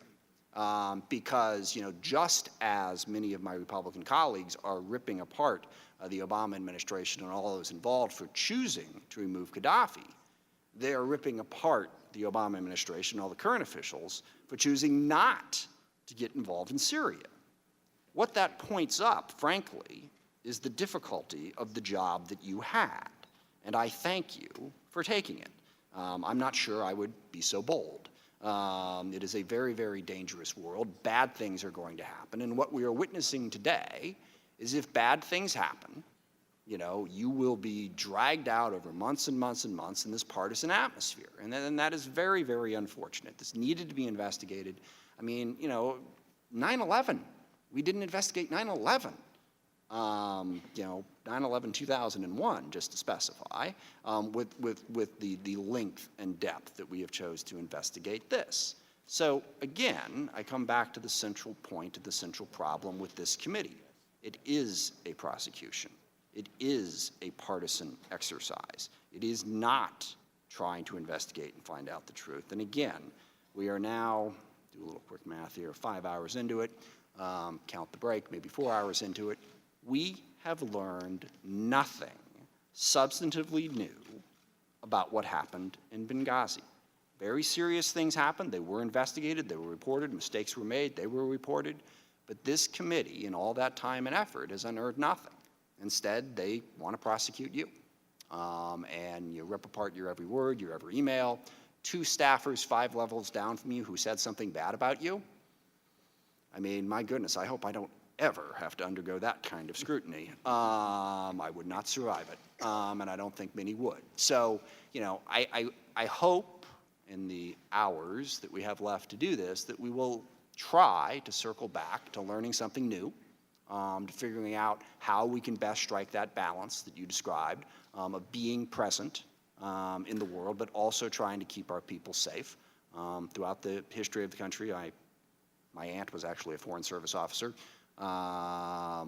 Because, you know, just as many of my Republican colleagues are ripping apart the Obama administration and all those involved for choosing to remove Gaddafi, they are ripping apart the Obama administration, all the current officials, for choosing not to get involved in Syria. What that points up, frankly, is the difficulty of the job that you had. And I thank you for taking it. I'm not sure I would be so bold. It is a very, very dangerous world. Bad things are going to happen. And what we are witnessing today is if bad things happen, you know, you will be dragged out over months and months and months in this partisan atmosphere. And that is very, very unfortunate. This needed to be investigated. I mean, you know, 9/11, we didn't investigate 9/11. You know, 9/11/2001, just to specify, with the length and depth that we have chose to investigate this. So again, I come back to the central point, to the central problem with this committee. It is a prosecution. It is a partisan exercise. It is not trying to investigate and find out the truth. And again, we are now, do a little quick math here, 5 hours into it, count the break, maybe 4 hours into it. We have learned nothing substantively new about what happened in Benghazi. Very serious things happened. They were investigated. They were reported. Mistakes were made. They were reported. But this committee, in all that time and effort, has unearthed nothing. Instead, they want to prosecute you. And you rip apart your every word, your every email. 2 staffers 5 levels down from you who said something bad about you. I mean, my goodness, I hope I don't ever have to undergo that kind of scrutiny. I would not survive it, and I don't think many would. So, you know, I hope in the hours that we have left to do this that we will try to circle back to learning something new, to figuring out how we can best strike that balance that you described of being present in the world, but also trying to keep our people safe. Throughout the history of the country, my aunt was actually a Foreign Service officer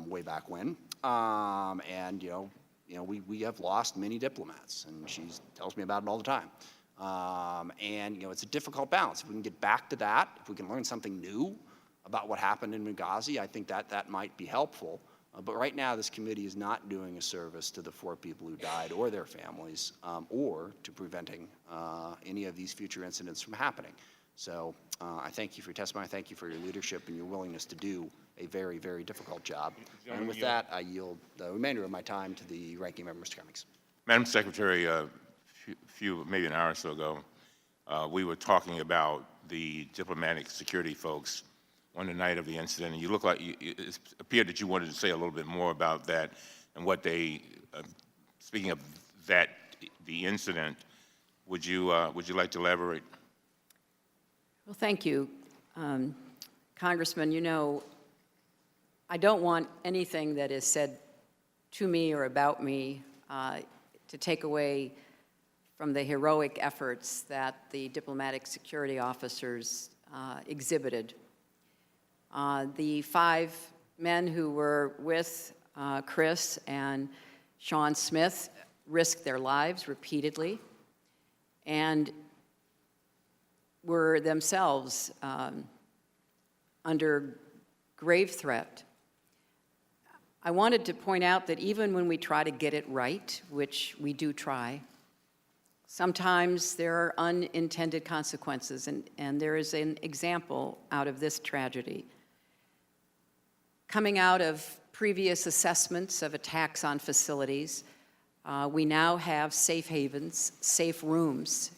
way back when, and you know we have lost many diplomats, and she tells me about it all the time. And you know, it's a difficult balance. If we can get back to that, if we can learn something new about what happened in Benghazi, I think that might be helpful. But right now, this committee is not doing a service to the 4 people who died or their families, or to preventing any of these future incidents from happening. So I thank you for your testimony. I thank you for your leadership and your willingness to do a very, very difficult job. And with that, I yield the remainder of my time to the ranking member, Mr. Cummings. Madam Secretary, maybe an hour or so ago, we were talking about the diplomatic security folks on the night of the incident, and you look like it appeared that you wanted to say a little bit more about that and what they. Speaking of that, the incident, would you like to elaborate? Well, thank you, Congressman. You know, I don't want anything that is said to me or about me to take away from the heroic efforts that the diplomatic security officers exhibited. The 5 men who were with Chris and Sean Smith risked their lives repeatedly and were themselves under grave threat. I wanted to point out that even when we try to get it right, which we do try, sometimes there are unintended consequences, and there is an example out of this tragedy. Coming out of previous assessments of attacks on facilities, we now have safe havens, safe rooms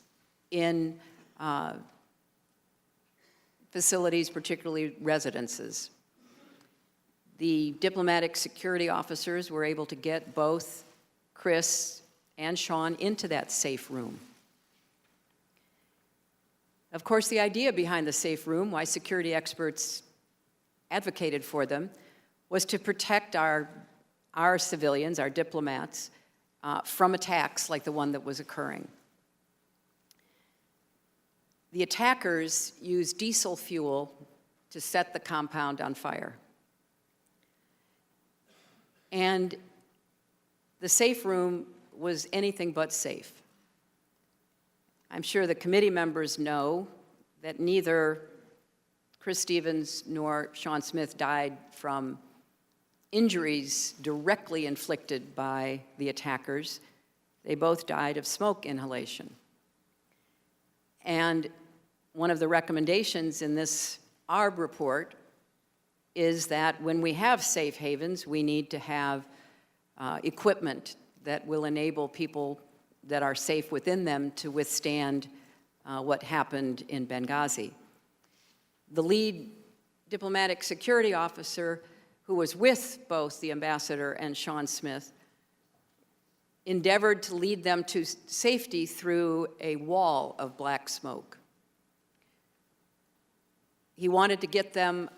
in facilities, particularly residences. The diplomatic security officers were able to get both Chris and Sean into that safe room. Of course, the idea behind the safe room, why security experts advocated for them, was to protect our civilians, our diplomats, from attacks like the one that was occurring. The attackers used diesel fuel to set the compound on fire. And the safe room was anything but safe. I'm sure the committee members know that neither Chris Stevens nor Sean Smith died from injuries directly inflicted by the attackers. They both died of smoke inhalation. And one of the recommendations in this ARB report is that when we have safe havens, we need to have equipment that will enable people that are safe within them to withstand what happened in Benghazi. The lead diplomatic security officer who was with both the ambassador and Sean Smith endeavored to lead them to safety through a wall of black smoke. He wanted to get them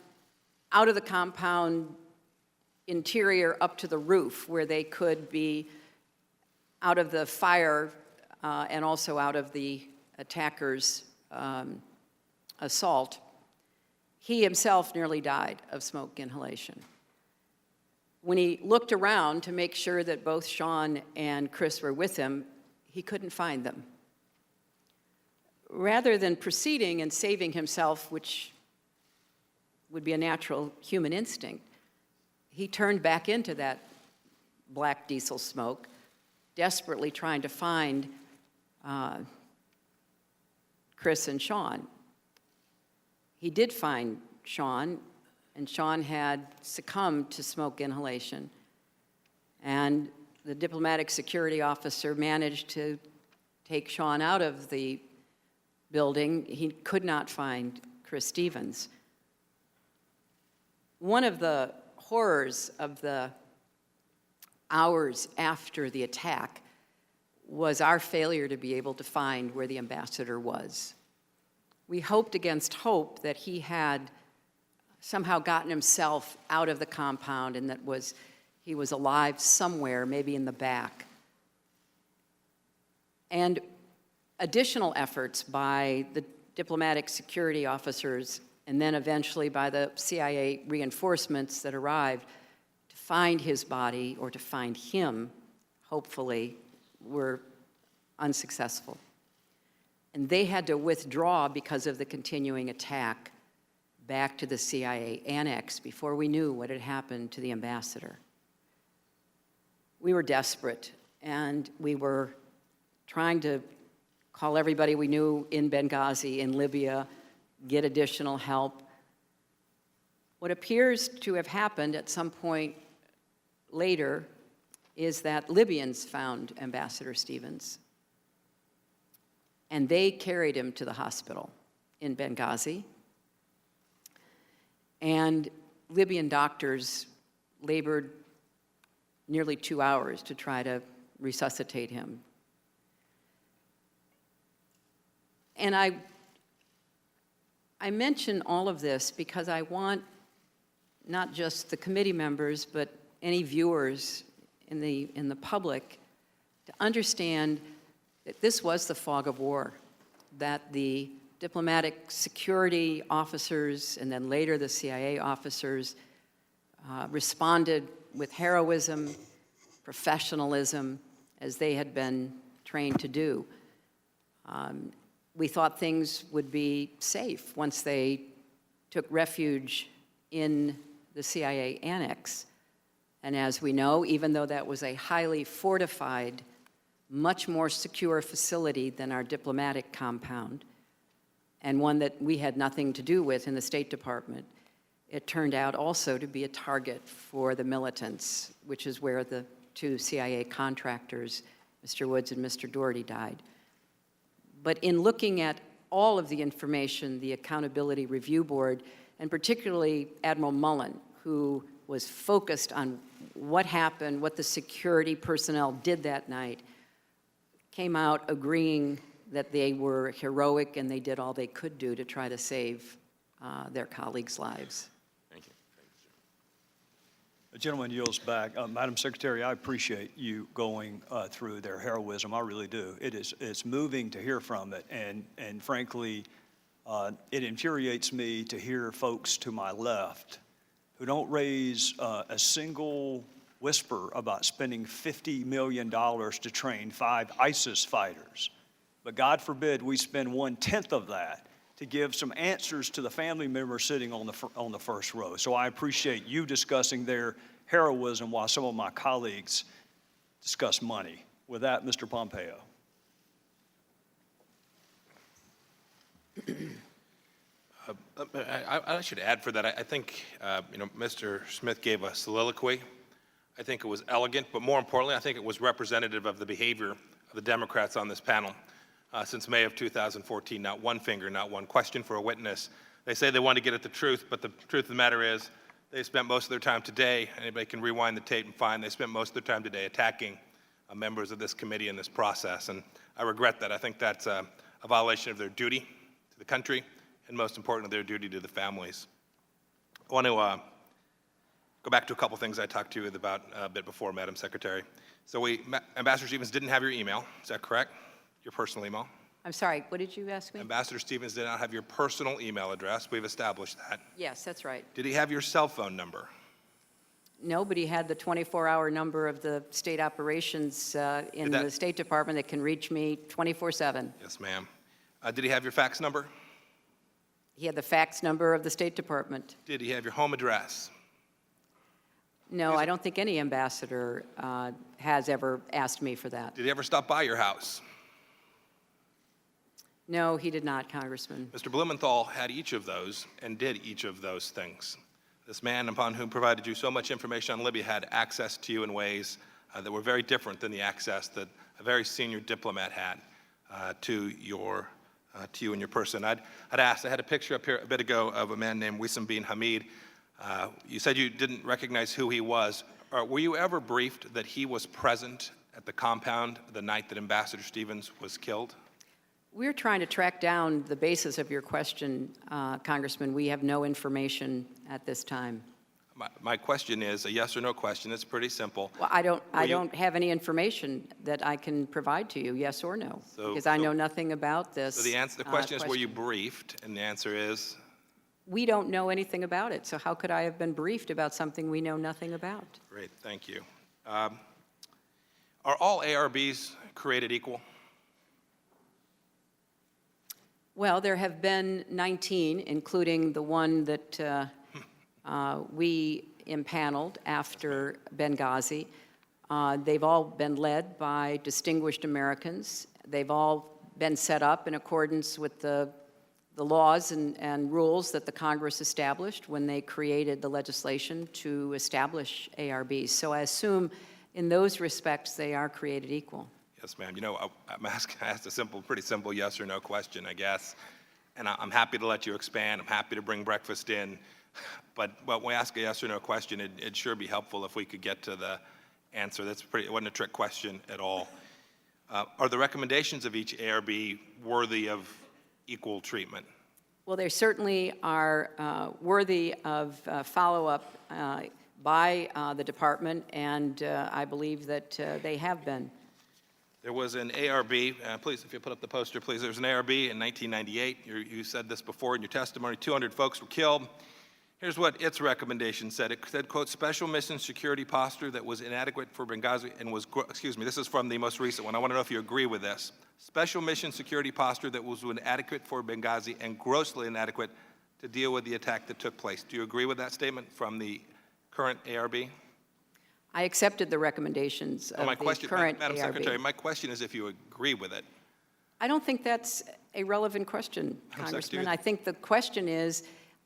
out of the compound interior up to the roof where they could be out of the fire and also out of the attackers' assault. He himself nearly died of smoke inhalation. When he looked around to make sure that both Sean and Chris were with him, he couldn't find them. Rather than proceeding and saving himself, which would be a natural human instinct, he turned back into that black diesel smoke, desperately trying to find Chris and Sean. He did find Sean, and Sean had succumbed to smoke inhalation. And the diplomatic security officer managed to take Sean out of the building. He could not find Chris Stevens. One of the horrors of the hours after the attack was our failure to be able to find where the ambassador was. We hoped against hope that he had somehow gotten himself out of the compound and that he was alive somewhere, maybe in the back. And additional efforts by the diplomatic security officers and then eventually by the CIA reinforcements that arrived to find his body or to find him, hopefully, were unsuccessful. And they had to withdraw because of the continuing attack back to the CIA annex before we knew what had happened to the ambassador. We were desperate, and we were trying to call everybody we knew in Benghazi, in Libya, get additional help. What appears to have happened at some point later is that Libyans found Ambassador Stevens, and they carried him to the hospital in Benghazi. And Libyan doctors labored nearly 2 hours to try to resuscitate him. And I mention all of this because I want not just the committee members, but any viewers in the public to understand that this was the fog of war, that the diplomatic security officers and then later the CIA officers responded with heroism, professionalism, as they had been trained to do. We thought things would be safe once they took refuge in the CIA annex. And as we know, even though that was a highly fortified, much more secure facility than our diplomatic compound, and one that we had nothing to do with in the State Department, it turned out also to be a target for the militants, which is where the two CIA contractors, Mr. Woods and Mr. Doherty, died. But in looking at all of the information, the Accountability Review Board, and particularly Admiral Mullen, who was focused on what happened, what the security personnel did that night, came out agreeing that they were heroic and they did all they could do to try to save their colleagues' lives. Thank you. The gentleman yields back. Madam Secretary, I appreciate you going through their heroism. I really do. It's moving to hear from it, and frankly, it infuriates me to hear folks to my left who don't raise a single whisper about spending $50 million to train 5 ISIS fighters. But God forbid we spend 1/10 of that to give some answers to the family members sitting on the first row. So I appreciate you discussing their heroism while some of my colleagues discuss money. With that, Mr. Pompeo. I should add for that, I think, Mr. Smith gave a soliloquy. I think it was elegant, but more importantly, I think it was representative of the behavior of the Democrats on this panel. Since May of 2014, not one finger, not one question for a witness. They say they want to get at the truth, but the truth of the matter is they spent most of their time today, anybody can rewind the tape and find they spent most of their time today attacking members of this committee in this process. And I regret that. I think that's a violation of their duty to the country and most importantly, their duty to the families. I want to go back to a couple things I talked to you about a bit before, Madam Secretary. So Ambassador Stevens didn't have your email, is that correct? Your personal email? I'm sorry, what did you ask me? Ambassador Stevens did not have your personal email address. We've established that. Yes, that's right. Did he have your cell phone number? Nobody had the 24-hour number of the state operations in the State Department that can reach me 24/7. Yes, ma'am. Did he have your fax number? He had the fax number of the State Department. Did he have your home address? No, I don't think any ambassador has ever asked me for that. Did he ever stop by your house? No, he did not, Congressman. Mr. Blumenthal had each of those and did each of those things. This man upon whom provided you so much information on Libya had access to you in ways that were very different than the access that a very senior diplomat had to you and your person. I had a picture up here a bit ago of a man named Wissam bin Hamid. You said you didn't recognize who he was. Were you ever briefed that he was present at the compound the night that Ambassador Stevens was killed? We're trying to track down the basis of your question, Congressman. We have no information at this time. My question is a yes or no question. It's pretty simple. Well, I don't have any information that I can provide to you, yes or no, because I know nothing about this. So the question is, were you briefed? And the answer is? We don't know anything about it, so how could I have been briefed about something we know nothing about? Great, thank you. Are all ARBs created equal? Well, there have been 19, including the one that we impaneled after Benghazi. They've all been led by distinguished Americans. They've all been set up in accordance with the laws and rules that the Congress established when they created the legislation to establish ARBs. So I assume in those respects they are created equal. Yes, ma'am. You know, I asked a pretty simple yes or no question, I guess. And I'm happy to let you expand. I'm happy to bring breakfast in. But when we ask a yes or no question, it'd sure be helpful if we could get to the answer. It wasn't a trick question at all. Are the recommendations of each ARB worthy of equal treatment? Well, they certainly are worthy of follow-up by the department, and I believe that they have been. There was an ARB, please, if you put up the poster, please. There was an ARB in 1998. You said this before in your testimony. 200 folks were killed. Here's what its recommendation said. It said, quote, special mission security posture that was inadequate for Benghazi and was, excuse me, this is from the most recent one. I want to know if you agree with this. Special mission security posture that was inadequate for Benghazi and grossly inadequate to deal with the attack that took place. Do you agree with that statement from the current ARB? I accepted the recommendations of the current Madam ARB. Secretary, my question is if you agree with it. I don't think that's a relevant question, Congressman. Secretary. I think the question is,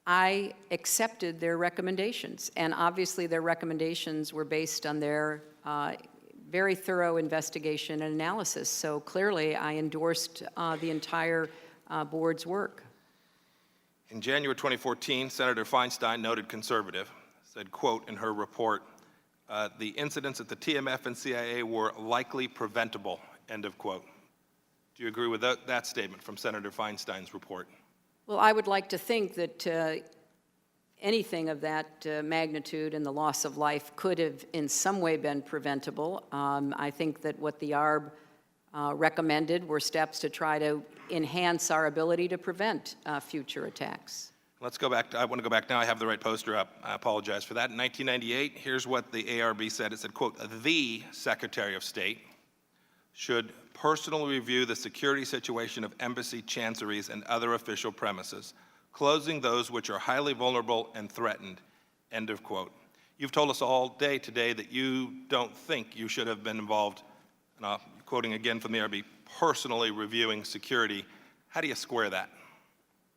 I accepted their recommendations, and obviously their recommendations were based on their very thorough investigation and analysis. So clearly, I endorsed the entire board's work. In January 2014, Senator Feinstein, noted conservative, said, quote, in her report, the incidents at the TMF and CIA were likely preventable, end of quote. Do you agree with that statement from Senator Feinstein's report? Well, I would like to think that anything of that magnitude and the loss of life could have in some way been preventable. I think that what the ARB recommended were steps to try to enhance our ability to prevent future attacks. Let's go back. I want to go back now. I have the right poster up. I apologize for that. In 1998, here's what the ARB said. It said, quote, the Secretary of State should personally review the security situation of embassy chanceries and other official premises, closing those which are highly vulnerable and threatened, end of quote. You've told us all day today that you don't think you should have been involved, and I'm quoting again from the ARB, personally reviewing security. How do you square that?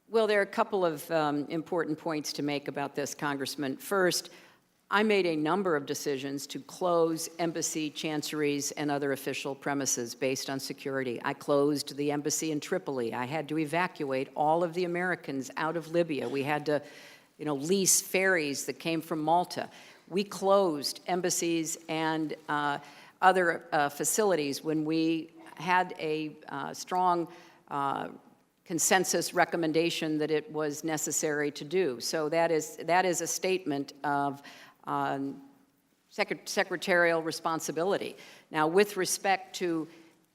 Well, there are a couple of important points to make about this, Congressman. First, I made a number of decisions to close embassy, chanceries, and other official premises based on security. I closed the embassy in Tripoli. I had to evacuate all of the Americans out of Libya. We had to, lease ferries that came from Malta. We closed embassies and other facilities when we had a strong consensus recommendation that it was necessary to do. So that is a statement of secretarial responsibility. Now, with respect to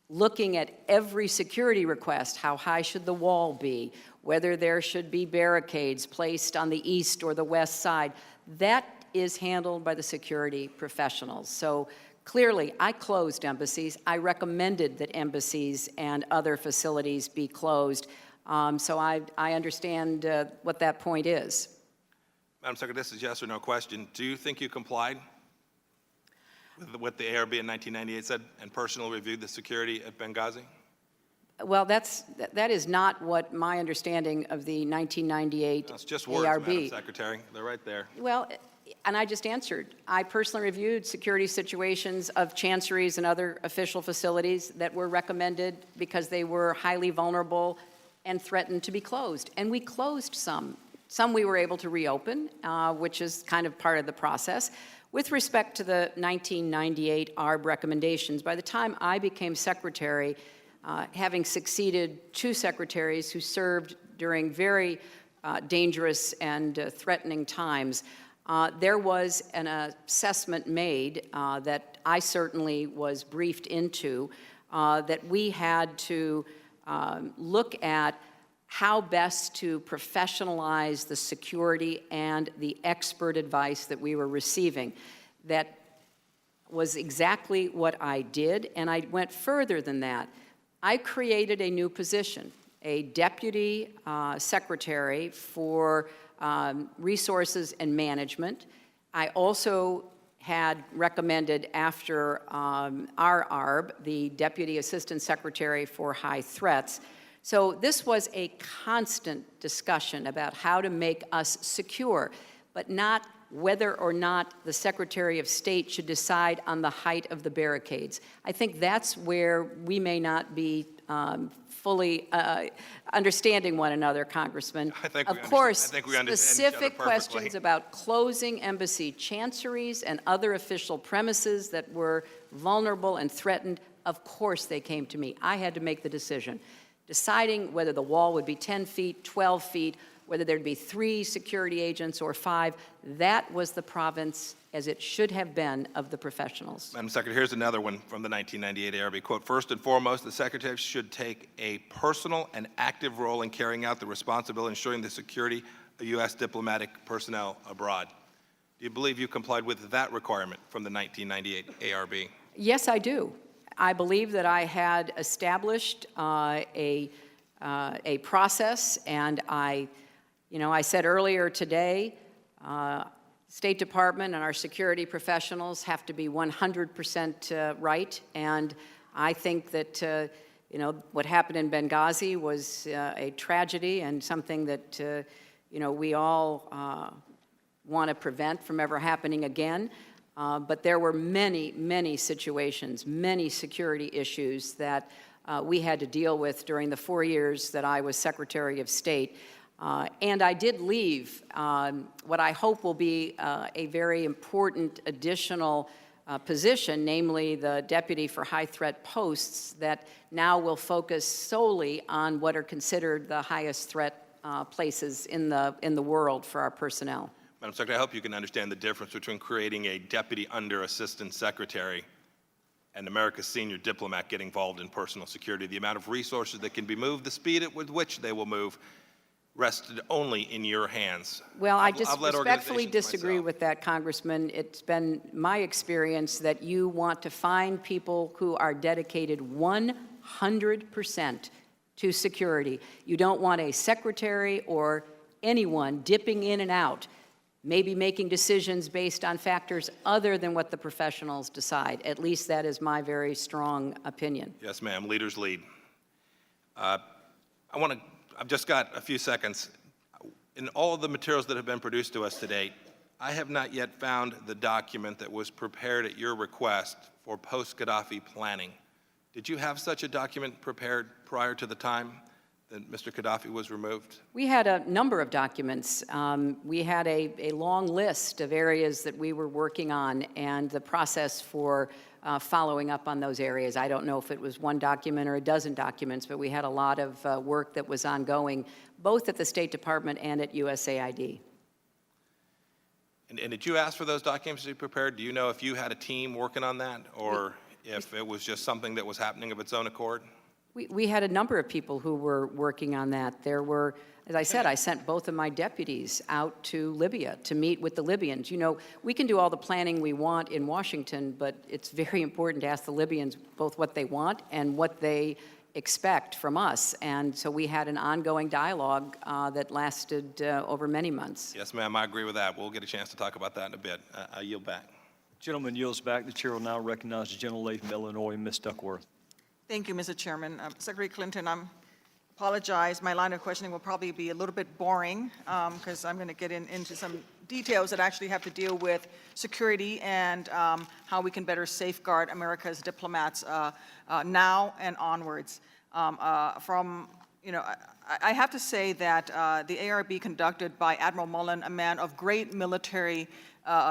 looking at every security request, how high should the wall be, whether there should be barricades placed on the east or the west side, that is handled by the security professionals. So clearly, I closed embassies. I recommended that embassies and other facilities be closed. So I understand what that point is. Madam Secretary, this is yes or no question. Do you think you complied with what the ARB in 1998 said and personally reviewed the security at Benghazi? Well, that is not what my understanding of the 1998 No, it's just words, ARB. Madam Secretary. They're right there. Well, and I just answered. I personally reviewed security situations of chanceries and other official facilities that were recommended because they were highly vulnerable and threatened to be closed. And we closed some. Some we were able to reopen, which is kind of part of the process. With respect to the 1998 ARB recommendations, by the time I became secretary, having succeeded two secretaries who served during very dangerous and threatening times, there was an assessment made that I certainly was briefed into that we had to look at how best to professionalize the security and the expert advice that we were receiving. That was exactly what I did, and I went further than that. I created a new position, a deputy secretary for resources and management. I also had recommended after our ARB, the Deputy Assistant Secretary for High Threats. So this was a constant discussion about how to make us secure, but not whether or not the Secretary of State should decide on the height of the barricades. I think that's where we may not be fully understanding one another, Congressman. Of course, specific questions about closing embassy chanceries and other official premises that were vulnerable and threatened, of course they came to me. I had to make the decision. Deciding whether the wall would be 10 feet, 12 feet, whether there'd be 3 security agents or 5, that was the province, as it should have been, of the professionals. Madam Secretary, here's another one from the 1998 ARB. Quote, first and foremost, the Secretary should take a personal and active role in carrying out the responsibility of ensuring the security of U.S. diplomatic personnel abroad. Do you believe you complied with that requirement from the 1998 ARB? Yes, I do. I believe that I had established a process, and I said earlier today, State Department and our security professionals have to be 100% right, and I think that what happened in Benghazi was a tragedy and something that we all want to prevent from ever happening again. But there were many, many situations, many security issues that we had to deal with during the 4 years that I was Secretary of State. And I did leave what I hope will be a very important additional position, namely the Deputy for High Threat Posts, that now will focus solely on what are considered the highest threat places in the world for our personnel. Madam Secretary, I hope you can understand the difference between creating a deputy under Assistant Secretary and America's senior diplomat getting involved in personal security. The amount of resources that can be moved, the speed with which they will move, rested only in your hands. Well, I just I've led respectfully organizations disagree myself. with that, Congressman. It's been my experience that you want to find people who are dedicated 100% to security. You don't want a secretary or anyone dipping in and out, maybe making decisions based on factors other than what the professionals decide. At least that is my very strong opinion. Yes, ma'am. Leaders lead. I've just got a few seconds. In all of the materials that have been produced to us to date, I have not yet found the document that was prepared at your request for post-Gaddafi planning. Did you have such a document prepared prior to the time that Mr. Gaddafi was removed? We had a number of documents. We had a long list of areas that we were working on and the process for following up on those areas. I don't know if it was one document or a dozen documents, but we had a lot of work that was ongoing, both at the State Department and at USAID. And did you ask for those documents to be prepared? Do you know if you had a team working on that, or if it was just something that was happening of its own accord? We had a number of people who were working on that. There were, as I said, I sent both of my deputies out to Libya to meet with the Libyans. You know, we can do all the planning we want in Washington, but it's very important to ask the Libyans both what they want and what they expect from us. And so we had an ongoing dialogue that lasted over many months. Yes, ma'am, I agree with that. We'll get a chance to talk about that in a bit. I yield back. Gentleman yields back. The chair will now recognize the gentlelady from Illinois, Ms. Duckworth. Thank you, Mr. Chairman. Secretary Clinton, I apologize. My line of questioning will probably be a little bit boring because I'm going to get into some details that actually have to deal with security and how we can better safeguard America's diplomats now and onwards. I have to say that the ARB conducted by Admiral Mullen, a man of great military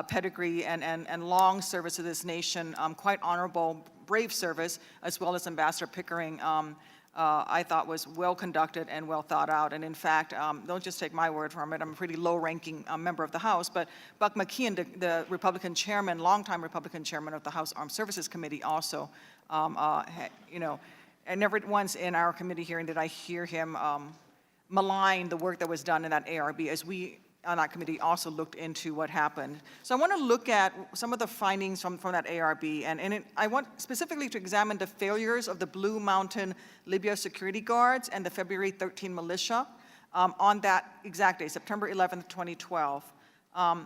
pedigree and long service to this nation, quite honorable, brave service, as well as Ambassador Pickering, I thought was well conducted and well thought out. And in fact, don't just take my word from it, I'm a pretty low-ranking member of the House, but Buck McKeon, the Republican chairman, longtime Republican chairman of the House Armed Services Committee also, and never once in our committee hearing did I hear him malign the work that was done in that ARB, as we on that committee also looked into what happened. So I want to look at some of the findings from that ARB, and I want specifically to examine the failures of the Blue Mountain Libya security guards and the February 13 militia on that exact day, September 11th, 2012.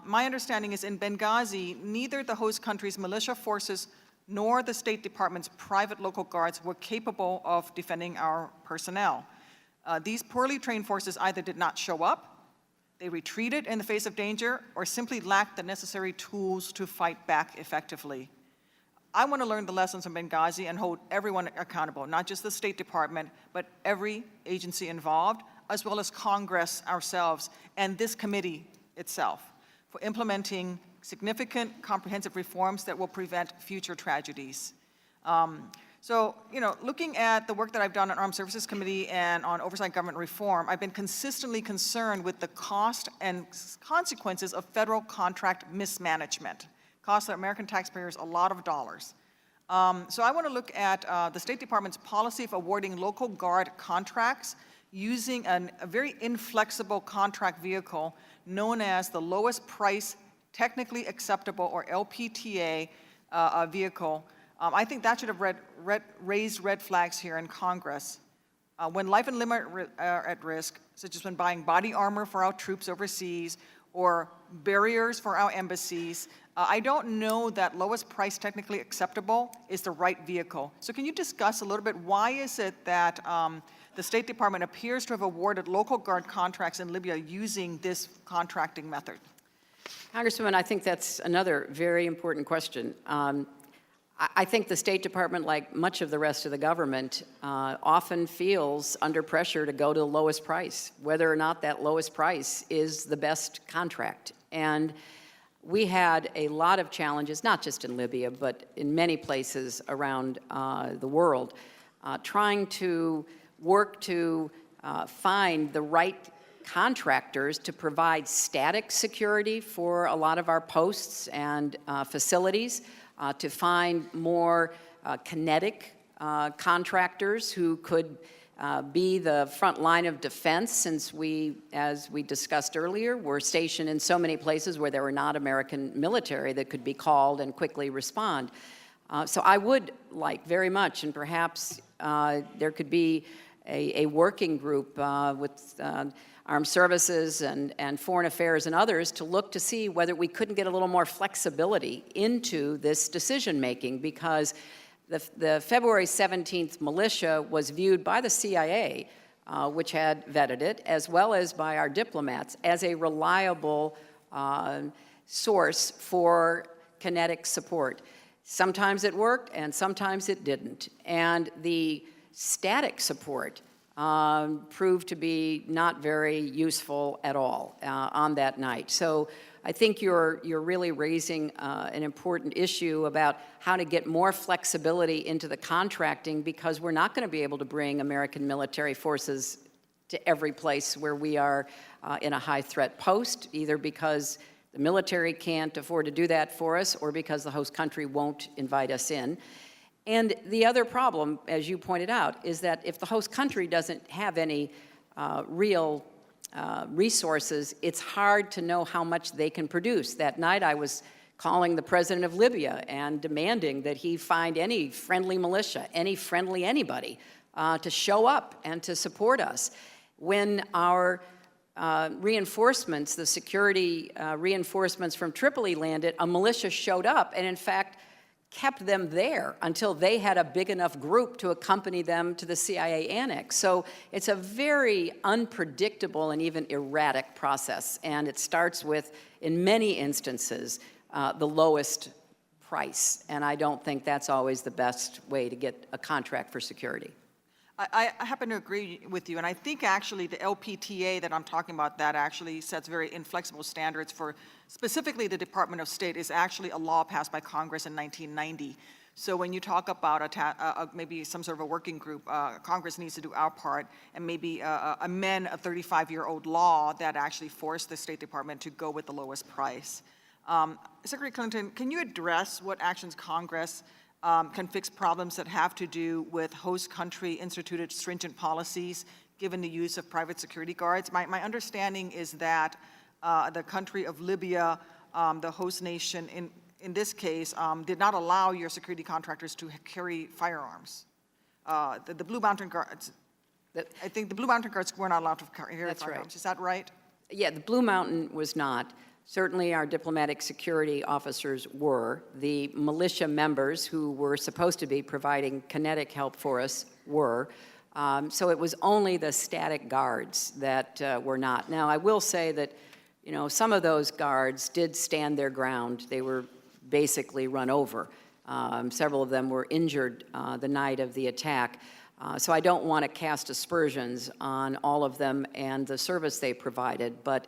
My understanding is in Benghazi, neither the host country's militia forces nor the State Department's private local guards were capable of defending our personnel. These poorly trained forces either did not show up, they retreated in the face of danger, or simply lacked the necessary tools to fight back effectively. I want to learn the lessons from Benghazi and hold everyone accountable, not just the State Department, but every agency involved, as well as Congress ourselves and this committee itself, for implementing significant comprehensive reforms that will prevent future tragedies. So, looking at the work that I've done on Armed Services Committee and on Oversight Government Reform, I've been consistently concerned with the cost and consequences of federal contract mismanagement. Costs the American taxpayers a lot of dollars. So I want to look at the State Department's policy of awarding local guard contracts using a very inflexible contract vehicle known as the lowest price technically acceptable, or LPTA, vehicle. I think that should have raised red flags here in Congress. When life and limb are at risk, such as when buying body armor for our troops overseas or barriers for our embassies, I don't know that lowest price technically acceptable is the right vehicle. So can you discuss a little bit, why is it that the State Department appears to have awarded local guard contracts in Libya using this contracting method? Congresswoman, I think that's another very important question. I think the State Department, like much of the rest of the government, often feels under pressure to go to the lowest price, whether or not that lowest price is the best contract. And we had a lot of challenges, not just in Libya, but in many places around the world, trying to work to find the right contractors to provide static security for a lot of our posts and facilities, to find more kinetic contractors who could be the front line of defense, since we, as we discussed earlier, were stationed in so many places where there were not American military that could be called and quickly respond. So I would like very much, and perhaps there could be a working group with Armed Services and Foreign Affairs and others to look to see whether we couldn't get a little more flexibility into this decision-making, because the February 17th militia was viewed by the CIA, which had vetted it, as well as by our diplomats, as a reliable source for kinetic support. Sometimes it worked, and sometimes it didn't. And the static support proved to be not very useful at all on that night. So I think you're really raising an important issue about how to get more flexibility into the contracting, because we're not going to be able to bring American military forces to every place where we are in a high threat post, either because the military can't afford to do that for us or because the host country won't invite us in. And the other problem, as you pointed out, is that if the host country doesn't have any real resources, it's hard to know how much they can produce. That night I was calling the president of Libya and demanding that he find any friendly militia, any friendly anybody, to show up and to support us. When our reinforcements, the security reinforcements from Tripoli landed, a militia showed up and in fact kept them there until they had a big enough group to accompany them to the CIA annex. So it's a very unpredictable and even erratic process, and it starts with, in many instances, the lowest price, and I don't think that's always the best way to get a contract for security. I happen to agree with you, and I think actually the LPTA that I'm talking about, that actually sets very inflexible standards for specifically the Department of State, is actually a law passed by Congress in 1990. So when you talk about maybe some sort of a working group, Congress needs to do our part and maybe amend a 35-year-old law that actually forced the State Department to go with the lowest price. Secretary Clinton, can you address what actions Congress can fix problems that have to do with host country instituted stringent policies given the use of private security guards? My understanding is that the country of Libya, the host nation in this case, did not allow your security contractors to carry firearms. The Blue Mountain Guards, I think the Blue Mountain Guards were not allowed to carry firearms. Right. Is that right? Yeah, the Blue Mountain was not. Certainly our diplomatic security officers were. The militia members who were supposed to be providing kinetic help for us were. So it was only the static guards that were not. Now, I will say that, you know, some of those guards did stand their ground. They were basically run over. Several of them were injured the night of the attack. So I don't want to cast aspersions on all of them and the service they provided, but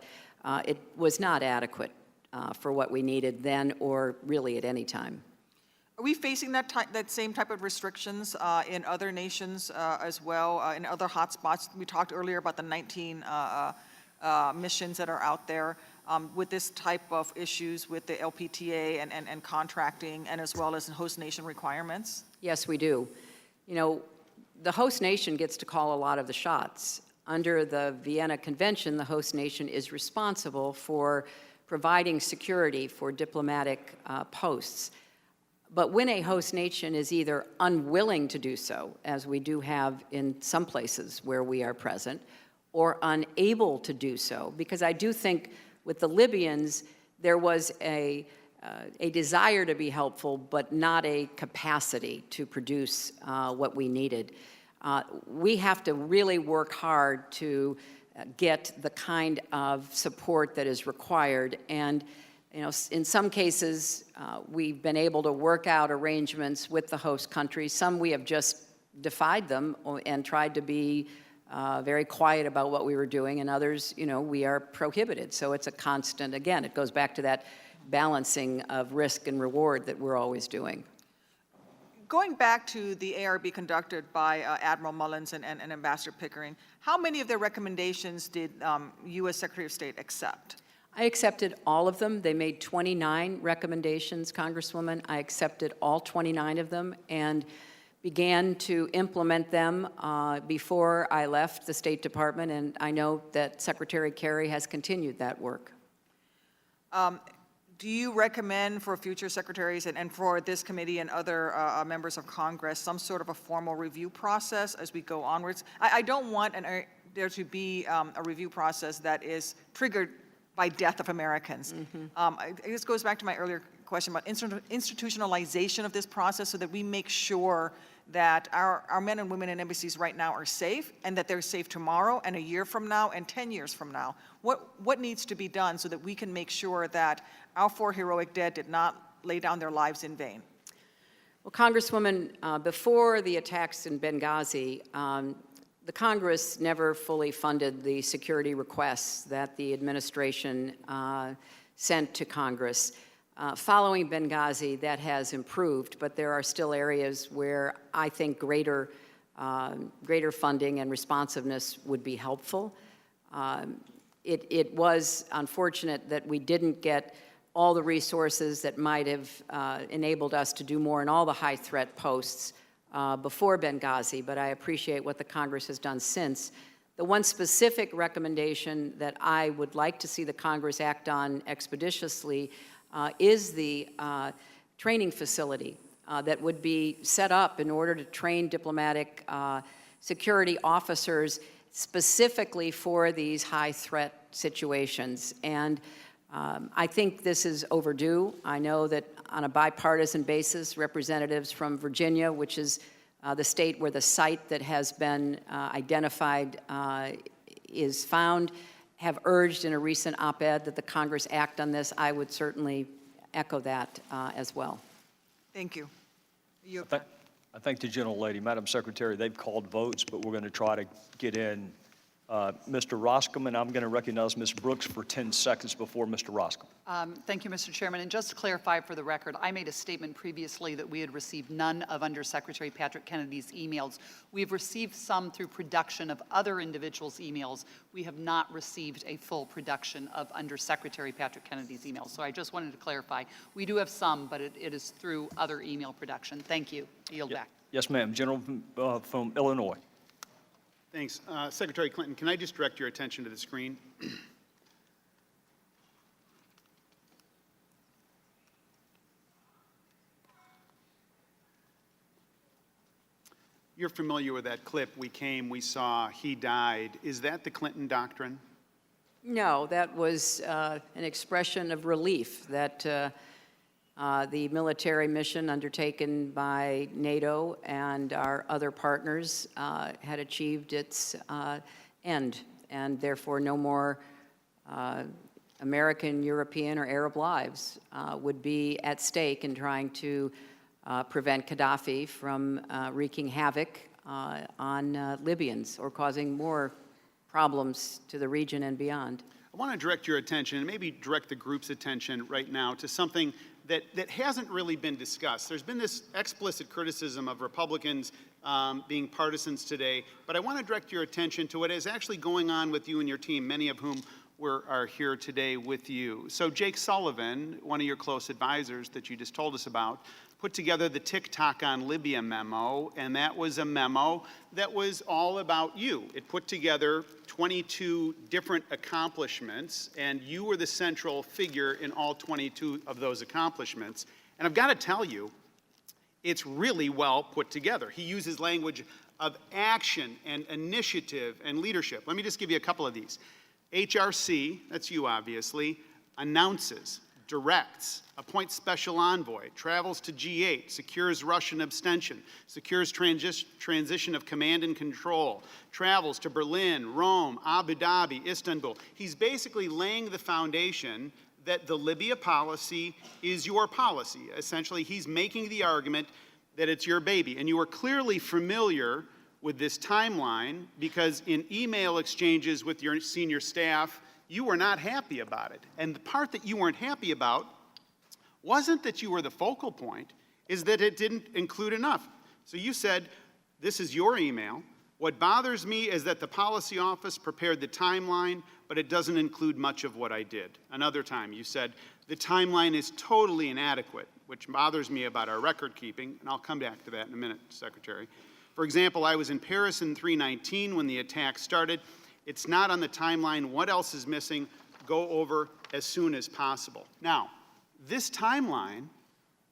it was not adequate for what we needed then or really at any time. Are we facing that same type of restrictions in other nations as well, in other hotspots? We talked earlier about the 19 missions that are out there with this type of issues with the LPTA and contracting, and as well as host nation requirements? Yes, we do. You know, the host nation gets to call a lot of the shots. Under the Vienna Convention, the host nation is responsible for providing security for diplomatic posts. But when a host nation is either unwilling to do so, as we do have in some places where we are present, or unable to do so, because I do think with the Libyans, there was a desire to be helpful, but not a capacity to produce what we needed. We have to really work hard to get the kind of support that is required. And you know, in some cases, we've been able to work out arrangements with the host countries. Some we have just defied them and tried to be very quiet about what we were doing, and others, you know, we are prohibited. So it's a constant, again, it goes back to that balancing of risk and reward that we're always doing. Going back to the ARB conducted by Admiral Mullins and Ambassador Pickering, how many of their recommendations did U.S. Secretary of State accept? I accepted all of them. They made 29 recommendations, Congresswoman. I accepted all 29 of them and began to implement them before I left the State Department, and I know that Secretary Kerry has continued that work. Do you recommend for future secretaries and for this committee and other members of Congress some sort of a formal review process as we go onwards? I don't want there to be a review process that is triggered by death of Americans. This goes back to my earlier question about institutionalization of this process so that we make sure that our men and women in embassies right now are safe, and that they're safe tomorrow and a year from now and 10 years from now. What needs to be done so that we can make sure that our 4 heroic dead did not lay down their lives in vain? Well, Congresswoman, before the attacks in Benghazi, the Congress never fully funded the security requests that the administration sent to Congress. Following Benghazi, that has improved, but there are still areas where I think greater funding and responsiveness would be helpful. It was unfortunate that we didn't get all the resources that might have enabled us to do more in all the high-threat posts before Benghazi, but I appreciate what the Congress has done since. The one specific recommendation that I would like to see the Congress act on expeditiously is the training facility that would be set up in order to train diplomatic security officers specifically for these high-threat situations. And I think this is overdue. I know that on a bipartisan basis, representatives from Virginia, which is the state where the site that has been identified is found, have urged in a recent op-ed that the Congress act on this. I would certainly echo that as well. Thank you. I thank the gentlelady. Madam Secretary, they've called votes, but we're going to try to get in Mr. Roscom, and I'm going to recognize Ms. Brooks for 10 seconds before Mr. Roscom. Thank you, Mr. Chairman. And just to clarify for the record, I made a statement previously that we had received none of Undersecretary Patrick Kennedy's emails. We've received some through production of other individuals' emails. We have not received a full production of Undersecretary Patrick Kennedy's emails. So I just wanted to clarify. We do have some, but it is through other email production. Thank you. I yield back. Yes, ma'am. General from Illinois. Thanks. Secretary Clinton, can I just direct your attention to the screen? You're familiar with that clip. We came, we saw, he died. Is that the Clinton doctrine? No, that was an expression of relief that the military mission undertaken by NATO and our other partners had achieved its end, and therefore no more American, European, or Arab lives would be at stake in trying to prevent Gaddafi from wreaking havoc on Libyans or causing more problems to the region and beyond. I want to direct your attention, and maybe direct the group's attention right now, to something that hasn't really been discussed. There's been this explicit criticism of Republicans being partisans today, but I want to direct your attention to what is actually going on with you and your team, many of whom are here today with you. So Jake Sullivan, one of your close advisors that you just told us about, put together the TikTok on Libya memo, and that was a memo that was all about you. It put together 22 different accomplishments, and you were the central figure in all 22 of those accomplishments. And I've got to tell you, it's really well put together. He uses language of action and initiative and leadership. Let me just give you a couple of these. HRC, that's you obviously, announces, directs, appoints special envoy, travels to G8, secures Russian abstention, secures transition of command and control, travels to Berlin, Rome, Abu Dhabi, Istanbul. He's basically laying the foundation that the Libya policy is your policy. Essentially, he's making the argument that it's your baby. And you are clearly familiar with this timeline because in email exchanges with your senior staff, you were not happy about it. And the part that you weren't happy about wasn't that you were the focal point, is that it didn't include enough. So you said, this is your email. What bothers me is that the policy office prepared the timeline, but it doesn't include much of what I did. Another time you said, the timeline is totally inadequate, which bothers me about our record keeping, and I'll come back to that in a minute, Secretary. For example, I was in Paris in 3/19 when the attack started. It's not on the timeline. What else is missing? Go over as soon as possible. Now, this timeline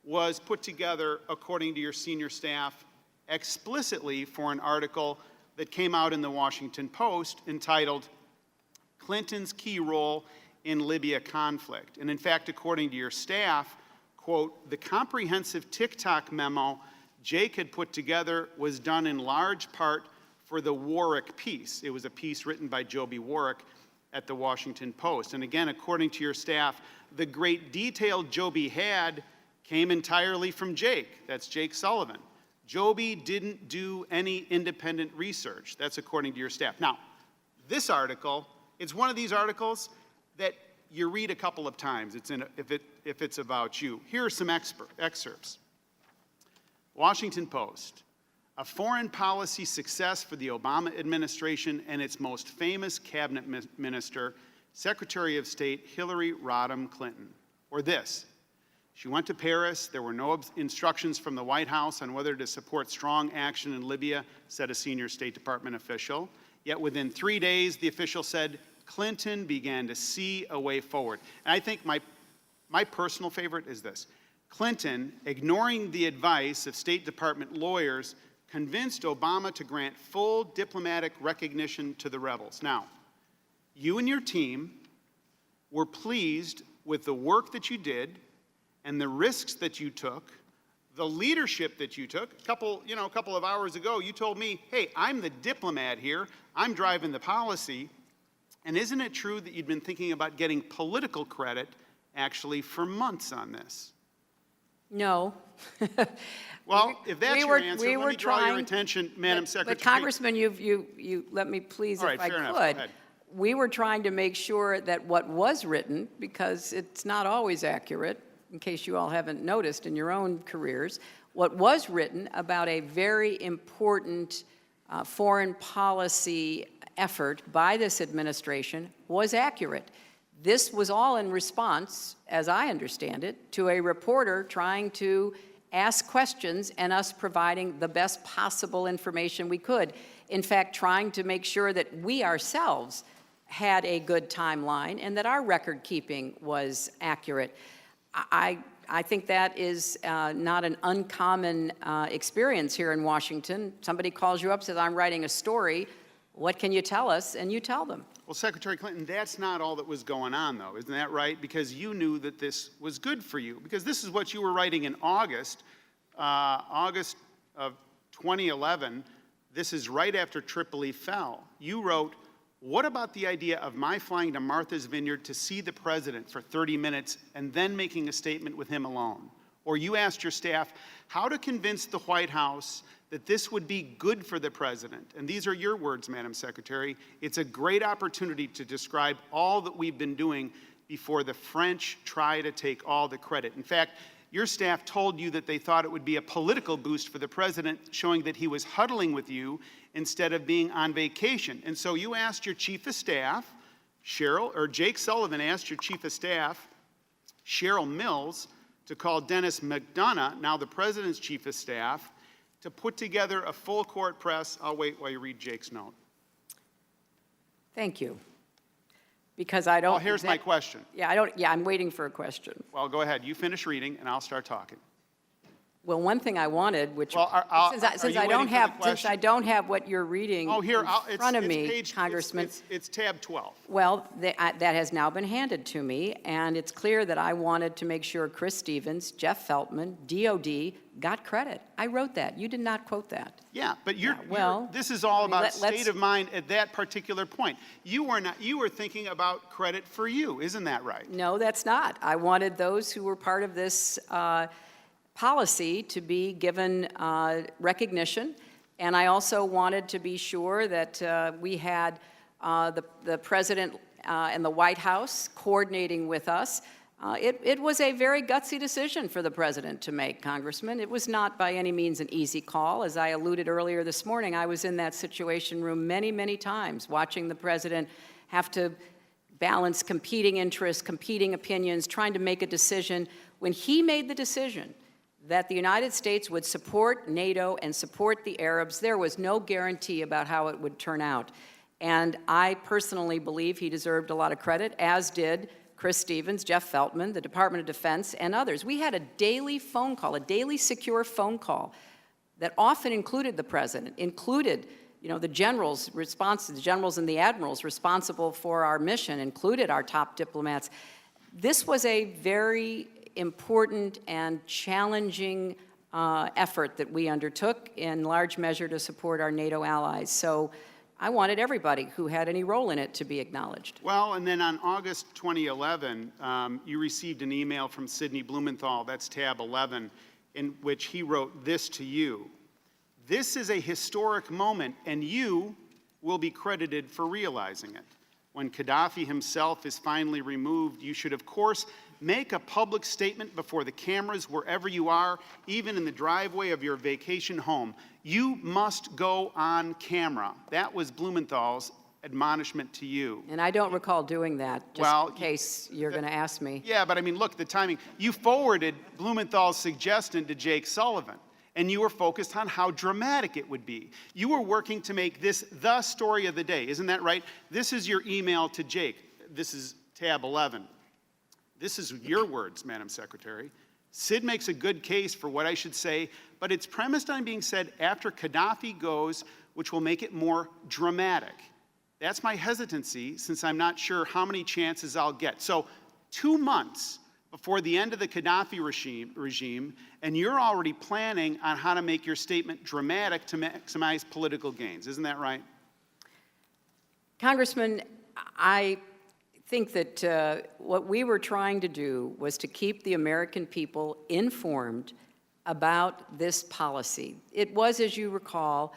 was put together, according to your senior staff, explicitly for an article that came out in the Washington Post entitled, Clinton's Key Role in Libya Conflict. And in fact, according to your staff, quote, the comprehensive TikTok memo Jake had put together was done in large part for the Warwick piece. It was a piece written by Joby Warwick at the Washington Post. And again, according to your staff, the great detail Joby had came entirely from Jake. That's Jake Sullivan. Joby didn't do any independent research. That's according to your staff. Now, this article, it's one of these articles that you read a couple of times if it's about you. Here are some excerpts. Washington Post. A foreign policy success for the Obama administration and its most famous cabinet minister, Secretary of State Hillary Rodham Clinton. Or this, she went to Paris, there were no instructions from the White House on whether to support strong action in Libya, said a senior State Department official. Yet within 3 days, the official said, Clinton began to see a way forward. And I think my personal favorite is this. Clinton, ignoring the advice of State Department lawyers, convinced Obama to grant full diplomatic recognition to the rebels. Now, you and your team were pleased with the work that you did and the risks that you took, the leadership that you took. A couple of hours ago, you told me, hey, I'm the diplomat here. I'm driving the policy. And isn't it true that you'd been thinking about getting political credit actually for months on this? No. Well, if that's your answer, let me draw your attention, Madam Secretary. But Congressman, you let me please, All right, if I fair enough. could. Go ahead. We were trying to make sure that what was written, because it's not always accurate, in case you all haven't noticed in your own careers, what was written about a very important foreign policy effort by this administration was accurate. This was all in response, as I understand it, to a reporter trying to ask questions and us providing the best possible information we could. In fact, trying to make sure that we ourselves had a good timeline and that our record keeping was accurate. I think that is not an uncommon experience here in Washington. Somebody calls you up, says, I'm writing a story. What can you tell us? And you tell them. Well, Secretary Clinton, that's not all that was going on, though. Isn't that right? Because you knew that this was good for you. Because this is what you were writing in August of 2011. This is right after Tripoli fell. You wrote, what about the idea of my flying to Martha's Vineyard to see the president for 30 minutes and then making a statement with him alone? Or you asked your staff how to convince the White House that this would be good for the president. And these are your words, Madam Secretary. It's a great opportunity to describe all that we've been doing before the French try to take all the credit. In fact, your staff told you that they thought it would be a political boost for the president, showing that he was huddling with you instead of being on vacation. And so you asked your chief of staff, Jake Sullivan asked your chief of staff, Cheryl Mills, to call Dennis McDonough, now the president's chief of staff, to put together a full court press. I'll wait while you read Jake's note. Thank you. Because I don't. Well, here's my question. Yeah, I'm waiting for a question. Well, go ahead. You finish reading, and I'll start talking. Well, one thing I wanted, which, Well, since I don't have what you're reading in front of me, Congressman. It's tab 12. Well, that has now been handed to me, and it's clear that I wanted to make sure Chris Stevens, Jeff Feltman, DOD got credit. I wrote that. You did not quote that. Yeah, but this is I all mean, about let's- state of mind at that particular point. You were thinking about credit for you, isn't that right? No, that's not. I wanted those who were part of this policy to be given recognition, and I also wanted to be sure that we had the President and the White House coordinating with us. It was a very gutsy decision for the President to make, Congressman. It was not by any means an easy call. As I alluded earlier this morning, I was in that Situation Room many, many times, watching the President have to balance competing interests, competing opinions, trying to make a decision. When he made the decision that the United States would support NATO and support the Arabs, there was no guarantee about how it would turn out. And I personally believe he deserved a lot of credit, as did Chris Stevens, Jeff Feltman, the Department of Defense, and others. We had a daily phone call, a daily secure phone call that often included the President, included the generals the generals and the admirals responsible for our mission, included our top diplomats. This was a very important and challenging effort that we undertook, in large measure to support our NATO allies. So I wanted everybody who had any role in it to be acknowledged. Well, and then on August 2011, you received an email from Sidney Blumenthal, that's tab 11, in which he wrote this to you. This is a historic moment, and you will be credited for realizing it. When Gaddafi himself is finally removed, you should, of course, make a public statement before the cameras wherever you are, even in the driveway of your vacation home. You must go on camera. That was Blumenthal's admonishment to you. And I don't recall doing that, just in case you're going to ask me. Yeah, but I mean, look, the timing. You forwarded Blumenthal's suggestion to Jake Sullivan, and you were focused on how dramatic it would be. You were working to make this the story of the day. Isn't that right? This is your email to Jake. This is tab 11. This is your words, Madam Secretary. Sid makes a good case for what I should say, but it's premised on being said after Gaddafi goes, which will make it more dramatic. That's my hesitancy, since I'm not sure how many chances I'll get. So 2 months before the end of the Gaddafi regime, and you're already planning on how to make your statement dramatic to maximize political gains. Isn't that right? Congressman, I think that what we were trying to do was to keep the American people informed about this policy. It was, as you recall,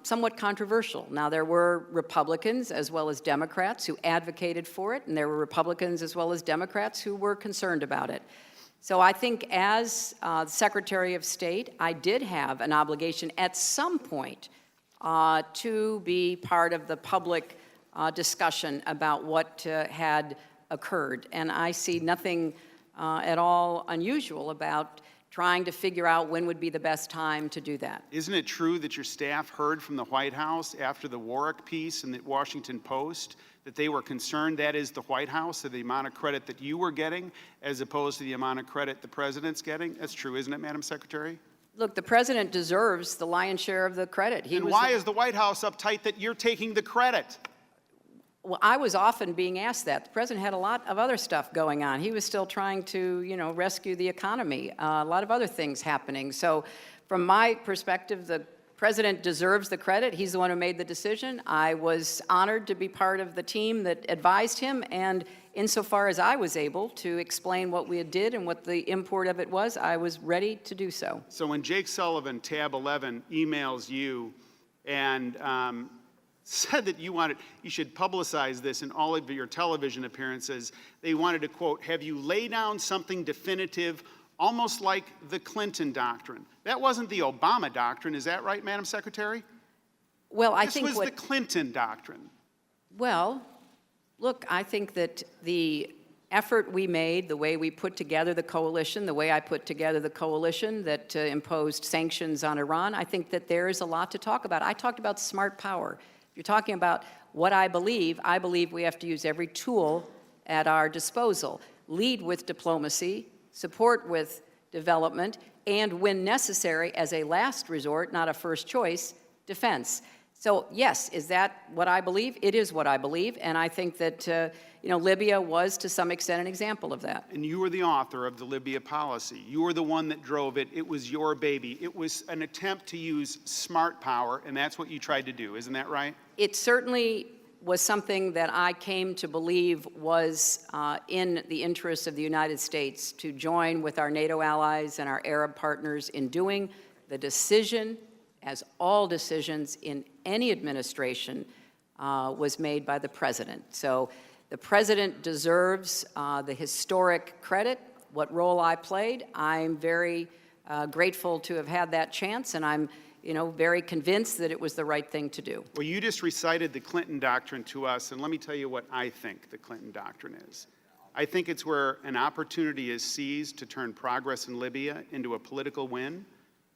somewhat controversial. Now, there were Republicans as well as Democrats who advocated for it, and there were Republicans as well as Democrats who were concerned about it. So I think as Secretary of State, I did have an obligation at some point to be part of the public discussion about what had occurred. And I see nothing at all unusual about trying to figure out when would be the best time to do that. Isn't it true that your staff heard from the White House after the Warwick piece in the Washington Post that they were concerned, that is the White House, of the amount of credit that you were getting as opposed to the amount of credit the president's getting? That's true, isn't it, Madam Secretary? Look, the president deserves the lion's share of the credit. And why is the White House uptight that you're taking the credit? Well, I was often being asked that. The president had a lot of other stuff going on. He was still trying to, rescue the economy, a lot of other things happening. So from my perspective, the president deserves the credit. He's the one who made the decision. I was honored to be part of the team that advised him, and insofar as I was able to explain what we did and what the import of it was, I was ready to do so. So when Jake Sullivan, tab 11, emails you and said that you should publicize this in all of your television appearances. They wanted to, quote, have you lay down something definitive, almost like the Clinton doctrine. That wasn't the Obama doctrine, is that right, Madam Secretary? Well, I This think was the Clinton doctrine. Well, look, I think that the effort we made, the way we put together the coalition, the way I put together the coalition that imposed sanctions on Iran, I think that there is a lot to talk about. I talked about smart power. If you're talking about what I believe we have to use every tool at our disposal. Lead with diplomacy, support with development, and when necessary, as a last resort, not a first choice, defense. So yes, is that what I believe? It is what I believe, and I think that Libya was to some extent an example of that. And you were the author of the Libya policy. You were the one that drove it. It was your baby. It was an attempt to use smart power, and that's what you tried to do. Isn't that right? It certainly was something that I came to believe was in the interests of the United States to join with our NATO allies and our Arab partners in doing the decision, as all decisions in any administration was made by the president. So the president deserves the historic credit, what role I played. I'm very grateful to have had that chance, and I'm very convinced that it was the right thing to do. Well, you just recited the Clinton doctrine to us, and let me tell you what I think the Clinton doctrine is. I think it's where an opportunity is seized to turn progress in Libya into a political win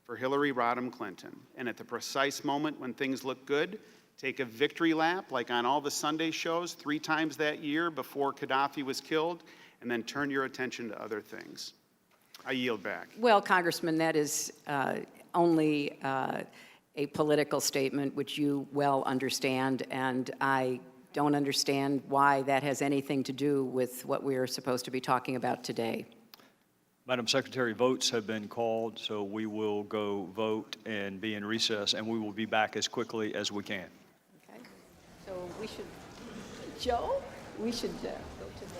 for Hillary Rodham Clinton. And at the precise moment when things look good, take a victory lap, like on all the Sunday shows 3 times that year before Gaddafi was killed, and then turn your attention to other things. I yield back. Well, Congressman, that is only a political statement, which you well understand, and I don't understand why that has anything to do with what we are supposed to be talking about today. Madam Secretary, votes have been called, so we will go vote and be in recess, and we will be back as quickly as we can. Okay, so we should, Joe, we should go to the...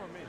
on me.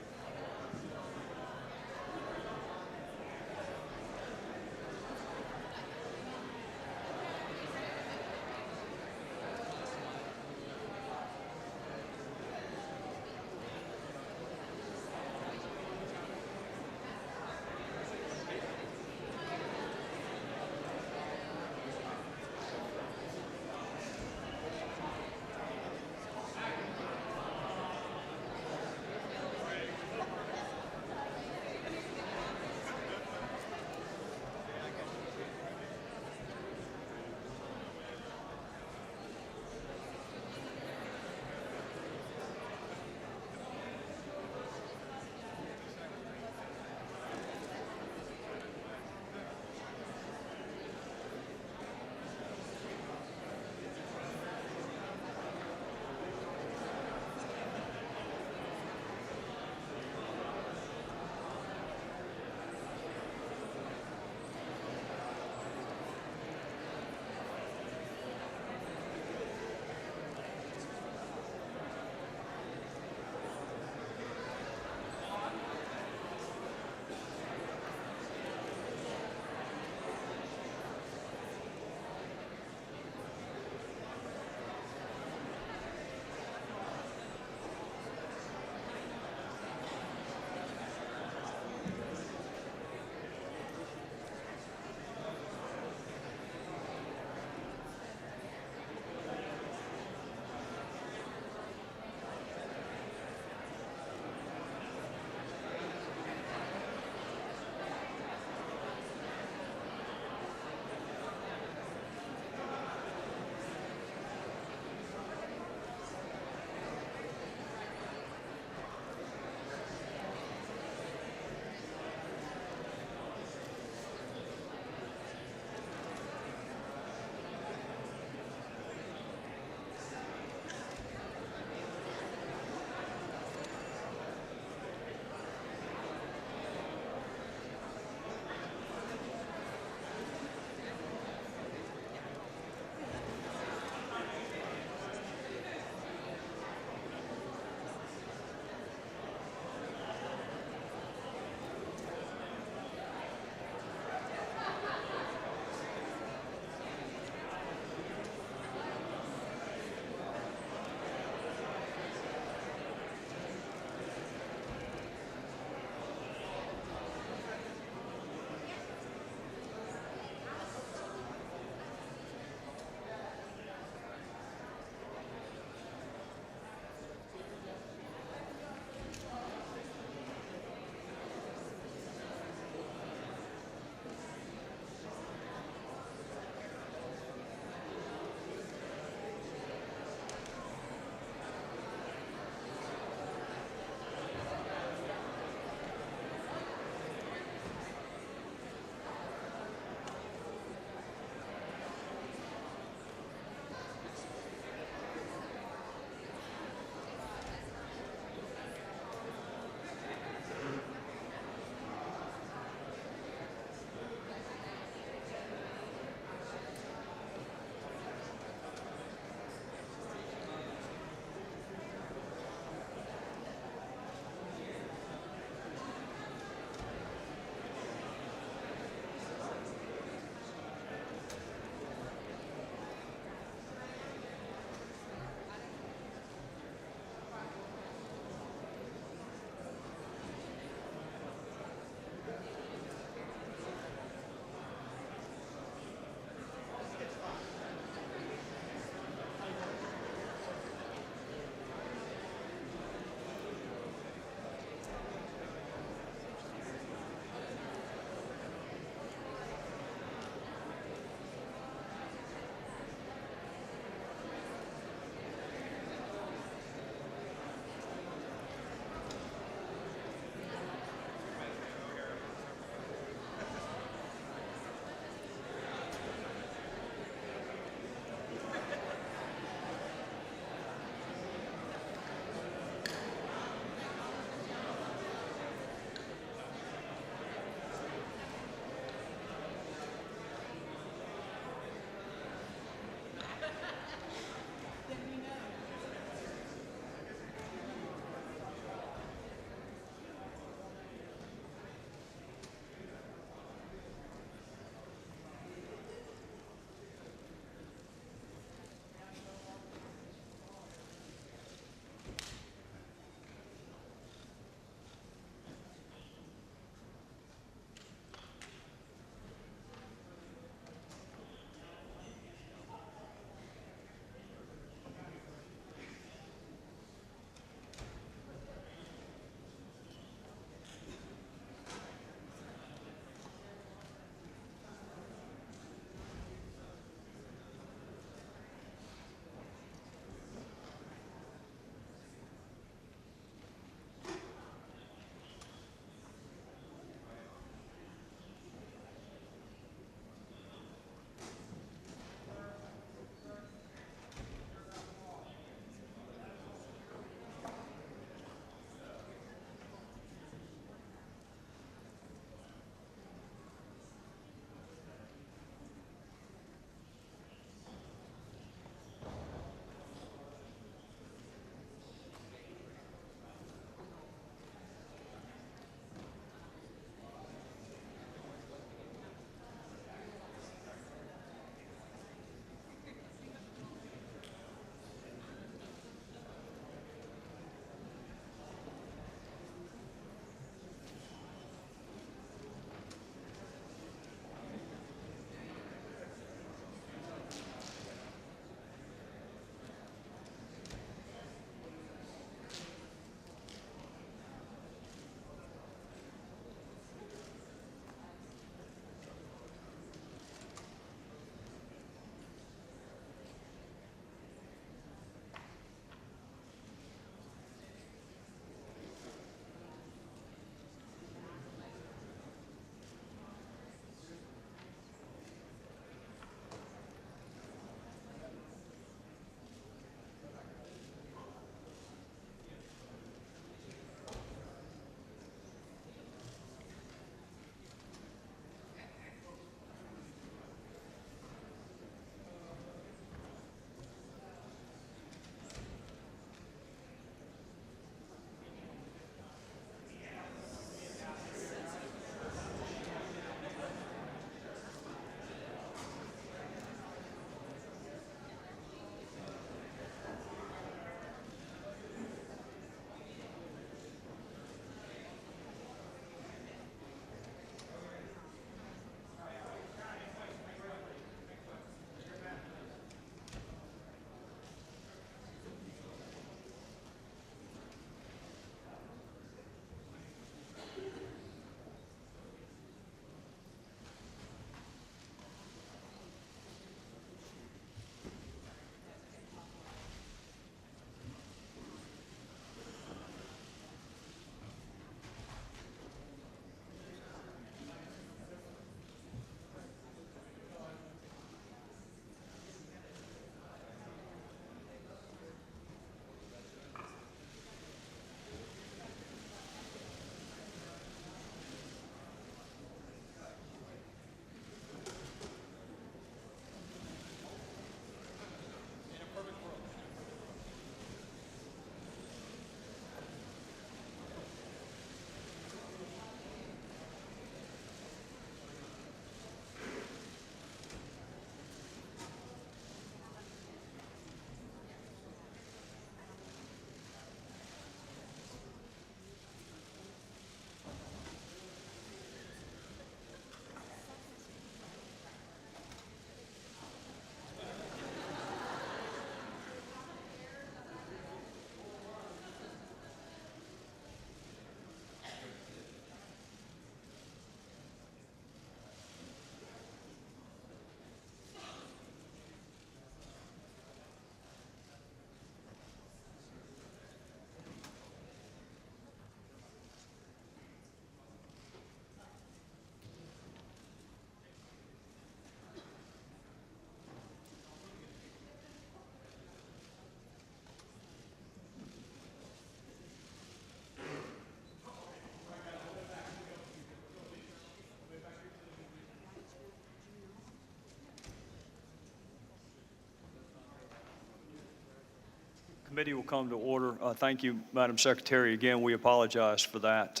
Committee will come to order. Thank you, Madam Secretary. Again, we apologize for that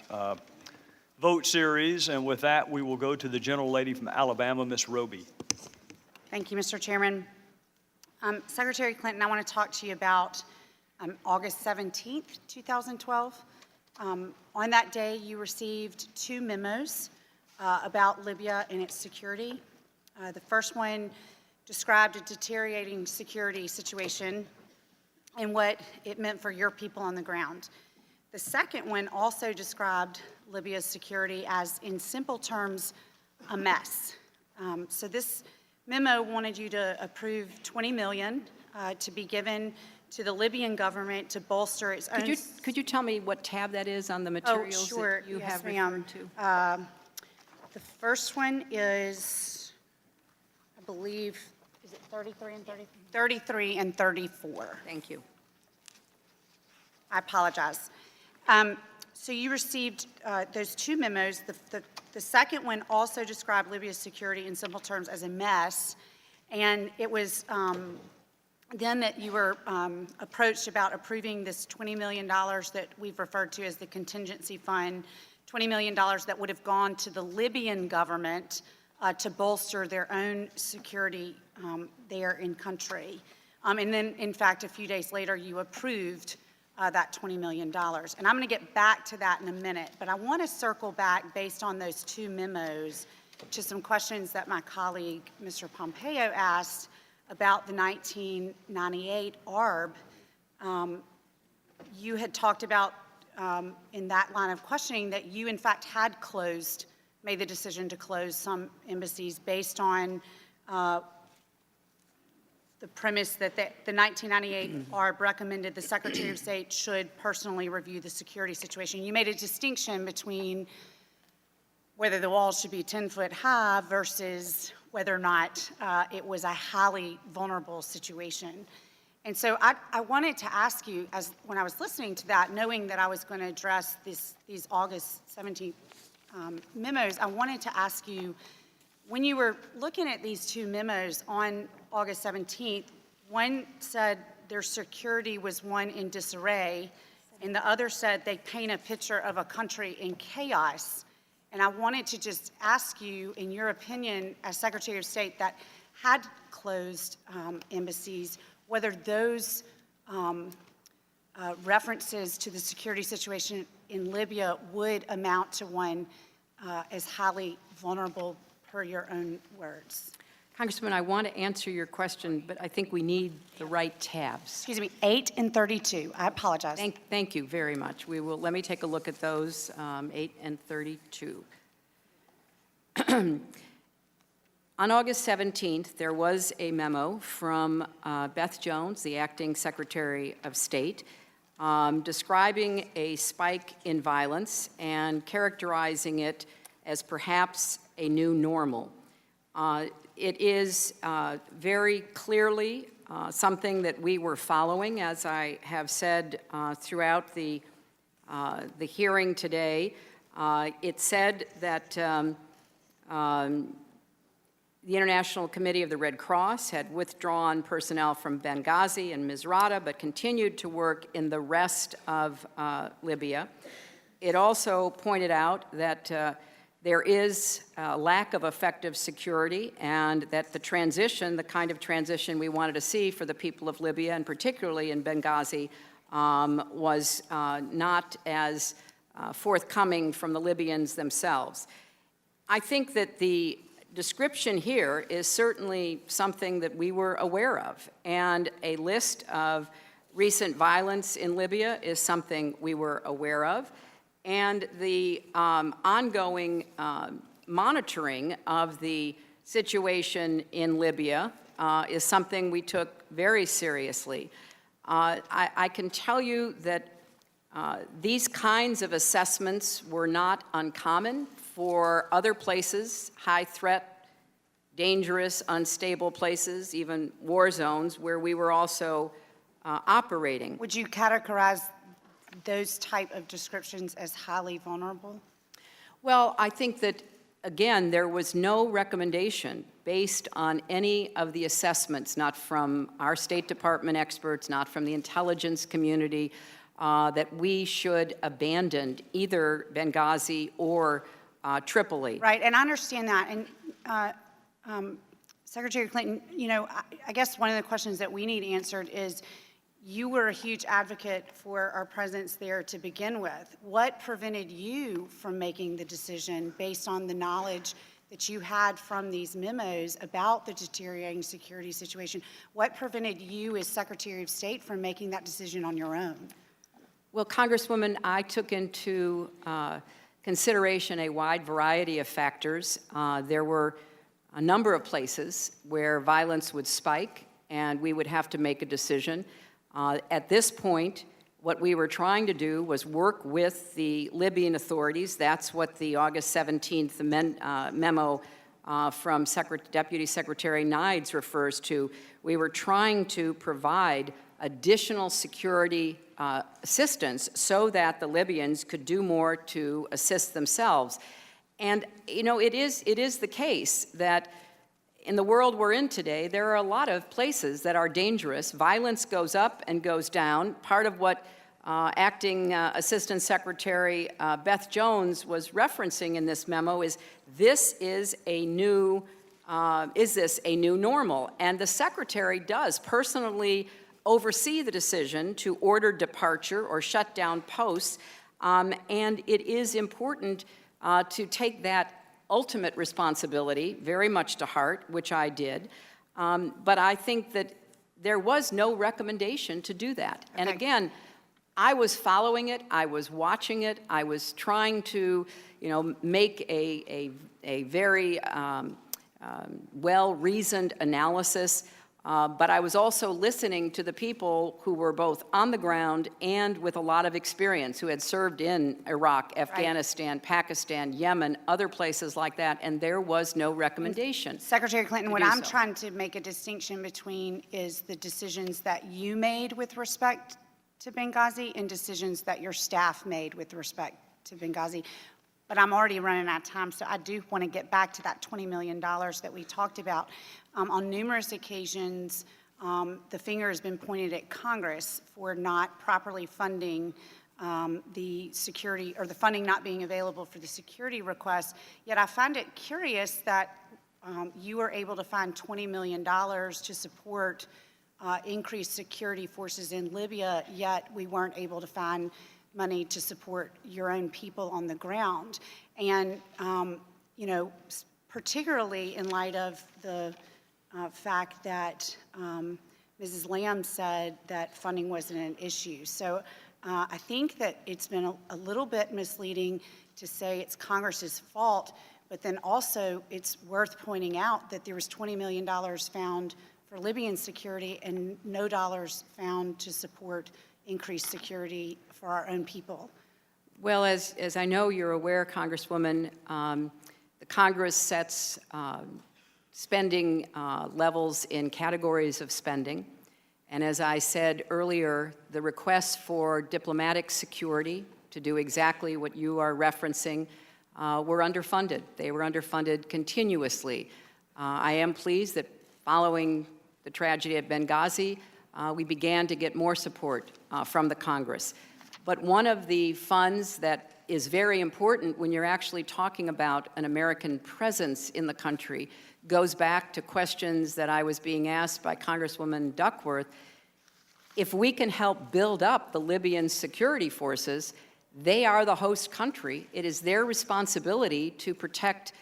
vote series. And with that, we will go to the gentlelady from Alabama, Ms. Roby. Thank you, Mr. Chairman. Secretary Clinton, I want to talk to you about August 17th, 2012. On that day, you received 2 memos about Libya and its security. The first one described a deteriorating security situation and what it meant for your people on the ground. The second one also described Libya's security as, in simple terms, a mess. So this memo wanted you to approve $20 million to be given to the Libyan government to bolster its own. Could you tell me what tab that is on the materials sure. that you Yes, have ma'am. referred to? The first one is, I believe, is it 33 and 34? 33 and 34. Thank you. I apologize. So you received those 2 memos. The second one also described Libya's security in simple terms as a mess, and it was then that you were approached about approving this $20 million that we've referred to as the contingency fund, $20 million that would have gone to the Libyan government to bolster their own security there in country. And then, in fact, a few days later, you approved that $20 million. And I'm going to get back to that in a minute, but I want to circle back based on those 2 memos to some questions that my colleague, Mr. Pompeo, asked about the 1998 ARB. You had talked about in that line of questioning that you, in fact, had made the decision to close some embassies based on the premise that the 1998 ARB recommended the Secretary of State should personally review the security situation. You made a distinction between whether the walls should be 10 foot high versus whether or not it was a highly vulnerable situation. And so I wanted to ask you, when I was listening to that, knowing that I was going to address these August 17th memos, I wanted to ask you, when you were looking at these 2 memos on August 17th, one said their security was one in disarray, and the other said they paint a picture of a country in chaos. And I wanted to just ask you, in your opinion, as Secretary of State that had closed embassies, whether those references to the security situation in Libya would amount to one as highly vulnerable per your own words. Congressman, I want to answer your question, but I think we need the right tabs. Excuse me, 8 and 32. I apologize. Thank you very much. Let me take a look at those, 8 and 32. On August 17th, there was a memo from Beth Jones, the acting Secretary of State, describing a spike in violence and characterizing it as perhaps a new normal. It is very clearly something that we were following, as I have said throughout the hearing today. It said that the International Committee of the Red Cross had withdrawn personnel from Benghazi and Misrata, but continued to work in the rest of Libya. It also pointed out that there is a lack of effective security, and that the transition, the kind of transition we wanted to see for the people of Libya, and particularly in Benghazi, was not as forthcoming from the Libyans themselves. I think that the description here is certainly something that we were aware of, and a list of recent violence in Libya is something we were aware of. And the ongoing monitoring of the situation in Libya is something we took very seriously. I can tell you that these kinds of assessments were not uncommon for other places, high threat, dangerous, unstable places, even war zones, where we were also operating. Would you categorize those type of descriptions as highly vulnerable? Well, I think that again, there was no recommendation based on any of the assessments, not from our State Department experts, not from the intelligence community, that we should abandon either Benghazi or Tripoli. Right, and I understand that. And Secretary Clinton, you know, I guess one of the questions that we need answered is, you were a huge advocate for our presence there to begin with. What prevented you from making the decision based on the knowledge that you had from these memos about the deteriorating security situation? What prevented you as Secretary of State from making that decision on your own? Well, Congresswoman, I took into consideration a wide variety of factors. There were a number of places where violence would spike, and we would have to make a decision. At this point, what we were trying to do was work with the Libyan authorities. That's what the August 17th memo from Deputy Secretary Nides refers to. We were trying to provide additional security assistance so that the Libyans could do more to assist themselves. And, you know, it is the case that in the world we're in today, there are a lot of places that are dangerous. Violence goes up and goes down. Part of what Acting Assistant Secretary Beth Jones was referencing in this memo is this is a new normal? And the Secretary does personally oversee the decision to order departure or shut down posts, and it is important to take that ultimate responsibility very much to heart, which I did, but I think that there was no recommendation to do that. Okay. And again, I was following it, I was watching it, I was trying to, you know, make a very well-reasoned analysis, but I was also listening to the people who were both on the ground and with a lot of experience, who had served in Iraq, Afghanistan, Pakistan, Yemen, other places like that, and there was no recommendation. Secretary Clinton, what I'm trying to make a distinction between is the decisions that you made with respect to Benghazi and decisions that your staff made with respect to Benghazi. But I'm already running out of time, so I do want to get back to that $20 million that we talked about. On numerous occasions, the finger has been pointed at Congress for not properly funding the security, or the funding not being available for the security requests. Yet I find it curious that you were able to find $20 million to support increased security forces in Libya, yet we weren't able to find money to support your own people on the ground. And, you know, particularly in light of the fact that Mrs. Lamb said that funding wasn't an issue. So I think that it's been a little bit misleading to say it's Congress's fault, but then also it's worth pointing out that there was $20 million found for Libyan security and no dollars found to support increased security for our own people. Well, as I know you're aware, Congresswoman, the Congress sets spending levels in categories of spending. And as I said earlier, the requests for diplomatic security to do exactly what you are referencing were underfunded. They were underfunded continuously. I am pleased that following the tragedy at Benghazi, we began to get more support from the Congress. But one of the funds that is very important when you're actually talking about an American presence in the country goes back to questions that I was being asked by Congresswoman Duckworth. If we can help build up the Libyan security forces, they are the host country. It is their responsibility to protect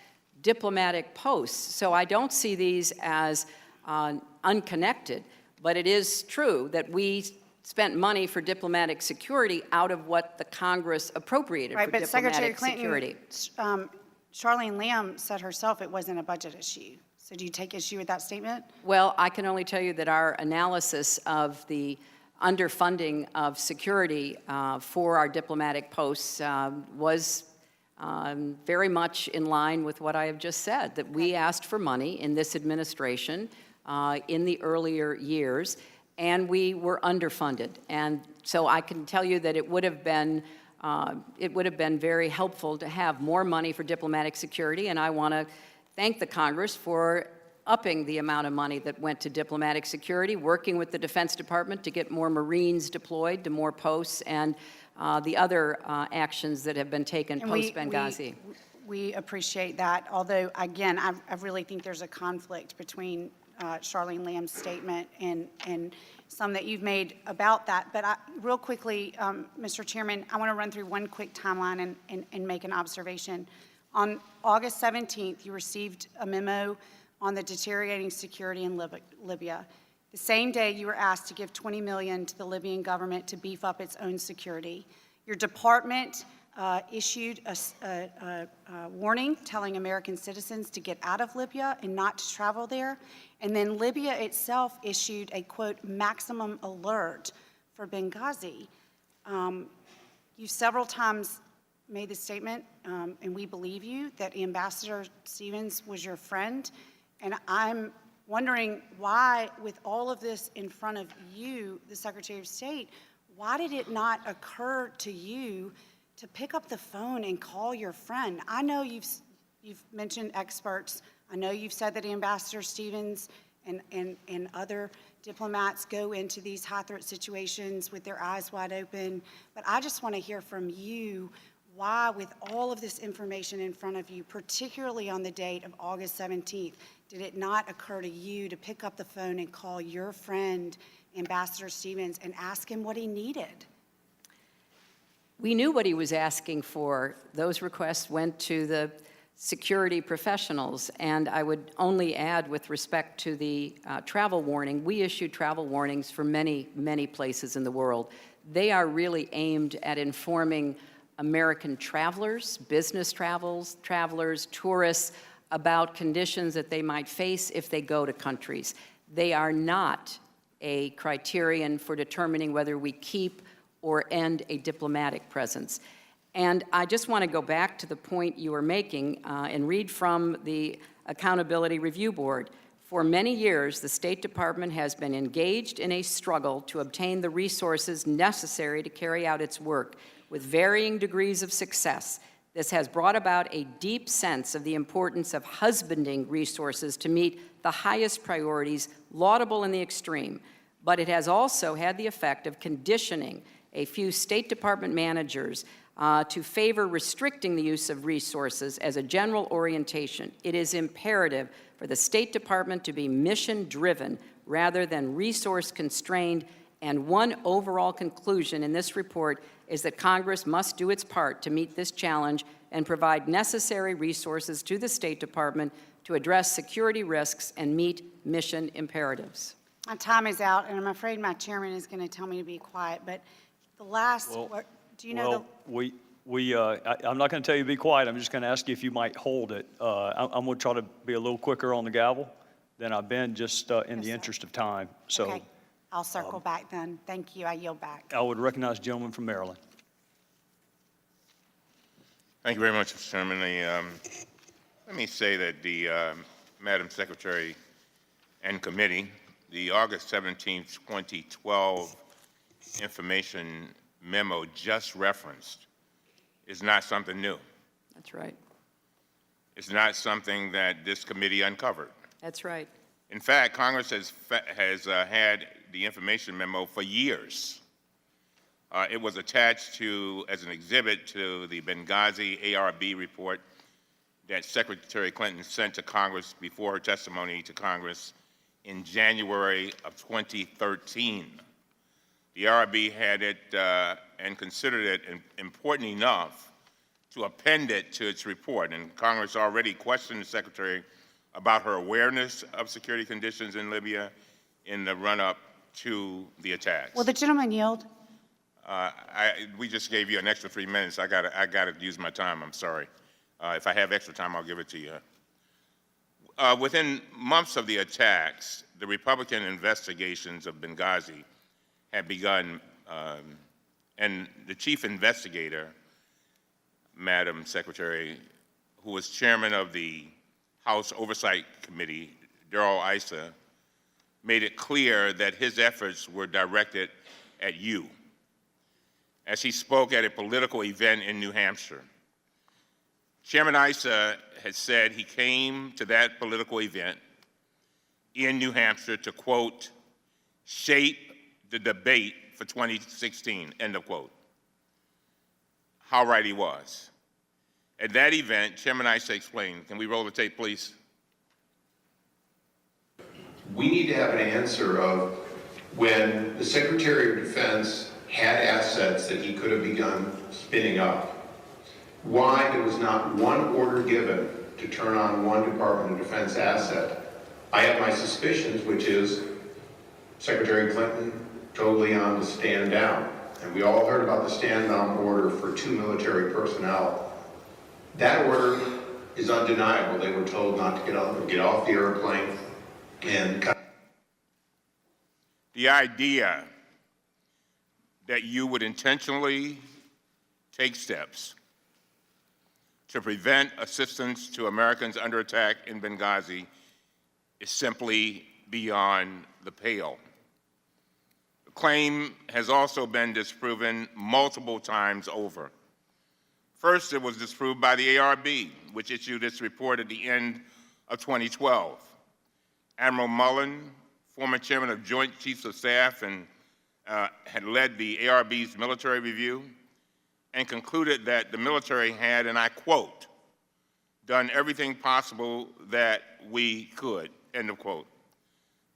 diplomatic posts. So I don't see these as unconnected, but it is true that we spent money for diplomatic security out of what the Congress appropriated for diplomatic security. Clinton, Charlene Lamb said herself it wasn't a budget issue. So do you take issue with that statement? Well, I can only tell you that our analysis of the underfunding of security for our diplomatic posts was very much in line with what I have just said, that we asked for money in this administration in the earlier years, and we were underfunded. And so I can tell you that it would have been it would have been very helpful to have more money for diplomatic security, and I want to thank the Congress for upping the amount of money that went to diplomatic security, working with the Defense Department to get more Marines deployed to more posts, and the other actions that have been taken And post-Benghazi. we appreciate that, although, again, I really think there's a conflict between Charlene Lamb's statement and some that you've made about that. But real quickly, Mr. Chairman, I want to run through one quick timeline and make an observation. On August 17th, you received a memo on the deteriorating security in Libya. The same day, you were asked to give $20 million to the Libyan government to beef up its own security. Your department issued a warning telling American citizens to get out of Libya and not to travel there. And then Libya itself issued a, quote, maximum alert for Benghazi. You several times made the statement, and we believe you, that Ambassador Stevens was your friend. And I'm wondering why, with all of this in front of you, the Secretary of State, why did it not occur to you to pick up the phone and call your friend? I know you've mentioned experts. I know you've said that Ambassador Stevens and other diplomats go into these high-threat situations with their eyes wide open. But I just want to hear from you why, with all of this information in front of you, particularly on the date of August 17th, did it not occur to you to pick up the phone and call your friend, Ambassador Stevens, and ask him what he needed? We knew what he was asking for. Those requests went to the security professionals, and I would only add, with respect to the travel warning, we issued travel warnings for many, many places in the world. They are really aimed at informing American travelers, business travelers, tourists, about conditions that they might face if they go to countries. They are not a criterion for determining whether we keep or end a diplomatic presence. And I just want to go back to the point you were making and read from the Accountability Review Board. For many years, the State Department has been engaged in a struggle to obtain the resources necessary to carry out its work with varying degrees of success. This has brought about a deep sense of the importance of husbanding resources to meet the highest priorities, laudable in the extreme. But it has also had the effect of conditioning a few State Department managers to favor restricting the use of resources as a general orientation. It is imperative for the State Department to be mission-driven rather than resource-constrained, and one overall conclusion in this report is that Congress must do its part to meet this challenge and provide necessary resources to the State Department to address security risks and meet mission imperatives. My time is out, and I'm afraid my chairman is going to tell me to be quiet, but the last, do you know I'm not going to tell you to be quiet. I'm just going to ask you if you might hold it. I'm going to try to be a little quicker on the gavel than I've been, just in the interest of time. So Okay, I'll circle back then. Thank you. I yield back. I would recognize the gentleman from Maryland. Thank you very much, Mr. Chairman. Let me say that the Madam Secretary and committee, the August 17, 2012 information memo just referenced is not something new. That's right. It's not something that this committee uncovered. That's right. In fact, Congress has had the information memo for years. It was attached to, as an exhibit to the Benghazi ARB report that Secretary Clinton sent to Congress before her testimony to Congress in January of 2013. The ARB had it and considered it important enough to append it to its report, and Congress already questioned the Secretary about her awareness of security conditions in Libya in the run-up to the attacks. Will the gentleman yield? We just gave you an extra 3 minutes. I gotta use my time. I'm sorry. If I have extra time, I'll give it to you. Within months of the attacks, the Republican investigations of Benghazi had begun, and the chief investigator, Madam Secretary, who was chairman of the House Oversight Committee, Darrell Issa, made it clear that his efforts were directed at you. as he spoke at a political event in New Hampshire. Chairman Issa had said he came to that political event in New Hampshire to, quote, shape the debate for 2016, end of quote. How right he was. At that event, Chairman Issa explained, can we roll the tape, please? We need to have an answer of when the Secretary of Defense had assets that he could have begun spinning up, why there was not one order given to turn on one Department of Defense asset. I have my suspicions, which is Secretary Clinton told Leon to stand down. And we all heard about the stand down order for 2 military personnel. That order is undeniable. They were told not to get off the airplane and cut. The idea that you would intentionally take steps to prevent assistance to Americans under attack in Benghazi is simply beyond the pale. The claim has also been disproven multiple times over. First, it was disproved by the ARB, which issued its report at the end of 2012. Admiral Mullen, former chairman of Joint Chiefs of Staff and had led the ARB's military review, and concluded that the military had, and I quote, done everything possible that we could, end of quote.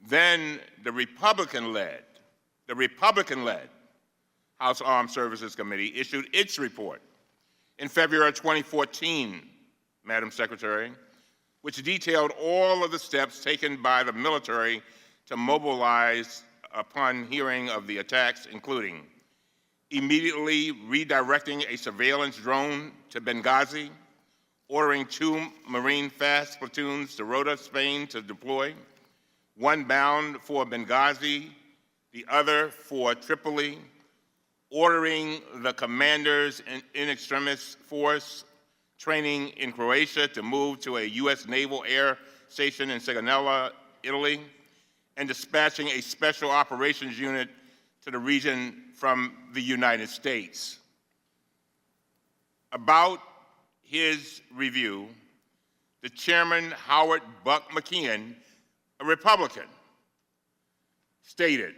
Then the Republican-led House Armed Services Committee issued its report in February 2014, Madam Secretary, which detailed all of the steps taken by the military to mobilize upon hearing of the attacks, including immediately redirecting a surveillance drone to Benghazi, ordering 2 Marine fast platoons to Rota, Spain to deploy, one bound for Benghazi, the other for Tripoli, ordering the commanders in extremis force training in Croatia to move to a U.S. Naval Air Station in Sigonella, Italy, and dispatching a special operations unit to the region from the United States. About his review, the chairman, Howard Buck McKeon, a Republican, stated,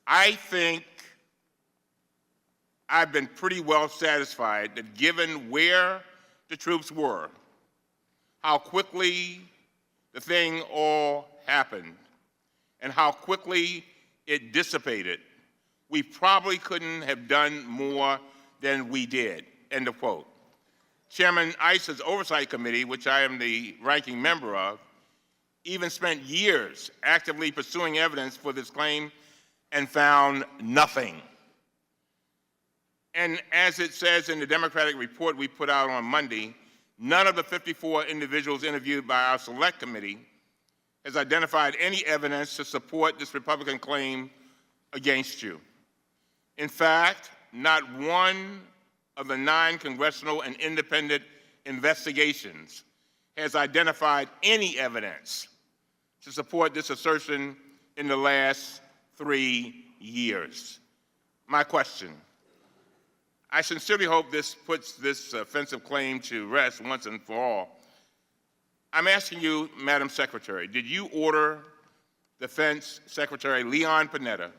I think I've been pretty well satisfied that given where the troops were, how quickly the thing all happened, and how quickly it dissipated, we probably couldn't have done more than we did, end of quote. Chairman Issa's Oversight Committee, which I am the ranking member of, even spent years actively pursuing evidence for this claim and found nothing. And as it says in the Democratic report we put out on Monday, none of the 54 individuals interviewed by our Select Committee has identified any evidence to support this Republican claim against you. In fact, not one of the 9 congressional and independent investigations has identified any evidence to support this assertion in the last 3 years. My question, I sincerely hope this puts this offensive claim to rest once and for all. I'm asking you, Madam Secretary, did you order Defense Secretary Leon Panetta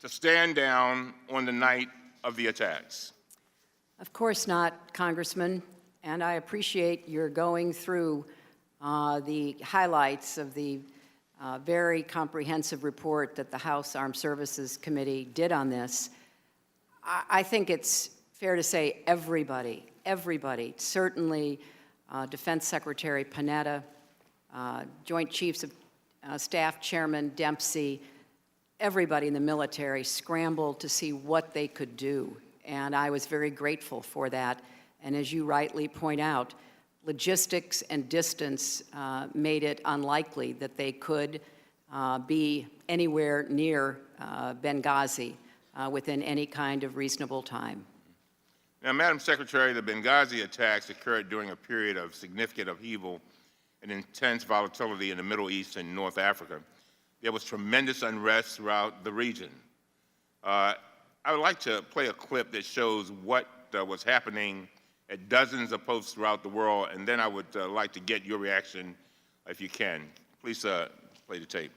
to stand down on the night of the attacks? Of course not, Congressman, and I appreciate your going through the highlights of the very comprehensive report that the House Armed Services Committee did on this. I think it's fair to say everybody, certainly Defense Secretary Panetta, Joint Chiefs of Staff Chairman Dempsey, everybody in the military scrambled to see what they could do. And I was very grateful for that. And as you rightly point out, logistics and distance made it unlikely that they could be anywhere near Benghazi within any kind of reasonable time. Now, Madam Secretary, the Benghazi attacks occurred during a period of significant upheaval and intense volatility in the Middle East and North Africa. There was tremendous unrest throughout the region. I would like to play a clip that shows what was happening at dozens of posts throughout the world, and then I would like to get your reaction if you can. Please play the tape.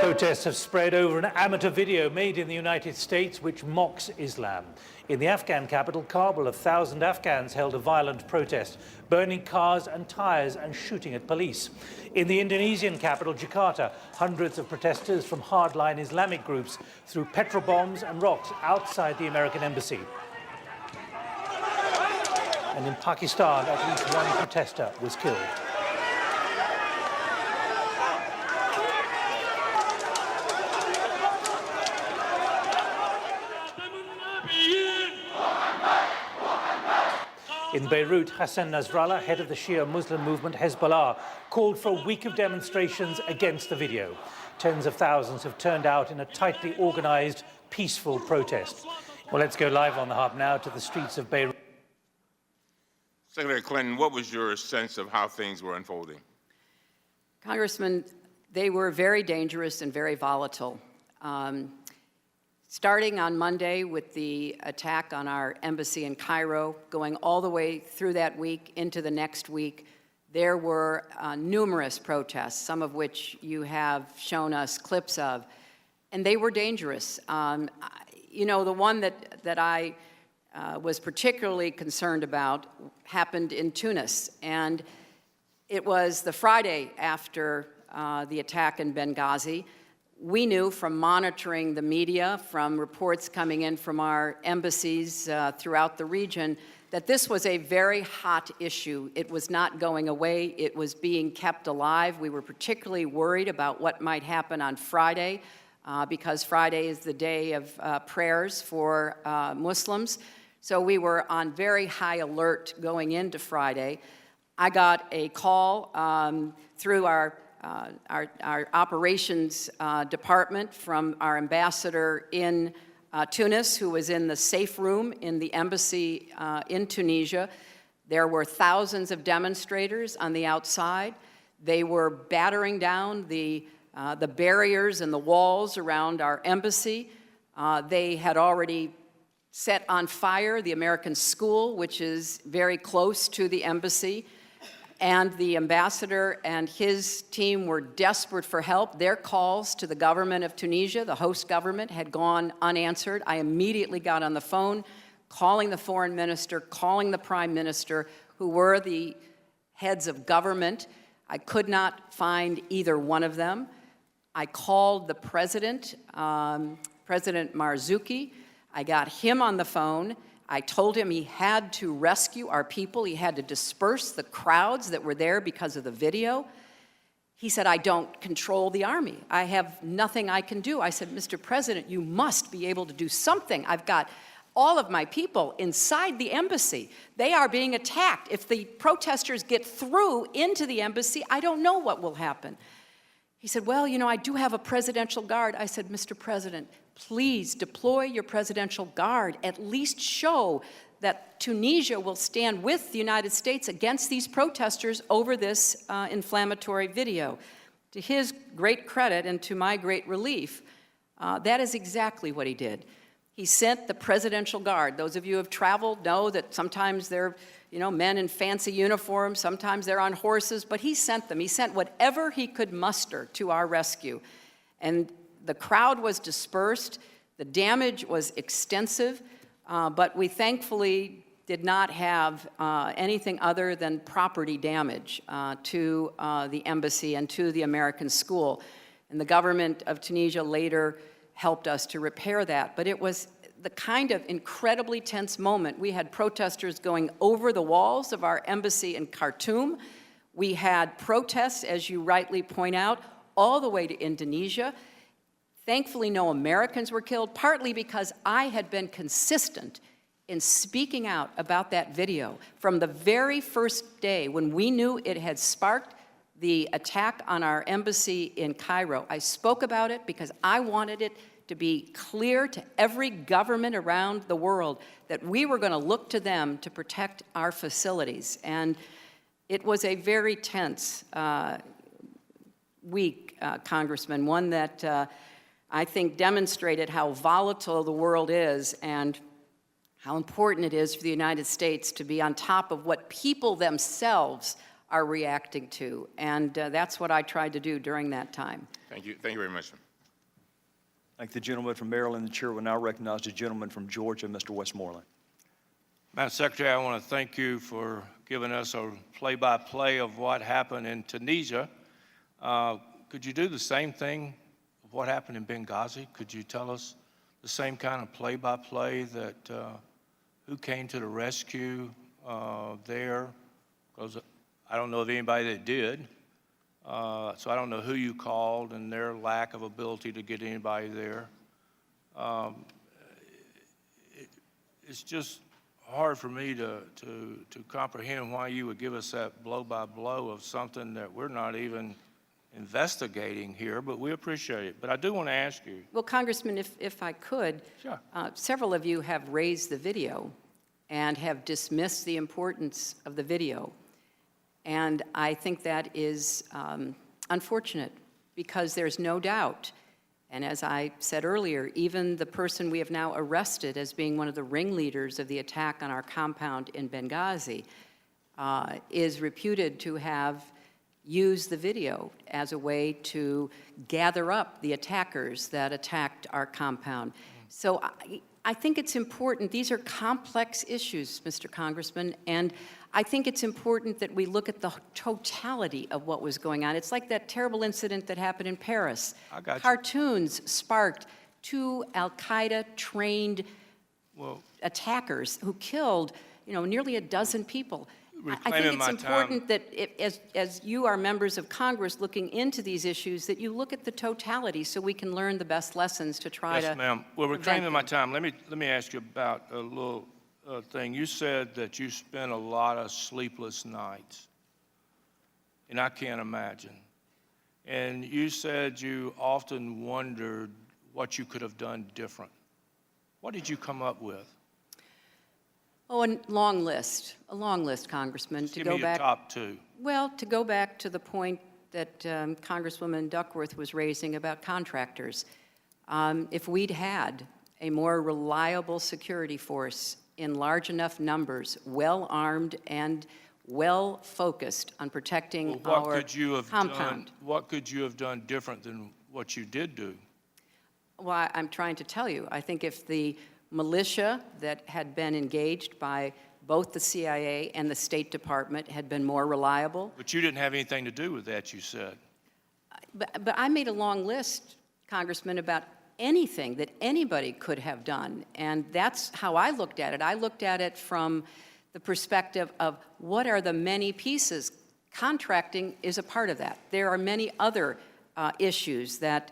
Protests have spread over an amateur video made in the United States which mocks Islam. In the Afghan capital, Kabul, 1,000 Afghans held a violent protest, burning cars and tires and shooting at police. In the Indonesian capital, Jakarta, hundreds of protesters from hardline Islamic groups threw petrol bombs and rocks outside the American embassy. And in Pakistan, at least one protester was killed. In Beirut, Hassan Nasrallah, head of the Shia Muslim movement Hezbollah, called for a week of demonstrations against the video. Tens of thousands have turned out in a tightly organized, peaceful protest. Well, let's go live on the Hub now to the streets of Beirut. Secretary Clinton, what was your sense of how things were unfolding? Congressman, they were very dangerous and very volatile. Starting on Monday with the attack on our embassy in Cairo, going all the way through that week into the next week, there were numerous protests, some of which you have shown us clips of, and they were dangerous. You know, the one that I was particularly concerned about happened in Tunis, and it was the Friday after the attack in Benghazi. We knew from monitoring the media, from reports coming in from our embassies throughout the region, that this was a very hot issue. It was not going away. It was being kept alive. We were particularly worried about what might happen on Friday, because Friday is the day of prayers for Muslims. So we were on very high alert going into Friday. I got a call through our operations department from our ambassador in Tunis, who was in the safe room in the embassy in Tunisia. There were thousands of demonstrators on the outside. They were battering down the barriers and the walls around our embassy. They had already set on fire the American school, which is very close to the embassy. And the ambassador and his team were desperate for help. Their calls to the government of Tunisia, the host government, had gone unanswered. I immediately got on the phone, calling the foreign minister, calling the prime minister, who were the heads of government. I could not find either one of them. I called the president, President Marzuki. I got him on the phone. I told him he had to rescue our people. He had to disperse the crowds that were there because of the video. He said, I don't control the army. I have nothing I can do. I said, Mr. President, you must be able to do something. I've got all of my people inside the embassy. They are being attacked. If the protesters get through into the embassy, I don't know what will happen. He said, well, you know, I do have a presidential guard. I said, Mr. President, please deploy your presidential guard. At least show that Tunisia will stand with the United States against these protesters over this inflammatory video. To his great credit and to my great relief, that is exactly what he did. He sent the presidential guard. Those of you who have traveled know that sometimes they're, you know, men in fancy uniforms, sometimes they're on horses, but he sent them. He sent whatever he could muster to our rescue. And the crowd was dispersed. The damage was extensive, but we thankfully did not have anything other than property damage to the embassy and to the American school. And the government of Tunisia later helped us to repair that. But it was the kind of incredibly tense moment. We had protesters going over the walls of our embassy in Khartoum. We had protests, as you rightly point out, all the way to Indonesia. Thankfully, no Americans were killed, partly because I had been consistent in speaking out about that video from the very first day when we knew it had sparked the attack on our embassy in Cairo. I spoke about it because I wanted it to be clear to every government around the world that we were going to look to them to protect our facilities. And it was a very tense week, Congressman, one that I think demonstrated how volatile the world is and how important it is for the United States to be on top of what people themselves are reacting to. And that's what I tried to do during that time. Thank you. Thank you very much. Thank the gentleman from Maryland. The chair will now recognize the gentleman from Georgia, Mr. Westmoreland. Madam Secretary, I want to thank you for giving us a play-by-play of what happened in Tunisia. Could you do the same thing of what happened in Benghazi? Could you tell us the same kind of play-by-play that who came to the rescue there? Because I don't know of anybody that did. So I don't know who you called and their lack of ability to get anybody there. It's just hard for me to comprehend why you would give us that blow-by-blow of something that we're not even investigating here, but we appreciate it. But I do want to ask you. Well, Congressman, if I could, Sure. Several of you have raised the video and have dismissed the importance of the video. And I think that is unfortunate because there's no doubt, and as I said earlier, even the person we have now arrested as being one of the ringleaders of the attack on our compound in Benghazi is reputed to have used the video as a way to gather up the attackers that attacked our compound. So I think it's important. These are complex issues, Mr. Congressman, and I think it's important that we look at the totality of what was going on. It's like that terrible incident that happened in Paris. I got you. Cartoons sparked 2 Al-Qaeda trained attackers who killed, nearly a dozen people. I think it's important that as you are members of Congress looking into these issues, that you look at the totality so we can learn the best lessons to try to. Yes, ma'am. Well, reclaiming my time, let me ask you about a little thing. You said that you spent a lot of sleepless nights, and I can't imagine. And you said you often wondered what you could have done different. What did you come up with? Oh, a long list, Congressman. Just give me your top 2. Well, to go back to the point that Congresswoman Duckworth was raising about contractors, if we'd had a more reliable security force in large enough numbers, well-armed and well-focused on protecting our compound. What could you have done different than what you did do? Well, I'm trying to tell you. I think if the militia that had been engaged by both the CIA and the State Department had been more reliable. But you didn't have anything to do with that, you said. But I made a long list, Congressman, about anything that anybody could have done. And that's how I looked at it. I looked at it from the perspective of what are the many pieces. Contracting is a part of that. There are many other issues that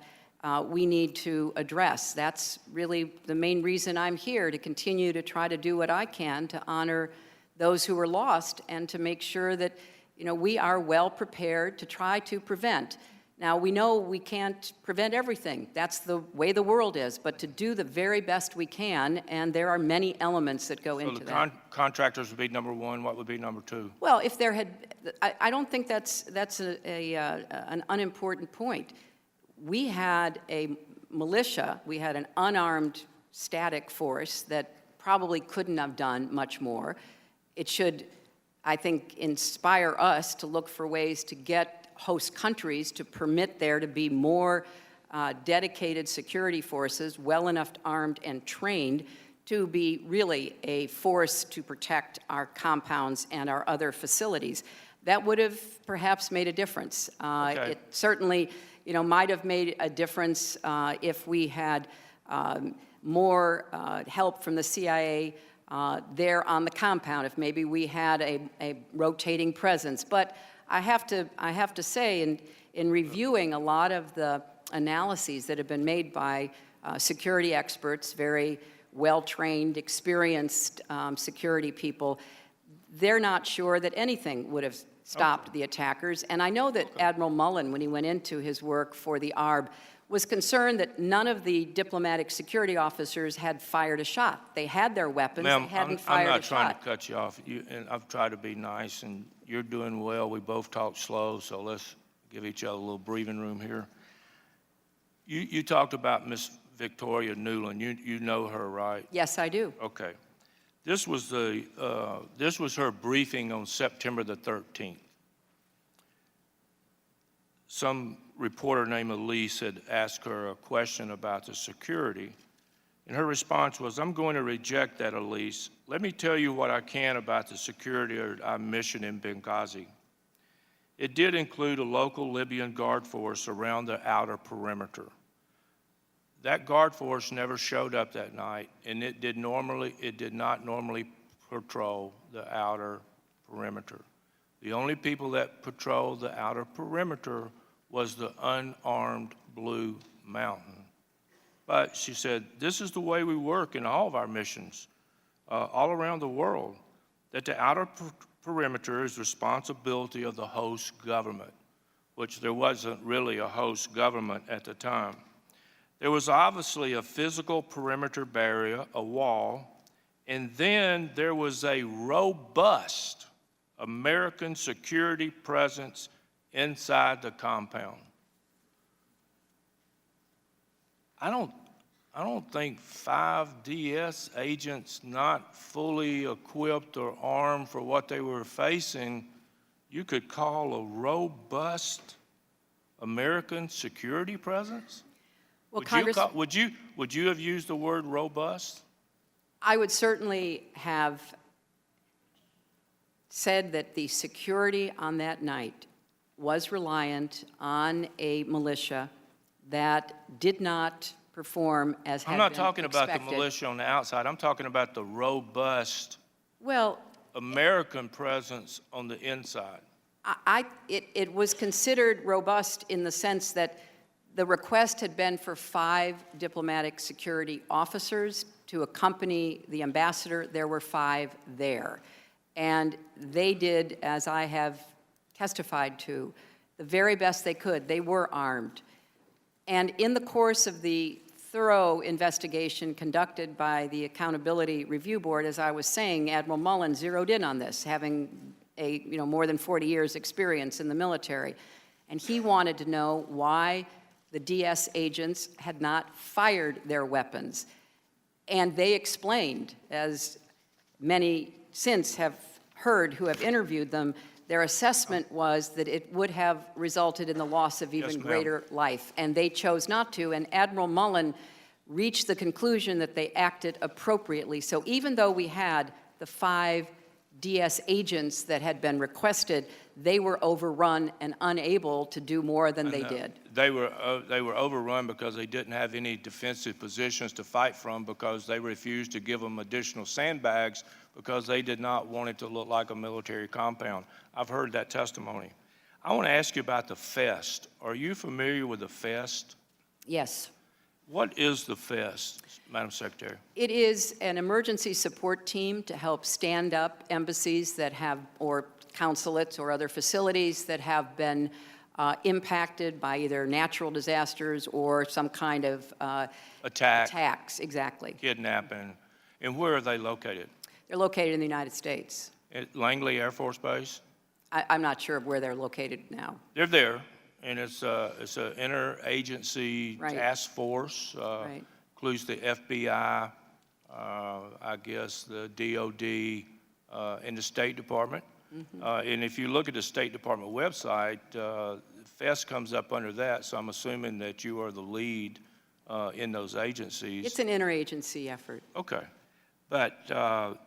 we need to address. That's really the main reason I'm here, to continue to try to do what I can to honor those who were lost and to make sure that we are well prepared to try to prevent. Now, we know we can't prevent everything. That's the way the world is, but to do the very best we can, and there are many elements that go into that. So the contractors would be number 1. What would be number 2? Well, if there had, I don't think that's an unimportant point. We had a militia, we had an unarmed static force that probably couldn't have done much more. It should, I think, inspire us to look for ways to get host countries to permit there to be more dedicated security forces, well enough armed and trained to be really a force to protect our compounds and our other facilities. That would have perhaps made a difference. Okay. It certainly might have made a difference if we had more help from the CIA there on the compound, if maybe we had a rotating presence. But I have to say, in reviewing a lot of the analyses that have been made by security experts, very well-trained, experienced security people, they're not sure that anything would have stopped the attackers. And I know that Admiral Mullen, when he went into his work for the ARB, was concerned that none of the diplomatic security officers had fired a shot. They had their weapons, they hadn't fired a shot. I'm not trying to cut you off, and I've tried to be nice, and you're doing well. We both talk slow, so let's give each other a little breathing room here. You talked about Miss Victoria Newland. You know her, right? Yes, I do. Okay. This was her briefing on September the 13th. Some reporter named Elise had asked her a question about the security, and her response was, "I'm going to reject that, Elise. Let me tell you what I can about the security of our mission in Benghazi. It did include a local Libyan guard force around the outer perimeter. That guard force never showed up that night, and it did not normally patrol the outer perimeter. The only people that patrolled the outer perimeter was the unarmed Blue Mountain." But she said, "This is the way we work in all of our missions all around the world, that the outer perimeter is responsibility of the host government," which there wasn't really a host government at the time. There was obviously a physical perimeter barrier, a wall, and then there was a robust American security presence inside the compound. I don't think 5 DS agents not fully equipped or armed for what they were facing, you could call a robust American security presence? Well, Would you have used the word robust? I would certainly have said that the security on that night was reliant on a militia that did not perform as had I'm been not talking about the expected. militia on the outside. I'm talking about the robust Well, American presence on the inside. it was considered robust in the sense that the request had been for 5 diplomatic security officers to accompany the ambassador. There were 5 there. And they did, as I have testified to, the very best they could. They were armed. And in the course of the thorough investigation conducted by the Accountability Review Board, as I was saying, Admiral Mullen zeroed in on this, having more than 40 years experience in the military. And he wanted to know why the DS agents had not fired their weapons. And they explained, as many since have heard who have interviewed them, their assessment was that it would have resulted in the loss of even greater life, and they chose not to, and Admiral Mullen reached the conclusion that they acted appropriately. So even though we had the 5 DS agents that had been requested, they were overrun and unable to do more than they did. They were overrun because they didn't have any defensive positions to fight from, because they refused to give them additional sandbags because they did not want it to look like a military compound. I've heard that testimony. I want to ask you about the FEST. Are you familiar with the FEST? Yes. What is the FEST, Madam Secretary? It is an emergency support team to help stand up embassies that have, or consulates or other facilities that have been impacted by either natural disasters or some kind of attacks, exactly. Kidnapping. And where are they located? They're located in the United States. At Langley Air Force Base? I'm not sure of where they're located now. They're there, and it's an interagency task force. Includes the FBI, I guess the DOD, and the State Department. And if you look at the State Department website, FEST comes up under that, so I'm assuming that you are the lead in those agencies. It's an interagency effort. Okay. But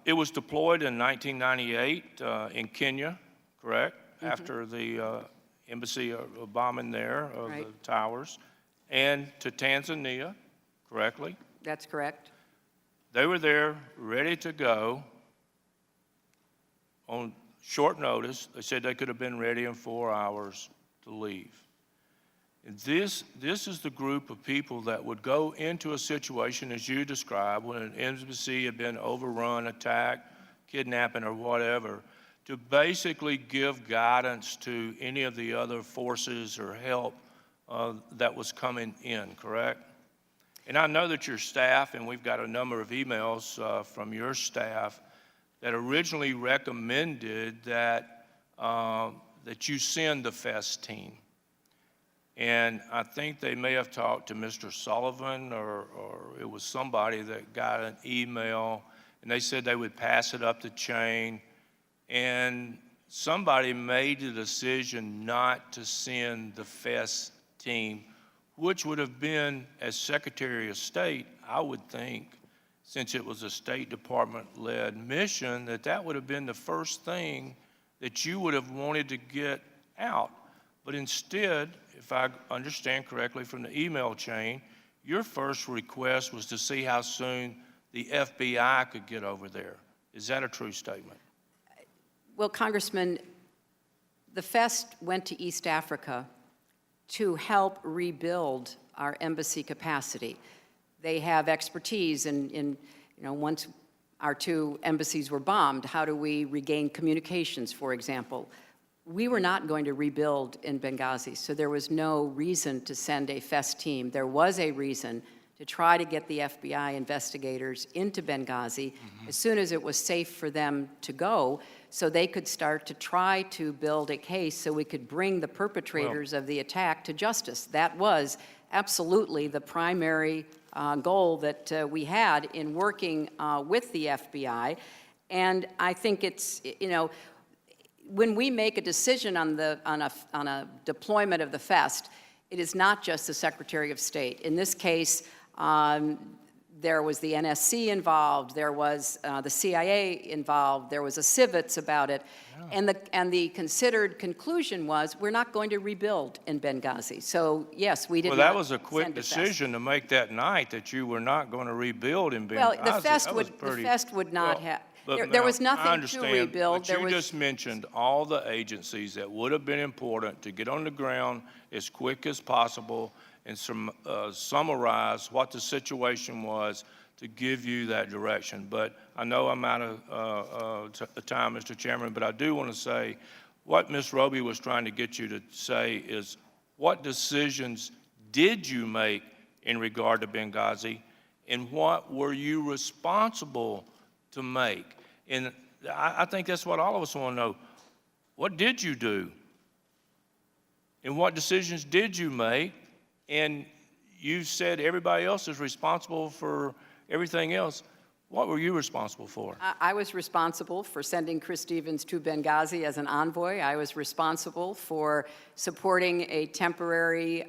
it was deployed in 1998 in Kenya, correct? After the embassy bombing there of the towers, and to Tanzania, correctly? That's correct. They were there, ready to go on short notice. They said they could have been ready in 4 hours to leave. And this is the group of people that would go into a situation, as you described, when an embassy had been overrun, attacked, kidnapping, or whatever, to basically give guidance to any of the other forces or help that was coming in, correct? And I know that your staff, and we've got a number of emails from your staff, that originally recommended that you send the FEST team. And I think they may have talked to Mr. Sullivan, or it was somebody that got an email, and they said they would pass it up the chain. And somebody made the decision not to send the FEST team, which would have been, as Secretary of State, I would think, since it was a State Department-led mission, that would have been the first thing that you would have wanted to get out. But instead, if I understand correctly from the email chain, your first request was to see how soon the FBI could get over there. Is that a true statement? Well, Congressman, the FEST went to East Africa to help rebuild our embassy capacity. They have expertise in once our 2 embassies were bombed, how do we regain communications, for example? We were not going to rebuild in Benghazi, so there was no reason to send a FEST team. There was a reason to try to get the FBI investigators into Benghazi as soon as it was safe for them to go, so they could start to try to build a case so we could bring the perpetrators of the attack to justice. That was absolutely the primary goal that we had in working with the FBI. And I think it's, when we make a decision on a deployment of the FEST, it is not just the Secretary of State. In this case, there was the NSC involved, there was the CIA involved, there was a civets about it, and the considered conclusion was we're not going to rebuild in Benghazi. So yes, we did. Well, that was a quick decision to make that night, that you were not going to rebuild in Benghazi. Well, the FEST would not have. There was nothing to rebuild. But you just mentioned all the agencies that would have been important to get on the ground as quick as possible and summarize what the situation was to give you that direction. But I know I'm out of time, Mr. Chairman, but I do want to say what Ms. Roby was trying to get you to say is, what decisions did you make in regard to Benghazi, and what were you responsible to make? And I think that's what all of us want to know. What did you do? And what decisions did you make? And you said everybody else is responsible for everything else. What were you responsible for? I was responsible for sending Chris Stevens to Benghazi as an envoy. I was responsible for supporting a temporary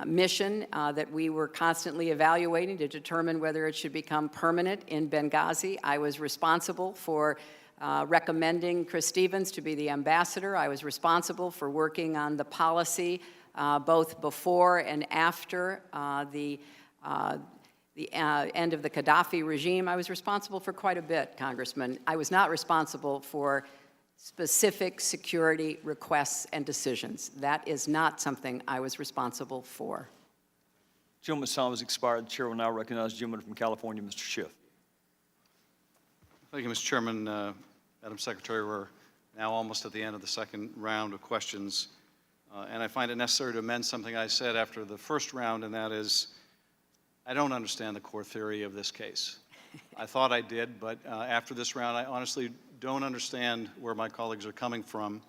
mission that we were constantly evaluating to determine whether it should become permanent in Benghazi. I was responsible for recommending Chris Stevens to be the ambassador. I was responsible for working on the policy both before and after the end of the Gaddafi regime. I was responsible for quite a bit, Congressman. I was not responsible for specific security requests and decisions. That is not something I was responsible for. Gentleman's time has expired. The chair will now recognize the gentleman from California, Mr. Schiff. Thank you, Mr. Chairman. Madam Secretary, we're now almost at the end of the second round of questions, and I find it necessary to amend something I said after the first round, and that is, I don't understand the core theory of this case. I thought I did, but after this round, I honestly don't understand where my colleagues are coming from.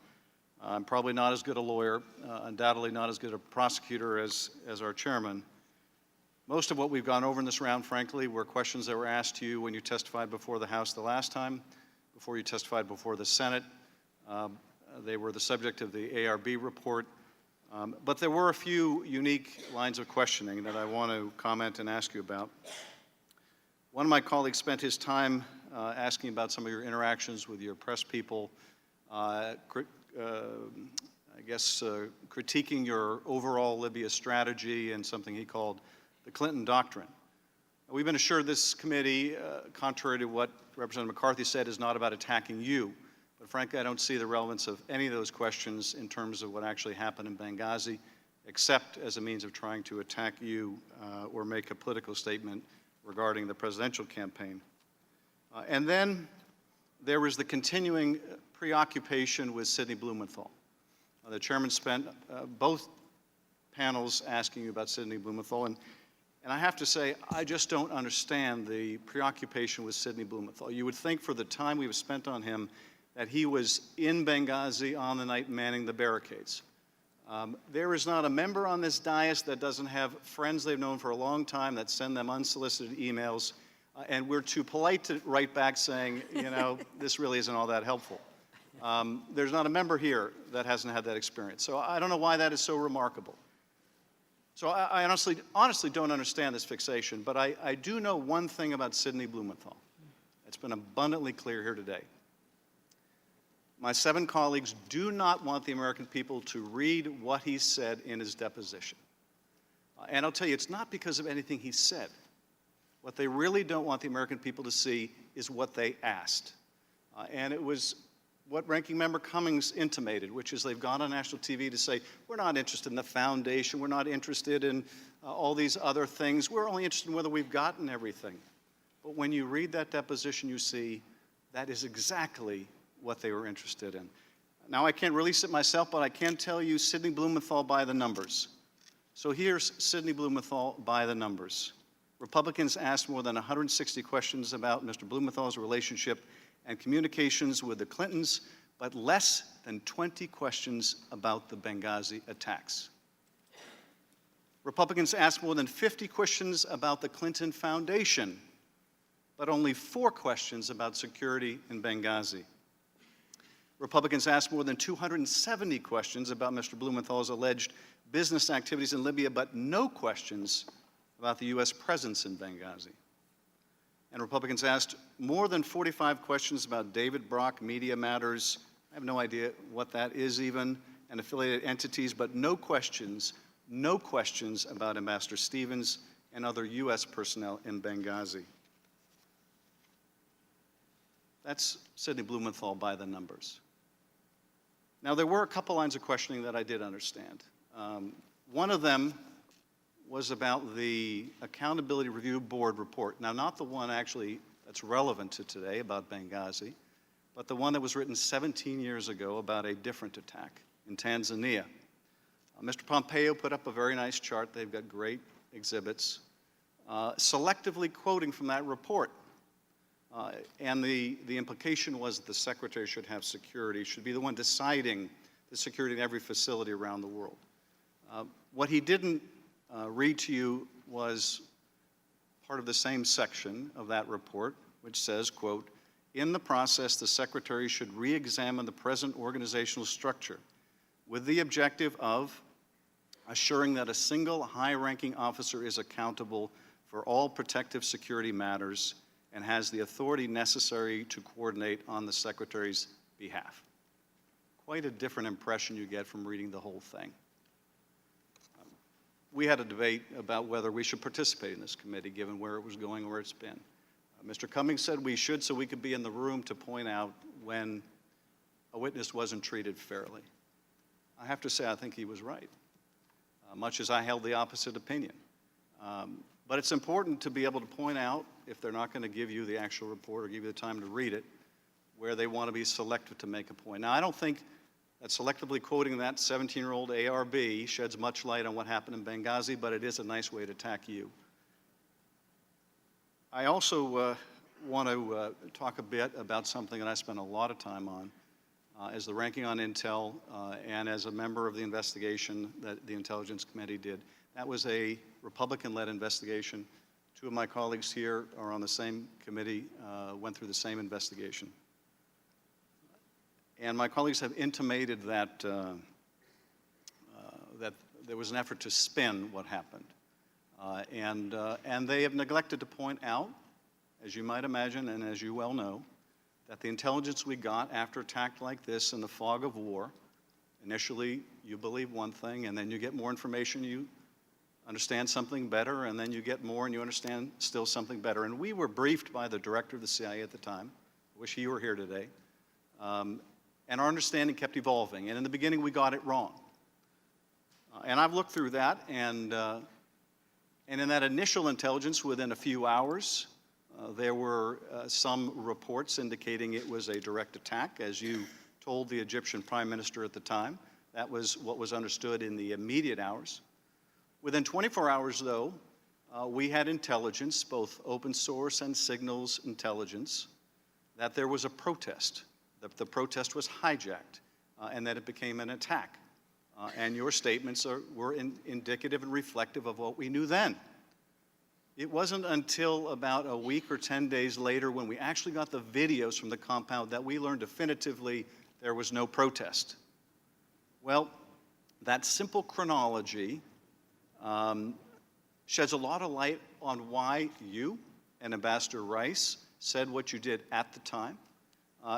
I'm probably not as good a lawyer, undoubtedly not as good a prosecutor as our chairman. Most of what we've gone over in this round, frankly, were questions that were asked to you when you testified before the House the last time, before you testified before the Senate. They were the subject of the ARB report. But there were a few unique lines of questioning that I want to comment and ask you about. One of my colleagues spent his time asking about some of your interactions with your press people, critiquing your overall Libya strategy and something he called the Clinton doctrine. We've been assured this committee, contrary to what Representative McCarthy said, is not about attacking you. But frankly, I don't see the relevance of any of those questions in terms of what actually happened in Benghazi, except as a means of trying to attack you or make a political statement regarding the presidential campaign. And then there was the continuing preoccupation with Sidney Blumenthal. The chairman spent both panels asking you about Sidney Blumenthal, and I have to say, I just don't understand the preoccupation with Sidney Blumenthal. You would think for the time we've spent on him that he was in Benghazi on the night manning the barricades. There is not a member on this dais that doesn't have friends they've known for a long time that send them unsolicited emails, and we're too polite to write back saying, you know, this really isn't all that helpful. There's not a member here that hasn't had that experience. So I don't know why that is so remarkable. So I honestly don't understand this fixation, but I do know one thing about Sidney Blumenthal. It's been abundantly clear here today. My 7 colleagues do not want the American people to read what he said in his deposition. And I'll tell you, it's not because of anything he said. What they really don't want the American people to see is what they asked. And it was what Ranking Member Cummings intimated, which is they've gone on national TV to say, we're not interested in the foundation, we're not interested in all these other things, we're only interested in whether we've gotten everything. But when you read that deposition, you see that is exactly what they were interested in. Now, I can't release it myself, but I can tell you Sidney Blumenthal by the numbers. So here's Sidney Blumenthal by the numbers. Republicans asked more than 160 questions about Mr. Blumenthal's relationship and communications with the Clintons, but less than 20 questions about the Benghazi attacks. Republicans asked more than 50 questions about the Clinton Foundation, but only 4 questions about security in Benghazi. Republicans asked more than 270 questions about Mr. Blumenthal's alleged business activities in Libya, but no questions about the U.S. presence in Benghazi. And Republicans asked more than 45 questions about David Brock, media matters, I have no idea what that is even, and affiliated entities, but no questions about Ambassador Stevens and other U.S. personnel in Benghazi. That's Sidney Blumenthal by the numbers. Now, there were a couple lines of questioning that I did understand. One of them was about the Accountability Review Board report. Now, not the one actually that's relevant to today about Benghazi, but the one that was written 17 years ago about a different attack in Tanzania. Mr. Pompeo put up a very nice chart. They've got great exhibits, selectively quoting from that report. And the implication was that the secretary should have security, should be the one deciding the security in every facility around the world. What he didn't read to you was part of the same section of that report, which says, quote, in the process, the secretary should re-examine the present organizational structure with the objective of assuring that a single high-ranking officer is accountable for all protective security matters and has the authority necessary to coordinate on the secretary's behalf. Quite a different impression you get from reading the whole thing. We had a debate about whether we should participate in this committee, given where it was going and where it's been. Mr. Cummings said we should so we could be in the room to point out when a witness wasn't treated fairly. I have to say I think he was right, much as I held the opposite opinion. But it's important to be able to point out, if they're not going to give you the actual report or give you the time to read it, where they want to be selective to make a point. Now, I don't think that selectively quoting that 17-year-old ARB sheds much light on what happened in Benghazi, but it is a nice way to attack you. I also want to talk a bit about something that I spent a lot of time on as the ranking on Intel and as a member of the investigation that the Intelligence Committee did. That was a Republican-led investigation. 2 of my colleagues here are on the same committee, went through the same investigation. And my colleagues have intimated that, that there was an effort to spin what happened. And they have neglected to point out, as you might imagine and as you well know, that the intelligence we got after an attack like this in the fog of war, initially you believe one thing, and then you get more information, you understand something better, and then you get more and you understand still something better. And we were briefed by the director of the CIA at the time. I wish he were here today. And our understanding kept evolving. And in the beginning, we got it wrong. And I've looked through that, and in that initial intelligence, within a few hours, there were some reports indicating it was a direct attack, as you told the Egyptian prime minister at the time. That was what was understood in the immediate hours. Within 24 hours, though, we had intelligence, both open source and signals intelligence, that there was a protest, that the protest was hijacked, and that it became an attack. and your statements were indicative and reflective of what we knew then. It wasn't until about a week or 10 days later when we actually got the videos from the compound that we learned definitively there was no protest. Well, that simple chronology sheds a lot of light on why you and Ambassador Rice said what you did at the time.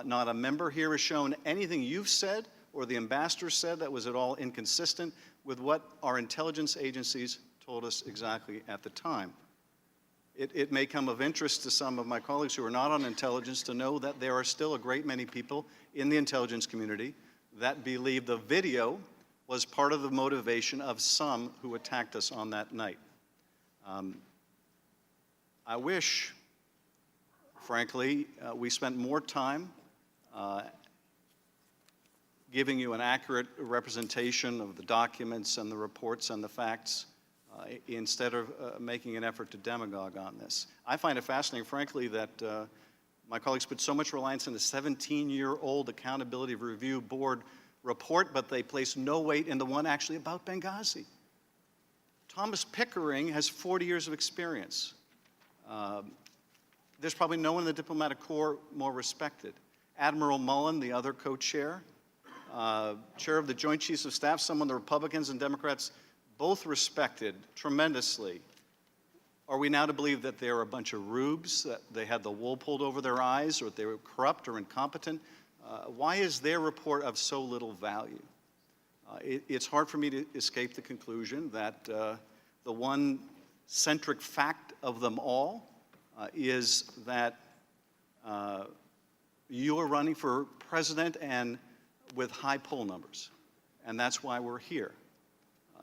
Not a member here has shown anything you've said or the ambassador said that was at all inconsistent with what our intelligence agencies told us exactly at the time. It may come of interest to some of my colleagues who are not on intelligence to know that there are still a great many people in the intelligence community that believe the video was part of the motivation of some who attacked us on that night. I wish, frankly, we spent more time giving you an accurate representation of the documents and the reports and the facts instead of making an effort to demagogue on this. I find it fascinating, frankly, that my colleagues put so much reliance on the 17-year-old Accountability Review Board report, but they place no weight in the one actually about Benghazi. Thomas Pickering has 40 years of experience. There's probably no one in the diplomatic corps more respected. Admiral Mullen, the other co-chair, chair of the Joint Chiefs of Staff, someone the Republicans and Democrats both respected tremendously. Are we now to believe that they're a bunch of rubes, that they had the wool pulled over their eyes, or that they were corrupt or incompetent? Why is their report of so little value? It's hard for me to escape the conclusion that the one centric fact of them all is that you are running for president and with high poll numbers, and that's why we're here.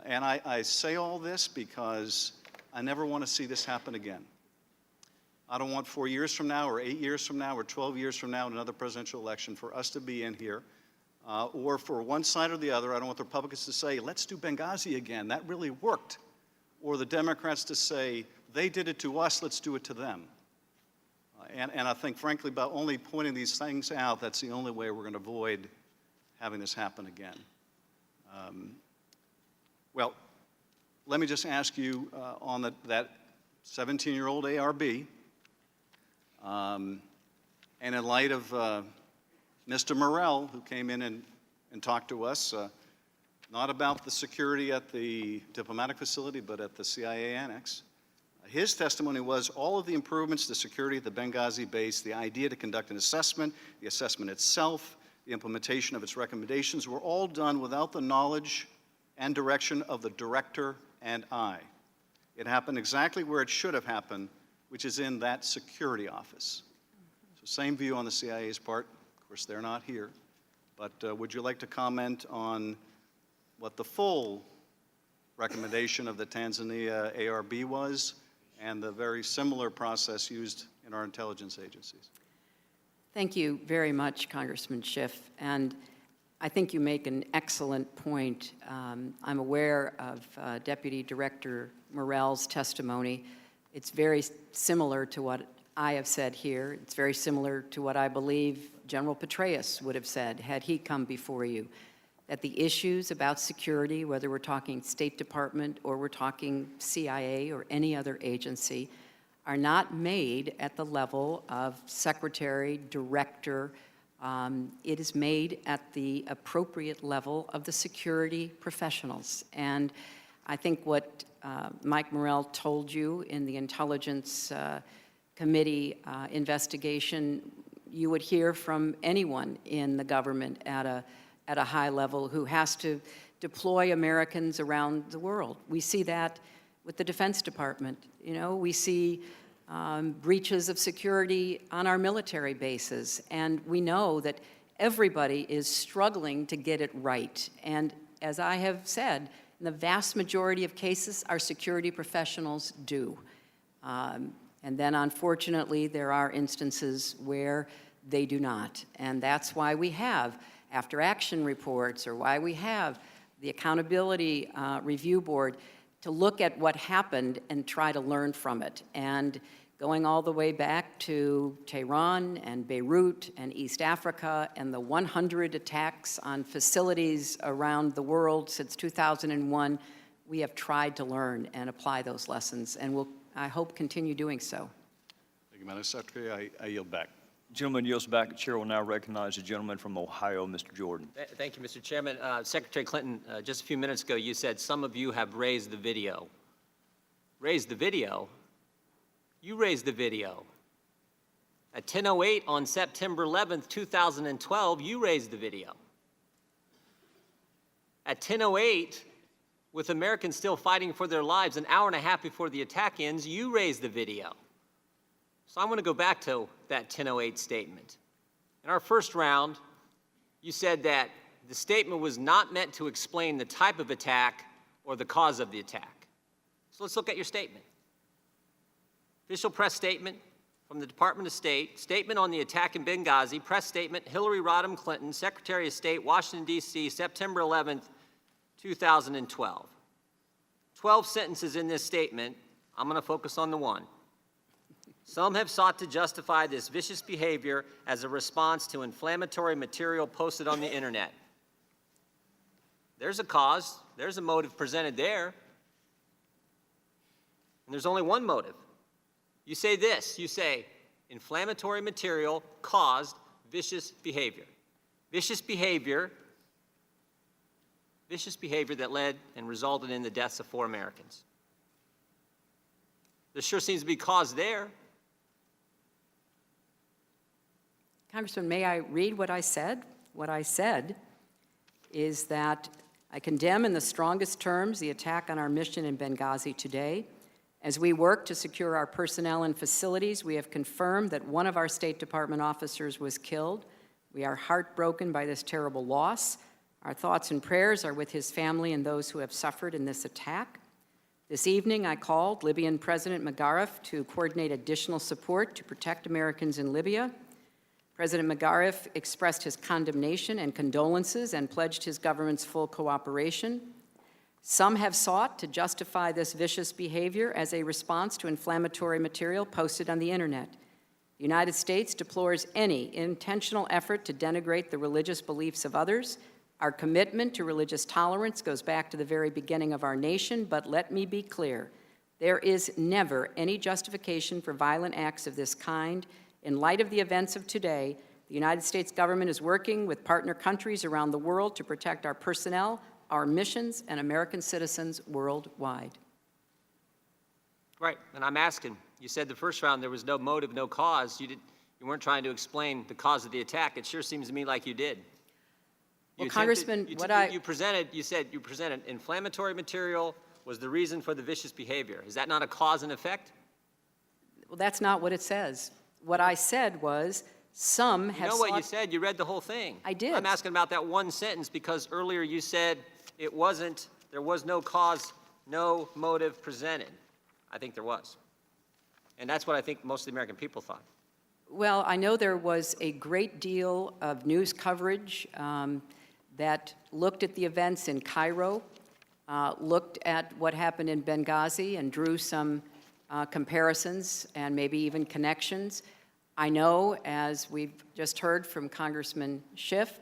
And I say all this because I never want to see this happen again. I don't want 4 years from now or 8 years from now or 12 years from now in another presidential election for us to be in here or for one side or the other. I don't want the Republicans to say, let's do Benghazi again. That really worked. Or the Democrats to say, they did it to us, let's do it to them. And I think, frankly, by only pointing these things out, that's the only way we're going to avoid having this happen again. Well, let me just ask you on that 17-year-old ARB, and in light of Mr. Morrell, who came in and talked to us, not about the security at the diplomatic facility, but at the CIA annex, his testimony was all of the improvements to security at the Benghazi base, the idea to conduct an assessment, the assessment itself, the implementation of its recommendations were all done without the knowledge and direction of the director and I. It happened exactly where it should have happened, which is in that security office. So same view on the CIA's part. Of course, they're not here. But would you like to comment on what the full recommendation of the Tanzania ARB was and the very similar process used in our intelligence agencies? Thank you very much, Congressman Schiff. And I think you make an excellent point. I'm aware of Deputy Director Morrell's testimony. It's very similar to what I have said here. It's very similar to what I believe General Petraeus would have said had he come before you, that the issues about security, whether we're talking State Department or we're talking CIA or any other agency, are not made at the level of secretary, director. It is made at the appropriate level of the security professionals. And I think what Mike Morrell told you in the Intelligence Committee investigation, you would hear from anyone in the government at a high level who has to deploy Americans around the world. We see that with the Defense Department. You know, we see breaches of security on our military bases, and we know that everybody is struggling to get it right. And as I have said, in the vast majority of cases, our security professionals do. And then, unfortunately, there are instances where they do not. And that's why we have after-action reports, or why we have the Accountability Review Board to look at what happened and try to learn from it. And going all the way back to Tehran and Beirut and East Africa and the 100 attacks on facilities around the world since 2001, we have tried to learn and apply those lessons, and will, I hope, continue doing so. Thank you, Madam Secretary. I yield back. Gentleman yields back. The chair will now recognize the gentleman from Ohio, Mr. Jordan. Thank you, Mr. Chairman. Secretary Clinton, just a few minutes ago, you said some of you have raised the video. Raised the video? You raised the video. At 10:08 on September 11th, 2012, you raised the video. At 10:08, with Americans still fighting for their lives, an hour and a half before the attack ends, you raised the video. So I want to go back to that 10:08 statement. In our first round, you said that the statement was not meant to explain the type of attack or the cause of the attack. So let's look at your statement. Official press statement from the Department of State, statement on the attack in Benghazi, press statement, Hillary Rodham Clinton, Secretary of State, Washington, D.C., September 11th, 2012. 12 sentences in this statement. I'm going to focus on the one. Some have sought to justify this vicious behavior as a response to inflammatory material posted on the internet. There's a cause, there's a motive presented there, and there's only one motive. You say this, you say, inflammatory material caused vicious behavior. Vicious behavior that led and resulted in the deaths of 4 Americans. There sure seems to be cause there. Congressman, may I read what I said? What I said is that I condemn in the strongest terms the attack on our mission in Benghazi today. As we work to secure our personnel and facilities, we have confirmed that one of our State Department officers was killed. We are heartbroken by this terrible loss. Our thoughts and prayers are with his family and those who have suffered in this attack. This evening, I called Libyan President Magharif to coordinate additional support to protect Americans in Libya. President Magharif expressed his condemnation and condolences and pledged his government's full cooperation. Some have sought to justify this vicious behavior as a response to inflammatory material posted on the internet. The United States deplores any intentional effort to denigrate the religious beliefs of others. Our commitment to religious tolerance goes back to the very beginning of our nation, but let me be clear, there is never any justification for violent acts of this kind. In light of the events of today, the United States government is working with partner countries around the world to protect our personnel, our missions, and American citizens worldwide. Right, and I'm asking, you said the first round there was no motive, no cause. You weren't trying to explain the cause of the attack. It sure seems to me like you did. Well, Congressman, you said you presented inflammatory material was the reason for the vicious behavior. Is that not a cause and effect? Well, that's not what it says. What I said was some have You know what you said? You read the whole thing. I did. I'm asking about that one sentence because earlier you said there was no cause, no motive presented. I think there was. And that's what I think most of the American people thought. Well, I know there was a great deal of news coverage that looked at the events in Cairo, looked at what happened in Benghazi, and drew some comparisons and maybe even connections. I know, as we've just heard from Congressman Schiff,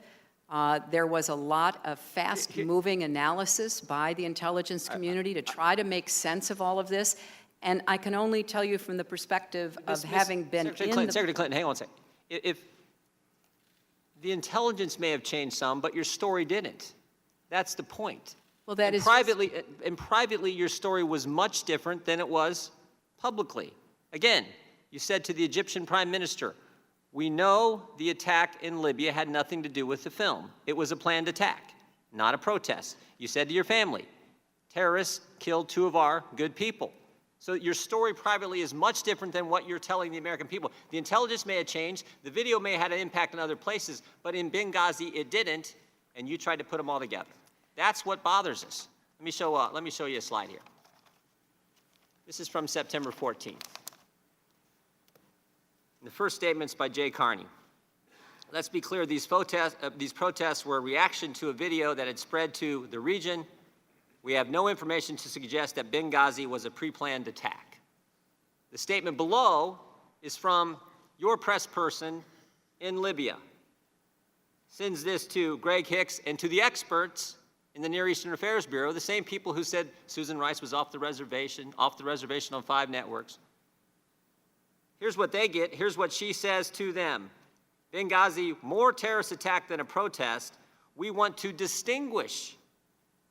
there was a lot of fast-moving analysis by the intelligence community to try to make sense of all of this. And I can only tell you from the perspective of having been Secretary Clinton, hang on a second. If the intelligence may have changed some, but your story didn't. That's the point. Well, that is privately, your story was much different than it was publicly. Again, you said to the Egyptian Prime Minister, we know the attack in Libya had nothing to do with the film. It was a planned attack, not a protest. You said to your family, terrorists killed 2 of our good people. So your story privately is much different than what you're telling the American people. The intelligence may have changed, the video may have had an impact in other places, but in Benghazi it didn't, and you tried to put them all together. That's what bothers us. Let me show you a slide here. This is from September 14th. The first statement's by Jay Carney. Let's be clear, these protests were a reaction to a video that had spread to the region. We have no information to suggest that Benghazi was a pre-planned attack. The statement below is from your press person in Libya. Sends this to Greg Hicks and to the experts in the Near Eastern Affairs Bureau, the same people who said Susan Rice was off the reservation on 5 networks. Here's what they get. Here's what she says to them. Benghazi, more terrorist attack than a protest. We want to distinguish,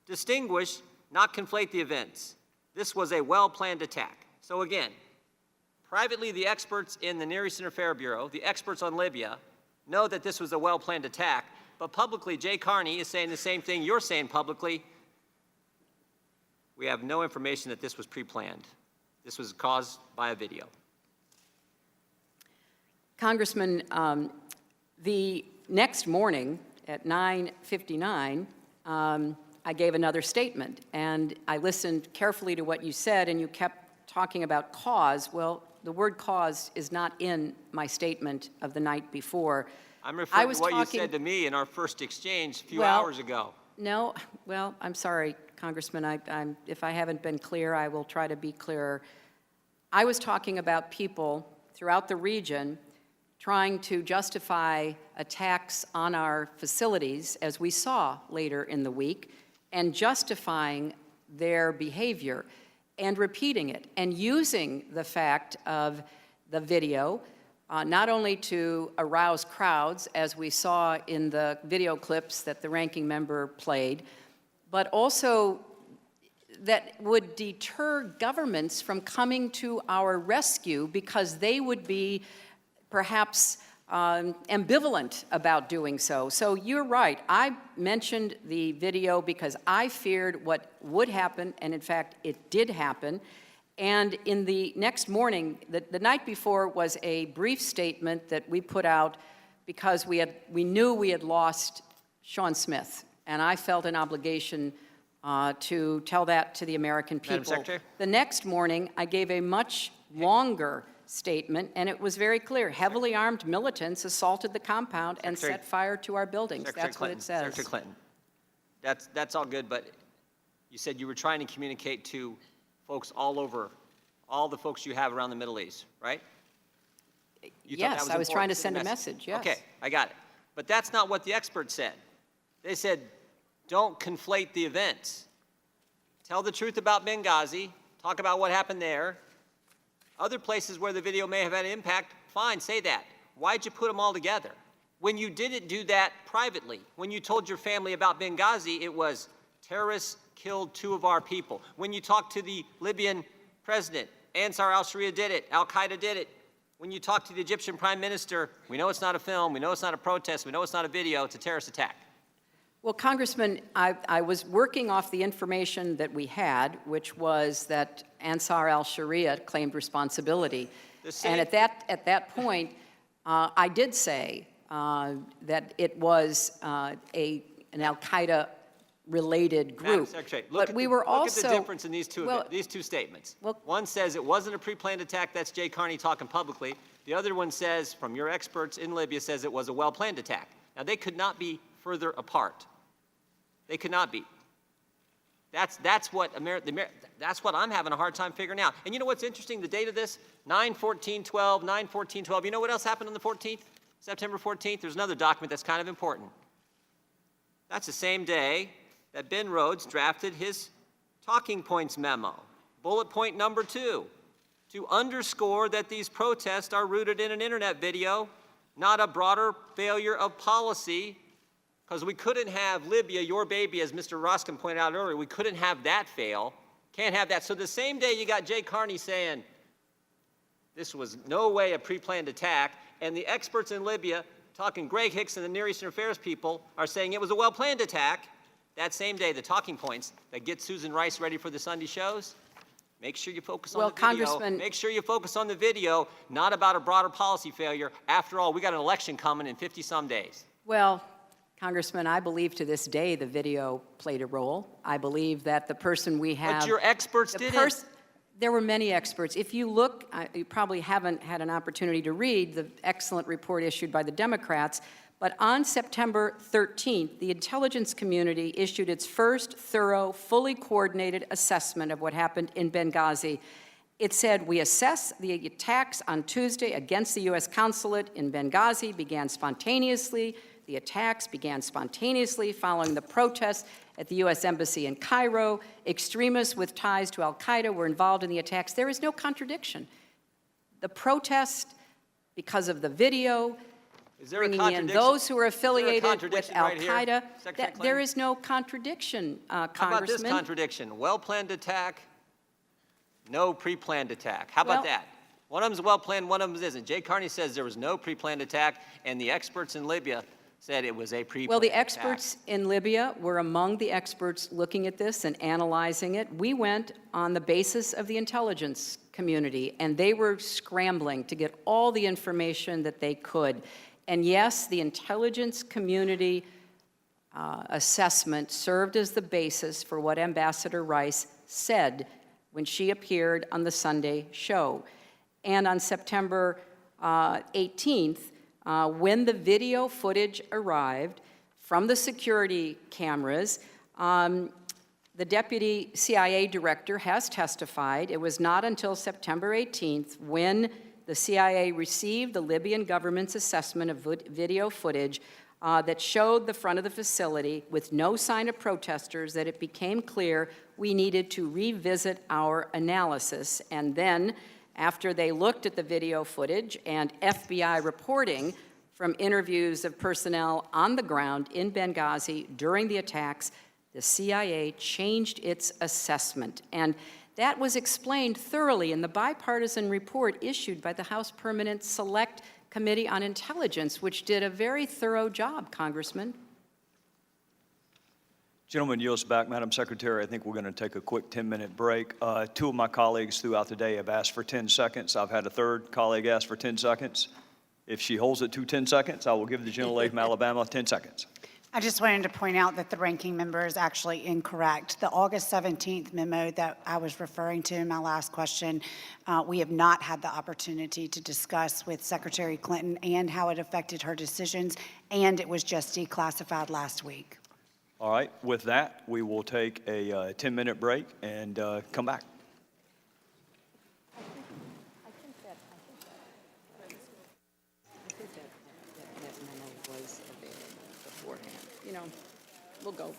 not conflate the events. This was a well-planned attack. So again, privately, the experts in the Near Eastern Affairs Bureau, the experts on Libya, know that this was a well-planned attack, but publicly, Jay Carney is saying the same thing you're saying publicly. We have no information that this was pre-planned. This was caused by a video. Congressman, the next morning at 9:59, I gave another statement, and I listened carefully to what you said, and you kept talking about cause. Well, the word cause is not in my statement of the night before. I'm referring to what you said to me in our first exchange a few hours ago. No, well, I'm sorry, Congressman. If I haven't been clear, I will try to be clearer. I was talking about people throughout the region trying to justify attacks on our facilities, as we saw later in the week, and justifying their behavior and repeating it and using the fact of the video not only to arouse crowds, as we saw in the video clips that the ranking member played, but also that would deter governments from coming to our rescue because they would be perhaps ambivalent about doing so. So you're right. I mentioned the video because I feared what would happen, and in fact, it did happen. And in the next morning, the night before was a brief statement that we put out because we knew we had lost Sean Smith, and I felt an obligation to tell that to the American people. Madam Secretary? The next morning, I gave a much longer statement, and it was very clear. Heavily armed militants assaulted the compound and set fire to our buildings. That's what it says. Secretary Clinton, that's all good, but you said you were trying to communicate to folks all over, all the folks you have around the Middle East, right? Yes, I was trying to send a message, yes. Okay, I got it. But that's not what the experts said. They said, don't conflate the events. Tell the truth about Benghazi, talk about what happened there. Other places where the video may have had an impact, fine, say that. Why'd you put them all together? When you didn't do that privately, when you told your family about Benghazi, it was terrorists killed 2 of our people. When you talked to the Libyan president, Ansar al-Sharia did it, Al-Qaeda did it. When you talked to the Egyptian prime minister, we know it's not a film, we know it's not a protest, we know it's not a video, it's a terrorist attack. Well, Congressman, I was working off the information that we had, which was that Ansar al-Sharia claimed responsibility. And at that point, I did say that it was an Al-Qaeda related group. Madam Secretary, look at the difference in these two statements. One says it wasn't a pre-planned attack, that's Jay Carney talking publicly. The other one says, from your experts in Libya, says it was a well-planned attack. Now, they could not be further apart. They could not be. That's what I'm having a hard time figuring out. And you know what's interesting? The date of this, 9/14/12, 9/14/12. You know what else happened on the 14th? September 14th? There's another document that's kind of important. That's the same day that Ben Rhodes drafted his talking points memo, bullet point number 2, to underscore that these protests are rooted in an internet video, not a broader failure of policy, because we couldn't have Libya, your baby, as Mr. Roskin pointed out earlier, we couldn't have that fail. Can't have that. So the same day you got Jay Carney saying this was no way a pre-planned attack, and the experts in Libya, talking Greg Hicks and the Near Eastern Affairs people, are saying it was a well-planned attack. That same day, the talking points that get Susan Rice ready for the Sunday shows, make sure you focus on the video. Congressman, make sure you focus on the video, not about a broader policy failure. After all, we got an election coming in 50-some days. Well, Congressman, I believe to this day the video played a role. I believe that the person we have... But your experts didn't. There were many experts. If you look, you probably haven't had an opportunity to read the excellent report issued by the Democrats, but on September 13th, the intelligence community issued its first thorough, fully coordinated assessment of what happened in Benghazi. It said, we assess the attacks on Tuesday against the U.S. consulate in Benghazi began spontaneously. The attacks began spontaneously following the protests at the U.S. Embassy in Cairo. Extremists with ties to al-Qaeda were involved in the attacks. There is no contradiction. The protest, because of the video, Is there a bringing in contradiction? those who are Is there a affiliated with contradiction right here, al-Qaeda, Secretary there Clinton? is no contradiction, How about this Congressman. contradiction? Well-planned attack, no pre-planned attack. How about Well- that? One of them's well-planned, one of them isn't. Jay Carney says there was no pre-planned attack, and the experts in Libya said it was a pre-planned Well, the attack. experts in Libya were among the experts looking at this and analyzing it. We went on the basis of the intelligence community, and they were scrambling to get all the information that they could. And yes, the intelligence community assessment served as the basis for what Ambassador Rice said when she appeared on the Sunday show. And on September 18th, when the video footage arrived from the security cameras, the deputy CIA director has testified. It was not until September 18th when the CIA received the Libyan government's assessment of video footage that showed the front of the facility with no sign of protesters that it became clear we needed to revisit our analysis. And then, after they looked at the video footage and FBI reporting from interviews of personnel on the ground in Benghazi during the attacks, the CIA changed its assessment. And that was explained thoroughly in the bipartisan report issued by the House Permanent Select Committee on Intelligence, which did a very thorough job, Congressman. Gentleman yields back. Madam Secretary, I think we're going to take a quick 10-minute break. Two of my colleagues throughout the day have asked for 10 seconds. I've had a third colleague ask for 10 seconds. If she holds it to 10 seconds, I will give the gentlelady from Alabama 10 seconds. I just wanted to point out that the ranking member is actually incorrect. The August 17th memo that I was referring to in my last question, we have not had the opportunity to discuss with Secretary Clinton and how it affected her decisions, and it was just declassified last week. All right, with that, we will take a 10-minute break and come back. You know, we'll go.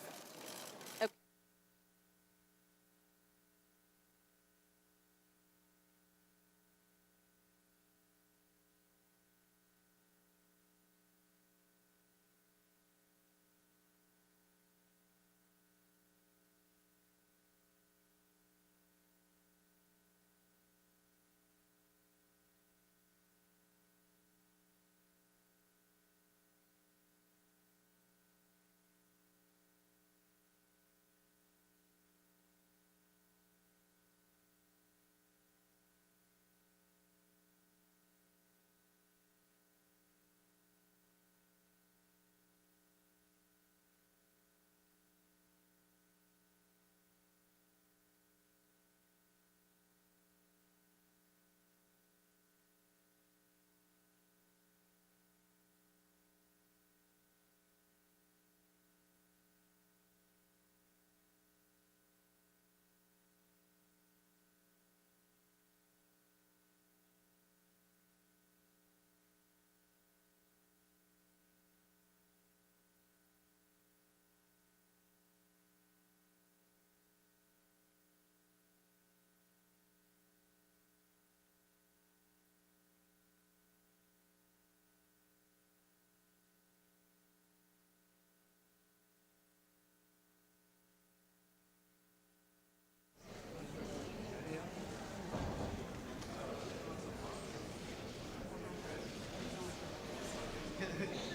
Okay.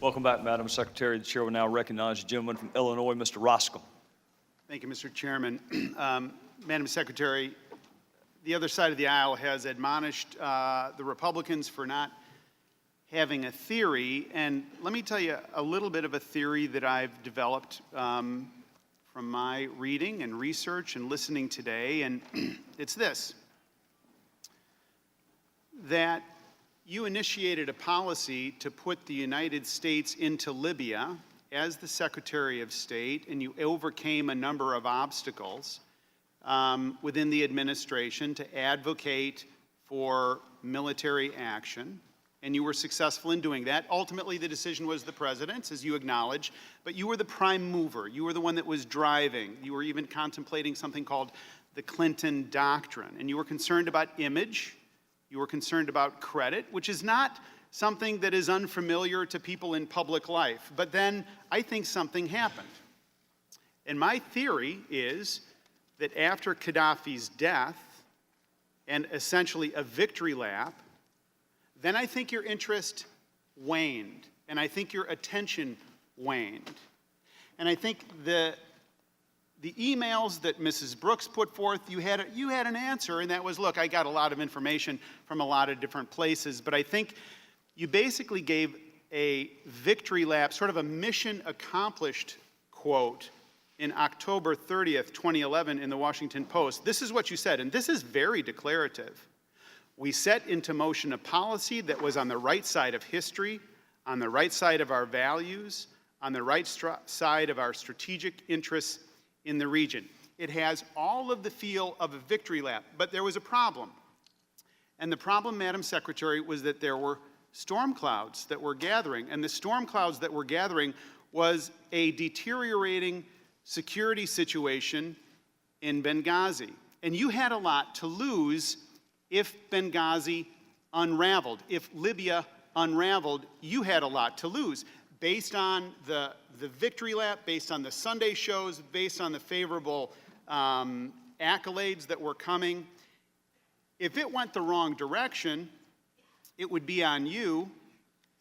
Welcome back, Madam Secretary. The chair will now recognize the gentleman from Illinois, Mr. Roscoe. Thank you, Mr. Chairman. Madam Secretary, the other side of the aisle has admonished the Republicans for not having a theory, and let me tell you a little bit of a theory that I've developed from my reading and research and listening today, and it's this, that you initiated a policy to put the United States into Libya as the Secretary of State, and you overcame a number of obstacles within the administration to advocate for military action, and you were successful in doing that. Ultimately, the decision was the president's, as you acknowledge, but you were the prime mover. You were the one that was driving. You were even contemplating something called the Clinton Doctrine, and you were concerned about image. You were concerned about credit, which is not something that is unfamiliar to people in public life. But then I think something happened. And my theory is that after Gaddafi's death and essentially a victory lap, then I think your interest waned, and I think your attention waned. And I think the emails that Mrs. Brooks put forth, you had an answer, and that was, look, I got a lot of information from a lot of different places, but I think you basically gave a victory lap, sort of a mission accomplished quote in October 30th, 2011 in the Washington Post. This is what you said, and this is very declarative. We set into motion a policy that was on the right side of history, on the right side of our values, on the right side of our strategic interests in the region. It has all of the feel of a victory lap, but there was a problem. And the problem, Madam Secretary, was that there were storm clouds that were gathering, and the storm clouds that were gathering was a deteriorating security situation in Benghazi. And you had a lot to lose if Benghazi unraveled. If Libya unraveled, you had a lot to lose. Based on the victory lap, based on the Sunday shows, based on the favorable accolades that were coming, if it went the wrong direction, it would be on you.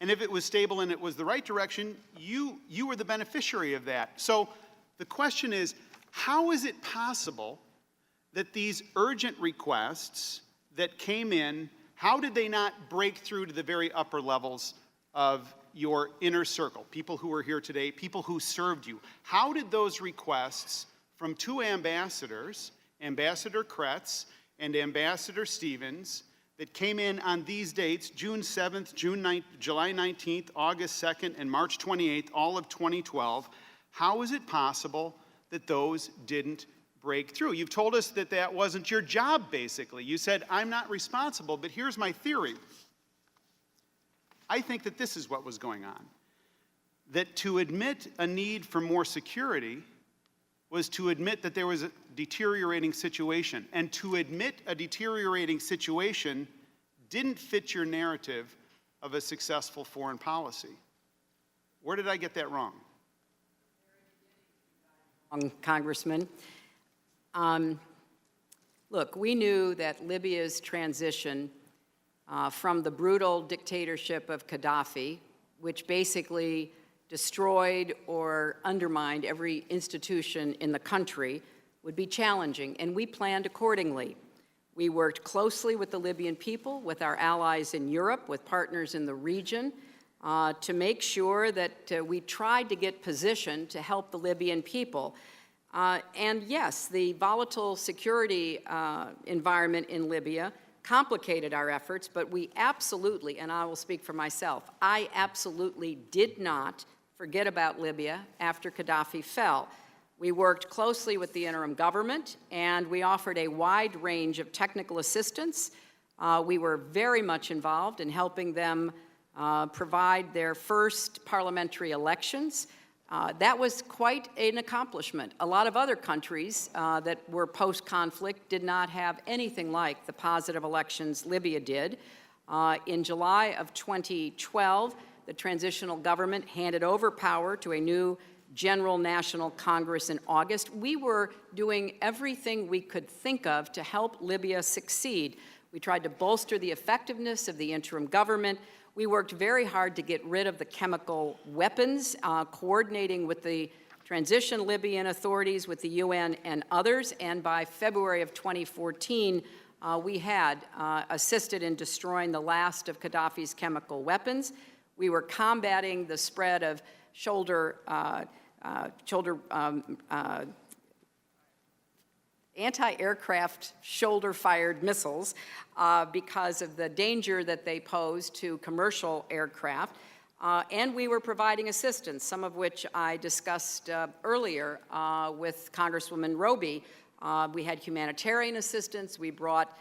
And if it was stable and it was the right direction, you were the beneficiary of that. So the question is, how is it possible that these urgent requests that came in, how did they not break through to the very upper levels of your inner circle, people who are here today, people who served you? How did those requests from two ambassadors, Ambassador Kretz and Ambassador Stevens, that came in on these dates, June 7th, July 19th, August 2nd, and March 28th, all of 2012, how is it possible that those didn't break through? You've told us that that wasn't your job, basically. You said, I'm not responsible, but here's my theory. I think that this is what was going on. That to admit a need for more security was to admit that there was a deteriorating situation. And to admit a deteriorating situation didn't fit your narrative of a successful foreign policy. Where did I get that wrong? Congressman. Look, we knew that Libya's transition from the brutal dictatorship of Gaddafi, which basically destroyed or undermined every institution in the country, would be challenging, and we planned accordingly. We worked closely with the Libyan people, with our allies in Europe, with partners in the region, to make sure that we tried to get positioned to help the Libyan people. And yes, the volatile security environment in Libya complicated our efforts, but we absolutely, and I will speak for myself, I absolutely did not forget about Libya after Gaddafi fell. We worked closely with the interim government, and we offered a wide range of technical assistance. We were very much involved in helping them provide their first parliamentary elections. That was quite an accomplishment. A lot of other countries that were post-conflict did not have anything like the positive elections Libya did. In July of 2012, the transitional government handed over power to a new General National Congress in August. We were doing everything we could think of to help Libya succeed. We tried to bolster the effectiveness of the interim government. We worked very hard to get rid of the chemical weapons, coordinating with the transition Libyan authorities, with the UN and others, and by February of 2014, we had assisted in destroying the last of Gaddafi's chemical weapons. We were combating the spread of anti-aircraft shoulder-fired missiles because of the danger that they pose to commercial aircraft. And we were providing assistance, some of which I discussed earlier with Congresswoman Roby. We had humanitarian assistance. We brought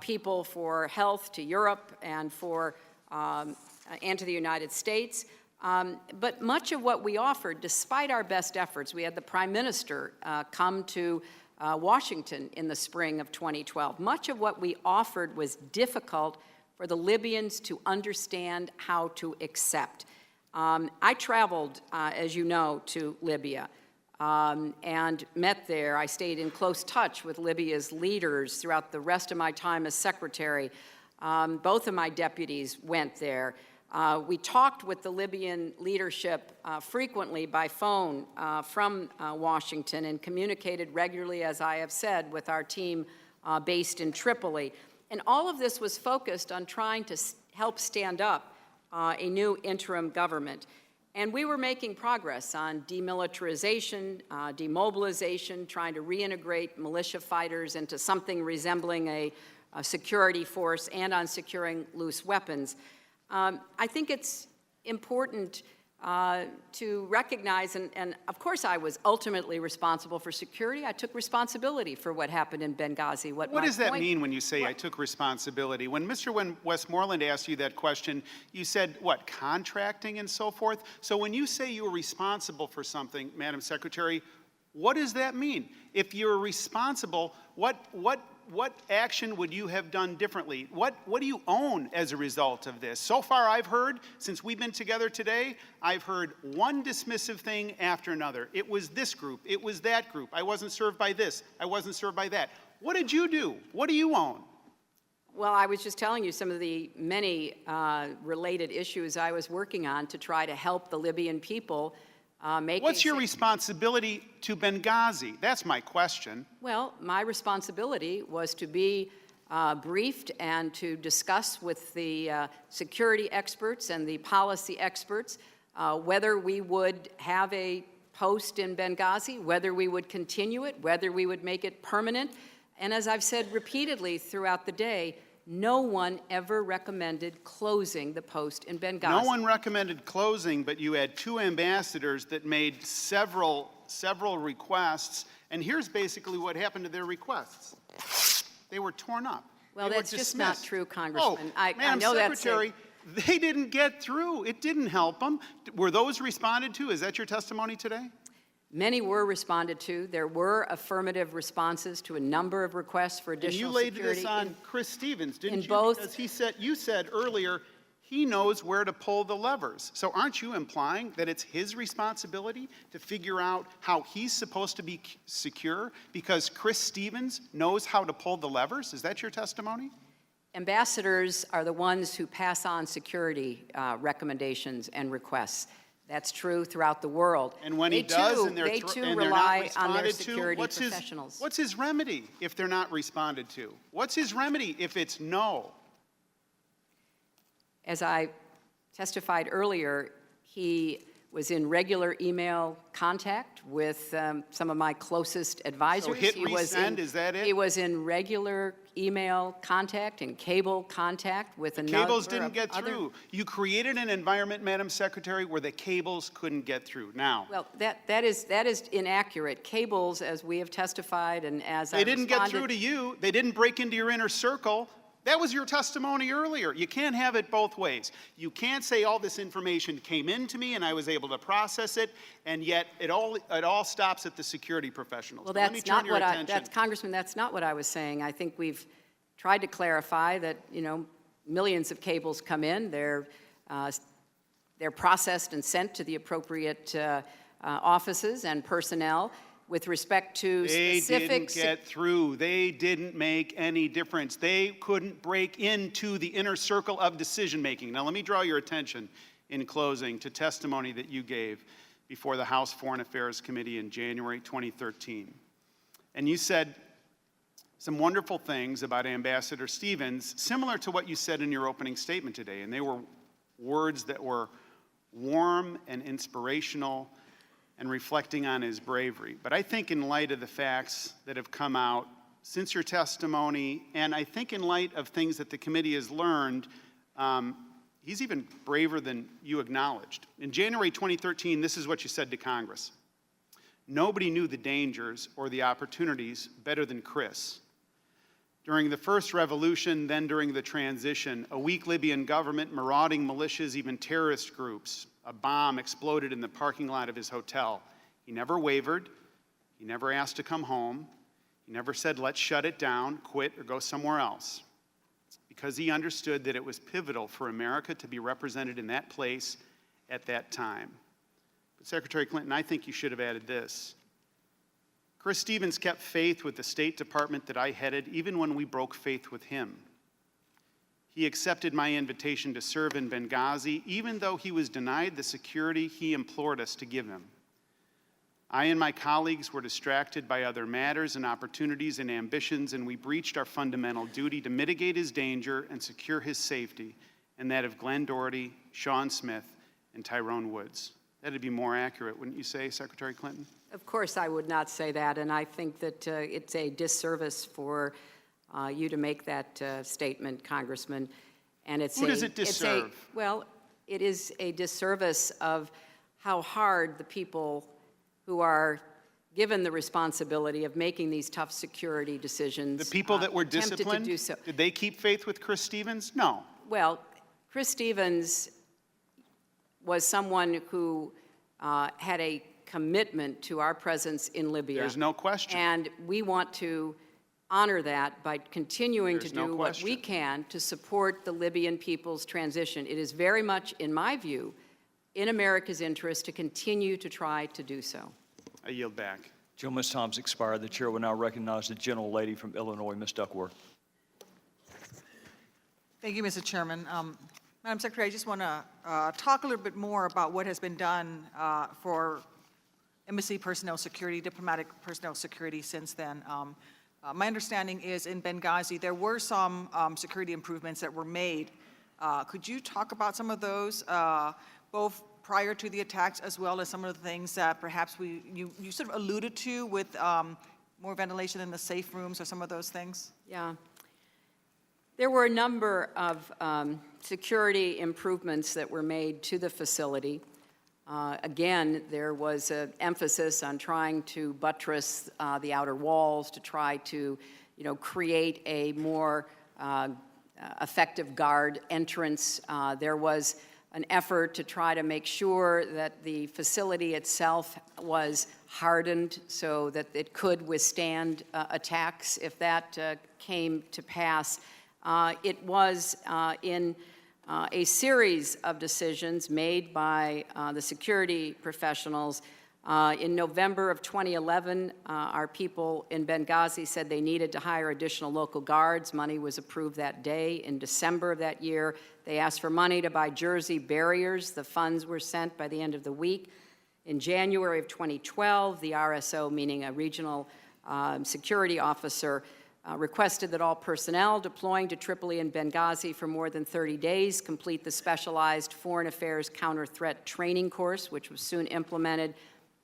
people for health to Europe and to the United States. But much of what we offered, despite our best efforts, we had the Prime Minister come to Washington in the spring of 2012. Much of what we offered was difficult for the Libyans to understand how to accept. I traveled, as you know, to Libya and met there. I stayed in close touch with Libya's leaders throughout the rest of my time as secretary. Both of my deputies went there. We talked with the Libyan leadership frequently by phone from Washington and communicated regularly, as I have said, with our team based in Tripoli. And all of this was focused on trying to help stand up a new interim government. And we were making progress on demilitarization, demobilization, trying to reintegrate militia fighters into something resembling a security force, and on securing loose weapons. I think it's important to recognize, and of course I was ultimately responsible for security. I took responsibility for what happened in Benghazi. What does that mean when you say I took responsibility? When Mr. Westmoreland asked you that question, you said, what, contracting and so forth? So when you say you were responsible for something, Madam Secretary, what does that mean? If you're responsible, what action would you have done differently? What do you own as a result of this? So far I've heard, since we've been together today, I've heard one dismissive thing after another. It was this group, it was that group, I wasn't served by this, I wasn't served by that. What did you do? What do you own? Well, I was just telling you some of the many related issues I was working on to try to help the Libyan people make. What's your responsibility to Benghazi? That's my question. Well, my responsibility was to be briefed and to discuss with the security experts and the policy experts whether we would have a post in Benghazi, whether we would continue it, whether we would make it permanent. And as I've said repeatedly throughout the day, no one ever recommended closing the post in Benghazi. No one recommended closing, but you had two ambassadors that made several requests, and here's basically what happened to their requests. They were torn up. Well, that's just not true, Congressman. Oh, Madam Secretary, they didn't get through. It didn't help them. Were those responded to? Is that your testimony today? Many were responded to. There were affirmative responses to a number of requests for additional security. And you laid this on Chris Stevens, didn't you? Both, because you said earlier he knows where to pull the levers. So aren't you implying that it's his responsibility to figure out how he's supposed to be secure because Chris Stevens knows how to pull the levers? Is that your testimony? Ambassadors are the ones who pass on security recommendations and requests. That's true throughout the world. And when he does, and they too rely on their security professionals. What's his remedy if they're not responded to? What's his remedy if it's no? As I testified earlier, he was in regular email contact with some of my closest advisors. So hit resend, is that it? He was in regular email contact and cable contact with a number of cables didn't get through. You created an environment, Madam Secretary, where the cables couldn't get through. Now, well, that is inaccurate. Cables, as we have testified, and as they didn't get through to you. They didn't break into your inner circle. That was your testimony earlier. You can't have it both ways. You can't say all this information came into me and I was able to process it, and yet it all stops at the security professionals. Well, that's not what Congressman, that's not what I was saying. I think we've tried to clarify that, millions of cables come in. They're processed and sent to the appropriate offices and personnel. with respect to They specific... didn't get through. They didn't make any difference. They couldn't break into the inner circle of decision-making. Now, let me draw your attention in closing to testimony that you gave before the House Foreign Affairs Committee in January 2013. And you said some wonderful things about Ambassador Stevens, similar to what you said in your opening statement today. And they were words that were warm and inspirational and reflecting on his bravery. But I think in light of the facts that have come out since your testimony, and I think in light of things that the committee has learned, he's even braver than you acknowledged. In January 2013, this is what you said to Congress. Nobody knew the dangers or the opportunities better than Chris. During the first revolution, then during the transition, a weak Libyan government, marauding militias, even terrorist groups, a bomb exploded in the parking lot of his hotel. He never wavered. He never asked to come home. He never said, let's shut it down, quit, or go somewhere else. Because he understood that it was pivotal for America to be represented in that place at that time. But Secretary Clinton, I think you should have added this. Chris Stevens kept faith with the State Department that I headed, even when we broke faith with him. He accepted my invitation to serve in Benghazi, even though he was denied the security he implored us to give him. I and my colleagues were distracted by other matters and opportunities and ambitions, and we breached our fundamental duty to mitigate his danger and secure his safety, and that of Glenn Doherty, Sean Smith, and Tyrone Woods. That'd be more accurate, wouldn't you say, Secretary Clinton? Of course, I would not say that, and I think that it's a disservice for you to make that statement, Congressman. And it's Who does it disserve? Well, it is a disservice of how hard the people who are given the responsibility of making these tough security decisions. The people that were attempted disciplined, to do so. did they keep faith with Chris Stevens? No. Well, Chris Stevens was someone who had a commitment to our presence in Libya. There's no question. And we want to honor that by continuing There's to no do what we can to support the Libyan people's transition. It is very much, in my view, in America's interest to continue to try to do so. I yield back. Gentleman's time's expired. The chair will now recognize the gentlelady from Illinois, Ms. Duckworth. Thank you, Mr. Chairman. Madam Secretary, I just want to talk a little bit more about what has been done for embassy personnel security, diplomatic personnel security since then. My understanding is in Benghazi, there were some security improvements that were made. Could you talk about some of those, both prior to the attacks as well as some of the things that perhaps you sort of alluded to with more ventilation in the safe rooms or some of those things? Yeah. There were a number of security improvements that were made to the facility. Again, there was an emphasis on trying to buttress the outer walls to try to, create a more effective guard entrance. There was an effort to try to make sure that the facility itself was hardened so that it could withstand attacks if that came to pass. It was in a series of decisions made by the security professionals. In November of 2011, our people in Benghazi said they needed to hire additional local guards. Money was approved that day. In December of that year, they asked for money to buy jersey barriers. The funds were sent by the end of the week. In January of 2012, the RSO, meaning a regional security officer, requested that all personnel deploying to Tripoli and Benghazi for more than 30 days complete the specialized Foreign Affairs Counter-Threat Training course, which was soon implemented.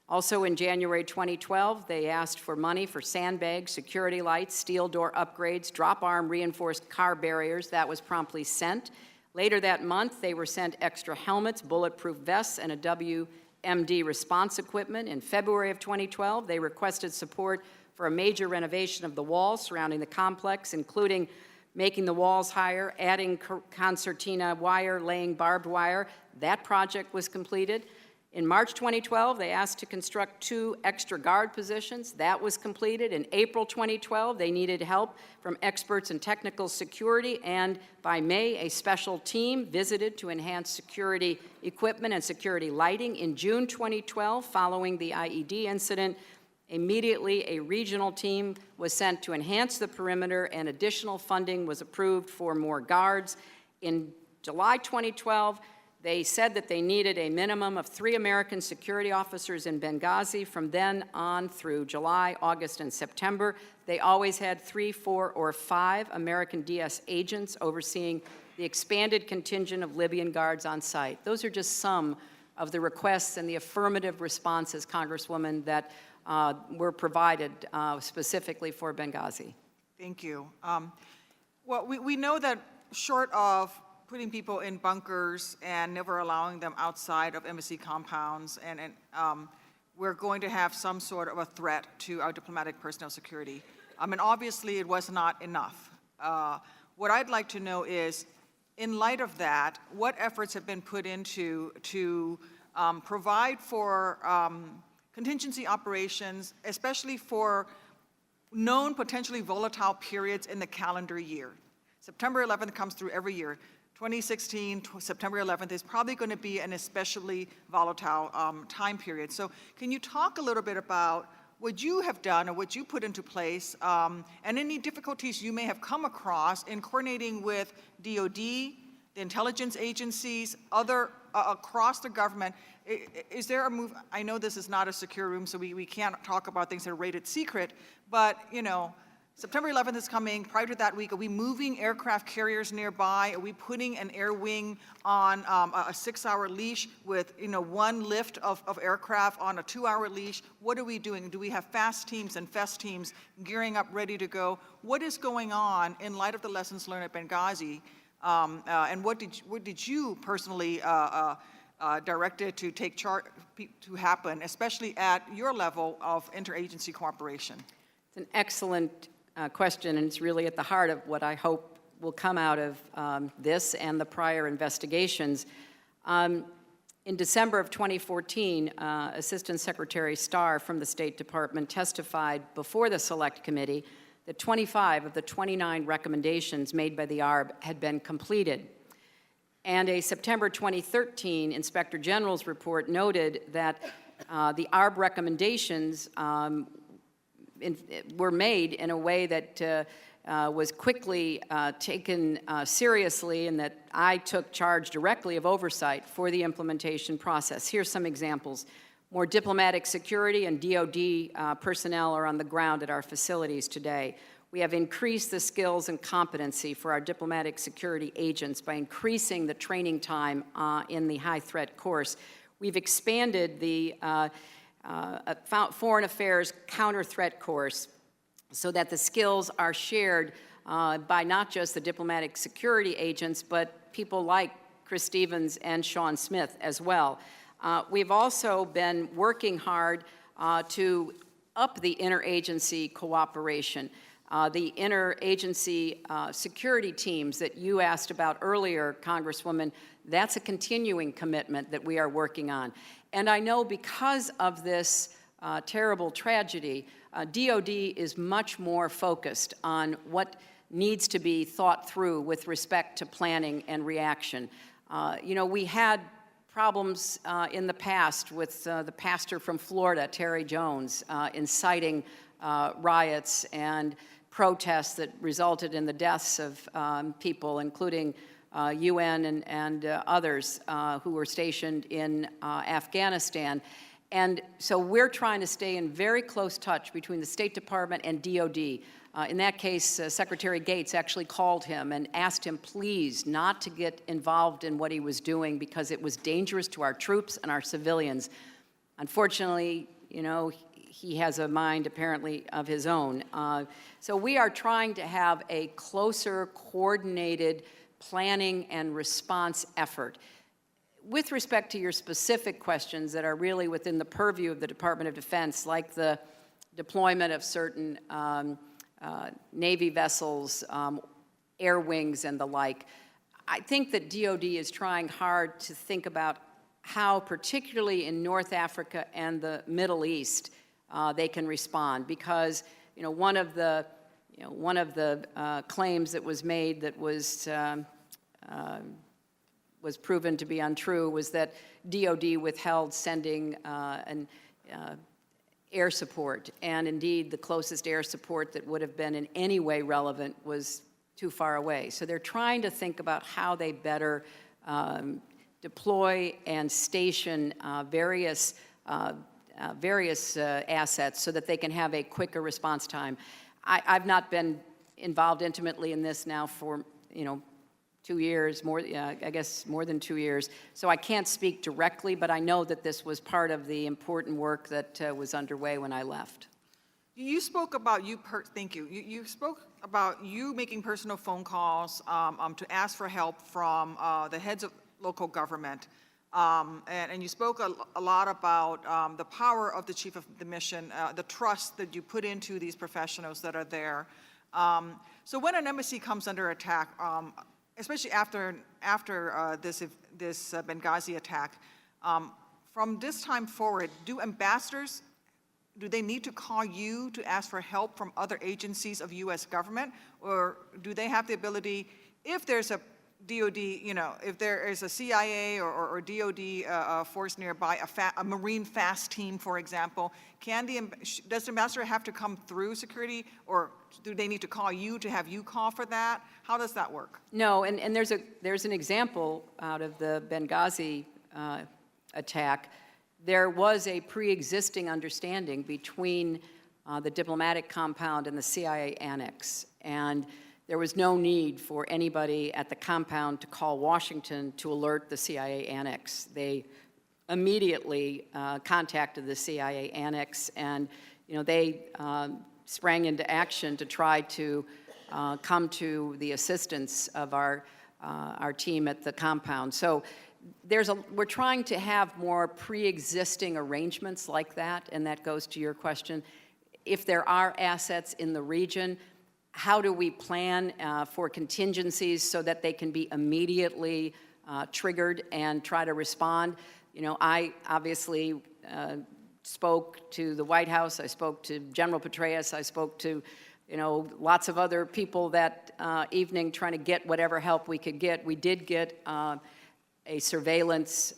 Also in January 2012, they asked for money for sandbags, security lights, steel door upgrades, drop-arm reinforced car barriers. That was promptly sent. Later that month, they were sent extra helmets, bulletproof vests, and a WMD response equipment. In February of 2012, they requested support for a major renovation of the walls surrounding the complex, including making the walls higher, adding concertina wire, laying barbed wire. That project was completed. In March 2012, they asked to construct 2 extra guard positions. That was completed. In April 2012, they needed help from experts in technical security, and by May, a special team visited to enhance security equipment and security lighting. In June 2012, following the IED incident, Immediately, a regional team was sent to enhance the perimeter, and additional funding was approved for more guards. In July 2012, they said that they needed a minimum of 3 American security officers in Benghazi. From then on through July, August, and September, they always had 3, 4, or 5 American DS agents overseeing the expanded contingent of Libyan guards on site. Those are just some of the requests and the affirmative responses, Congresswoman, that were provided specifically for Benghazi. Thank you. Well, we know that short of putting people in bunkers and never allowing them outside of embassy compounds, and we're going to have some sort of a threat to our diplomatic personnel security. And obviously it was not enough. What I'd like to know is, in light of that, what efforts have been put into to provide for contingency operations, especially for known potentially volatile periods in the calendar year? September 11th comes through every year. 2016, September 11th is probably going to be an especially volatile time period. So can you talk a little bit about what you have done or what you put into place, and any difficulties you may have come across in coordinating with DOD, the intelligence agencies, other across the government? Is there a move? I know this is not a secure room, so we can't talk about things that are rated secret, but you know, September 11th is coming. Prior to that week, are we moving aircraft carriers nearby? Are we putting an air wing on a 6-hour leash with, you know, 1 lift of aircraft on a 2-hour leash? What are we doing? Do we have fast teams and fest teams gearing up, ready to go? What is going on in light of the lessons learned at Benghazi? And what did you personally directed to take charge to happen, especially at your level of interagency cooperation? It's an excellent question, and it's really at the heart of what I hope will come out of this and the prior investigations. In December of 2014, Assistant Secretary Starr from the State Department testified before the Select Committee that 25 of the 29 recommendations made by the ARB had been completed. And a September 2013 Inspector General's report noted that the ARB recommendations were made in a way that was quickly taken seriously, and that I took charge directly of oversight for the implementation process. Here's some examples. More diplomatic security and DOD personnel are on the ground at our facilities today. We have increased the skills and competency for our diplomatic security agents by increasing the training time in the high threat course. We've expanded the Foreign Affairs Counter Threat Course so that the skills are shared by not just the diplomatic security agents, but people like Chris Stevens and Sean Smith as well. We've also been working hard to up the interagency cooperation. The interagency security teams that you asked about earlier, Congresswoman, that's a continuing commitment that we are working on. And I know because of this terrible tragedy, DOD is much more focused on what needs to be thought through with respect to planning and reaction. You know, we had problems in the past with the pastor from Florida, Terry Jones, inciting riots and protests that resulted in the deaths of people, including UN and others who were stationed in Afghanistan. And so we're trying to stay in very close touch between the State Department and DOD. In that case, Secretary Gates actually called him and asked him, please, not to get involved in what he was doing because it was dangerous to our troops and our civilians. Unfortunately, you know, he has a mind apparently of his own. So we are trying to have a closer, coordinated planning and response effort. With respect to your specific questions that are really within the purview of the Department of Defense, like the deployment of certain Navy vessels, air wings, and the like, I think that DOD is trying hard to think about how, particularly in North Africa and the Middle East, they can respond. Because, you know, one of the claims that was made that was proven to be untrue was that DOD withheld sending air support. And indeed, the closest air support that would have been in any way relevant was too far away. So they're trying to think about how they better deploy and station various assets so that they can have a quicker response time. I've not been involved intimately in this now for, 2 years, I guess more than 2 years. So I can't speak directly, but I know that this was part of the important work that was underway when I left. You spoke about thank you. You spoke about you making personal phone calls to ask for help from the heads of local government. And you spoke a lot about the power of the chief of the mission, the trust that you put into these professionals that are there. So when an embassy comes under attack, especially after this Benghazi attack, from this time forward, do ambassadors, do they need to call you to ask for help from other agencies of U.S. government? Or do they have the ability, if there's a DOD, if there is a CIA or DOD force nearby, a Marine fast team, for example, does the ambassador have to come through security, or do they need to call you to have you call for that? How does that work? No, and there's an example out of the Benghazi attack. There was a pre-existing understanding between the diplomatic compound and the CIA annex, and there was no need for anybody at the compound to call Washington to alert the CIA annex. They immediately contacted the CIA annex, and they sprang into action to try to come to the assistance of our team at the compound. So we're trying to have more pre-existing arrangements like that, and that goes to your question. If there are assets in the region, how do we plan for contingencies so that they can be immediately triggered and try to respond? I obviously spoke to the White House, I spoke to General Petraeus, I spoke to, lots of other people that evening trying to get whatever help we could get. We did get a surveillance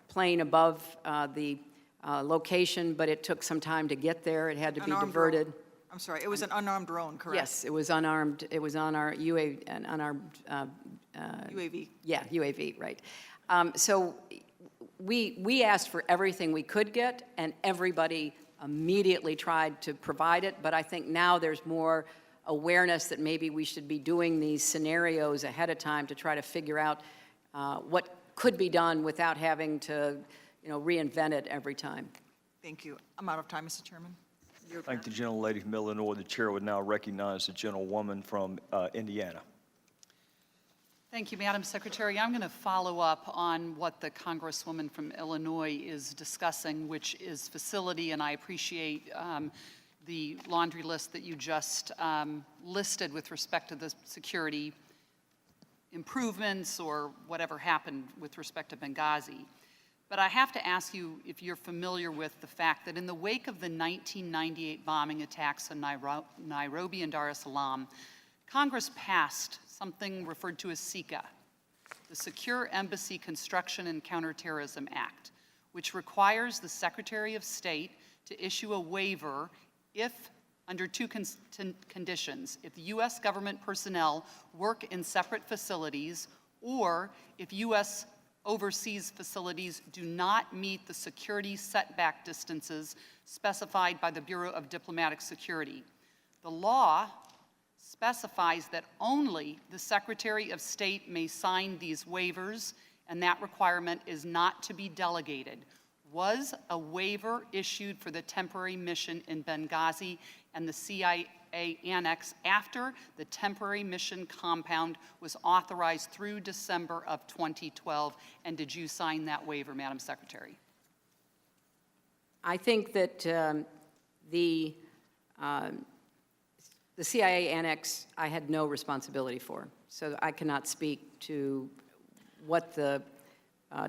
plane above the location, but it took some time to get there. It had to be diverted. Drone. I'm sorry, it was an unarmed drone, correct? Yes, it was unarmed. It was on our UAV, UAV. Yeah, UAV, right. So we asked for everything we could get, and everybody immediately tried to provide it, but I think now there's more awareness that maybe we should be doing these scenarios ahead of time to try to figure out what could be done without having to, reinvent it every time. Thank you. I'm out of time, Mr. Chairman. Thank the gentlelady from Illinois. The chair would now recognize the gentlewoman from Indiana. Thank you, Madam Secretary. I'm going to follow up on what the Congresswoman from Illinois is discussing, which is facility, and I appreciate the laundry list that you just listed with respect to the security improvements or whatever happened with respect to Benghazi. But I have to ask you if you're familiar with the fact that in the wake of the 1998 bombing attacks in Nairobi and Dar es Salaam, Congress passed something referred to as SECA, the Secure Embassy Construction and Counterterrorism Act, which requires the Secretary of State to issue a waiver if, under two conditions, if the U.S. government personnel work in separate facilities, or if U.S. overseas facilities do not meet the security setback distances specified by the Bureau of Diplomatic Security. The law specifies that only the Secretary of State may sign these waivers, and that requirement is not to be delegated. Was a waiver issued for the temporary mission in Benghazi and the CIA annex after the temporary mission compound was authorized through December of 2012? And did you sign that waiver, Madam Secretary? I think that the CIA annex I had no responsibility for, so I cannot speak to what the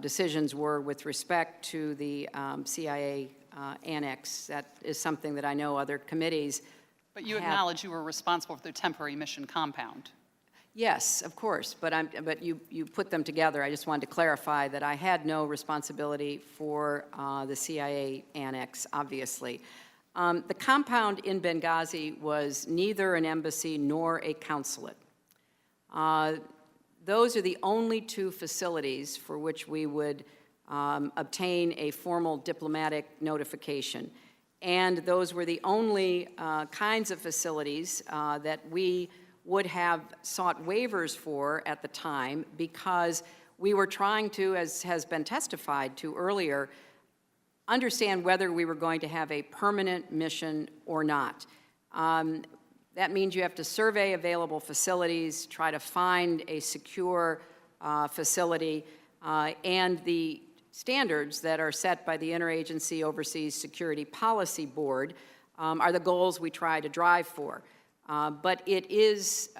decisions were with respect to the CIA annex. That is something that I know other committees But you acknowledge you were responsible for the temporary mission compound. Yes, of course, but you put them together. I just wanted to clarify that I had no responsibility for the CIA annex, obviously. The compound in Benghazi was neither an embassy nor a consulate. Those are the only two facilities for which we would obtain a formal diplomatic notification. And those were the only kinds of facilities that we would have sought waivers for at the time, because we were trying to, as has been testified to earlier, understand whether we were going to have a permanent mission or not. That means you have to survey available facilities, try to find a secure facility, and the standards that are set by the Interagency Overseas Security Policy Board are the goals we try to drive for. But it is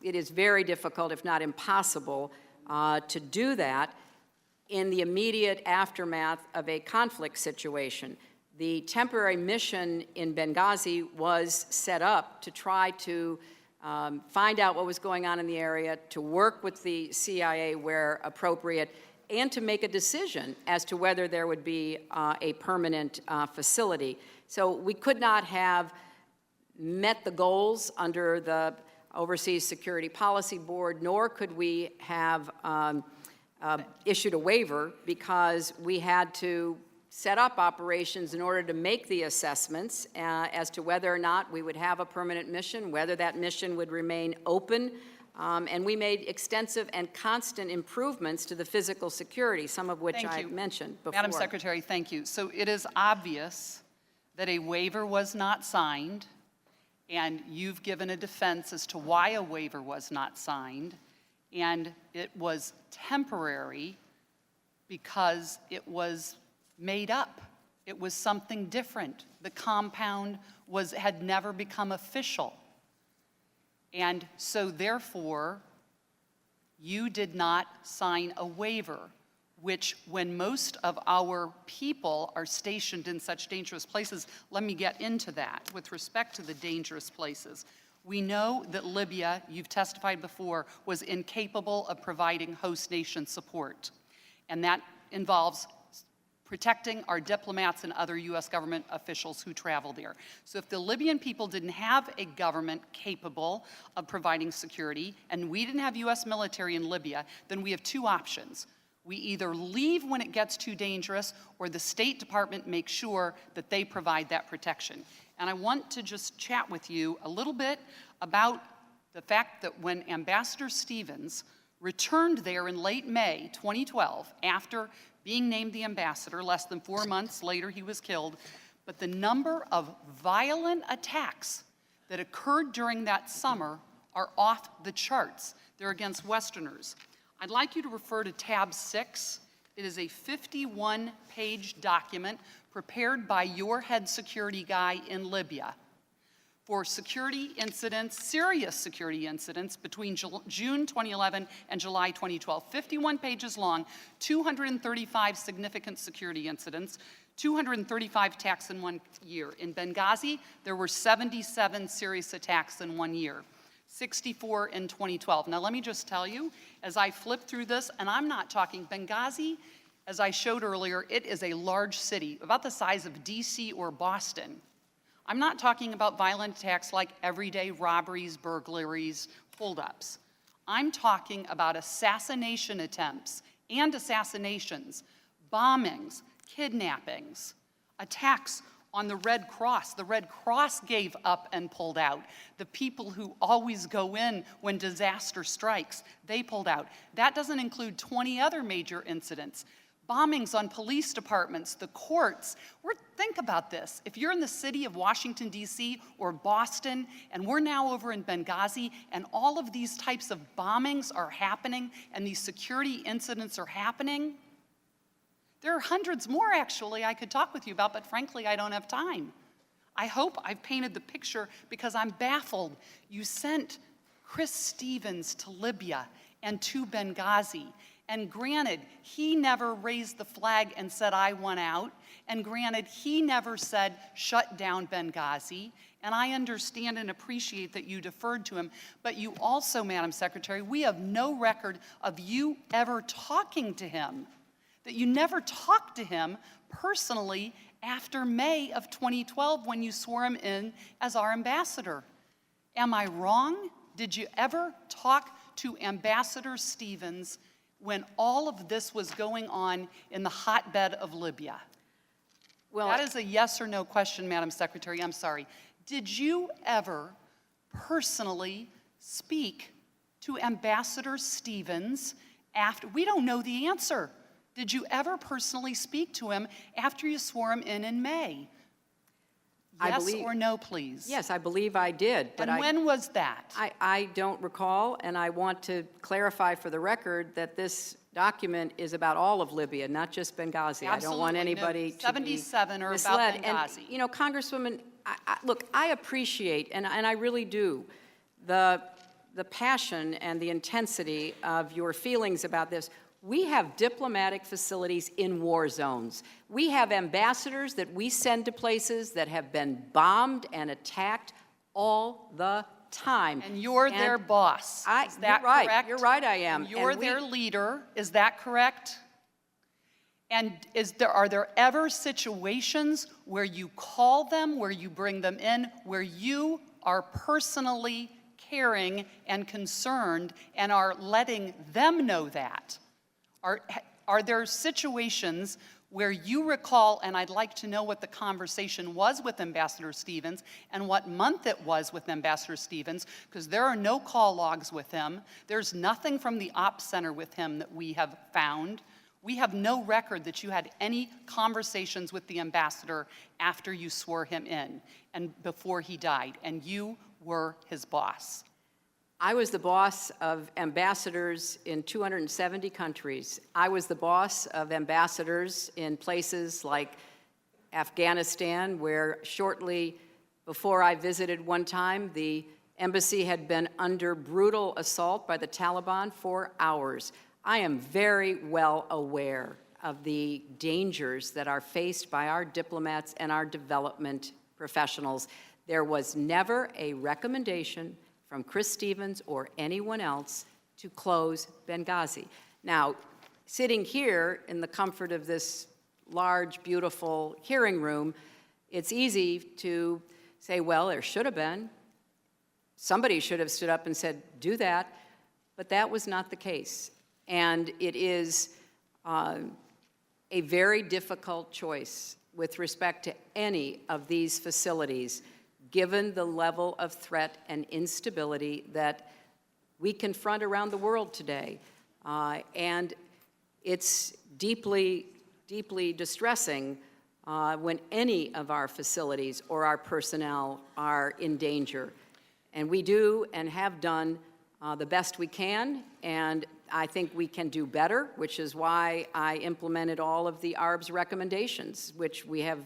very difficult, if not impossible, to do that in the immediate aftermath of a conflict situation. The temporary mission in Benghazi was set up to try to find out what was going on in the area, to work with the CIA where appropriate, and to make a decision as to whether there would be a permanent facility. So we could not have met the goals under the Overseas Security Policy Board, nor could we have issued a waiver, because we had to set up operations in order to make the assessments as to whether or not we would have a permanent mission, whether that mission would remain open, and we made extensive and constant improvements to the physical security, some of which I mentioned before. Madam Secretary, thank you. So it is obvious that a waiver was not signed, and you've given a defense as to why a waiver was not signed, and it was temporary because it was made up. It was something different. The compound had never become official. And so therefore, you did not sign a waiver, which, when most of our people are stationed in such dangerous places, let me get into that with respect to the dangerous places. We know that Libya, you've testified before, was incapable of providing host nation support. And that involves protecting our diplomats and other U.S. government officials who travel there. So if the Libyan people didn't have a government capable of providing security, and we didn't have U.S. military in Libya, then we have two options. We either leave when it gets too dangerous, or the State Department makes sure that they provide that protection. And I want to just chat with you a little bit about the fact that when Ambassador Stevens returned there in late May 2012, after being named the ambassador, less than 4 months later he was killed, but the number of violent attacks that occurred during that summer are off the charts. They're against Westerners. I'd like you to refer to tab 6. It is a 51-page document prepared by your head security guy in Libya for security incidents, serious security incidents between June 2011 and July 2012. 51 pages long, 235 significant security incidents, 235 attacks in 1 year. In Benghazi, there were 77 serious attacks in 1 year. 64 in 2012. Now let me just tell you, as I flip through this, and I'm not talking Benghazi, as I showed earlier, it is a large city, about the size of DC or Boston. I'm not talking about violent attacks like everyday robberies, burglaries, holdups. I'm talking about assassination attempts and assassinations, bombings, kidnappings, attacks on the Red Cross. The Red Cross gave up and pulled out. The people who always go in when disaster strikes, they pulled out. That doesn't include 20 other major incidents. Bombings on police departments, the courts. Think about this. If you're in the city of Washington, D.C. or Boston, and we're now over in Benghazi, and all of these types of bombings are happening, and these security incidents are happening, there are hundreds more, actually, I could talk with you about, but frankly, I don't have time. I hope I've painted the picture because I'm baffled. You sent Chris Stevens to Libya and to Benghazi, And granted, he never raised the flag and said, I want out. And granted, he never said, shut down Benghazi. And I understand and appreciate that you deferred to him. But you also, Madam Secretary, we have no record of you ever talking to him, that you never talked to him personally after May of 2012 when you swore him in as our ambassador. Am I wrong? Did you ever talk to Ambassador Stevens when all of this was going on in the hotbed of Libya? Well, that is a yes or no question, Madam Secretary. I'm sorry. Did you ever personally speak to Ambassador Stevens after? We don't know the answer. Did you ever personally speak to him after you swore him in May? Yes or no, please? Yes, I believe I did. But and when was that? I don't recall, and I want to clarify for the record that this document is about all of Libya, not just Benghazi. Absolutely, I don't want anybody no. to 77 be are misled. about Benghazi. And, you know, Congresswoman, look, I appreciate, and I really do, the passion and the intensity of your feelings about this. We have diplomatic facilities in war zones. We have ambassadors that we send to places that have been bombed and attacked all the time. And you're their boss. Is that you're right. correct? You're right, I am. And you're their leader. Is that correct? And are there ever situations where you call them, where you bring them in, where you are personally caring and concerned and are letting them know that? Are there situations where you recall, and I'd like to know what the conversation was with Ambassador Stevens and what month it was with Ambassador Stevens, because there are no call logs with him. There's nothing from the Ops Center with him that we have found. We have no record that you had any conversations with the ambassador after you swore him in and before he died, and you were his boss. I was the boss of ambassadors in 270 countries. I was the boss of ambassadors in places like Afghanistan, where shortly before I visited one time, the embassy had been under brutal assault by the Taliban for hours. I am very well aware of the dangers that are faced by our diplomats and our development professionals. There was never a recommendation from Chris Stevens or anyone else to close Benghazi. Now, sitting here in the comfort of this large, beautiful hearing room, it's easy to say, well, there should have been. Somebody should have stood up and said, do that. But that was not the case. And it is a very difficult choice with respect to any of these facilities, given the level of threat and instability that we confront around the world today. And it's deeply, deeply distressing when any of our facilities or our personnel are in danger. And we do and have done the best we can, and I think we can do better, which is why I implemented all of the ARB's recommendations, which we have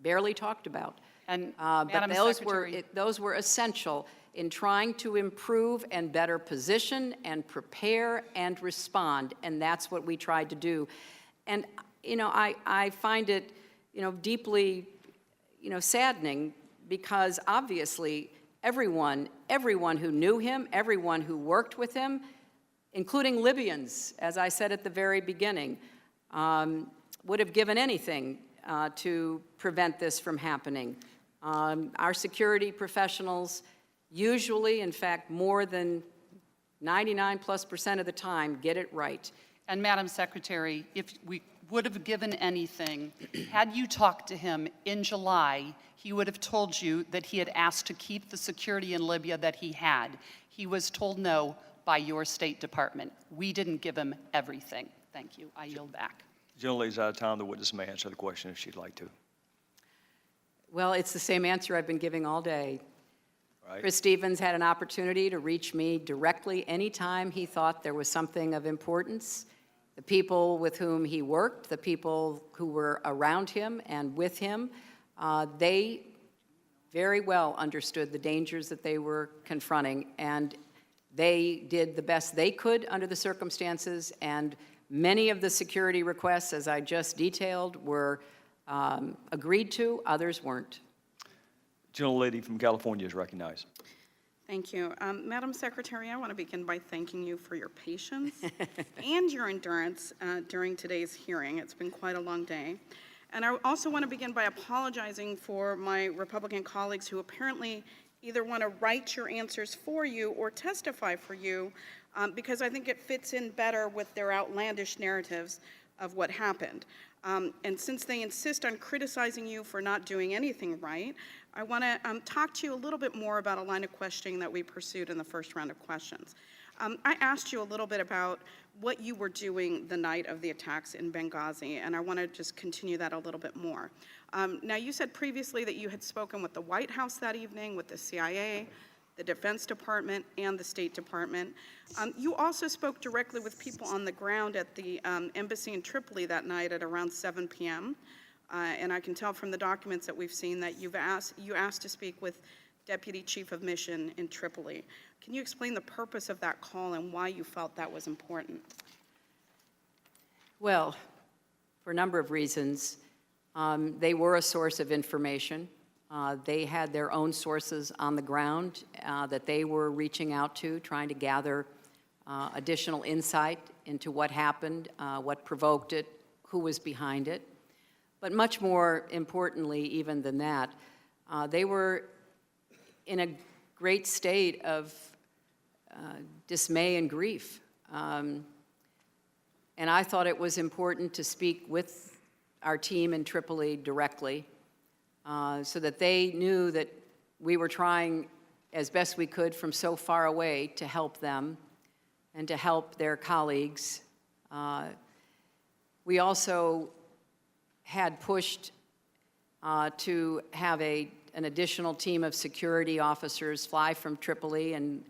barely talked about. And But those were essential in trying to improve and better position and prepare and respond, and that's what we tried to do. And, you know, I find it, you know, deeply, you know, saddening, because obviously everyone who knew him, everyone who worked with him, including Libyans, as I said at the very beginning, would have given anything to prevent this from happening. Our security professionals usually, in fact, more than 99+% of the time, get it right. And Madam Secretary, if we would have given anything, had you talked to him in July, he would have told you that he had asked to keep the security in Libya that he had. He was told no by your State Department. We didn't give him everything. Thank you. I yield back. The gentlelady's out of time. The witness may answer the question if she'd like to. Well, it's the same answer I've been giving all day. Right. Chris Stevens had an opportunity to reach me directly anytime he thought there was something of importance. The people with whom he worked, the people who were around him and with him, they very well understood the dangers that they were confronting, and They did the best they could under the circumstances, and many of the security requests, as I just detailed, were agreed to, others weren't. Gentlelady from California is recognized. Thank you. Madam Secretary, I want to begin by thanking you for your patience and your endurance during today's hearing. It's been quite a long day. And I also want to begin by apologizing for my Republican colleagues who apparently either want to write your answers for you or testify for you, because I think it fits in better with their outlandish narratives of what happened. And since they insist on criticizing you for not doing anything right, I want to talk to you a little bit more about a line of questioning that we pursued in the first round of questions. I asked you a little bit about what you were doing the night of the attacks in Benghazi, and I want to just continue that a little bit more. Now, you said previously that you had spoken with the White House that evening, with the CIA, the Defense Department, and the State Department. You also spoke directly with people on the ground at the embassy in Tripoli that night at around 7 p.m. And I can tell from the documents that we've seen that you asked to speak with Deputy Chief of Mission in Tripoli. Can you explain the purpose of that call and why you felt that was important? Well, for a number of reasons. They were a source of information. They had their own sources on the ground that they were reaching out to, trying to gather additional insight into what happened, what provoked it, who was behind it. But much more importantly, even than that, they were in a great state of dismay and grief. And I thought it was important to speak with our team in Tripoli directly so that they knew that we were trying as best we could from so far away to help them and to help their colleagues. We also had pushed to have an additional team of security officers fly from Tripoli, and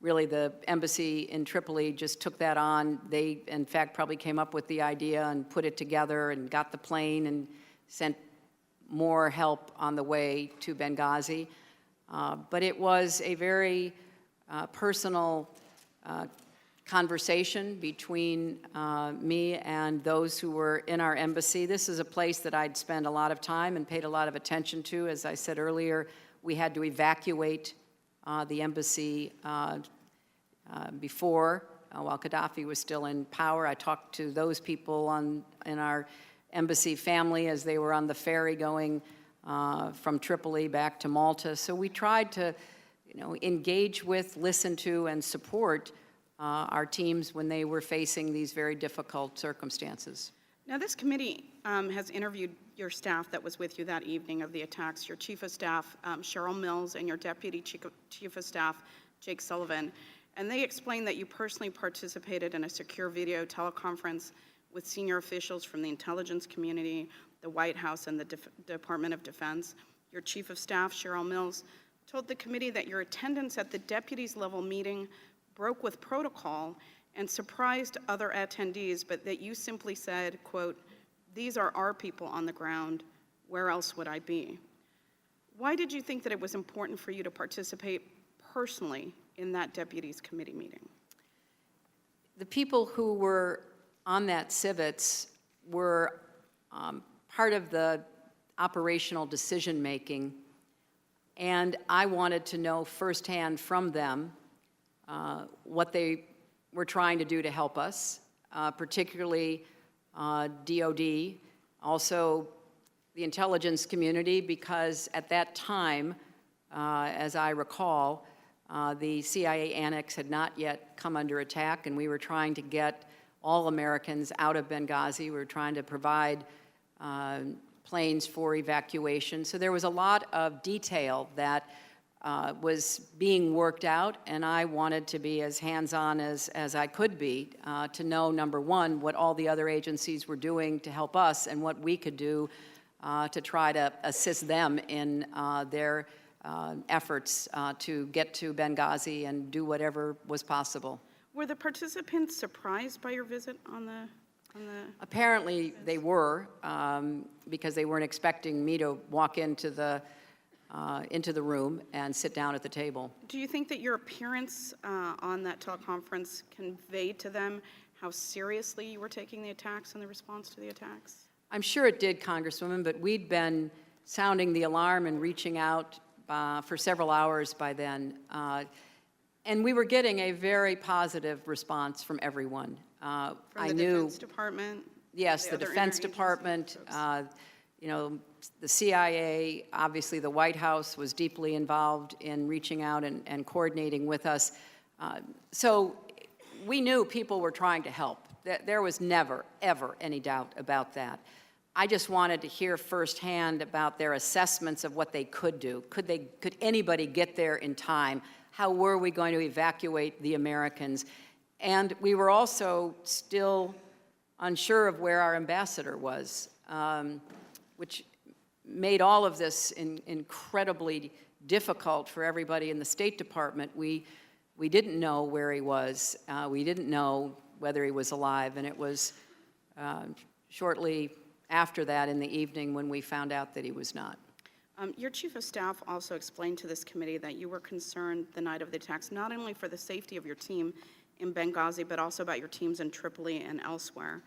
really the embassy in Tripoli just took that on. They, in fact, probably came up with the idea and put it together and got the plane and sent more help on the way to Benghazi. But it was a very personal conversation between me and those who were in our embassy. This is a place that I'd spent a lot of time and paid a lot of attention to. As I said earlier, we had to evacuate the embassy before, while Gaddafi was still in power. I talked to those people in our embassy family as they were on the ferry going from Tripoli back to Malta. So we tried to, engage with, listen to, and support our teams when they were facing these very difficult circumstances. Now, this committee has interviewed your staff that was with you that evening of the attacks, your Chief of Staff, Cheryl Mills, and your Deputy Chief of Staff, Jake Sullivan. And they explained that you personally participated in a secure video teleconference with senior officials from the intelligence community, the White House, and the Department of Defense. Your Chief of Staff, Cheryl Mills, told the committee that your attendance at the deputies level meeting broke with protocol and surprised other attendees, but that you simply said, quote, "These are our people on the ground. Where else would I be?" Why did you think that it was important for you to participate personally in that deputies committee meeting? The people who were on that civets were part of the operational decision-making, and I wanted to know firsthand from them what they were trying to do to help us, particularly DOD, also the intelligence community, because at that time, as I recall, the CIA annex had not yet come under attack, and we were trying to get all Americans out of Benghazi. We were trying to provide planes for evacuation. So there was a lot of detail that was being worked out, and I wanted to be as hands-on as I could be to know, number one, what all the other agencies were doing to help us and what we could do to try to assist them in their efforts to get to Benghazi and do whatever was possible. Were the participants surprised by your visit on the Apparently they were, because they weren't expecting me to walk into the into the room and sit down at the table. Do you think that your appearance on that teleconference conveyed to them how seriously you were taking the attacks and the response to the attacks? I'm sure it did, Congresswoman, but we'd been sounding the alarm and reaching out for several hours by then. And we were getting a very positive response from everyone. From I the knew, Defense Department? yes, the other Defense interagency Department, folks? you know, the CIA, obviously the White House was deeply involved in reaching out and coordinating with us. So we knew people were trying to help. There was never, ever any doubt about that. I just wanted to hear firsthand about their assessments of what they could do. Could anybody get there in time? How were we going to evacuate the Americans? And we were also still unsure of where our ambassador was, which made all of this incredibly difficult for everybody in the State Department. We didn't know where he was. We didn't know whether he was alive, and it was shortly after that in the evening when we found out that he was not. Your chief of staff also explained to this committee that you were concerned the night of the attacks, not only for the safety of your team in Benghazi, but also about your teams in Tripoli and elsewhere.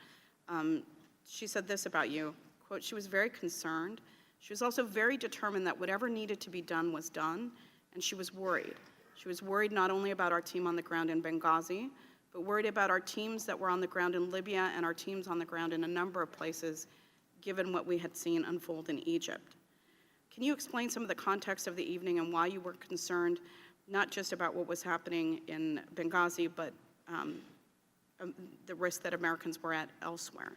She said this about you, quote, "She was very concerned. She was also very determined that whatever needed to be done was done, and she was worried. She was worried not only about our team on the ground in Benghazi, but worried about our teams that were on the ground in Libya and our teams on the ground in a number of places, given what we had seen unfold in Egypt." Can you explain some of the context of the evening and why you were concerned, not just about what was happening in Benghazi, but the risk that Americans were at elsewhere?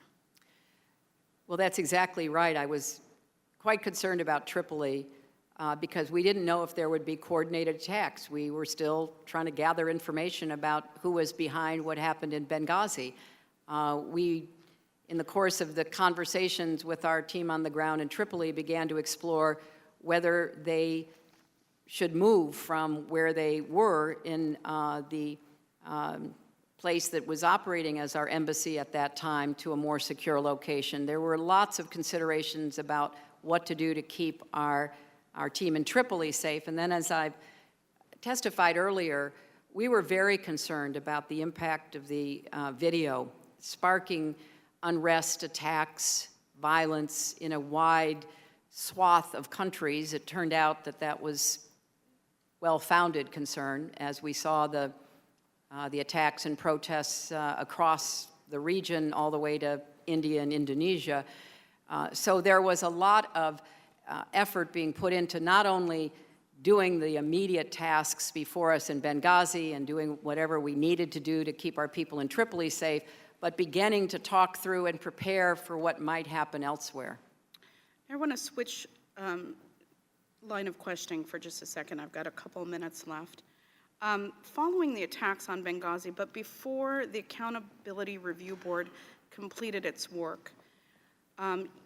Well, that's exactly right. I was quite concerned about Tripoli because we didn't know if there would be coordinated attacks. We were still trying to gather information about who was behind what happened in Benghazi. In the course of the conversations with our team on the ground in Tripoli, began to explore whether they should move from where they were in the place that was operating as our embassy at that time to a more secure location. There were lots of considerations about what to do to keep our team in Tripoli safe. And then, as I've testified earlier, we were very concerned about the impact of the video, sparking unrest, attacks, violence in a wide swath of countries. It turned out that that was well-founded concern as we saw the attacks and protests across the region all the way to India and Indonesia. So there was a lot of effort being put into not only doing the immediate tasks before us in Benghazi and doing whatever we needed to do to keep our people in Tripoli safe, but beginning to talk through and prepare for what might happen elsewhere. I want to switch line of questioning for just a second. I've got a couple of minutes left. Following the attacks on Benghazi, but before the Accountability Review Board completed its work,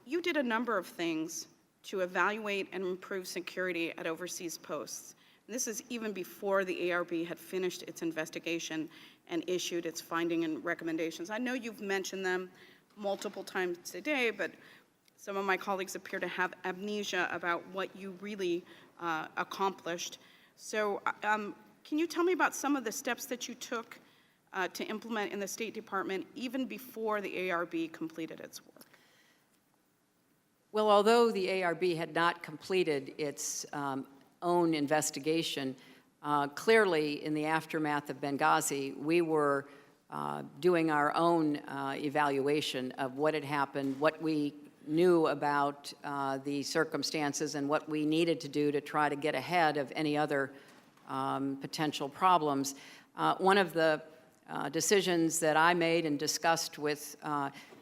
you did a number of things to evaluate and improve security at overseas posts. And this is even before the ARB had finished its investigation and issued its finding and recommendations. I know you've mentioned them multiple times today, but some of my colleagues appear to have amnesia about what you really accomplished. So can you tell me about some of the steps that you took to implement in the State Department even before the ARB completed its work? Well, although the ARB had not completed its own investigation, clearly in the aftermath of Benghazi, we were doing our own evaluation of what had happened, what we knew about the circumstances, and what we needed to do to try to get ahead of any other potential problems. One of the decisions that I made and discussed with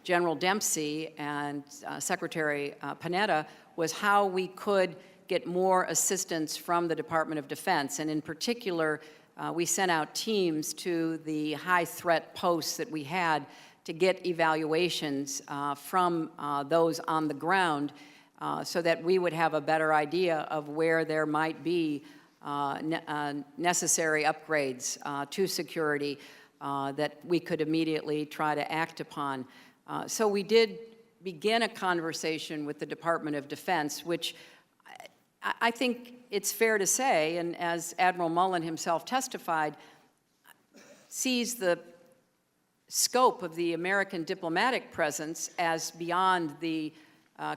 General Dempsey and Secretary Panetta was how we could get more assistance from the Department of Defense. And in particular, we sent out teams to the high threat posts that we had to get evaluations from those on the ground so that we would have a better idea of where there might be necessary upgrades to security that we could immediately try to act upon. So we did begin a conversation with the Department of Defense, which I think it's fair to say, and as Admiral Mullen himself testified, sees the scope of the American diplomatic presence as beyond the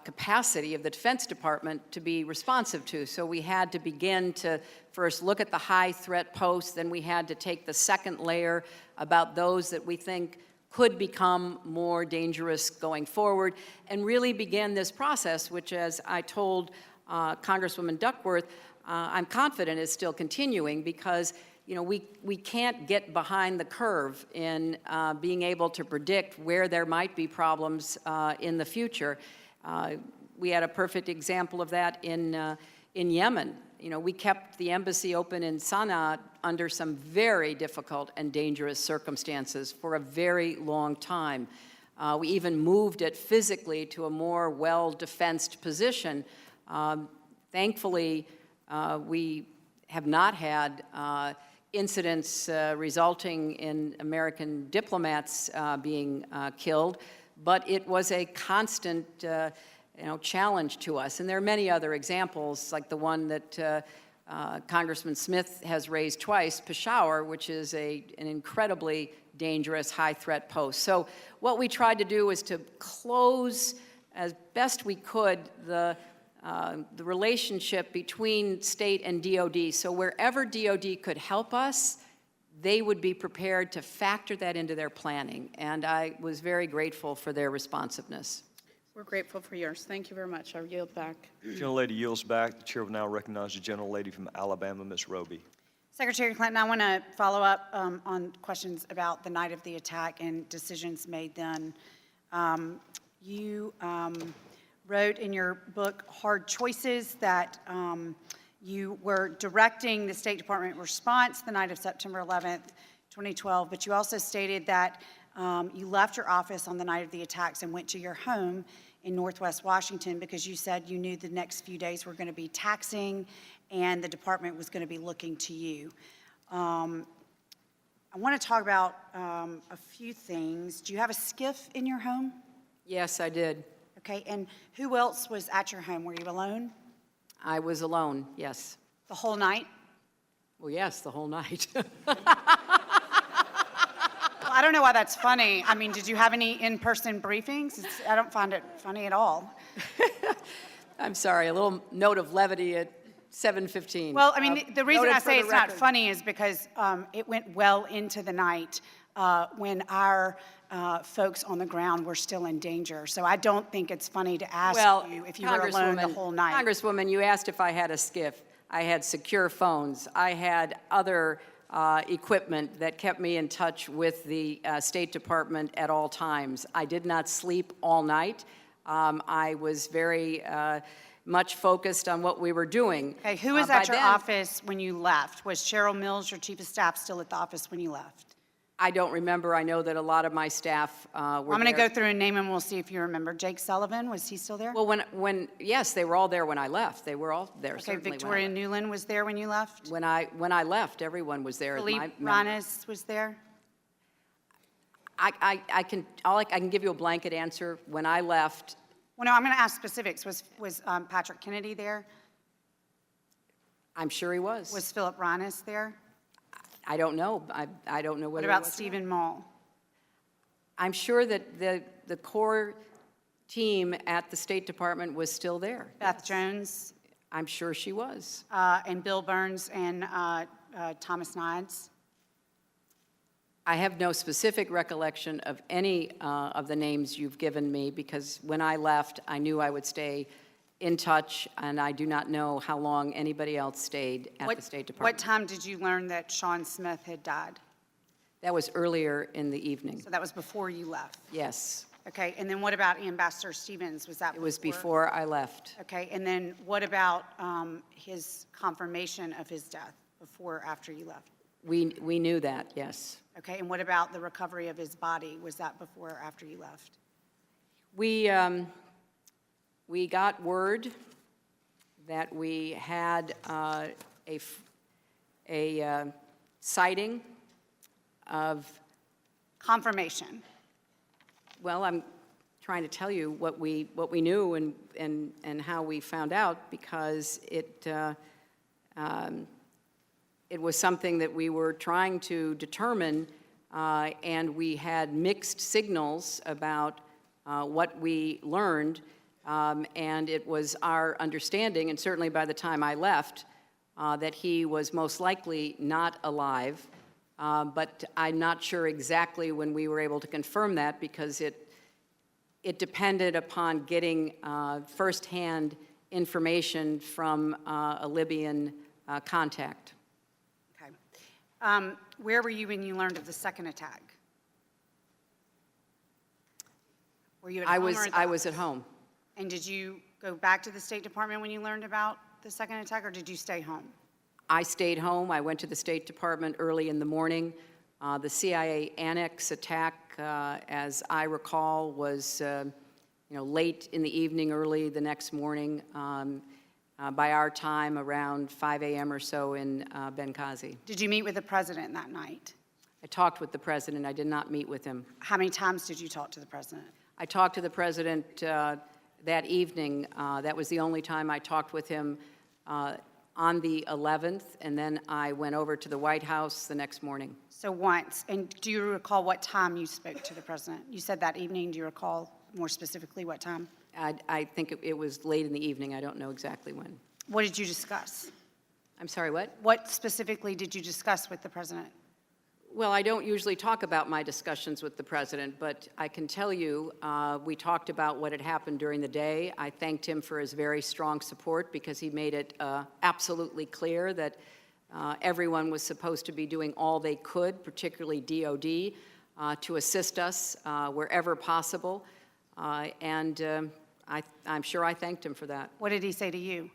capacity of the Defense Department to be responsive to. So we had to begin to first look at the high threat posts, then we had to take the second layer about those that we think could become more dangerous going forward, and really begin this process, which, as I told Congresswoman Duckworth, I'm confident is still continuing, because we can't get behind the curve in being able to predict where there might be problems in the future. We had a perfect example of that in Yemen. We kept the embassy open in Sana'a under some very difficult and dangerous circumstances for a very long time. We even moved it physically to a more well-defensed position. Thankfully, we have not had incidents resulting in American diplomats being killed, but it was a constant challenge to us. And there are many other examples, like the one that Congressman Smith has raised twice, Peshawar, which is an incredibly dangerous high-threat post. So what we tried to do was to close as best we could the relationship between state and DOD. So wherever DOD could help us, they would be prepared to factor that into their planning. And I was very grateful for their responsiveness. We're grateful for yours. Thank you very much. I'll yield back. The gentlelady yields back. The chair will now recognize the gentlelady from Alabama, Ms. Roby. Secretary Clinton, I want to follow up on questions about the night of the attack and decisions made then. You wrote in your book, Hard Choices, that you were directing the State Department response the night of September 11th, 2012, but you also stated that you left your office on the night of the attacks and went to your home in Northwest Washington because you said you knew the next few days were going to be taxing and the department was going to be looking to you. I want to talk about a few things. Do you have a skiff in your home? Yes, I did. Okay, and who else was at your home? Were you alone? I was alone, yes. The whole night? Well, yes, the whole night. Well, I don't know why that's funny. I mean, did you have any in-person briefings? I don't find it funny at all. I'm sorry, a little note of levity at 7:15. Well, I mean, the reason noted I for say the it's not record. funny is because it went well into the night when our folks on the ground were still in danger. So I don't think it's funny to ask you if you were alone the whole night. Congresswoman, you asked if I had a skiff. I had secure phones. I had other equipment that kept me in touch with the State Department at all times. I did not sleep all night. I was very much focused on what we were doing. Okay, who was at your office when you left? Was Cheryl Mills, your chief of staff, still at the office when you left? I don't remember. I know that a lot of my staff were I'm going to there. go through and name them. We'll see if you remember. Jake Sullivan, was he still there? Well, yes, they were all there when I left. They were all there. Okay, certainly when I Victoria left. Newland was there when you left? When I left, everyone was there. Philippe Ranis was there? I can give you a blanket answer. When I left, Well, no, I'm going to ask specifics. Was Patrick Kennedy there? I'm sure he was. Was Philip Ranis there? I don't know. I don't know What whether about he was. Stephen Mall? I'm sure that the core team at the State Department was still there. Beth Jones? I'm sure she was. And Bill Burns and Thomas Nides? I have no specific recollection of any of the names you've given me, because when I left, I knew I would stay in touch, and I do not know how long anybody else stayed at the State Department. What time did you learn that Sean Smith had died? That was earlier in the evening. So that was before you left? Yes. Okay, and then what about Ambassador Stevens? Was that It was before I left. Okay, and then what about his confirmation of his death, before or after you left? We knew that, yes. Okay, and what about the recovery of his body? Was that before or after you left? We got word that we had a sighting of... Confirmation. Well, trying to tell you what we knew and how we found out, because it was something that we were trying to determine, and we had mixed signals about what we learned, and it was our understanding, and certainly by the time I left, that he was most likely not alive, but I'm not sure exactly when we were able to confirm that, because it depended upon getting firsthand information from a Libyan contact. Okay. Where were you when you learned of the second attack? Were you at home or at the I was office? at home. And did you go back to the State Department when you learned about the second attack, or did you stay home? I stayed home. I went to the State Department early in the morning. The CIA annex attack, as I recall, was late in the evening, early the next morning, by our time, around 5 a.m. or so in Benghazi. Did you meet with the president that night? I talked with the president. I did not meet with him. How many times did you talk to the president? I talked to the president that evening. That was the only time I talked with him on the 11th, and then I went over to the White House the next morning. So once. And do you recall what time you spoke to the president? You said that evening. Do you recall more specifically what time? I think it was late in the evening. I don't know exactly when. What did you discuss? I'm sorry, what? What specifically did you discuss with the president? Well, I don't usually talk about my discussions with the president, but I can tell you we talked about what had happened during the day. I thanked him for his very strong support, because he made it absolutely clear that everyone was supposed to be doing all they could, particularly DOD, to assist us wherever possible. I'm sure I thanked him for that. What did he say to you?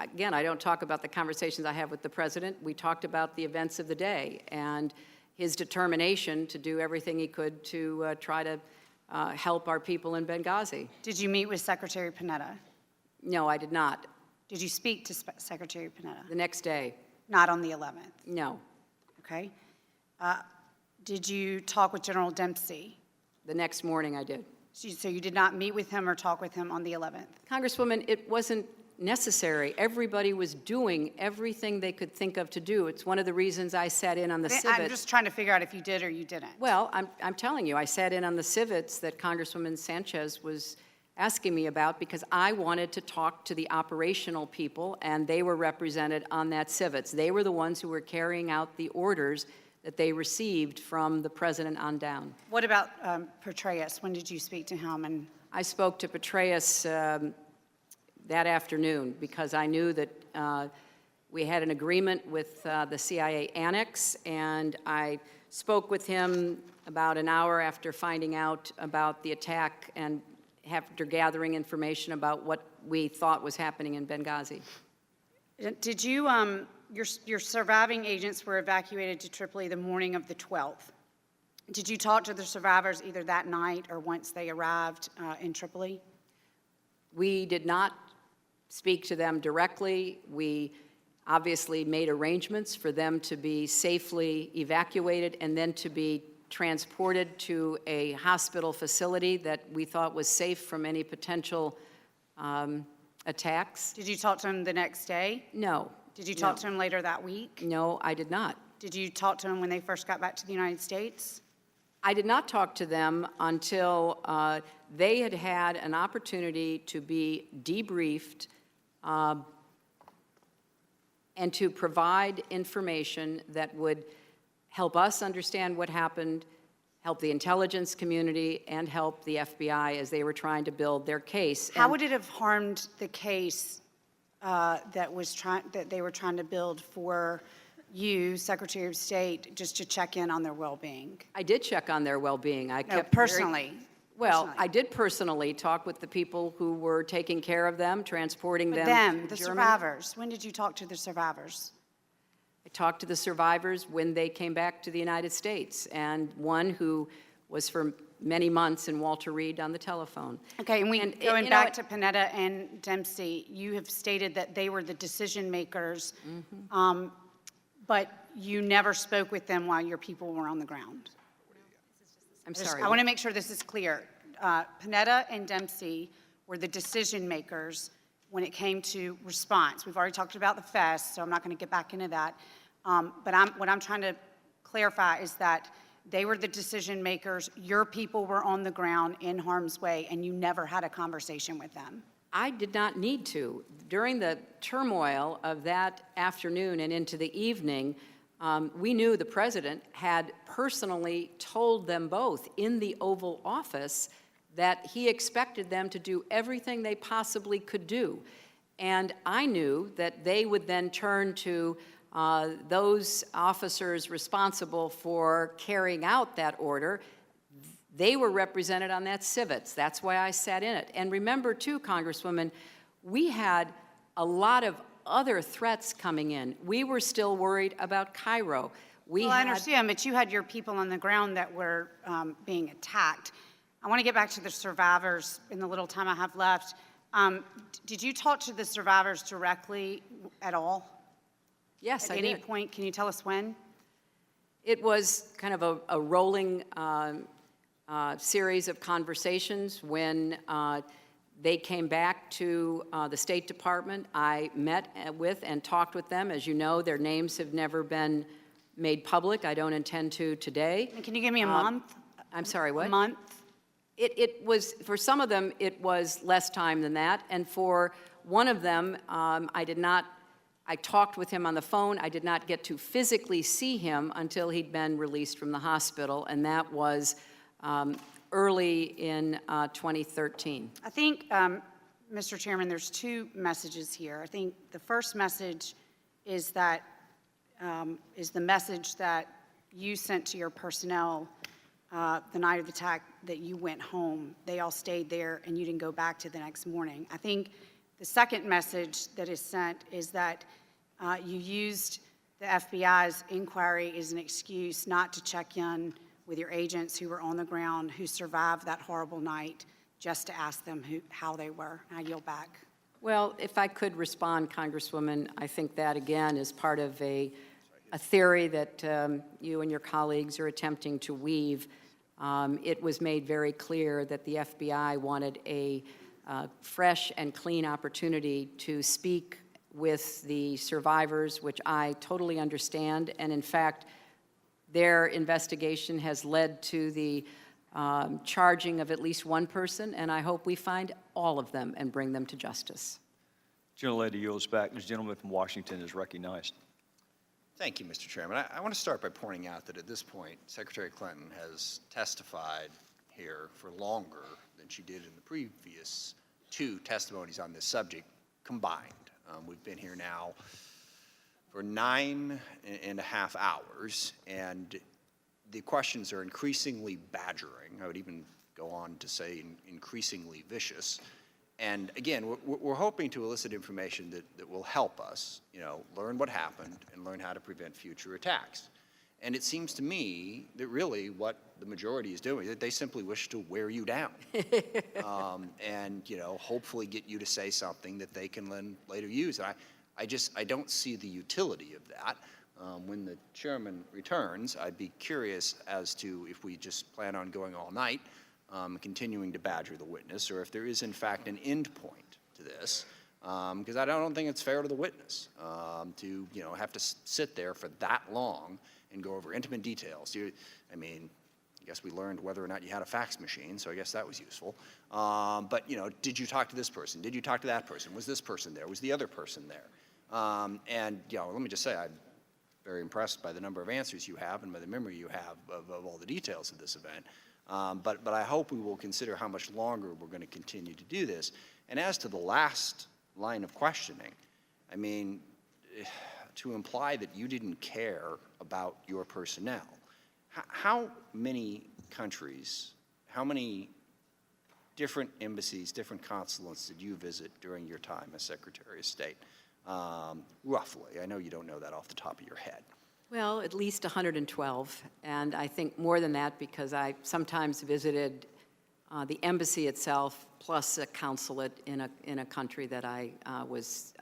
Again, I don't talk about the conversations I have with the president. We talked about the events of the day and his determination to do everything he could to try to help our people in Benghazi. Did you meet with Secretary Panetta? No, I did not. Did you speak to Secretary Panetta? The next day. Not on the 11th? No. Okay. Did you talk with General Dempsey? The next morning I did. So you did not meet with him or talk with him on the 11th? Congresswoman, it wasn't necessary. Everybody was doing everything they could think of to do. It's one of the reasons I sat in on the civets. I'm just trying to figure out if you did or you didn't. Well, I'm telling you, I sat in on the civets that Congresswoman Sanchez was asking me about, because I wanted to talk to the operational people, and they were represented on that civets. They were the ones who were carrying out the orders that they received from the president on down. What about Petraeus? When did you speak to him? And I spoke to Petraeus that afternoon, because I knew that we had an agreement with the CIA annex, and I spoke with him about an hour after finding out about the attack and after gathering information about what we thought was happening in Benghazi. did you, your surviving agents were evacuated to Tripoli the morning of the 12th. Did you talk to the survivors either that night or once they arrived in Tripoli? We did not speak to them directly. We obviously made arrangements for them to be safely evacuated and then to be transported to a hospital facility that we thought was safe from any potential attacks. Did you talk to them the next day? No. Did you talk to them later that week? No, I did not. Did you talk to them when they first got back to the United States? I did not talk to them until they had had an opportunity to be debriefed and to provide information that would help us understand what happened, help the intelligence community, and help the FBI as they were trying to build their case. How would it have harmed the case that they were trying to build for you, Secretary of State, just to check in on their well-being? I did check on their well-being. Personally. I did personally talk with the people who were taking care of them, transporting them to the Germany. survivors. When did you talk to the survivors? I talked to the survivors when they came back to the United States, and one who was for many months in Walter Reed on the telephone. Okay, and going back to Panetta and Dempsey, you have stated that they were the decision makers, but you never spoke with them while your people were on the ground. I'm sorry. I want to make sure this is clear. Panetta and Dempsey were the decision makers when it came to response. We've already talked about the fest, so I'm not going to get back into that. But what I'm trying to clarify is that they were the decision makers, your people were on the ground in harm's way, and you never had a conversation with them. I did not need to. During the turmoil of that afternoon and into the evening, we knew the president had personally told them both in the Oval Office that he expected them to do everything they possibly could do. And I knew that they would then turn to those officers responsible for carrying out that order. They were represented on that civets. That's why I sat in it. And remember, too, Congresswoman, we had a lot of other threats coming in. We were still worried about Cairo. I understand, but you had your people on the ground that were being attacked. I want to get back to the survivors in the little time I have left. Did you talk to the survivors directly at all? Yes, I did. At any point, can you tell us when? It was kind of a rolling series of conversations. When they came back to the State Department, I met with and talked with them. As you know, their names have never been made public. I don't intend to today. Can you give me a month? I'm sorry, what? A month? It was, for some of them, it was less time than that. And for one of them, I talked with him on the phone. I did not get to physically see him until he'd been released from the hospital, and that was early in 2013. I think, Mr. Chairman, there's two messages here. I think the first message is that is the message that you sent to your personnel the night of the attack, that you went home. They all stayed there, and you didn't go back to the next morning. I think the second message that is sent is that you used the FBI's inquiry as an excuse not to check in with your agents who were on the ground, who survived that horrible night, just to ask them how they were. And I yield back. Well, if I could respond, Congresswoman, I think that, again, is part of a theory that you and your colleagues are attempting to weave. It was made very clear that the FBI wanted a fresh and clean opportunity to speak with the survivors, which I totally understand. And in fact, their investigation has led to the charging of at least one person, and I hope we find all of them and bring them to justice. Gentlelady yields back. This gentleman from Washington is recognized. Thank you, Mr. Chairman. I want to start by pointing out that at this point, Secretary Clinton has testified here for longer than she did in the previous two testimonies on this subject combined. We've been here now for 9.5 hours, and the questions are increasingly badgering. I would even go on to say increasingly vicious. And again, we're hoping to elicit information that will help us, learn what happened and learn how to prevent future attacks. And it seems to me that really what the majority is doing, that they simply wish to wear you down. And, hopefully get you to say something that they can then later use. And I don't see the utility of that. When the chairman returns, I'd be curious as to if we just plan on going all night, continuing to badger the witness, or if there is in fact an end point to this, because I don't think it's fair to the witness to have to sit there for that long and go over intimate details. I guess we learned whether or not you had a fax machine, so I guess that was useful. But did you talk to this person? Did you talk to that person? Was this person there? Was the other person there? And let me just say, I'm very impressed by the number of answers you have and by the memory you have of all the details of this event. But I hope we will consider how much longer we're going to continue to do this. And as to the last line of questioning, to imply that you didn't care about your personnel, how many countries, how many different embassies, different consulates did you visit during your time as Secretary of State? Roughly. I know you don't know that off the top of your head. Well, at least 112, and I think more than that because I sometimes visited the embassy itself plus a consulate in a country that I was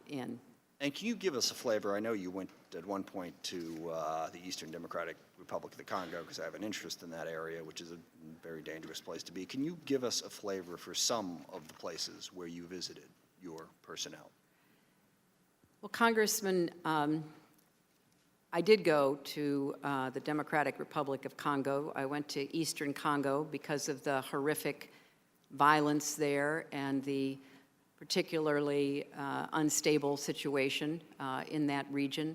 in. And can you give us a flavor? I know you went at one point to the Eastern Democratic Republic of the Congo because I have an interest in that area, which is a very dangerous place to be. Can you give us a flavor for some of the places where you visited your personnel? Well, Congressman, I did go to the Democratic Republic of Congo. I went to Eastern Congo because of the horrific violence there and the particularly unstable situation in that region.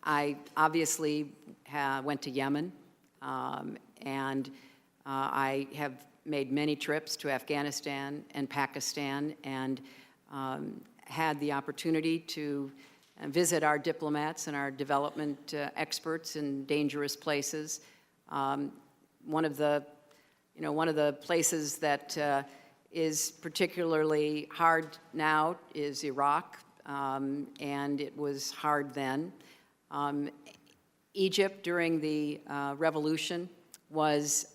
I obviously went to Yemen, and I have made many trips to Afghanistan and Pakistan, and had the opportunity to visit our diplomats and our development experts in dangerous places. One of the places that is particularly hard now is Iraq, and it was hard then. Egypt during the revolution was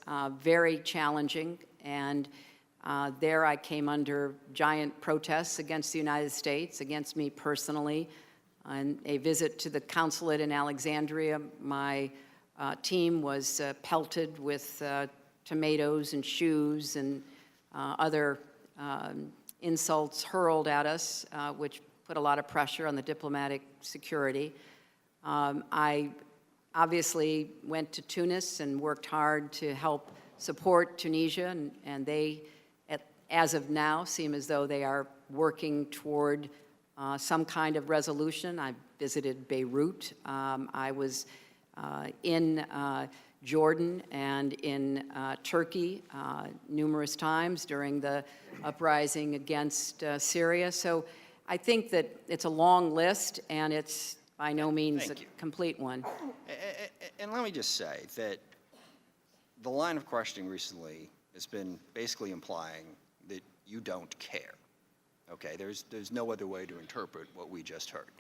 very challenging, and there I came under giant protests against the United States, against me personally. On a visit to the consulate in Alexandria, my team was pelted with tomatoes and shoes and other insults hurled at us, which put a lot of pressure on the diplomatic security. I obviously went to Tunis and worked hard to help support Tunisia, and they, as of now, seem as though they are working toward some kind of resolution. I visited Beirut. I was in Jordan and in Turkey numerous times during the uprising against Syria. So I think that it's a long list, and it's by no means a complete one. And let me just say that the line of questioning recently has been basically implying that you don't care. Okay, there's no other way to interpret what we just heard,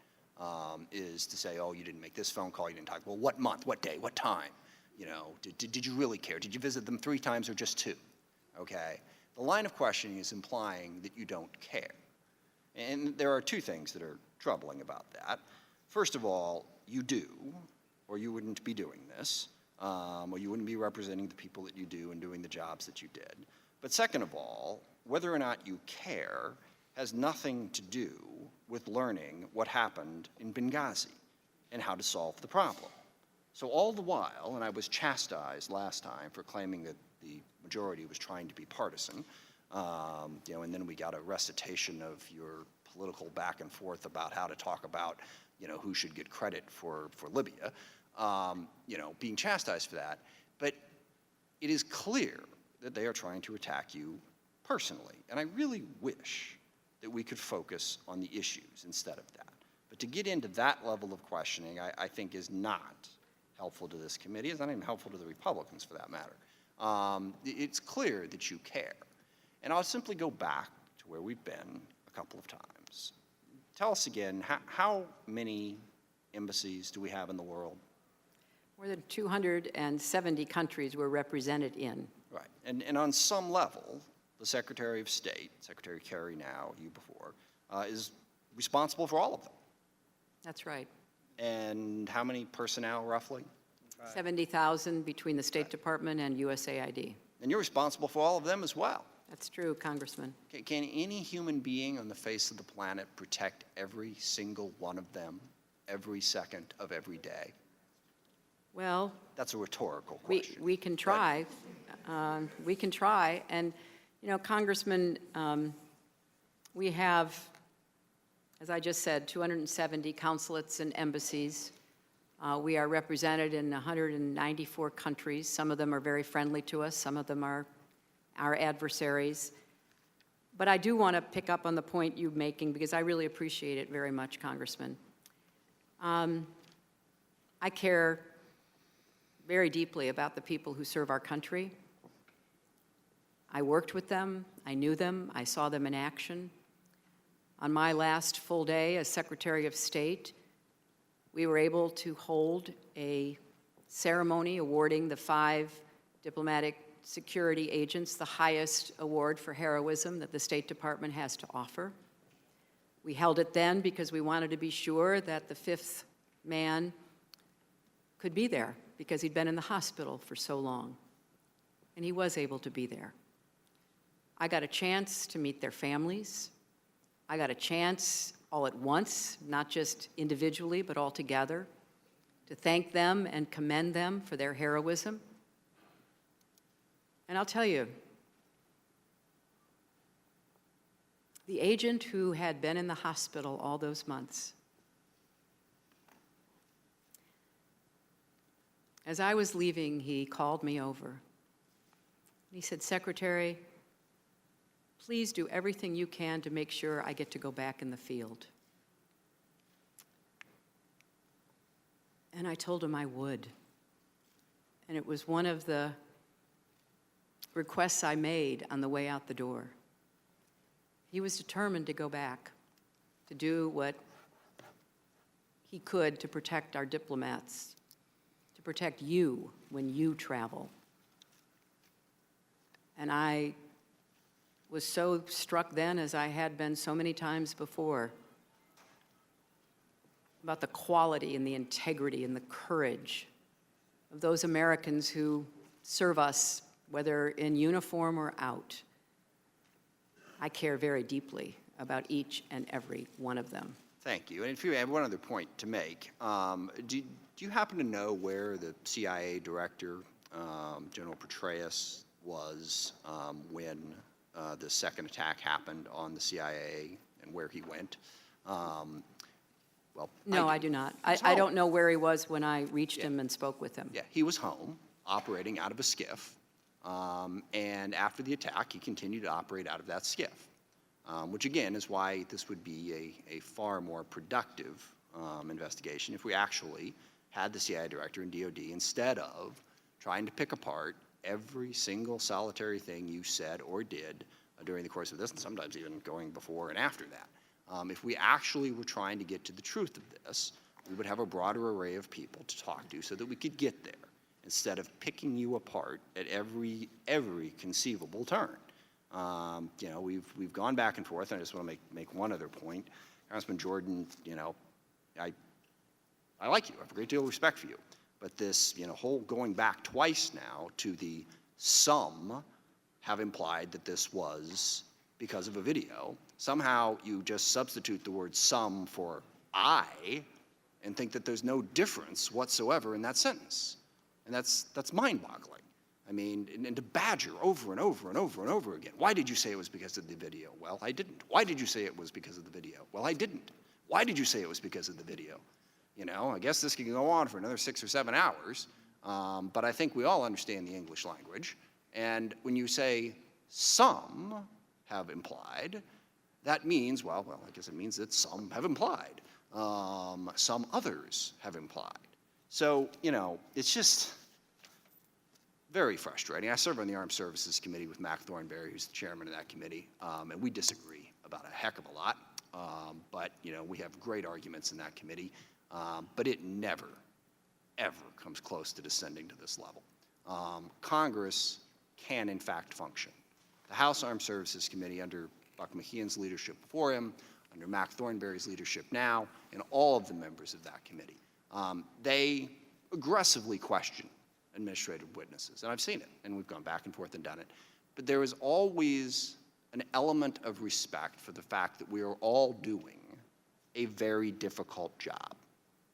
is to say, oh, you didn't make this phone call, you didn't talk. Well, what month, what day, what time? You know, did you really care? Did you visit them 3 times or just 2? Okay, the line of questioning is implying that you don't care. And there are 2 things that are troubling about that. First of all, you do, or you wouldn't be doing this, or you wouldn't be representing the people that you do and doing the jobs that you did. But second of all, whether or not you care has nothing to do with learning what happened in Benghazi and how to solve the problem. So all the while, and I was chastised last time for claiming that the majority was trying to be partisan, you know, and then we got a recitation of your political back and forth about how to talk about, you know, who should get credit for Libya, you know, being chastised for that. But it is clear that they are trying to attack you personally. And I really wish that we could focus on the issues instead of that. But to get into that level of questioning, I think is not helpful to this committee. It's not even helpful to the Republicans, for that matter. It's clear that you care. And I'll simply go back to where we've been a couple of times. Tell us again, how many embassies do we have in the world? More than 270 countries we're represented in. Right. And on some level, the Secretary of State, Secretary Kerry now, you before, is responsible for all of them. That's right. And how many personnel, roughly? 70,000 between the State Department and USAID. And you're responsible for all of them as well. That's true, Congressman. Can any human being on the face of the planet protect every single one of them every second of every day? Well, that's a rhetorical question. We can try. We can try. And, you know, Congressman, we have, as I just said, 270 consulates and embassies. We are represented in 194 countries. Some of them are very friendly to us. Some of them are our adversaries. But I do want to pick up on the point you're making because I really appreciate it very much, Congressman. I care very deeply about the people who serve our country. I worked with them, I knew them, I saw them in action. On my last full day as Secretary of State, we were able to hold a ceremony awarding the 5 diplomatic security agents the highest award for heroism that the State Department has to offer. We held it then because we wanted to be sure that the 5th man could be there because he'd been in the hospital for so long, and he was able to be there. I got a chance to meet their families. I got a chance all at once, not just individually, but all together, to thank them and commend them for their heroism. And I'll tell you, the agent who had been in the hospital all those months, as I was leaving, he called me over. He said, "Secretary, please do everything you can to make sure I get to go back in the field." And I told him I would. And it was one of the requests I made on the way out the door. He was determined to go back, to do what he could to protect our diplomats, to protect you when you travel. And I was so struck then, as I had been so many times before, about the quality and the integrity and the courage of those Americans who serve us, whether in uniform or out. I care very deeply about each and every one of them. Thank you. And if you have one other point to make, do you happen to know where the CIA director, General Petraeus, was when the second attack happened on the CIA and where he went? Well, No, I do not. I don't know where he was when I reached him and spoke with him. Yeah, he was home, operating out of a skiff. And after the attack, he continued to operate out of that skiff, which again is why this would be a far more productive investigation if we actually had the CIA director and DOD, instead of trying to pick apart every single solitary thing you said or did during the course of this, and sometimes even going before and after that. If we actually were trying to get to the truth of this, we would have a broader array of people to talk to so that we could get there, instead of picking you apart at every conceivable turn. You know, we've gone back and forth, and I just want to make one other point. Congressman Jordan, you know, I like you. I have a great deal of respect for you. But this, you know, whole going back twice now to the some have implied that this was because of a video. Somehow you just substitute the word some for I and think that there's no difference whatsoever in that sentence. And that's mind-boggling. I mean, and to badger over and over and over and over again. Why did you say it was because of the video? Well, I didn't. Why did you say it was because of the video? Well, I didn't. Why did you say it was because of the video? You know, I guess this can go on for another 6 or 7 hours, but I think we all understand the English language. And when you say some have implied, that means, well, I guess it means that some have implied. Some others have implied. So, you know, it's just very frustrating. I serve on the Armed Services Committee with Mac Thornberry, who's the chairman of that committee, and we disagree about a heck of a lot. But, you know, we have great arguments in that committee, but it never, ever comes close to descending to this level. Congress can, in fact, function. The House Armed Services Committee, under Buck McKeon's leadership before him, under Mac Thornberry's leadership now, and all of the members of that committee, they aggressively question administrative witnesses. And I've seen it, and we've gone back and forth and done it. But there is always an element of respect for the fact that we are all doing a very difficult job.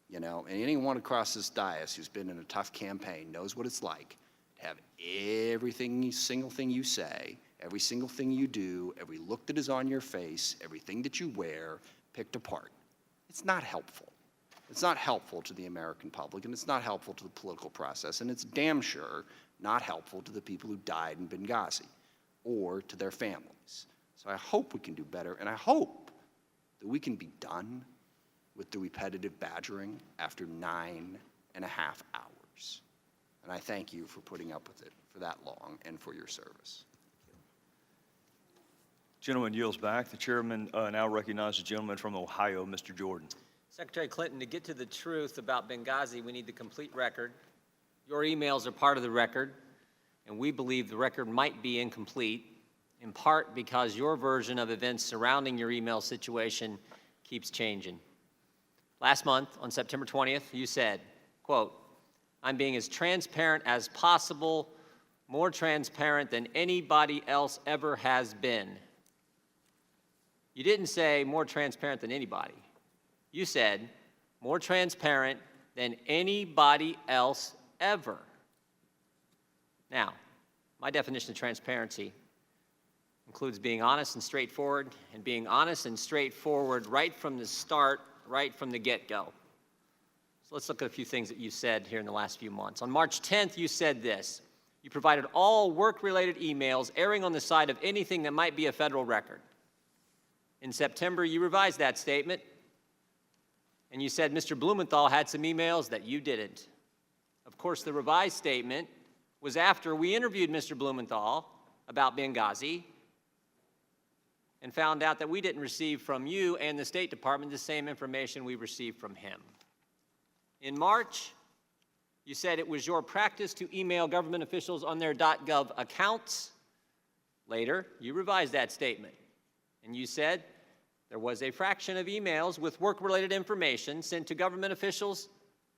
You know, and anyone across this dais who's been in a tough campaign knows what it's like to have every single thing you say, every single thing you do, every look that is on your face, everything that you wear, picked apart. It's not helpful. It's not helpful to the American public, and it's not helpful to the political process, and it's damn sure not helpful to the people who died in Benghazi or to their families. So I hope we can do better, and I hope that we can be done with the repetitive badgering after 9.5 hours. And I thank you for putting up with it for that long and for your service. Gentleman yields back. The chairman now recognizes the gentleman from Ohio, Mr. Jordan. Secretary Clinton, to get to the truth about Benghazi, we need the complete record. Your emails are part of the record, and we believe the record might be incomplete, in part because your version of events surrounding your email situation keeps changing. Last month, on September 20th, you said, quote, I'm being as transparent as possible, more transparent than anybody else ever has been. You didn't say more transparent than anybody. You said more transparent than anybody else ever. Now, my definition of transparency includes being honest and straightforward, and being honest and straightforward right from the start, right from the get-go. So let's look at a few things that you said here in the last few months. On March 10th, you said this. You provided all work-related emails erring on the side of anything that might be a federal record. In September, you revised that statement, and you said Mr. Blumenthal had some emails that you didn't. Of course, the revised statement was after we interviewed Mr. Blumenthal about Benghazi and found out that we didn't receive from you and the State Department the same information we received from him. In March, you said it was your practice to email government officials on their .gov accounts. Later, you revised that statement, and you said there was a fraction of emails with work-related information sent to government officials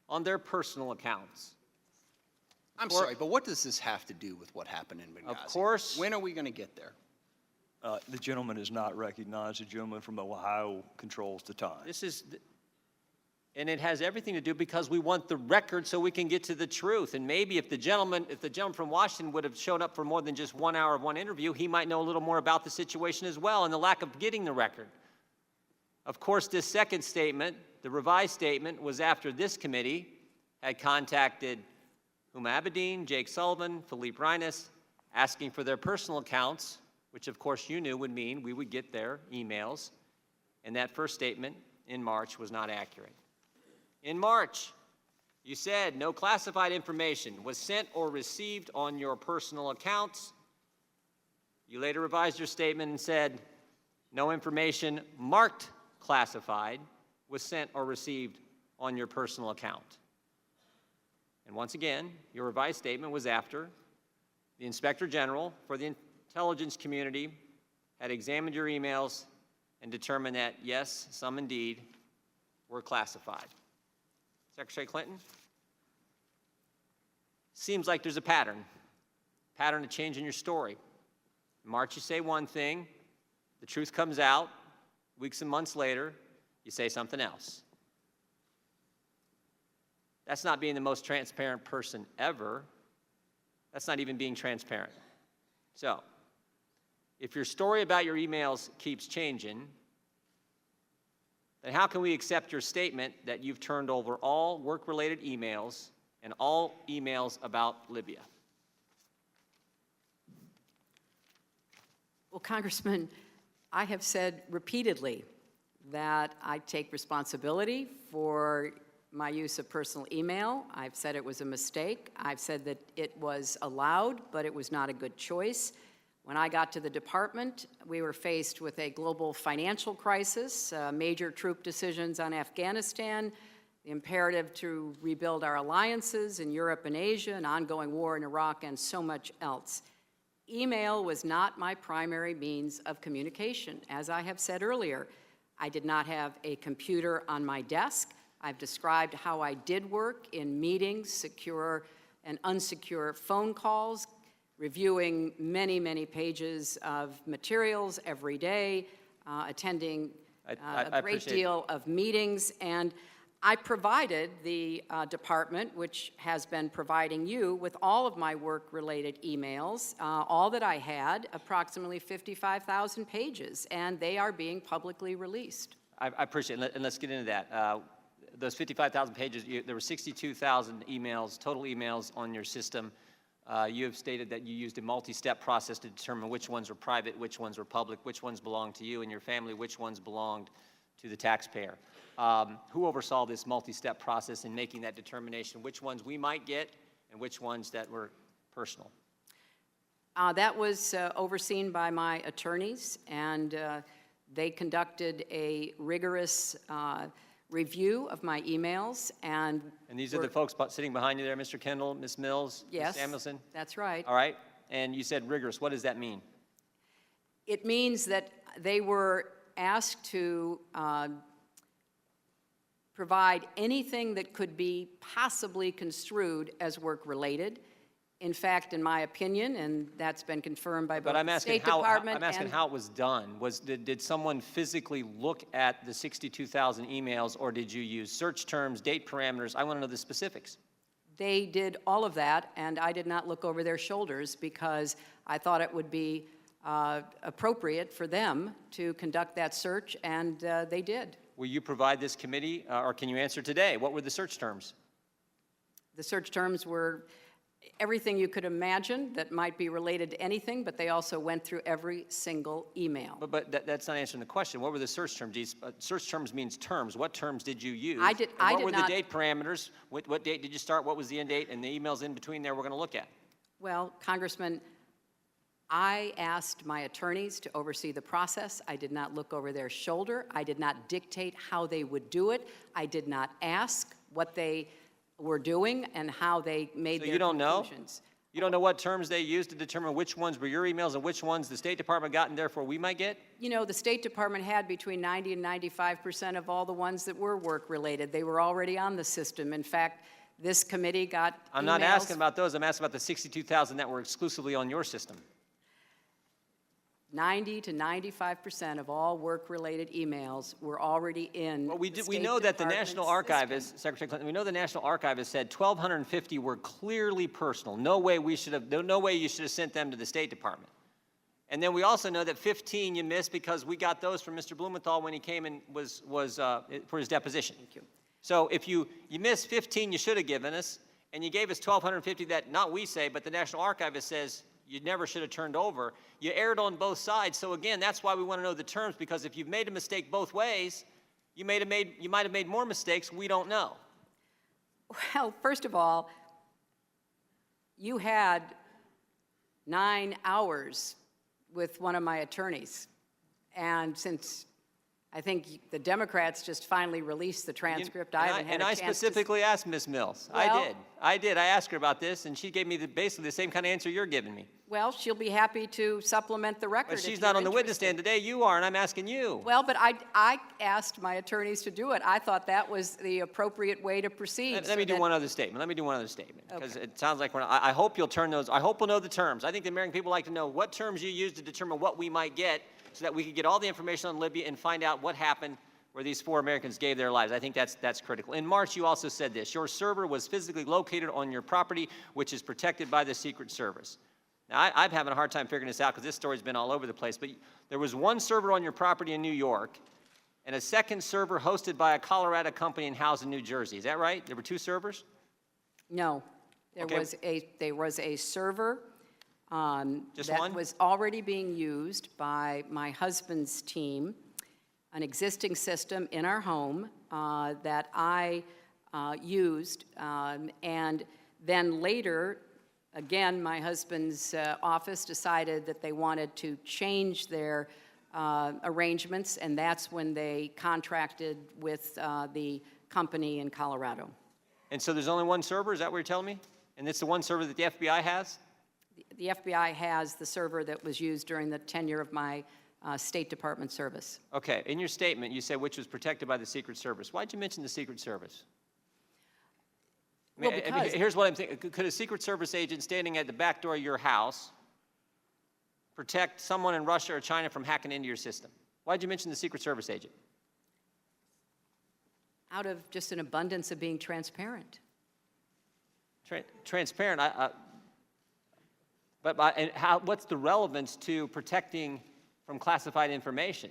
on their personal accounts. I'm sorry, but what does this have to do with what happened in Benghazi? Of course. When are we going to get there? The gentleman is not recognized. The gentleman from Ohio controls the time. And it has everything to do because we want the record so we can get to the truth. And maybe if the gentleman from Washington would have showed up for more than just 1 hour of one interview, he might know a little more about the situation as well and the lack of getting the record. Of course, this second statement, the revised statement, was after this committee had contacted Huma Abedin, Jake Sullivan, Philippe Reines, asking for their personal accounts, which of course you knew would mean we would get their emails. And that first statement in March was not accurate. In March, you said no classified information was sent or received on your personal accounts. You later revised your statement and said no information marked classified was sent or received on your personal account. And once again, your revised statement was after the Inspector General for the intelligence community had examined your emails and determined that, yes, some indeed were classified. Secretary Clinton, seems like there's a pattern of change in your story. In March, you say one thing, the truth comes out, weeks and months later, you say something else. That's not being the most transparent person ever. That's not even being transparent. So, if your story about your emails keeps changing, then how can we accept your statement that you've turned over all work-related emails and all emails about Libya? Well, Congressman, I have said repeatedly that I take responsibility for my use of personal email. I've said it was a mistake. I've said that it was allowed, but it was not a good choice. When I got to the department, we were faced with a global financial crisis, major troop decisions on Afghanistan, the imperative to rebuild our alliances in Europe and Asia, an ongoing war in Iraq, and so much else. Email was not my primary means of communication. As I have said earlier, I did not have a computer on my desk. I've described how I did work in meetings, secure and unsecure phone calls, reviewing many, many pages of materials every day, attending a great deal of meetings, and I provided the department, which has been providing you with all of my work-related emails, all that I had, approximately 55,000 pages, and they are being publicly released. I appreciate it, and let's get into that. Those 55,000 pages, there were 62,000 emails, total emails on your system. You have stated that you used a multi-step process to determine which ones were private, which ones were public, which ones belonged to you and your family, which ones belonged to the taxpayer. Who oversaw this multi-step process in making that determination, which ones we might get and which ones that were personal? That was overseen by my attorneys, and they conducted a rigorous review of my emails. And these are the folks sitting behind you there, Mr. Kendall, Ms. Mills, yes, Ms. Samuelson? That's right. All right. And you said rigorous. What does that mean? It means that they were asked to provide anything that could be possibly construed as work-related. In fact, in my opinion, and that's been confirmed by both But I'm the asking State Department I'm asking and- how it was done. Did someone physically look at the 62,000 emails, or did you use search terms, date parameters? I want to know the specifics. They did all of that, and I did not look over their shoulders because I thought it would be appropriate for them to conduct that search, and they did. Will you provide this committee, or can you answer today? What were the search terms? The search terms were everything you could imagine that might be related to anything, but they also went through every single email. But that's not answering the question. What were the search terms? Search terms means terms. What terms did you use? I did What were not- the date parameters? What date did you start? What was the end date? And the emails in between there we're going to look at. Well, Congressman, I asked my attorneys to oversee the process. I did not look over their shoulder. I did not dictate how they would do it. I did not ask what they were doing and how they made So their you don't know? conclusions. You don't know what terms they used to determine which ones were your emails and which ones the State Department got and therefore we might get? You know, the State Department had between 90 and 95% of all the ones that were work-related. They were already on the system. In fact, this committee got I'm not emails- asking about those. I'm asking about the 62,000 that were exclusively on your system. 90 to 95% of all work-related emails were already in Well, we the we State know that the National Department's Archivist, system. Secretary Clinton, we know the National Archivist said 1,250 were clearly personal. No way you should have sent them to the State Department. And then we also know that 15 you missed because we got those from Mr. Blumenthal when he came and was for his deposition. Thank you. So if you missed 15 you should have given us, and you gave us 1,250 that not we say, but the National Archivist says you never should have turned over. You erred on both sides. So again, that's why we want to know the terms, because if you've made a mistake both ways, you might have made more mistakes we don't know. Well, first of all, you had 9 hours with one of my attorneys. And since I think the Democrats just finally released the transcript, I haven't had a I chance specifically asked Ms. Mills. Well- I did. I asked her about this, and she gave me basically the same kind of answer you're giving me. Well, she'll be happy to supplement the record. But if she's you're not on the witness interested. stand today. You are, and I'm asking you. Well, but I asked my attorneys to do it. I thought that was the appropriate way to proceed. Let so me do that- one other statement. Let me do one other statement, because Okay. it sounds like we're not, I hope you'll turn those, I hope we'll know the terms. I think the American people like to know what terms you use to determine what we might get, so that we can get all the information on Libya and find out what happened where these 4 Americans gave their lives. I think that's critical. In March, you also said this: your server was physically located on your property, which is protected by the Secret Service. Now, I'm having a hard time figuring this out because this story's been all over the place, but there was one server on your property in New York and a second server hosted by a Colorado company and housed in New Jersey. Is that right? There were 2 servers? No, there Okay. was a server Just that one? was already being used by my husband's team, an existing system in our home that I used, and then later, again, my husband's office decided that they wanted to change their arrangements, and that's when they contracted with the company in Colorado. And so there's only one server? Is that what you're telling me? And it's the one server that the FBI has? The FBI has the server that was used during the tenure of my State Department service. Okay. In your statement, you said which was protected by the Secret Service. Why'd you mention the Secret Service? Well, because- Here's what I'm thinking. Could a Secret Service agent standing at the back door of your house protect someone in Russia or China from hacking into your system? Why'd you mention the Secret Service agent? Out of just an abundance of being transparent. Transparent. What's the relevance to protecting from classified information?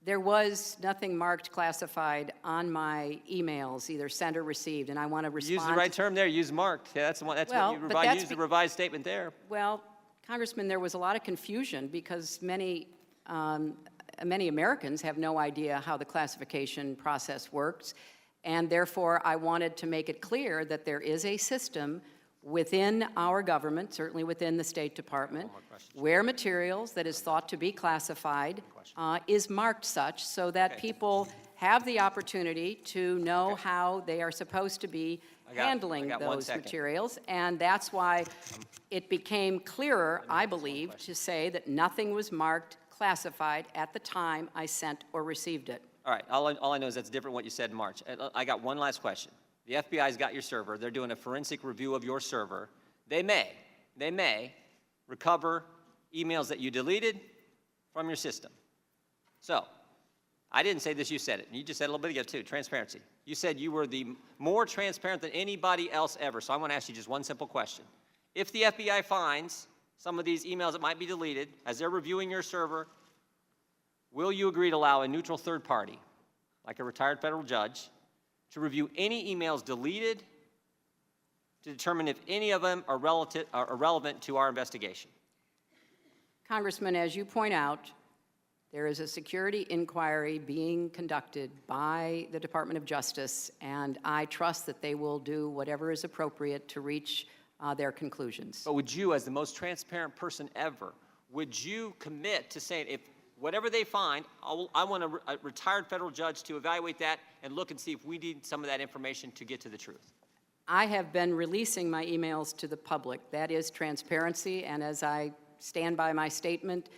There was nothing marked classified on my emails, either sent or received, and I want to respond. Use the right term there. Use marked. Yeah, that's the one. That's Well, what you but that's use the revised statement there. Well, Congressman, there was a lot of confusion because many Americans have no idea how the classification process works, and therefore I wanted to make it clear that there is a system within our government, certainly within the State Department, where materials that is thought to be classified is marked such so that people have the opportunity to know how they are supposed to be handling I got 1 those second. materials. And that's why it became clearer, I believe, to say that nothing was marked classified at the time I sent or received it. All right, all I know is that's different what you said in March. I got one last question. The FBI's got your server. They're doing a forensic review of your server. They may recover emails that you deleted from your system. So, I didn't say this, you said it. You just said it a little bit ago too, transparency. You said you were the more transparent than anybody else ever. So I want to ask you just one simple question. If the FBI finds some of these emails that might be deleted as they're reviewing your server, will you agree to allow a neutral third party, like a retired federal judge, to review any emails deleted to determine if any of them are relevant to our investigation? Congressman, as you point out, there is a security inquiry being conducted by the Department of Justice, and I trust that they will do whatever is appropriate to reach their conclusions. But would you, as the most transparent person ever, would you commit to saying, if whatever they find, I want a retired federal judge to evaluate that and look and see if we need some of that information to get to the truth? I have been releasing my emails to the public. That is transparency, and as I stand by my statement,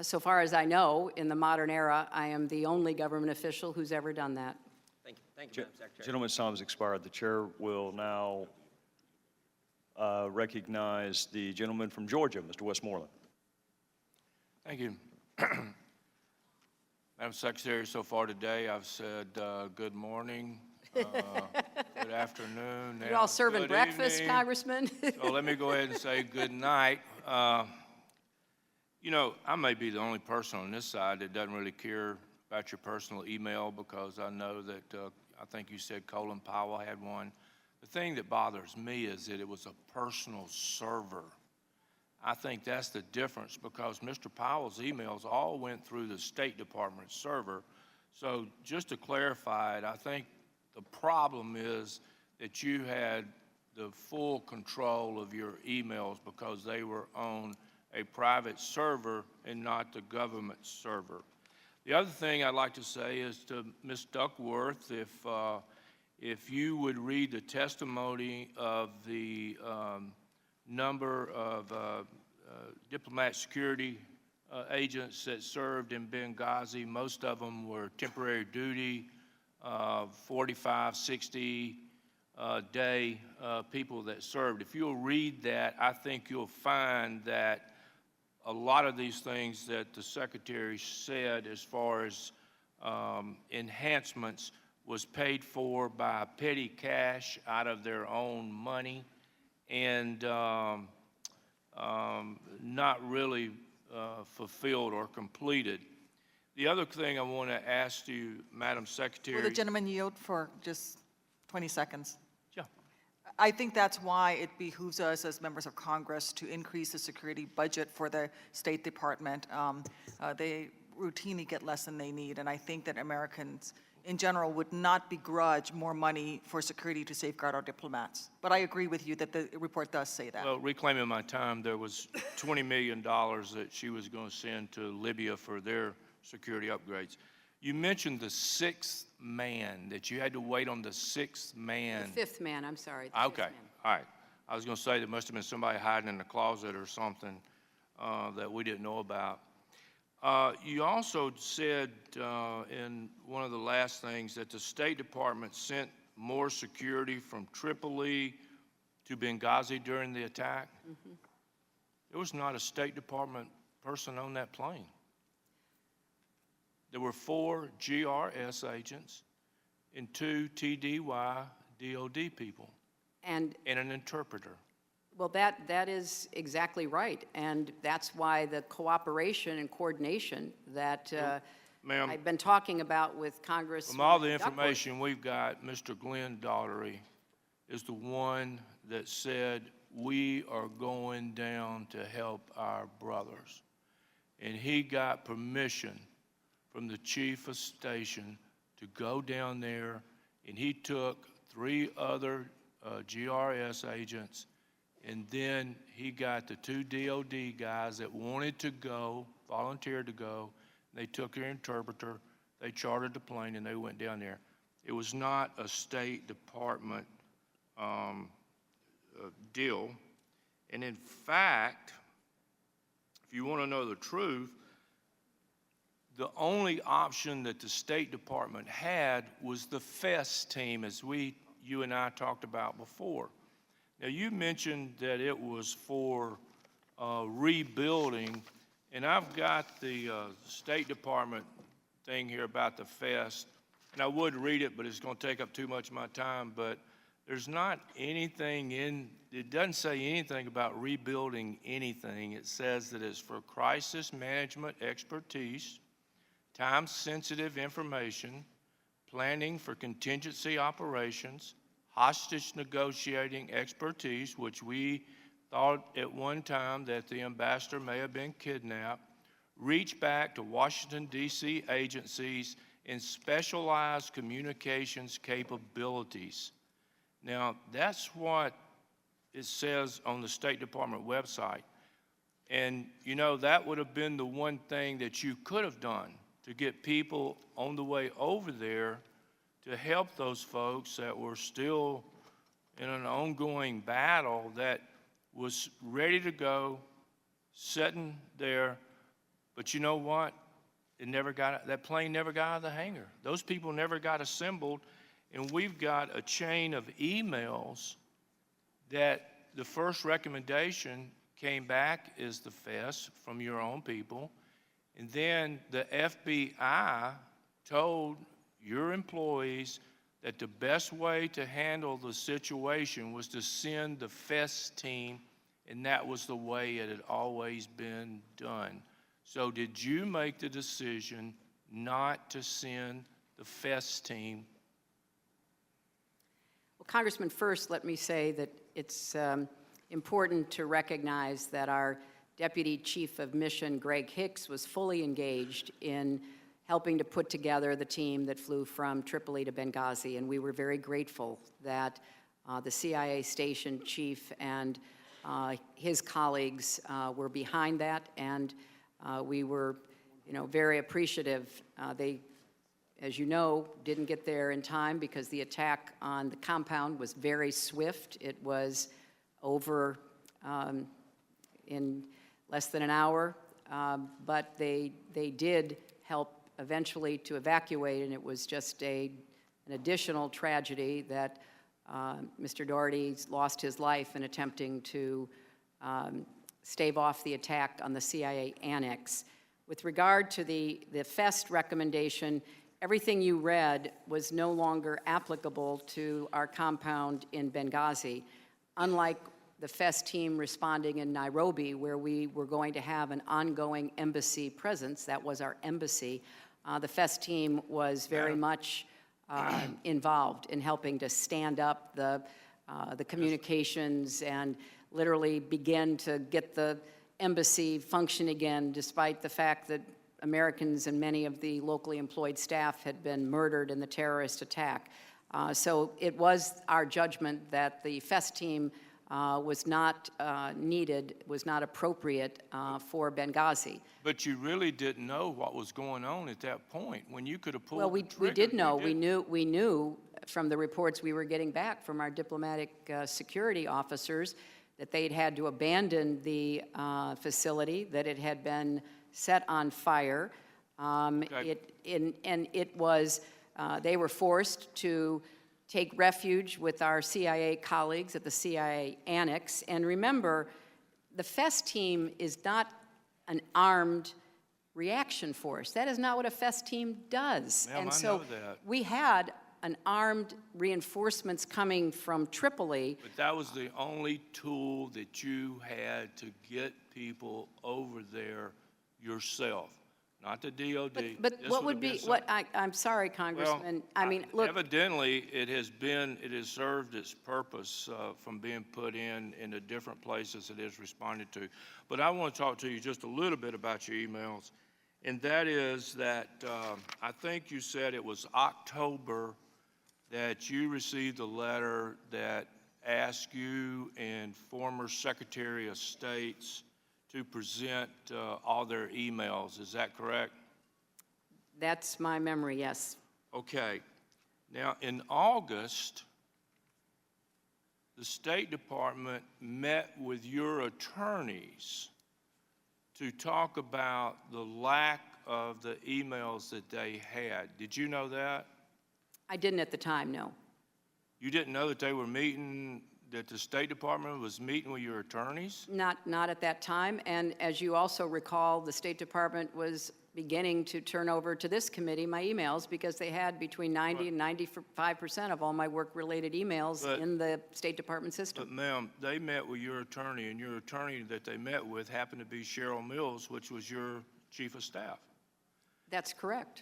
so far as I know, in the modern era, I am the only government official who's ever done that. Thank you, Madam Secretary. Gentleman's time has expired. The chair will now recognize the gentleman from Georgia, Mr. Westmoreland. Thank you. Madam Secretary, so far today I've said good morning, good afternoon. You all serving good breakfast, evening. Congressman? So let me go ahead and say good night. You know, I may be the only person on this side that doesn't really care about your personal email because I know that, I think you said Colin Powell had one. The thing that bothers me is that it was a personal server. I think that's the difference because Mr. Powell's emails all went through the State Department server. So just to clarify it, I think the problem is that you had the full control of your emails because they were on a private server and not the government server. The other thing I'd like to say is to Ms. Duckworth, if you would read the testimony of the number of diplomat security agents that served in Benghazi, most of them were temporary duty, 45, 60 day people that served. If you'll read that, I think you'll find that a lot of these things that the Secretary said as far as enhancements was paid for by petty cash out of their own money and not really fulfilled or completed. The other thing I want to ask you, Madam Secretary. Will the gentleman yield for just 20 seconds? Yeah. I think that's why it behooves us as members of Congress to increase the security budget for the State Department. They routinely get less than they need, and I think that Americans in general would not begrudge more money for security to safeguard our diplomats. But I agree with you that the report does say that. Well, reclaiming my time, there was $20 million that she was going to send to Libya for their security upgrades. You mentioned the sixth man, that you had to wait on the sixth man. The fifth man, I'm sorry. The Okay, all right. I was going to say there must have been somebody hiding in the closet or something that we didn't know about. You also said in one of the last things that the State Department sent more security from Tripoli to Benghazi during the attack. Mm-hmm. There was not a State Department person on that plane. There were 4 GRS agents and 2 TDY DOD people and an interpreter. Well, that is exactly right, and that's why the cooperation and coordination that Ma'am, I've been talking about with Congress. from all the information we've got, Mr. Glenn Daugherty is the one that said we are going down to help our brothers. And he got permission from the chief of station to go down there, and he took 3 other GRS agents, and then he got the 2 DOD guys that wanted to go, volunteered to go. They took their interpreter, they chartered the plane, and they went down there. It was not a State Department deal. And in fact, if you want to know the truth, the only option that the State Department had was the FEST team, as you and I talked about before. Now, you mentioned that it was for rebuilding, and I've got the State Department thing here about the FEST, and I would read it, but it's going to take up too much of my time. But there's not anything it doesn't say anything about rebuilding anything. It says that it's for crisis management expertise, time-sensitive information, planning for contingency operations, hostage negotiating expertise, which we thought at one time that the ambassador may have been kidnapped, reach back to Washington, D.C. agencies, and specialized communications capabilities. Now, that's what it says on the State Department website. And, you know, that would have been the one thing that you could have done to get people on the way over there to help those folks that were still in an ongoing battle that was ready to go, sitting there. But you know what? That plane never got out of the hangar. Those people never got assembled. And we've got a chain of emails that the first recommendation came back is the FES from your own people. And then the FBI told your employees that the best way to handle the situation was to send the FES team, and that was the way it had always been done. So did you make the decision not to send the FES team? Well, Congressman, first let me say that it's important to recognize that our Deputy Chief of Mission, Greg Hicks, was fully engaged in helping to put together the team that flew from Tripoli to Benghazi, and we were very grateful that the CIA station chief and his colleagues were behind that, and we were, very appreciative. They, as you know, didn't get there in time because the attack on the compound was very swift. It was over in less than an hour, but they did help eventually to evacuate, and it was just an additional tragedy that Mr. Doherty lost his life in attempting to stave off the attack on the CIA annex. With regard to the FEST recommendation, everything you read was no longer applicable to our compound in Benghazi, unlike the FEST team responding in Nairobi, where we were going to have an ongoing embassy presence. That was our embassy. The FEST team was very much involved in helping to stand up the communications and literally begin to get the embassy function again, despite the fact that Americans and many of the locally employed staff had been murdered in the terrorist attack. So it was our judgment that the FEST team was not needed, was not appropriate for Benghazi. But you really didn't know what was going on at that point when you could have pulled Well, the we trigger. did know. We knew from the reports we were getting back from our diplomatic security officers that they'd had to abandon the facility, that it had been set on fire. Okay. It was, they were forced to take refuge with our CIA colleagues at the CIA annex. And remember, the FEST team is not an armed reaction force. That is not what a FEST team does. Ma'am, and I so know that. we had an armed reinforcements coming from Tripoli. But that was the only tool that you had to get people over there yourself, not the DOD. But This what would would have be, been what, I'm sorry, Congressman. Well, I mean, look, evidently, it has served its purpose from being put in the different places it is responded to. But I want to talk to you just a little bit about your emails, and that is that I think you said it was October that you received a letter that asked you and former Secretary of State's to present all their emails. Is that correct? that's my memory, yes. Okay. Now, in August, the State Department met with your attorneys to talk about the lack of the emails that they had. Did you know that? I didn't at the time, no. You didn't know that they were meeting, that the State Department was meeting with your attorneys? Not at that time. And as you also recall, the State Department was beginning to turn over to this committee my emails because they had between 90 and 95% of all my work-related emails in the State Department system. But ma'am, they met with your attorney, and your attorney that they met with happened to be Cheryl Mills, which was your chief of staff. That's correct.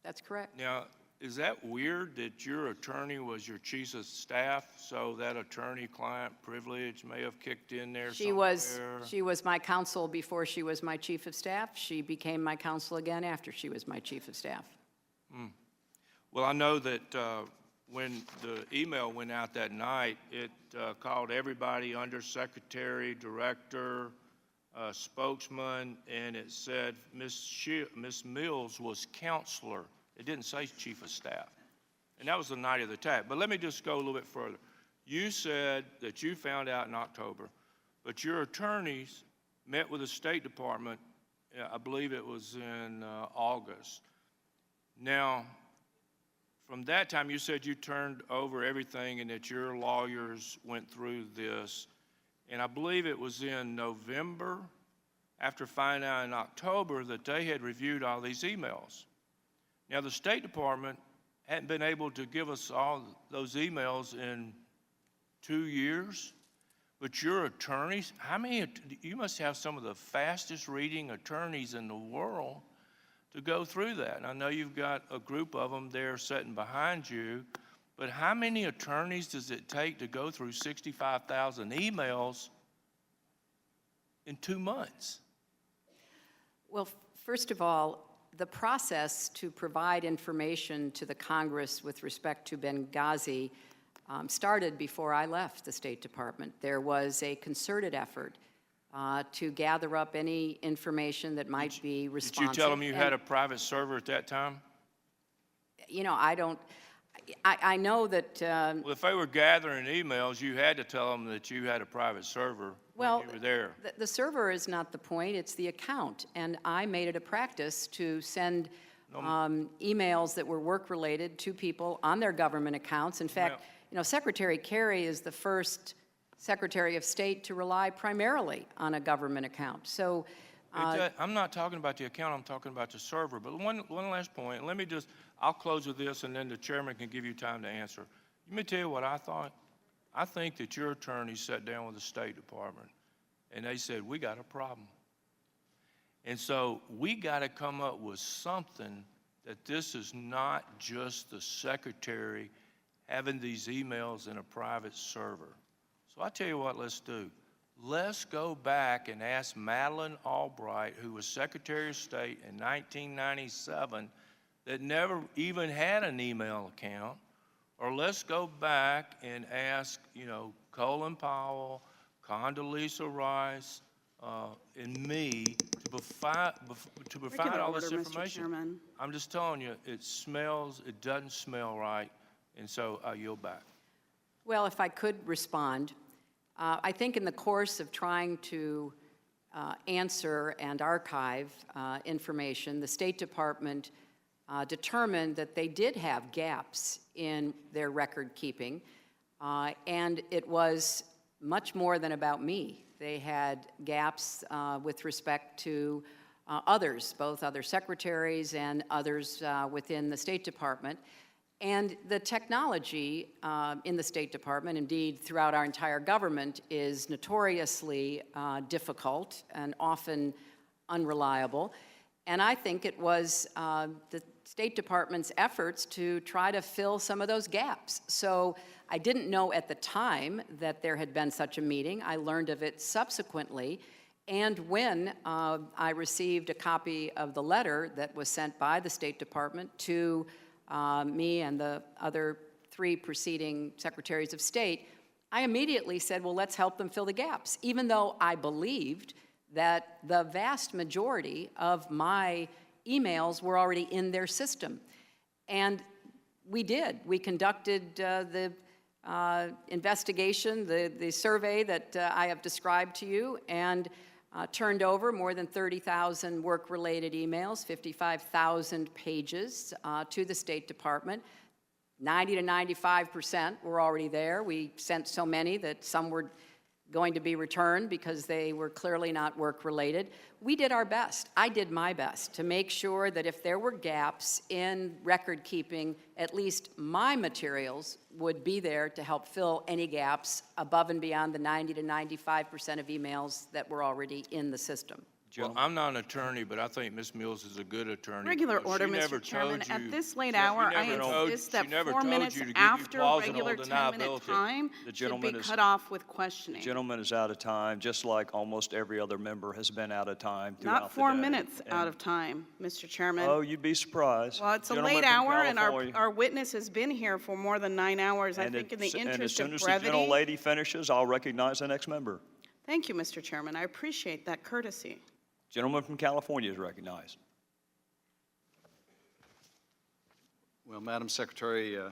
That's correct. Now, is that weird that your attorney was your chief of staff, so that attorney-client privilege may have kicked in there She somewhere? was my counsel before she was my chief of staff. She became my counsel again after she was my chief of staff. Well, I know that when the email went out that night, it called everybody undersecretary, director, spokesman, and it said Miss Mills was counselor. It didn't say chief of staff. And that was the night of the attack. But let me just go a little bit further. You said that you found out in October, but your attorneys met with the State Department, I believe it was in August. Now, from that time, you said you turned over everything and that your lawyers went through this. And I believe it was in November, after finding out in October, that they had reviewed all these emails. Now, the State Department hadn't been able to give us all those emails in 2 years, but your attorneys, you must have some of the fastest reading attorneys in the world to go through that. And I know you've got a group of them there sitting behind you, but how many attorneys does it take to go through 65,000 emails in 2 months? Well, first of all, the process to provide information to the Congress with respect to Benghazi started before I left the State Department. There was a concerted effort to gather up any information that might be responsive. Did you tell them you had a private server at that time? You know, I know that... Well, if they were gathering emails, you had to tell them that you had a private server when you were there. The server is not the point, it's the account. And I made it a practice to send emails that were work-related to people on their government accounts. In fact, you know, Secretary Kerry is the first Secretary of State to rely primarily on a government account. So I'm not talking about the account, I'm talking about the server. But one last point, let me I'll close with this and then the chairman can give you time to answer. Let me tell you what I thought. I think that your attorney sat down with the State Department and they said, we got a problem. And so we got to come up with something that this is not just the secretary having these emails in a private server. So I tell you what, let's do. Let's go back and ask Madeleine Albright, who was Secretary of State in 1997, that never even had an email account, or let's go back and ask, you know, Colin Powell, Condoleezza Rice, and me to provide all this information. I'm just telling you, it doesn't smell right, and so I yield back. Well, if I could respond, I think in the course of trying to answer and archive information, the State Department determined that they did have gaps in their record keeping, and it was much more than about me. They had gaps with respect to others, both other secretaries and others within the State Department. And the technology in the State Department, indeed throughout our entire government, is notoriously difficult and often unreliable. And I think it was the State Department's efforts to try to fill some of those gaps. So I didn't know at the time that there had been such a meeting. I learned of it subsequently. And when I received a copy of the letter that was sent by the State Department to me and the other 3 preceding secretaries of state, I immediately said, well, let's help them fill the gaps, even though I believed that the vast majority of my emails were already in their system. And we did. We conducted the investigation, the survey that I have described to you, and turned over more than 30,000 work-related emails, 55,000 pages to the State Department. 90 to 95% were already there. We sent so many that some were going to be returned because they were clearly not work-related. We did our best. I did my best to make sure that if there were gaps in record keeping, at least my materials would be there to help fill any gaps above and beyond the 90 to 95% of emails that were already in the system. Well, I'm not an attorney, but I think Ms. Mills is a good attorney. Regular because order, she never Mr. Chairman. told you- At this late she hour, I never told- insist she that never 4 told minutes you to give you after plausible regular 10-minute deniability. time The should gentleman be is- cut off with The questioning. gentleman is out of time, just like almost every other member has been out of time throughout the day. Not 4 minutes out And- of time, Mr. Chairman. Oh, you'd be surprised. Well, it's a Gentleman late from hour, and California. our witness has been here for more than 9 hours. I And think in the it's- and as interest soon of as the gentle brevity. lady finishes, I'll recognize the next member. Thank you, Mr. Chairman. I appreciate that courtesy. Gentleman from California is recognized. Well, Madam Secretary, I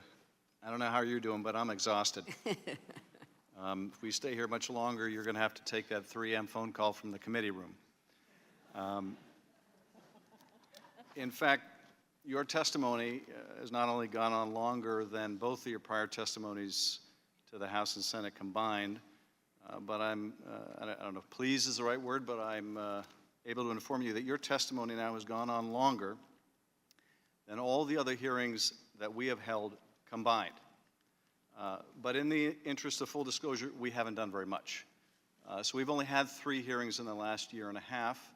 don't know how you're doing, but I'm exhausted. If we stay here much longer, you're going to have to take that 3M phone call from the committee room. In fact, your testimony has not only gone on longer than both of your prior testimonies to the House and Senate combined, but I don't know if pleased is the right word, but I'm able to inform you that your testimony now has gone on longer than all the other hearings that we have held combined. But in the interest of full disclosure, we haven't done very much. So we've only had 3 hearings in the last year and a half.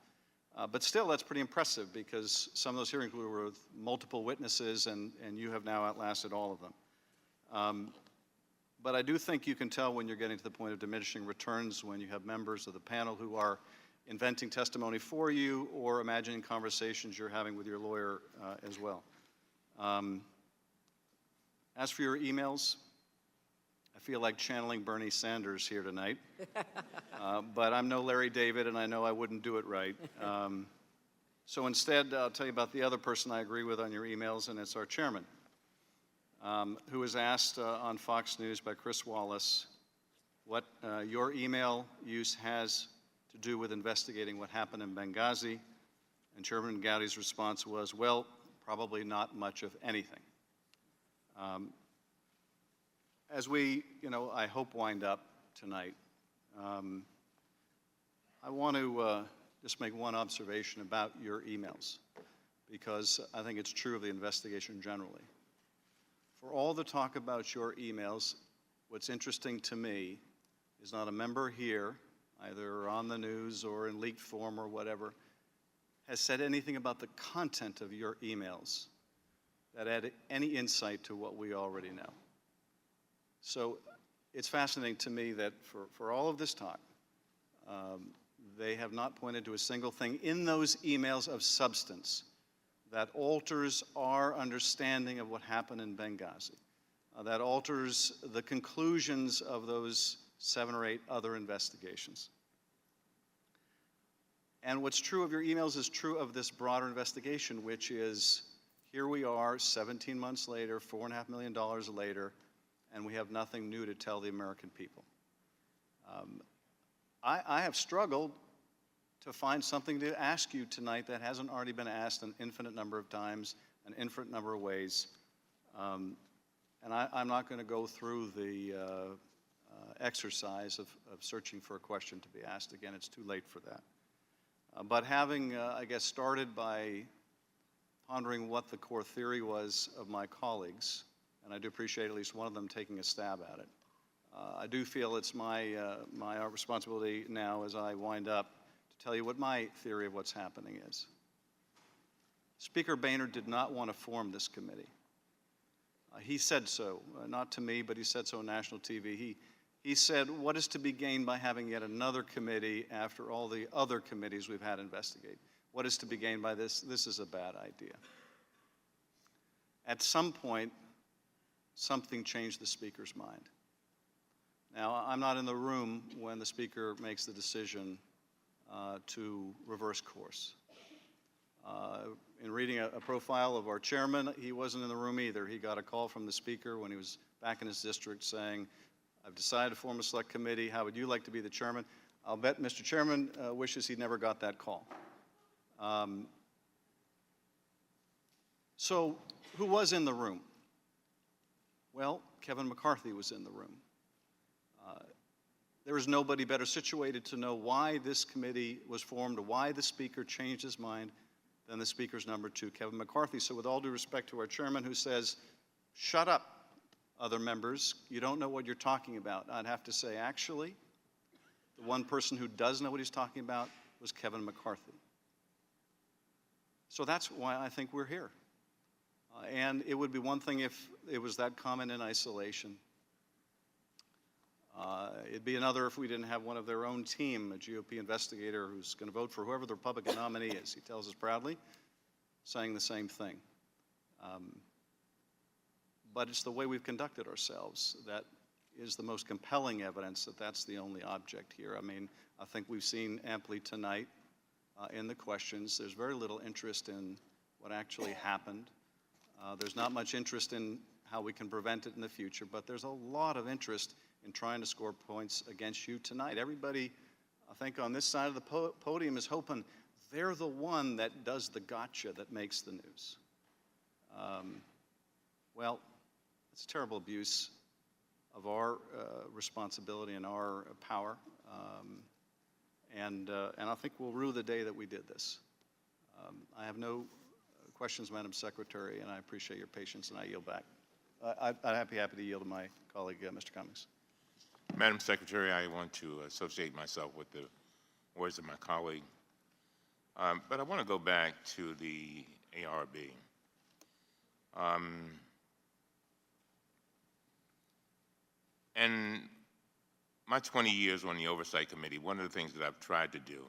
But still, that's pretty impressive because some of those hearings were with multiple witnesses, and you have now outlasted all of them. But I do think you can tell when you're getting to the point of diminishing returns when you have members of the panel who are inventing testimony for you or imagining conversations you're having with your lawyer as well. As for your emails, I feel like channeling Bernie Sanders here tonight. But I'm no Larry David, and I know I wouldn't do it right. So instead, I'll tell you about the other person I agree with on your emails, and it's our chairman, who was asked on Fox News by Chris Wallace what your email use has to do with investigating what happened in Benghazi. And Chairman Gaudy's response was, well, probably not much of anything. As we, I hope wind up tonight, I want to just make one observation about your emails, because I think it's true of the investigation generally. For all the talk about your emails, what's interesting to me is not a member here, either on the news or in leaked form or whatever, has said anything about the content of your emails that add any insight to what we already know. So it's fascinating to me that for all of this talk, they have not pointed to a single thing in those emails of substance that alters our understanding of what happened in Benghazi, that alters the conclusions of those 7 or 8 other investigations. And what's true of your emails is true of this broader investigation, which is here we are 17 months later, $4.5 million later, and we have nothing new to tell the American people. I have struggled to find something to ask you tonight that hasn't already been asked an infinite number of times, an infinite number of ways. And I'm not going to go through the exercise of searching for a question to be asked. Again, it's too late for that. But having, I guess, started by pondering what the core theory was of my colleagues, and I do appreciate at least one of them taking a stab at it, I do feel it's my responsibility now as I wind up to tell you what my theory of what's happening is. Speaker Boehner did not want to form this committee. He said so, not to me, but he said so on national TV. He said, what is to be gained by having yet another committee after all the other committees we've had investigate? What is to be gained by this? This is a bad idea. At some point, something changed the Speaker's mind. Now, I'm not in the room when the Speaker makes the decision to reverse course. In reading a profile of our chairman, he wasn't in the room either. He got a call from the Speaker when he was back in his district saying, I've decided to form a select committee. How would you like to be the chairman? I'll bet Mr. Chairman wishes he never got that call. So who was in the room? Well, Kevin McCarthy was in the room. There is nobody better situated to know why this committee was formed or why the Speaker changed his mind than the Speaker's number 2, Kevin McCarthy. So with all due respect to our chairman who says, shut up, other members, you don't know what you're talking about, I'd have to say, actually, the one person who does know what he's talking about was Kevin McCarthy. So that's why I think we're here. And it would be one thing if it was that comment in isolation. It'd be another if we didn't have one of their own team, a GOP investigator who's going to vote for whoever the Republican nominee is, he tells us proudly, saying the same thing. But it's the way we've conducted ourselves that is the most compelling evidence that that's the only object here. I mean, I think we've seen amply tonight in the questions. There's very little interest in what actually happened. There's not much interest in how we can prevent it in the future, but there's a lot of interest in trying to score points against you tonight. Everybody, I think, on this side of the podium is hoping they're the one that does the gotcha that makes the news. Well, it's a terrible abuse of our responsibility and our power, and I think we'll rue the day that we did this. I have no questions, Madam Secretary, and I appreciate your patience, and I yield back. I'd be happy to yield to my colleague, Mr. Cummings. Madam Secretary, I want to associate myself with the words of my colleague, but I want to go back to the ARB. And my 20 years on the Oversight Committee, one of the things that I've tried to do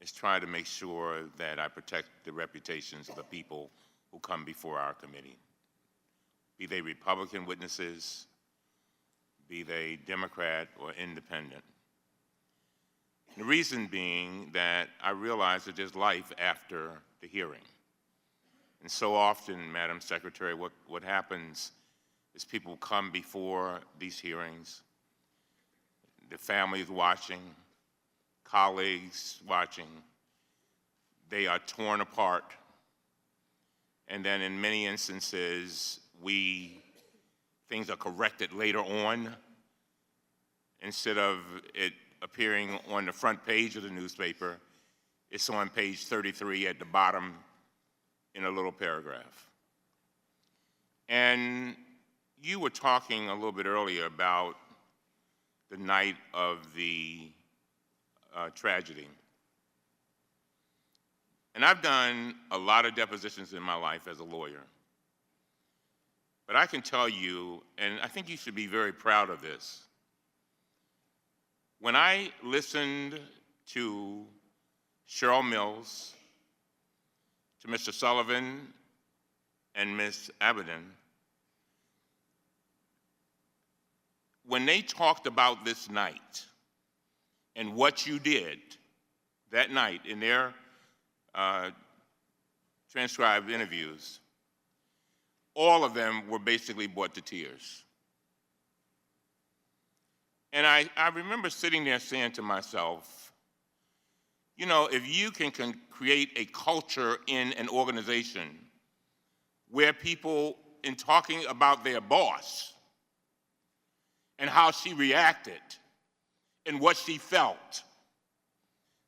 is try to make sure that I protect the reputations of the people who come before our committee, be they Republican witnesses, be they Democrat or independent. The reason being that I realize that there's life after the hearing. And so often, Madam Secretary, what happens is people come before these hearings, the families watching, colleagues watching, they are torn apart. And then in many instances, things are corrected later on. Instead of it appearing on the front page of the newspaper, it's on page 33 at the bottom in a little paragraph. And you were talking a little bit earlier about the night of the tragedy. And I've done a lot of depositions in my life as a lawyer. But I can tell you, and I think you should be very proud of this, when I listened to Cheryl Mills, to Mr. Sullivan, and Ms. Abadan, when they talked about this night and what you did that night in their transcribed interviews, all of them were basically brought to tears. And I remember sitting there saying to myself, you know, if you can create a culture in an organization where people, in talking about their boss and how she reacted and what she felt,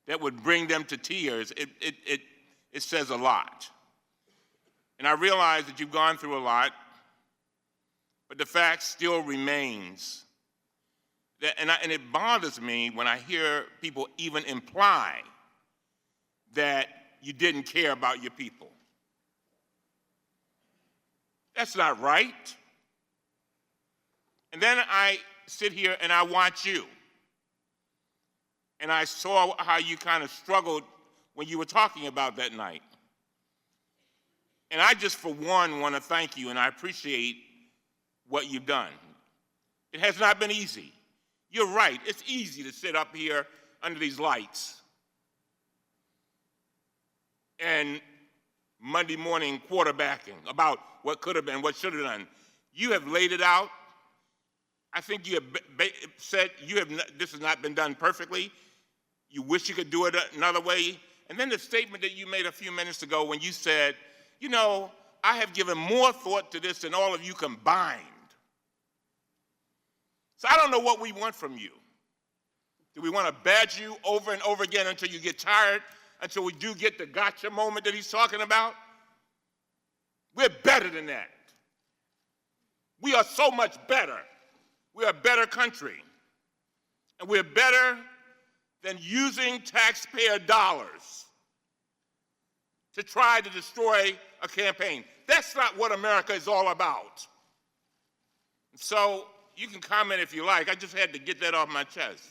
that would bring them to tears, it says a lot. And I realize that you've gone through a lot, but the fact still remains that, and it bothers me when I hear people even imply that you didn't care about your people. That's not right. And then I sit here and I watch you. And I saw how you kind of struggled when you were talking about that night. And I just, for one, want to thank you, and I appreciate what you've done. It has not been easy. You're right. It's easy to sit up here under these lights and Monday morning quarterbacking about what could have been, what should have done. You have laid it out, I think you have said this has not been done perfectly. You wish you could do it another way. And then the statement that you made a few minutes ago when you said, you know, I have given more thought to this than all of you combined. So I don't know what we want from you. Do we want to badge you over and over again until you get tired, until we do get the gotcha moment that he's talking about? We're better than that. We are so much better. We're a better country. And we're better than using taxpayer dollars to try to destroy a campaign. That's not what America is all about. So you can comment if you like. I just had to get that off my chest.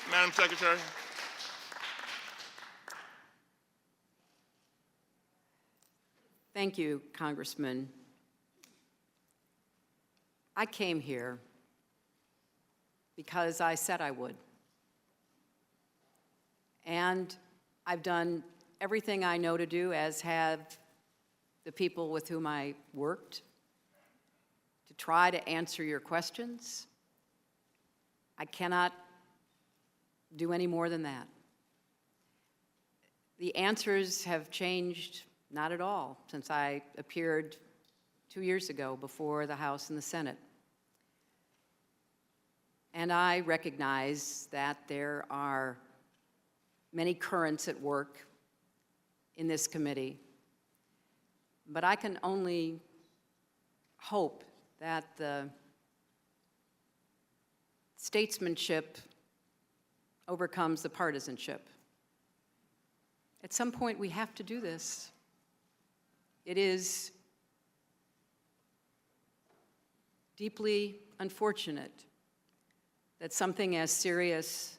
Madam Secretary. Thank you, Congressman. I came here because I said I would. And I've done everything I know to do, as have the people with whom I worked, to try to answer your questions. I cannot do any more than that. The answers have changed not at all since I appeared 2 years ago before the House and the Senate. And I recognize that there are many currents at work in this committee, but I can only hope that the statesmanship overcomes the partisanship. At some point, we have to do this. It is deeply unfortunate that something as serious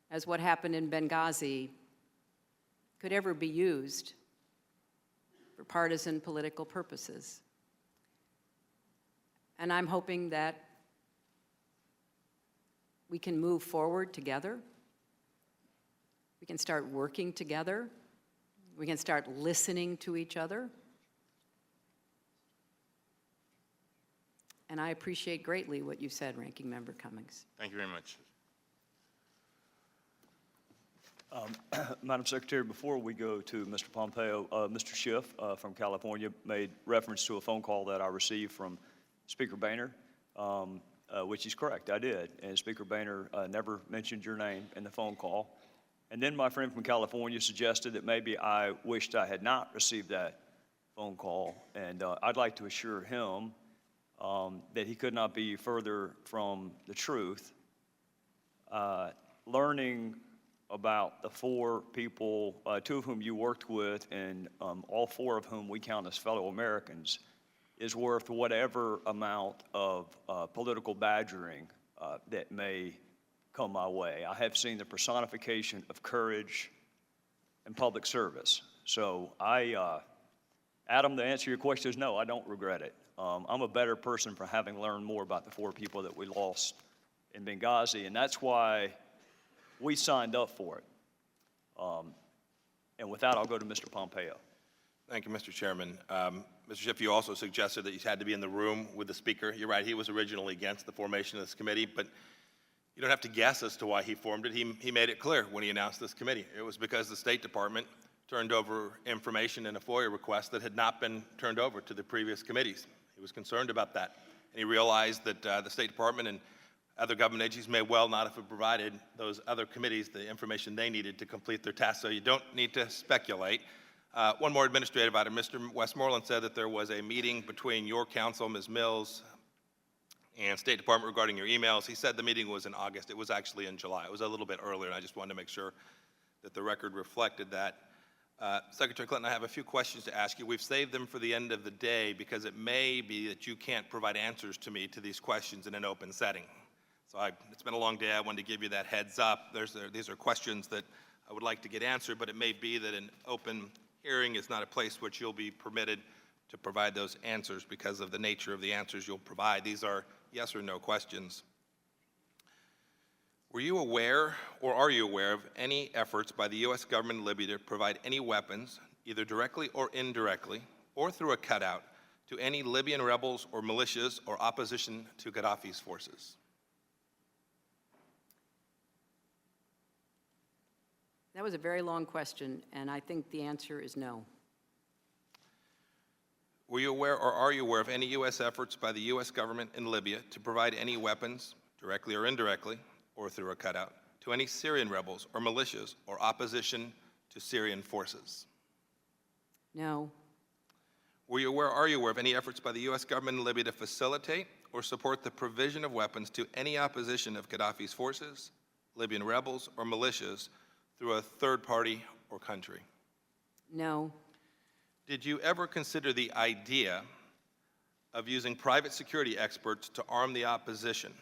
as what happened in Benghazi could ever be used for partisan political purposes. And I'm hoping that we can move forward together. We can start working together. We can start listening to each other. And I appreciate greatly what you said, Ranking Member Cummings. Thank you very much. Madam Secretary, before we go to Mr. Pompeo, Mr. Schiff from California made reference to a phone call that I received from Speaker Boehner, which is correct, I did. And Speaker Boehner never mentioned your name in the phone call. And then my friend from California suggested that maybe I wished I had not received that phone call. And I'd like to assure him that he could not be further from the truth. Learning about the 4 people, 2 of whom you worked with, and all 4 of whom we count as fellow Americans, is worth whatever amount of political badgering that may come my way. I have seen the personification of courage and public service. So Adam, the answer to your question is no, I don't regret it. I'm a better person for having learned more about the 4 people that we lost in Benghazi, and that's why we signed up for it. And with that, I'll go to Mr. Pompeo. Thank you, Mr. Chairman. Mr. Schiff, you also suggested that you had to be in the room with the Speaker. You're right, he was originally against the formation of this committee, but you don't have to guess as to why he formed it. He made it clear when he announced this committee. It was because the State Department turned over information in a FOIA request that had not been turned over to the previous committees. He was concerned about that. And he realized that the State Department and other government agencies may well not have provided those other committees the information they needed to complete their tasks. So you don't need to speculate. One more administrative item. Mr. Westmoreland said that there was a meeting between your counsel, Ms. Mills, and State Department regarding your emails. He said the meeting was in August. It was actually in July. It was a little bit earlier, and I just wanted to make sure that the record reflected that. Secretary Clinton, I have a few questions to ask you. We've saved them for the end of the day because it may be that you can't provide answers to me to these questions in an open setting. So it's been a long day. I wanted to give you that heads up. These are questions that I would like to get answered, but it may be that an open hearing is not a place which you'll be permitted to provide those answers because of the nature of the answers you'll provide. These are yes or no questions. Were you aware, or are you aware, of any efforts by the U.S. government in Libya to provide any weapons, either directly or indirectly, or through a cutout, to any Libyan rebels or militias or opposition to Gaddafi's forces? That was a very long question, and I think the answer is no. Were you aware or are you aware of any U.S. efforts by the U.S. government in Libya to provide any weapons, directly or indirectly, or through a cutout, to any Syrian rebels or militias or opposition to Syrian forces? No. Were you aware or are you aware of any efforts by the U.S. government in Libya to facilitate or support the provision of weapons to any opposition of Gaddafi's forces, Libyan rebels, or militias through a third party or country? No. Did you ever consider the idea of using private security experts to arm the opposition?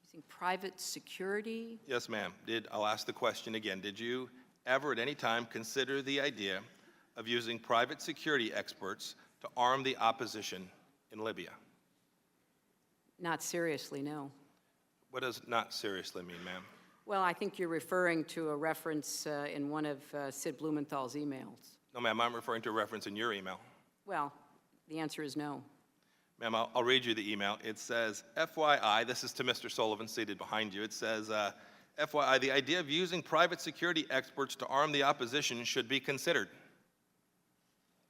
Using private security? Yes, ma'am. I'll ask the question again. Did you ever at any time consider the idea of using private security experts to arm the opposition in Libya? Not seriously, no. What does not seriously mean, ma'am? Well, I think you're referring to a reference in one of Sid Blumenthal's emails. No, ma'am, I'm referring to a reference in your email. Well, the answer is no. Ma'am, I'll read you the email. It says, FYI, this is to Mr. Sullivan seated behind you. It says, FYI, the idea of using private security experts to arm the opposition should be considered.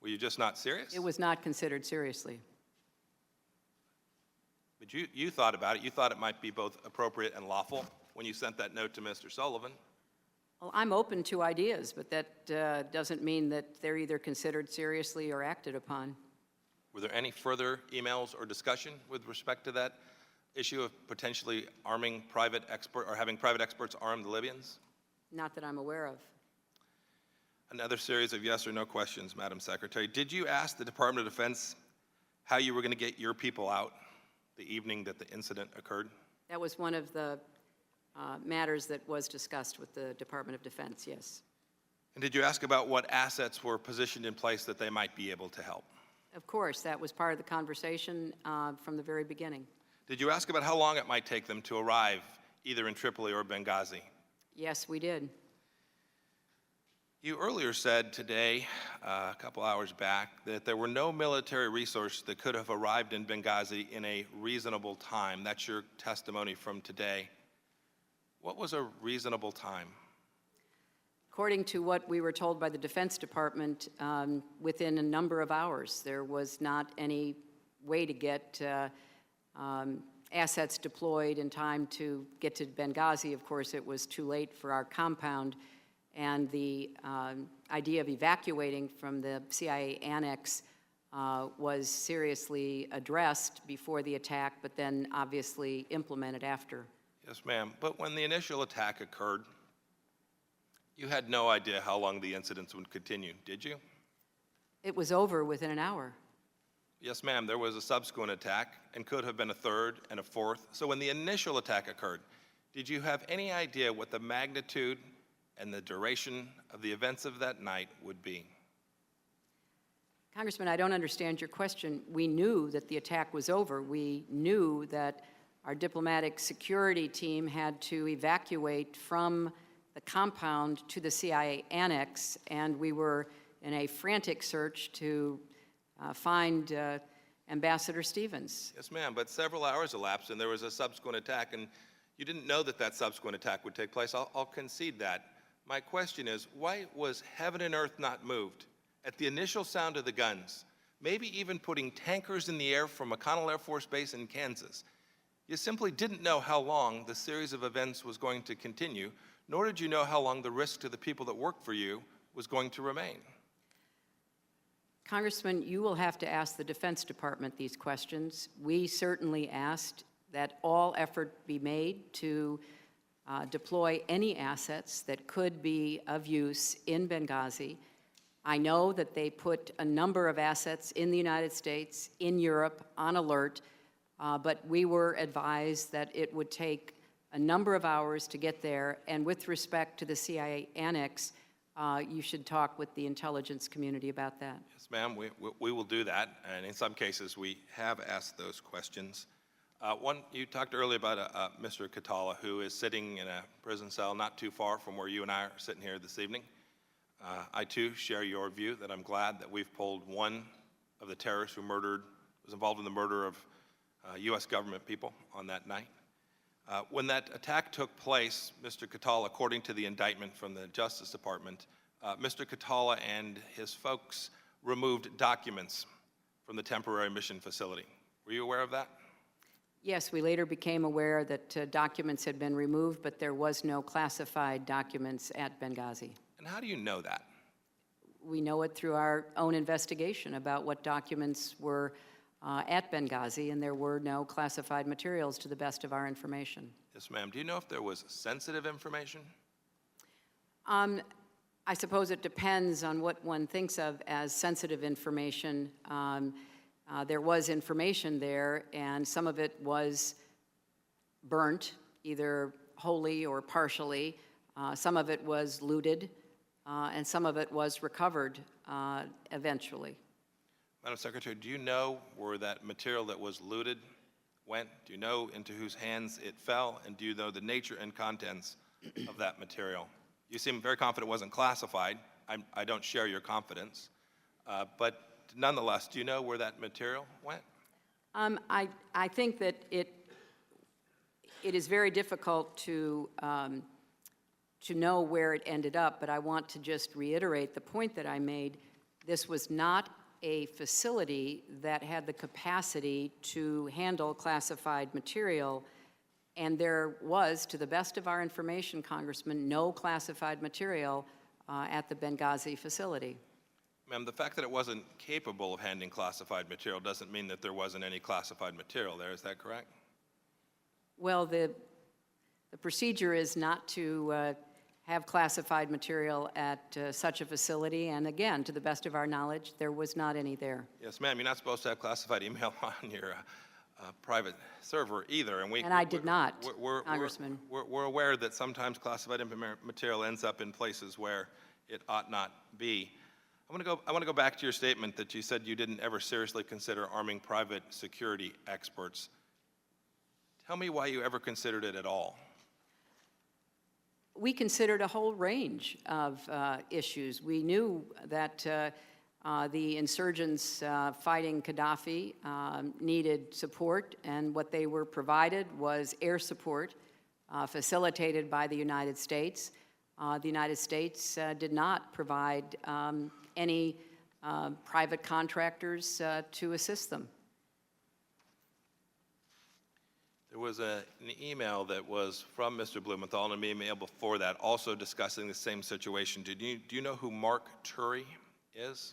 Were you just not serious? It was not considered seriously. But you thought about it. You thought it might be both appropriate and lawful when you sent that note to Mr. Sullivan. Well, I'm open to ideas, but that doesn't mean that they're either considered seriously or acted upon. Were there any further emails or discussion with respect to that issue of potentially arming private expert or having private experts arm the Libyans? Not that I'm aware of. Another series of yes or no questions, Madam Secretary. Did you ask the Department of Defense how you were going to get your people out the evening that the incident occurred? That was one of the matters that was discussed with the Department of Defense, yes. And did you ask about what assets were positioned in place that they might be able to help? Of course, that was part of the conversation from the very beginning. Did you ask about how long it might take them to arrive either in Tripoli or Benghazi? Yes, we did. You earlier said today, a couple hours back, that there were no military resources that could have arrived in Benghazi in a reasonable time. That's your testimony from today. What was a reasonable time? According to what we were told by the Defense Department, within a number of hours, there was not any way to get assets deployed in time to get to Benghazi. Of course, it was too late for our compound, and the idea of evacuating from the CIA annex was seriously addressed before the attack, but then obviously implemented after. Yes, ma'am. But when the initial attack occurred, you had no idea how long the incidents would continue, did you? It was over within an hour. Yes, ma'am. There was a subsequent attack and could have been a third and a fourth. So when the initial attack occurred, did you have any idea what the magnitude and the duration of the events of that night would be? Congressman, I don't understand your question. We knew that the attack was over. We knew that our diplomatic security team had to evacuate from the compound to the CIA annex, and we were in a frantic search to find Ambassador Stevens. Yes, ma'am, but several hours elapsed and there was a subsequent attack, and you didn't know that that subsequent attack would take place. I'll concede that. My question is, why was heaven and earth not moved at the initial sound of the guns, maybe even putting tankers in the air from McConnell Air Force Base in Kansas? You simply didn't know how long the series of events was going to continue, nor did you know how long the risk to the people that worked for you was going to remain. Congressman, you will have to ask the Defense Department these questions. We certainly asked that all effort be made to deploy any assets that could be of use in Benghazi. I know that they put a number of assets in the United States, in Europe, on alert, but we were advised that it would take a number of hours to get there, and with respect to the CIA annex, you should talk with the intelligence community about that. Yes, ma'am, we will do that, and in some cases we have asked those questions. You talked earlier about Mr. Katala, who is sitting in a prison cell not too far from where you and I are sitting here this evening. I too share your view that I'm glad that we've pulled one of the terrorists who was involved in the murder of U.S. government people on that night. When that attack took place, Mr. Catala, according to the indictment from the Justice Department, Mr. Catala and his folks removed documents from the temporary mission facility. Were you aware of that? Yes, we later became aware that documents had been removed, but there was no classified documents at Benghazi. And how do you know that? We know it through our own investigation about what documents were at Benghazi, and there were no classified materials to the best of our information. Yes, ma'am. Do you know if there was sensitive information? I suppose it depends on what one thinks of as sensitive information. There was information there, and some of it was burnt, either wholly or partially. Some of it was looted, and some of it was recovered eventually. Madam Secretary, do you know where that material that was looted went? Do you know into whose hands it fell? And do you know the nature and contents of that material? You seem very confident it wasn't classified. I don't share your confidence. But nonetheless, do you know where that material went? I think that it is very difficult to know where it ended up, but I want to just reiterate the point that I made. This was not a facility that had the capacity to handle classified material, and there was, to the best of our information, Congressman, no classified material at the Benghazi facility. Ma'am, the fact that it wasn't capable of handling classified material doesn't mean that there wasn't any classified material there. Is that correct? Well, the procedure is not to have classified material at such a facility, and again, to the best of our knowledge, there was not any there. Yes, ma'am. You're not supposed to have classified email on your private server either. And I did not, Congressman. We're aware that sometimes classified material ends up in places where it ought not be. I want to go back to your statement that you said you didn't ever seriously consider arming private security experts. Tell me why you ever considered it at all. We considered a whole range of issues. We knew that the insurgents fighting Gaddafi needed support, and what they were provided was air support facilitated by the United States. The United States did not provide any private contractors to assist them. There was an email that was from Mr. Blumenthal and an email before that also discussing the same situation. Do you know who Mark Turi is?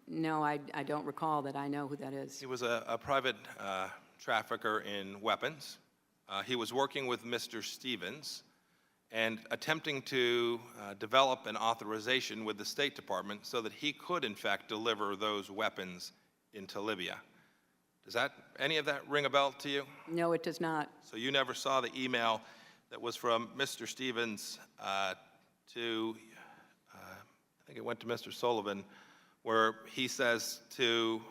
No, I don't recall that I know who that is. He was a private trafficker in weapons. He was working with Mr. Stevens and attempting to develop an authorization with the State Department so that he could, in fact, deliver those weapons into Libya. Does any of that ring a bell to you? No, it does not. So you never saw the email that was from Mr. Stevens to, I think it went to Mr. Sullivan, where he says to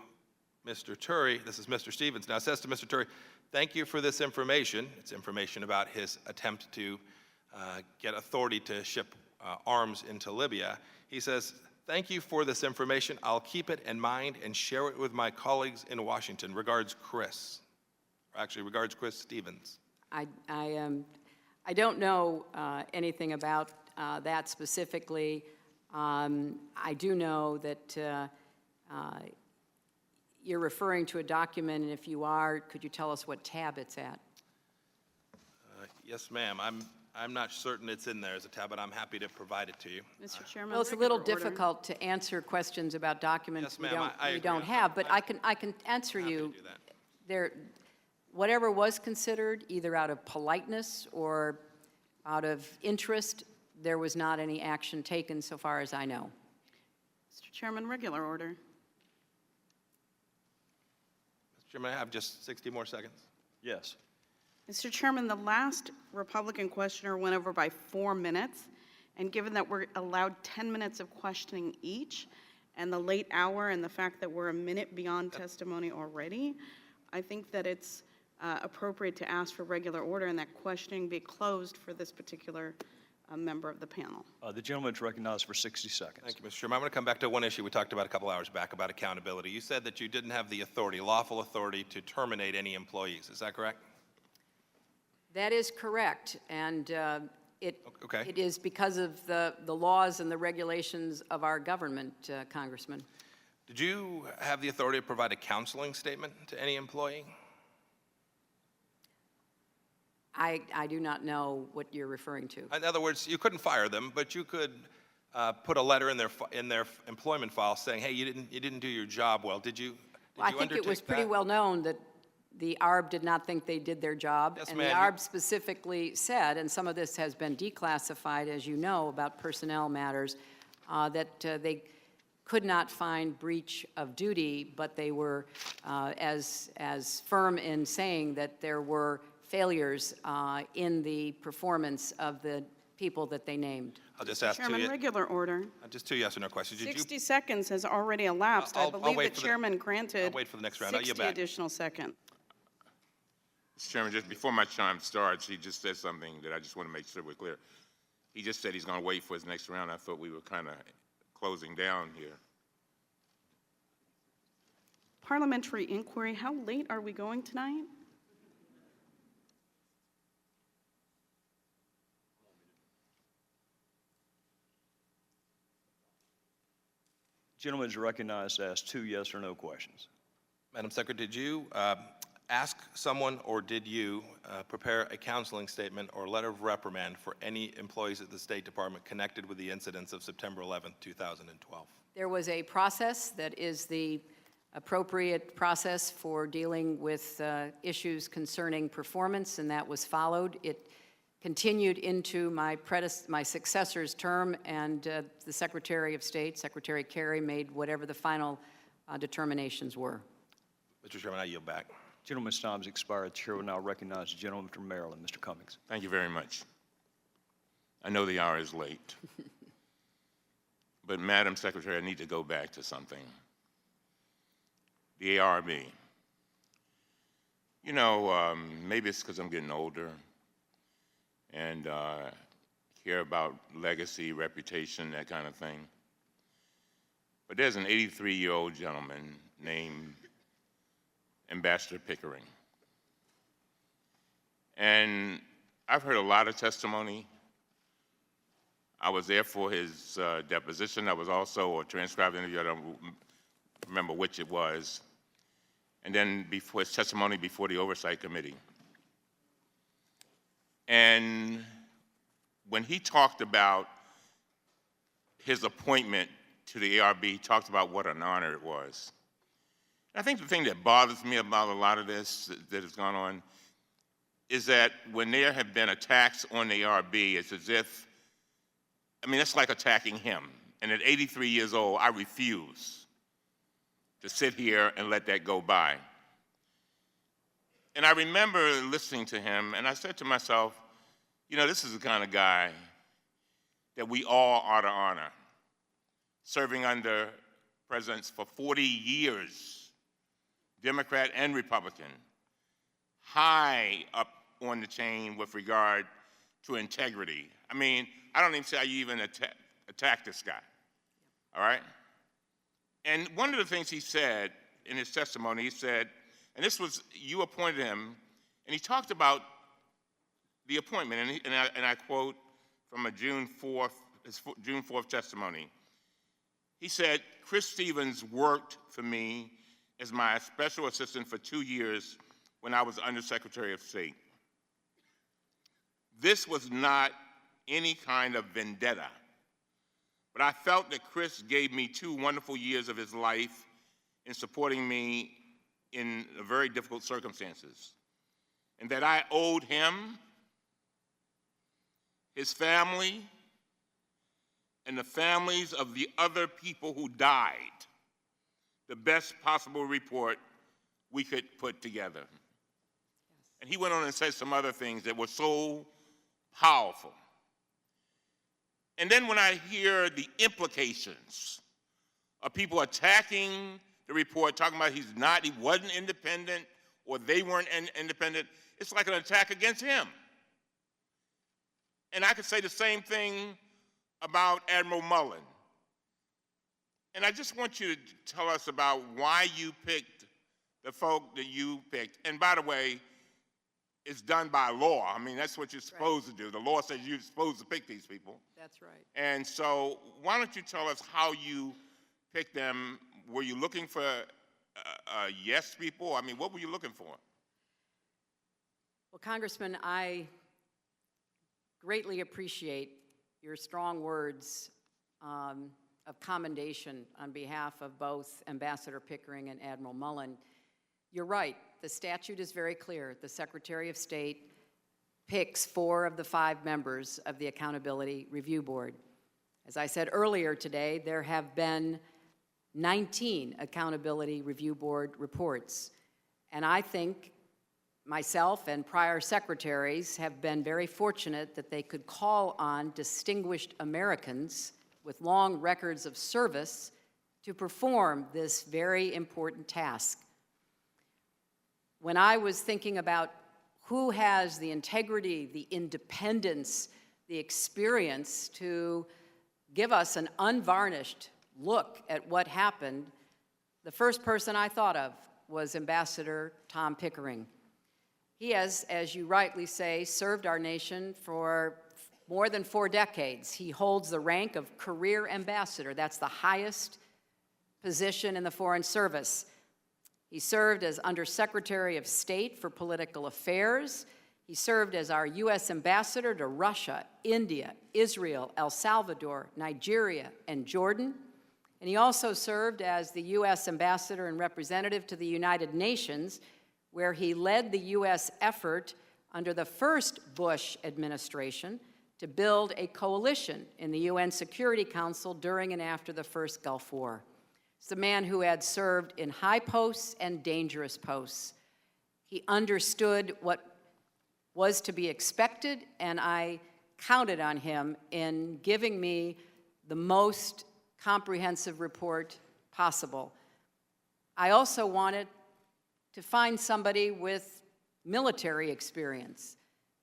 Mr. Turi, this is Mr. Stevens now, says to Mr. Turi, thank you for this information. It's information about his attempt to get authority to ship arms into Libya. He says, thank you for this information. I'll keep it in mind and share it with my colleagues in Washington. Regards, Chris. Or actually, regards, Chris Stevens. I don't know anything about that specifically. I do know that you're referring to a document, and if you are, could you tell us what tab it's at? Yes, ma'am. I'm not certain it's in there as a tab, but I'm happy to provide it to you. Mr. Chairman, Well, it's a little difficult to answer questions about documents Yes, ma'am, I we agree. don't have, but I can answer you. Whatever was considered, either out of politeness or out of interest, there was not any action taken so far as I know. Mr. Chairman, regular order. Mr. Chairman, I have just 60 more seconds. Yes. Mr. Chairman, the last Republican questioner went over by 4 minutes, and given that we're allowed 10 minutes of questioning each, and the late hour and the fact that we're a minute beyond testimony already, I think that it's appropriate to ask for regular order and that questioning be closed for this particular member of the panel. The gentleman is recognized for 60 seconds. Thank you, Mr. Chairman. I'm going to come back to one issue we talked about a couple hours back about accountability. You said that you didn't have the authority, lawful authority, to terminate any employees. Is that correct? That is correct, and Okay. it is because of the laws and the regulations of our government, Congressman. Did you have the authority to provide a counseling statement to any employee? I do not know what you're referring to. In other words, you couldn't fire them, but you could put a letter in their employment file saying, "Hey, you didn't do your job well." Did you? Well, I think it was pretty well known that the ARB did not think they did their job. Yes, and the ma'am. ARB specifically said, and some of this has been declassified, as you know, about personnel matters, that they could not find breach of duty, but they were as firm in saying that there were failures in the performance of the people that they named. I'll just ask Chairman, regular order. just two yes or no questions. Did 60 seconds has already elapsed. I I'll believe the wait for the- chairman granted I'll wait for the next round. I'll yield 60 back. additional seconds. Mr. Chairman, just before my time starts, he just said something that I just want to make sure we're clear. He just said he's going to wait for his next round. I thought we were kind of closing down here. Parliamentary inquiry, how late are we going tonight? Gentleman is recognized to ask 2 yes or no questions. Madam Secretary, did you ask someone or did you prepare a counseling statement or letter of reprimand for any employees at the State Department connected with the incidents of September 11th, 2012? There was a process that is the appropriate process for dealing with issues concerning performance, and that was followed. It continued into my successor's term, and the Secretary of State, Secretary Kerry, made whatever the final determinations were. Mr. Chairman, I yield back. Gentleman's time has expired. The chair will now recognize the gentleman from Maryland, Mr. Cummings. Thank you very much. I know the hour is late. But, Madam Secretary, I need to go back to something. The ARB. You know, maybe it's because I'm getting older and care about legacy, reputation, that kind of thing. But there's an 83-year-old gentleman named Ambassador Pickering. And I've heard a lot of testimony. I was there for his deposition. I was also a transcribed interview. I don't remember which it was. And then before his testimony before the Oversight Committee. And when he talked about his appointment to the ARB, he talked about what an honor it was. I think the thing that bothers me about a lot of this that has gone on is that when there have been attacks on the ARB, it's as if, I mean, it's like attacking him. And at 83 years old, I refuse to sit here and let that go by. And I remember listening to him, and I said to myself, you know, this is the kind of guy that we all ought to honor, serving under presidents for 40 years, Democrat and Republican, high up on the chain with regard to integrity. I mean, I don't even see how you even attack this guy, all right? And one of the things he said in his testimony, he said, and this was, you appointed him, and he talked about the appointment, and I quote from a June 4th testimony. He said, Chris Stevens worked for me as my special assistant for 2 years when I was Undersecretary of State. This was not any kind of vendetta, but I felt that Chris gave me 2 wonderful years of his life in supporting me in very difficult circumstances, and that I owed him, his family, and the families of the other people who died the best possible report we could put together. And he went on and said some other things that were so powerful. And then when I hear the implications of people attacking the report, talking about he wasn't independent, or they weren't independent, it's like an attack against him. And I could say the same thing about Admiral Mullen. And I just want you to tell us about why you picked the folk that you picked. And by the way, it's done by law. I mean, that's what you're supposed to do. The law says you're supposed to pick these people. That's right. And so why don't you tell us how you picked them? Were you looking for yes people? I mean, what were you looking for? Well, Congressman, I greatly appreciate your strong words of commendation on behalf of both Ambassador Pickering and Admiral Mullen. You're right. The statute is very clear. The Secretary of State picks 4 of the 5 members of the Accountability Review Board. As I said earlier today, there have been 19 Accountability Review Board reports. And I think myself and prior secretaries have been very fortunate that they could call on distinguished Americans with long records of service to perform this very important task. When I was thinking about who has the integrity, the independence, the experience to give us an unvarnished look at what happened, the first person I thought of was Ambassador Tom Pickering. He has, as you rightly say, served our nation for more than 4 decades. He holds the rank of career ambassador. That's the highest position in the Foreign Service. He served as Undersecretary of State for Political Affairs. He served as our U.S. ambassador to Russia, India, Israel, El Salvador, Nigeria, and Jordan. And he also served as the U.S. ambassador and representative to the United Nations, where he led the U.S. effort under the first Bush administration to build a coalition in the UN Security Council during and after the first Gulf War. It's a man who had served in high posts and dangerous posts. He understood what was to be expected, and I counted on him in giving me the most comprehensive report possible. I also wanted to find somebody with military experience,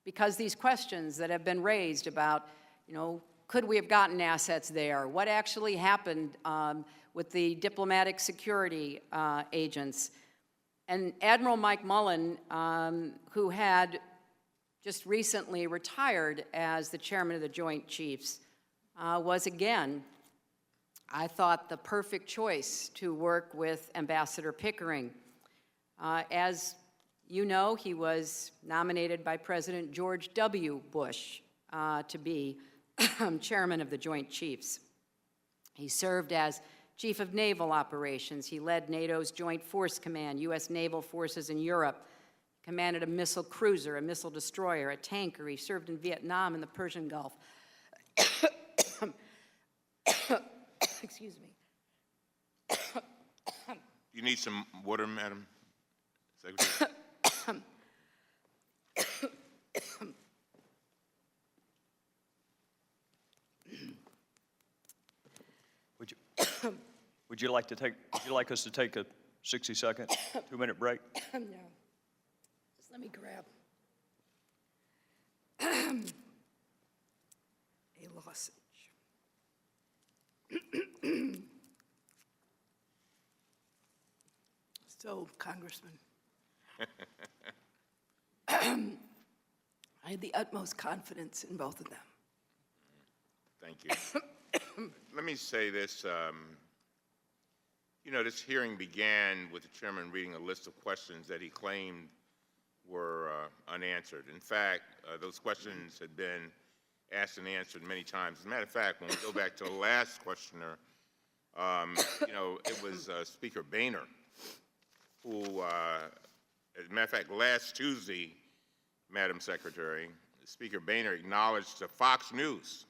because these questions that have been raised about, could we have gotten assets there? What actually happened with the diplomatic security agents? And Admiral Mike Mullen, who had just recently retired as the chairman of the Joint Chiefs, was again, I thought, the perfect choice to work with Ambassador Pickering. As you know, he was nominated by President George W. Bush to be chairman of the Joint Chiefs. He served as Chief of Naval Operations. He led NATO's Joint Force Command, U.S. naval forces in Europe, commanded a missile cruiser, a missile destroyer, a tanker. He served in Vietnam and the Persian Gulf. Excuse me. You need some water, Madam Secretary? Would you like us to take a 60-second, 2-minute break? No. Just let me grab a lozenge. So, Congressman, I had the utmost confidence in both of them. Thank you. Let me say this. This hearing began with the chairman reading a list of questions that he claimed were unanswered. In fact, those questions had been asked and answered many times. As a matter of fact, when we go back to the last questioner, it was Speaker Boehner who, as a matter of fact, last Tuesday, Madam Secretary, Speaker Boehner acknowledged to Fox News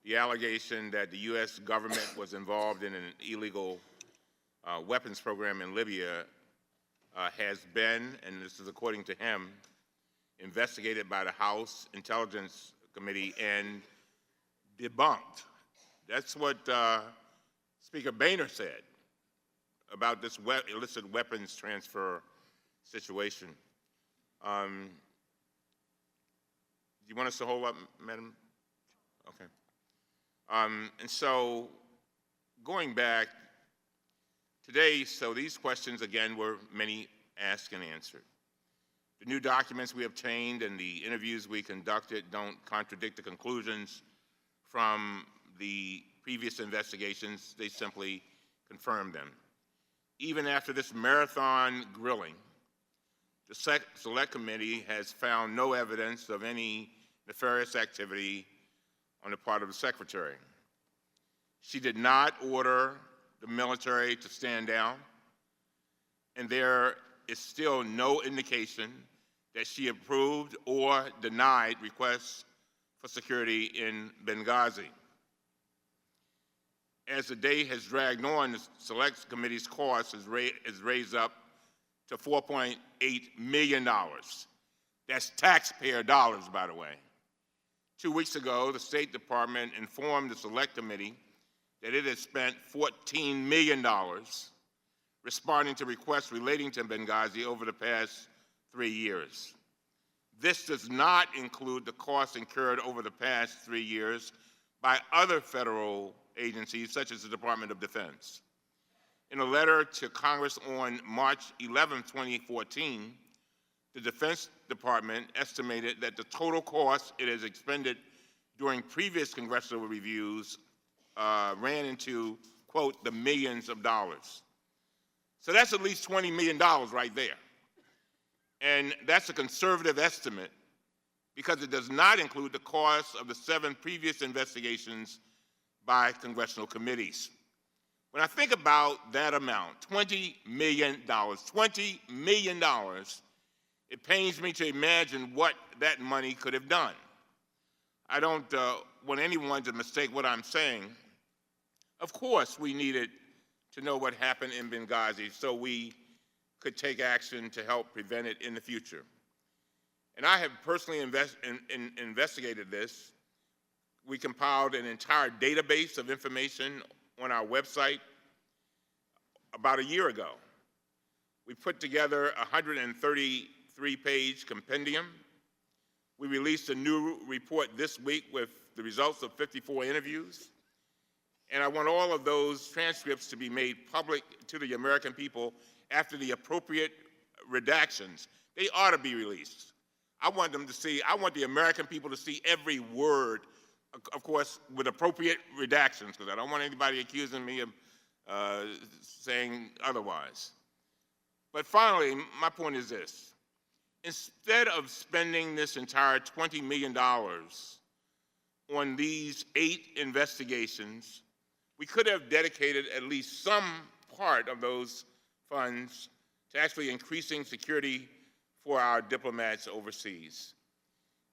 the allegation that the U.S. government was involved in an illegal weapons program in Libya has been, and this is according to him, investigated by the House Intelligence Committee and debunked. That's what Speaker Boehner said about this illicit weapons transfer situation. you want us to hold up, Madam? Okay. And so going back today, so these questions, again, were many asked and answered. The new documents we obtained and the interviews we conducted don't contradict the conclusions from the previous investigations. They simply confirm them. Even after this marathon grilling, the Select Committee has found no evidence of any nefarious activity on the part of the Secretary. She did not order the military to stand down, and there is still no indication that she approved or denied requests for security in Benghazi. As the day has dragged on, the Select Committee's cost is raised up to $4.8 million. That's taxpayer dollars, by the way. 2 weeks ago, the State Department informed the Select Committee that it had spent $14 million responding to requests relating to Benghazi over the past 3 years. This does not include the costs incurred over the past 3 years by other federal agencies, such as the Department of Defense. In a letter to Congress on March 11, 2014, the Defense Department estimated that the total cost it has expended during previous congressional reviews ran into, quote, the millions of dollars. So that's at least $20 million right there. And that's a conservative estimate because it does not include the cost of the 7 previous investigations by congressional committees. When I think about that amount, $20 million, $20 million, it pains me to imagine what that money could have done. I don't want anyone to mistake what I'm saying. Of course, we needed to know what happened in Benghazi so we could take action to help prevent it in the future. And I have personally investigated this. We compiled an entire database of information on our website about a year ago. We put together a 133-page compendium. We released a new report this week with the results of 54 interviews. And I want all of those transcripts to be made public to the American people after the appropriate redactions. They ought to be released. I want the American people to see every word, of course, with appropriate redactions, because I don't want anybody accusing me of saying otherwise. But finally, my point is this. Instead of spending this entire $20 million on these 8 investigations, we could have dedicated at least some part of those funds to actually increasing security for our diplomats overseas.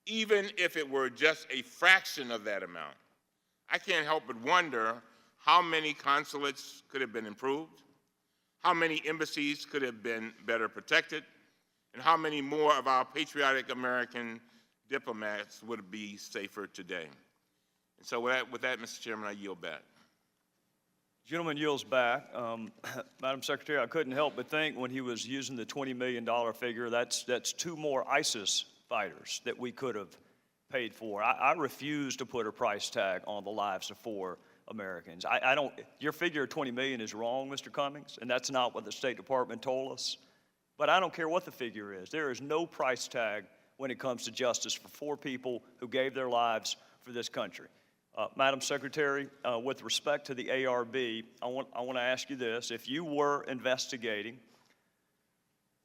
Even if it were just a fraction of that amount, I can't help but wonder how many consulates could have been improved, how many embassies could have been better protected, and how many more of our patriotic American diplomats would be safer today. And so with that, Mr. Chairman, I yield back. Gentleman yields back. Madam Secretary, I couldn't help but think when he was using the $20 million figure, that's 2 more ISIS fighters that we could have paid for. I refuse to put a price tag on the lives of 4 Americans. Your figure of $20 million is wrong, Mr. Cummings, and that's not what the State Department told us. But I don't care what the figure is. There is no price tag when it comes to justice for 4 people who gave their lives for this country. Madam Secretary, with respect to the ARB, I want to ask you this. If you were investigating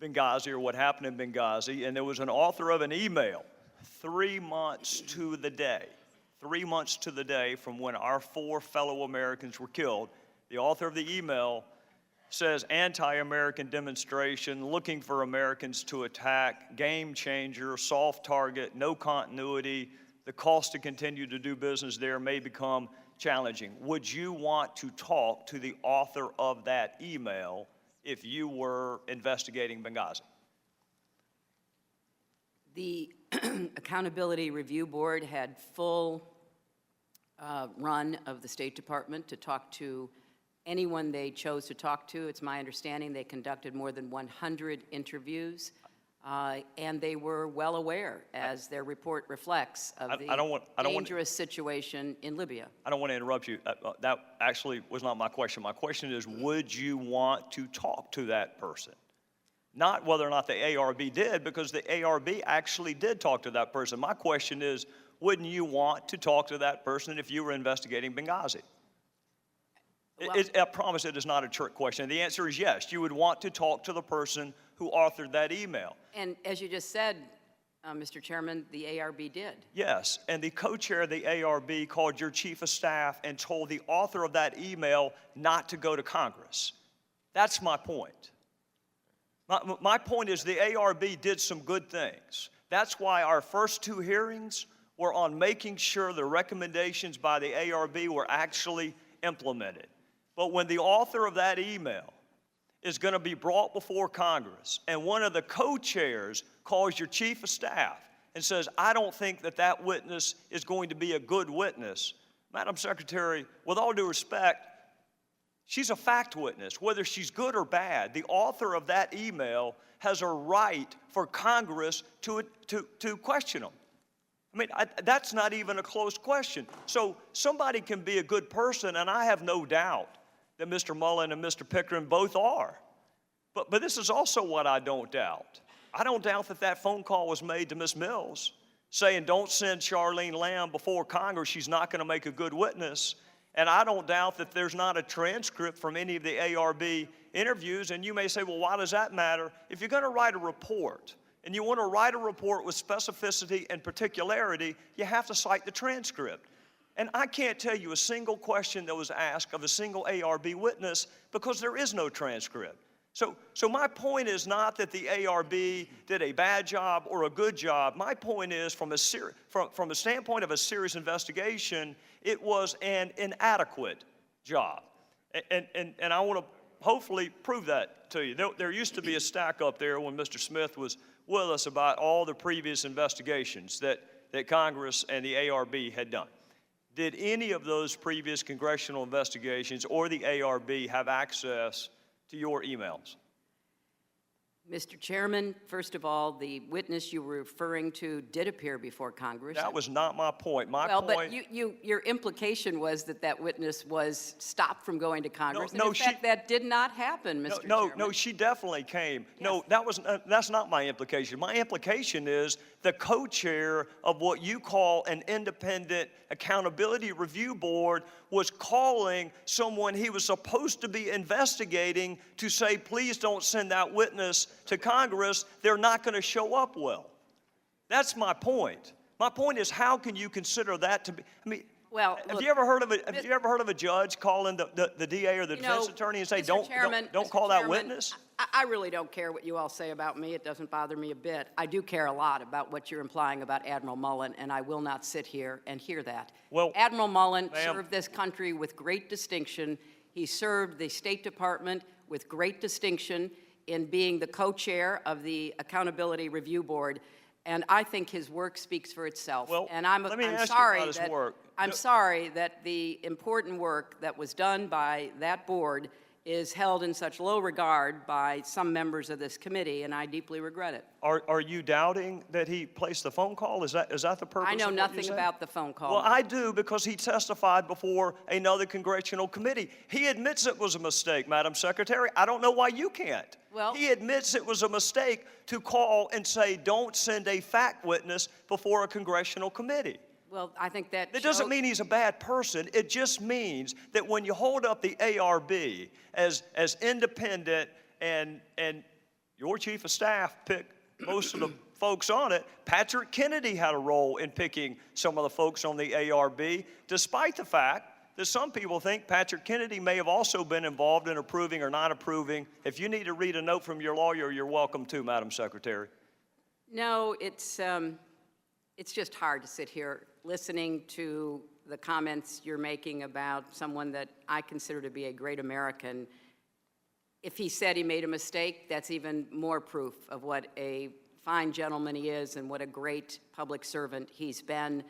Benghazi or what happened in Benghazi, and there was an author of an email 3 months to the day, 3 months to the day from when our 4 fellow Americans were killed, the author of the email says anti-American demonstration, looking for Americans to attack, game changer, soft target, no continuity, the cost to continue to do business there may become challenging. Would you want to talk to the author of that email if you were investigating Benghazi? The Accountability Review Board had full run of the State Department to talk to anyone they chose to talk to. It's my understanding they conducted more than 100 interviews. And they were well aware, as their report reflects, of the dangerous situation in Libya. I don't want to interrupt you. That actually was not my question. My question is, would you want to talk to that person? Not whether or not the ARB did, because the ARB actually did talk to that person. My question is, wouldn't you want to talk to that person if you were investigating Benghazi? Well, I promise it is not a trick question. The answer is yes. You would want to talk to the person who authored that email. And as you just said, Mr. Chairman, the ARB did. Yes, and the co-chair of the ARB called your chief of staff and told the author of that email not to go to Congress. That's my point. My point is the ARB did some good things. That's why our first two hearings were on making sure the recommendations by the ARB were actually implemented. But when the author of that email is going to be brought before Congress and one of the co-chairs calls your chief of staff and says, I don't think that that witness is going to be a good witness, Madam Secretary, with all due respect, she's a fact witness. Whether she's good or bad, the author of that email has a right for Congress to question them. I mean, that's not even a close question. So somebody can be a good person, and I have no doubt that Mr. Mullen and Mr. Pickering both are. But this is also what I don't doubt. I don't doubt that that phone call was made to Ms. Mills saying, don't send Charlene Lamb before Congress. She's not going to make a good witness. And I don't doubt that there's not a transcript from any of the ARB interviews. And you may say, well, why does that matter? If you're going to write a report, and you want to write a report with specificity and particularity, you have to cite the transcript. And I can't tell you a single question that was asked of a single ARB witness because there is no transcript. So my point is not that the ARB did a bad job or a good job. My point is from a standpoint of a serious investigation, it was an inadequate job. And I want to hopefully prove that to you. There used to be a stack up there when Mr. Smith was with us about all the previous investigations that Congress and the ARB had done. Did any of those previous congressional investigations or the ARB have access to your emails? Mr. Chairman, first of all, the witness you were referring to did appear before Congress. That was not my point. But your implication was that that witness was stopped from going to Congress. No, and in fact, that did not happen, Mr. Chairman. No, she definitely came. Yes. No, that's not my implication. My implication is the co-chair of what you call an independent accountability review board was calling someone he was supposed to be investigating to say, please don't send that witness to Congress. They're not going to show up well. That's my point. My point is, how can you consider that to be? I mean, have you ever heard of a judge calling the DA or the defense attorney and say, don't call that witness? I really don't care what you all say about me. It doesn't bother me a bit. I do care a lot about what you're implying about Admiral Mullen, and I will not sit here and hear that. Well, Admiral Mullen served this country with great distinction. He served the State Department with great distinction in being the co-chair of the Accountability Review Board. And I think his work speaks for itself. Well, and I'm sorry that the important work that was done by that board is held in such low regard by some members of this committee, and I deeply regret it. Are you doubting that he placed the phone call? Is that the purpose? I know of what nothing you're saying? about the phone call. Well, I do, because he testified before another congressional committee. He admits it was a mistake, Madam Secretary. I don't know why you can't. Well, he admits it was a mistake to call and say, don't send a fact witness before a congressional committee. Well, I think that doesn't mean he's a bad person. It just means that when you hold up the ARB as independent and your chief of staff picked most of the folks on it, Patrick Kennedy had a role in picking some of the folks on the ARB, despite the fact that some people think Patrick Kennedy may have also been involved in approving or not approving. If you need to read a note from your lawyer, you're welcome to, Madam Secretary. No, it's just hard to sit here listening to the comments you're making about someone that I consider to be a great American. If he said he made a mistake, that's even more proof of what a fine gentleman he is and what a great public servant he's been.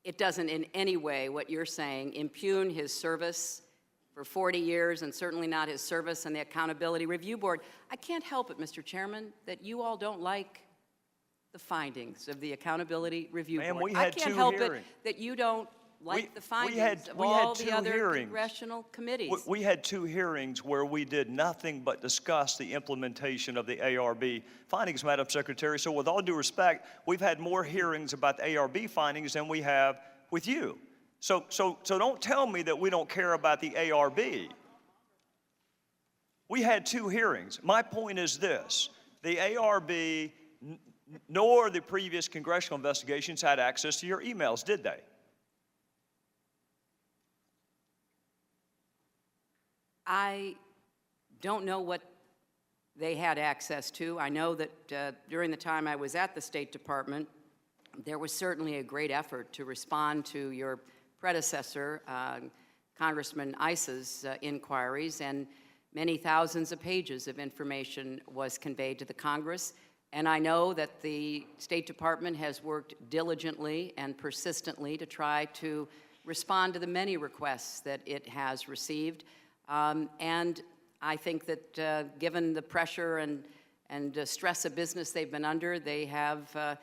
It doesn't in any way, what you're saying, impugn his service for 40 years, and certainly not his service on the Accountability Review Board. I can't help it, Mr. Chairman, that you all don't like the findings of the Accountability Review Ma'am, Board. we I had can't two help hearings. it that you don't like the findings of we had all the two other hearings. congressional committees. We had 2 hearings where we did nothing but discuss the implementation of the ARB findings, Madam Secretary. So with all due respect, we've had more hearings about the ARB findings than we have with you. So don't tell me that we don't care about the ARB. We had 2 hearings. My point is this: the ARB nor the previous congressional investigations had access to your emails, did they? I don't know what they had access to. I know that during the time I was at the State Department, there was certainly a great effort to respond to your predecessor, Congressman Issa's inquiries, and many thousands of pages of information was conveyed to the Congress. And I know that the State Department has worked diligently and persistently to try to respond to the many requests that it has received. And I think that given the pressure and stress of business they've been under, they have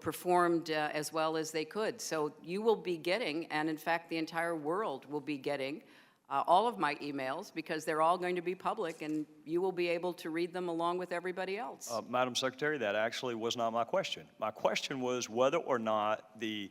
performed as well as they could. So you will be getting, and in fact the entire world will be getting, all of my emails, because they're all going to be public, and you will be able to read them along with everybody else. Madam Secretary, that actually was not my question. My question was whether or not the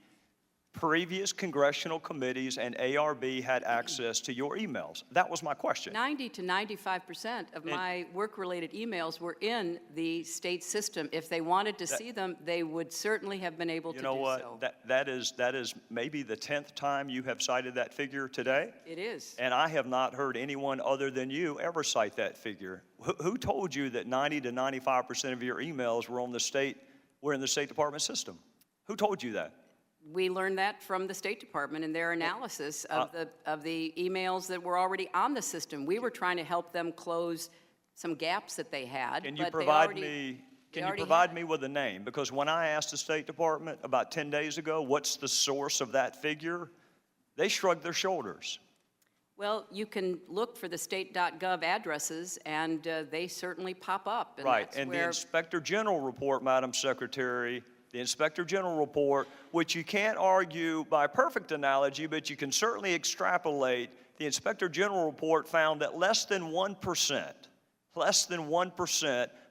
previous congressional committees and ARB had access to your emails. That was my question. 90 to 95% of my work-related emails were in the state system. If they wanted to see them, they would certainly have been able to do so. You know what? That is maybe the 10th time you have cited that figure today. It is. And I have not heard anyone other than you ever cite that figure. Who told you that 90 to 95% of your emails were in the State Department system? Who told you that? We learned that from the State Department in their analysis of the emails that were already on the system. We were trying to help them close some gaps that they had. Can you provide me with a name? Because when I asked the State Department about 10 days ago, what's the source of that figure, they shrugged their shoulders. Well, you can look for the state.gov addresses, and they certainly pop up. And right, that's and where the Inspector General report, Madam Secretary, the Inspector General report, which you can't argue by perfect analogy, but you can certainly extrapolate, the Inspector General report found that less than 1%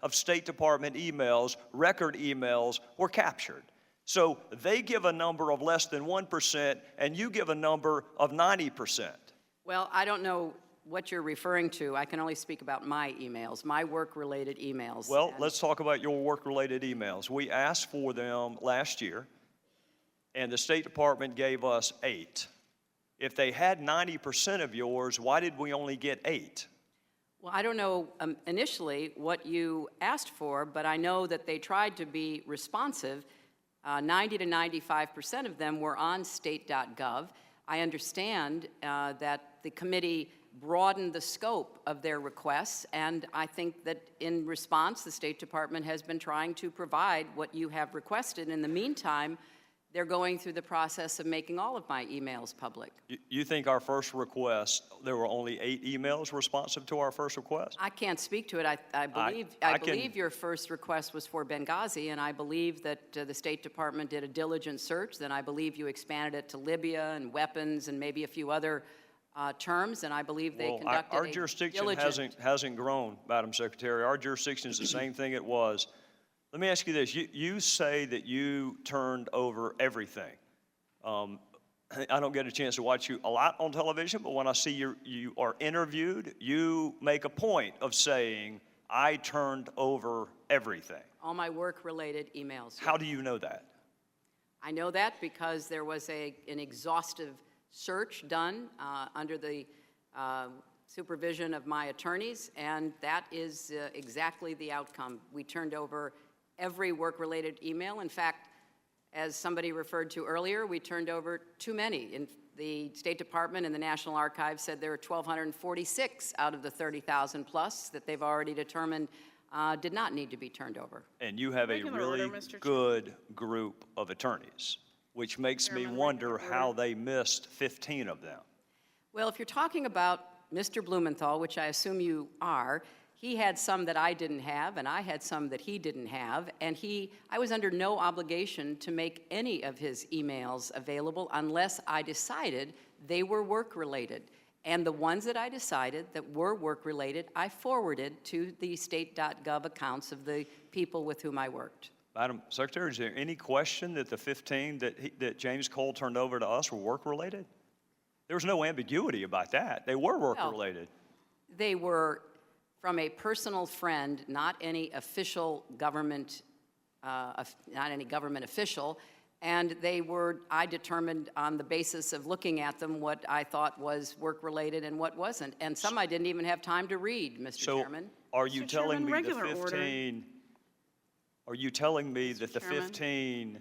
of State Department emails, record emails, were captured. So they give a number of less than 1%, and you give a number of 90%. Well, I don't know what you're referring to. I can only speak about my emails, my work-related emails. Well, let's talk about your work-related emails. We asked for them last year, and the State Department gave us 8. If they had 90% of yours, why did we only get 8? Well, I don't know initially what you asked for, but I know that they tried to be responsive. 90 to 95% of them were on state.gov. I understand that the committee broadened the scope of their requests, and I think that in response, the State Department has been trying to provide what you have requested. In the meantime, they're going through the process of making all of my emails public. You think our first request, there were only 8 emails responsive to our first request? I can't speak to it. I believe your first request was for Benghazi, and I believe that the State Department did a diligent search. Then I believe you expanded it to Libya and weapons and maybe a few other terms, and I believe they conducted our jurisdiction hasn't grown, Madam Secretary. Our jurisdiction is the same thing it was. Let me ask you this. You say that you turned over everything. I don't get a chance to watch you a lot on television, but when I see you are interviewed, you make a point of saying, I turned over everything. All my work-related emails. How do you know that? I know that because there was an exhaustive search done under the supervision of my attorneys, and that is exactly the outcome. We turned over every work-related email. In fact, as somebody referred to earlier, we turned over too many. In the State Department and the National Archives said there were 1,246 out of the 30,000 plus that they've already determined did not need to be turned over. And you have a really good group of attorneys, which makes me wonder how they missed 15 of them. Well, if you're talking about Mr. Blumenthal, which I assume you are, he had some that I didn't have, and I had some that he didn't have, and I was under no obligation to make any of his emails available unless I decided they were work-related. And the ones that I decided that were work-related, I forwarded to the state.gov accounts of the people with whom I worked. Madam Secretary, is there any question that the 15 that James Cole turned over to us were work-related? There was no ambiguity about that. They were work-related. They were from a personal friend, not any official government, not any government official, and I determined on the basis of looking at them what I thought was work-related and what wasn't, and some I didn't even have time to read, Mr. Chairman. Are you telling me the regular order. 15, are you telling me that the 15,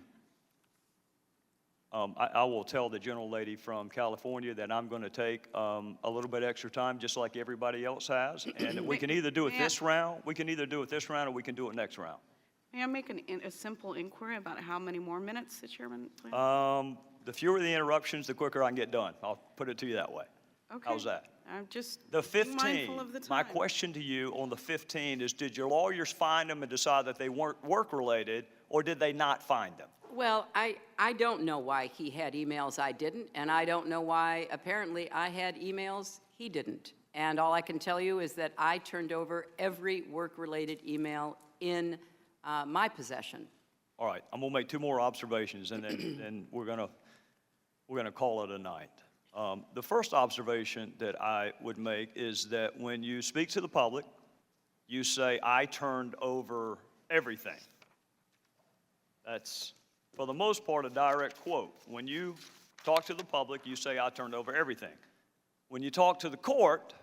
I will tell the gentle lady from California that I'm going to take a little bit extra time, just like everybody else has, and that we can either do it this round, or we can do it next round. May I make a simple inquiry about how many more minutes the chairman plans? The fewer the interruptions, the quicker I can get done. I'll put it to you that way. Okay. How's that? I'm just The mindful 15, of the time. my question to you on the 15 is, did your lawyers find them and decide that they weren't work-related, or did they not find them? Well, I don't know why he had emails I didn't, and I don't know why apparently I had emails he didn't. And all I can tell you is that I turned over every work-related email in my possession. All right, I'm gonna make two more observations, and then we're gonna call it a night. The first observation that I would make is that when you speak to the public, you say, I turned over everything. That's, for the most part, a direct quote. When you talk to the public, you say, I turned over everything. When you talk to the court,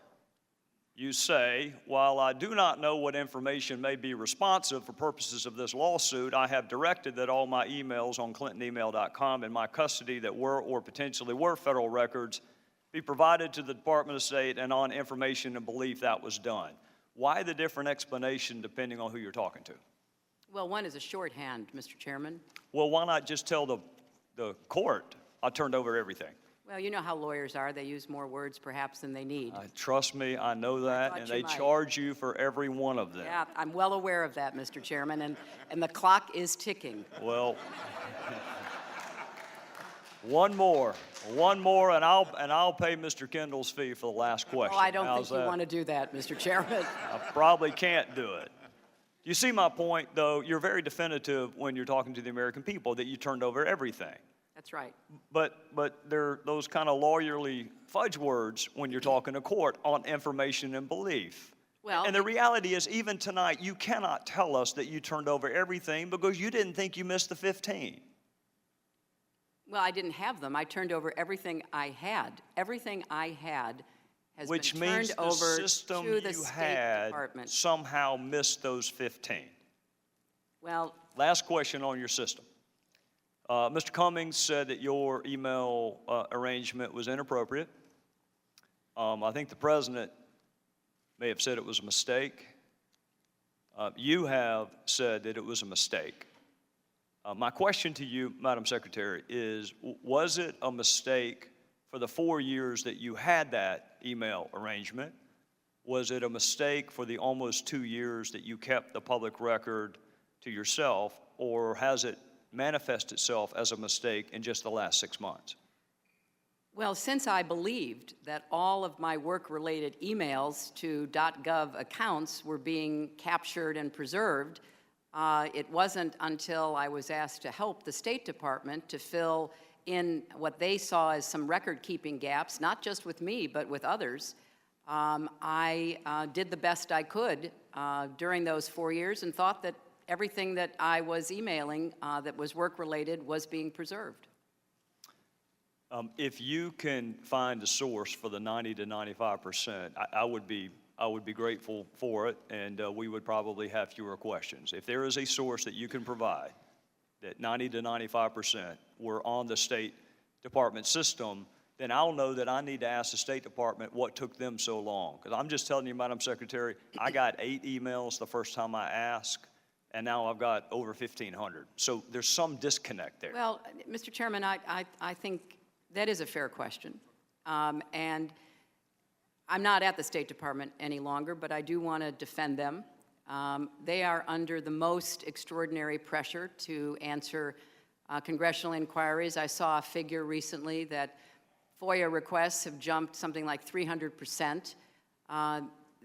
you say, while I do not know what information may be responsive for purposes of this lawsuit, I have directed that all my emails on clintonemail.com in my custody that were or potentially were federal records be provided to the Department of State, and on information and belief that was done. Why the different explanation depending on who you're talking to? Well, one is a shorthand, Mr. Chairman. Well, why not just tell the court, I turned over everything? Well, you know how lawyers are. They use more words perhaps than they need. Trust me, I know that, and they charge you for every one of them. Yeah, I'm well aware of that, Mr. Chairman, and the clock is ticking. Well, one more, and I'll pay Mr. Kendall's fee for the last question. Oh, I don't How's think you that? want to do that, Mr. Chairman. I probably can't do it. You see my point, though? You're very definitive when you're talking to the American people that you turned over everything. That's right. But there are those kind of lawyerly fudge words when you're talking to court on information and belief. Well, and the reality is, even tonight, you cannot tell us that you turned over everything because you didn't think you missed the 15. Well, I didn't have them. I turned over everything I had. Everything I had has Which been means turned the over system to the you State had Department. somehow missed those 15. Well, last question on your system. Mr. Cummings said that your email arrangement was inappropriate. I think the president may have said it was a mistake. You have said that it was a mistake. My question to you, Madam Secretary, is was it a mistake for the 4 years that you had that email arrangement? Was it a mistake for the almost 2 years that you kept the public record to yourself, or has it manifest itself as a mistake in just the last 6 months? Well, since I believed that all of my work-related emails to .gov accounts were being captured and preserved, it wasn't until I was asked to help the State Department to fill in what they saw as some record-keeping gaps, not just with me, but with others. I did the best I could during those 4 years and thought that everything that I was emailing that was work-related was being preserved. If you can find a source for the 90 to 95%, I would be grateful for it, and we would probably have fewer questions. If there is a source that you can provide that 90 to 95% were on the State Department system, then I'll know that I need to ask the State Department what took them so long. Because I'm just telling you, Madam Secretary, I got 8 emails the first time I asked, and now I've got over 1,500. So there's some disconnect there. Well, Mr. Chairman, I think that is a fair question. And I'm not at the State Department any longer, but I do want to defend them. They are under the most extraordinary pressure to answer congressional inquiries. I saw a figure recently that FOIA requests have jumped something like 300%.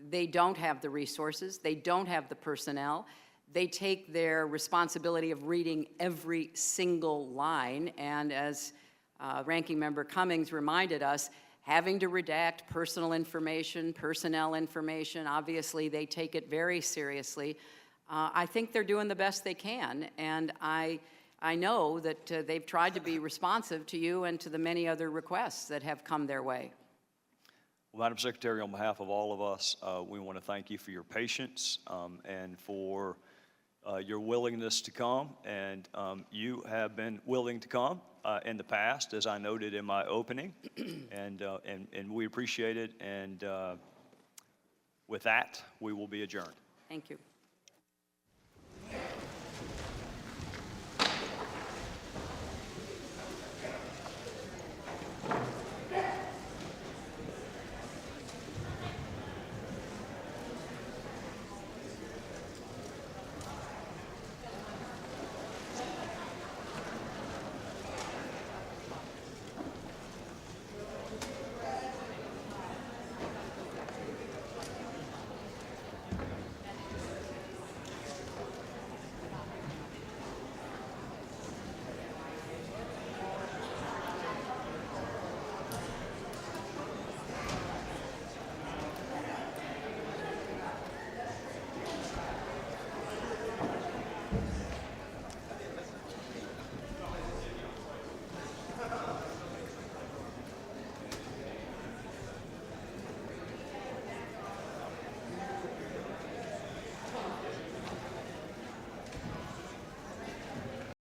They don't have the resources. They don't have the personnel. They take their responsibility of reading every single line, and as Ranking Member Cummings reminded us, having to redact personal information, personnel information, obviously they take it very seriously. I think they're doing the best they can, and I know that they've tried to be responsive to you and to the many other requests that have come their way. Well, Madam Secretary, on behalf of all of us, we want to thank you for your patience and for your willingness to come. And you have been willing to come in the past, as I noted in my opening, and we appreciate it. And with that, we will be adjourned. Thank you.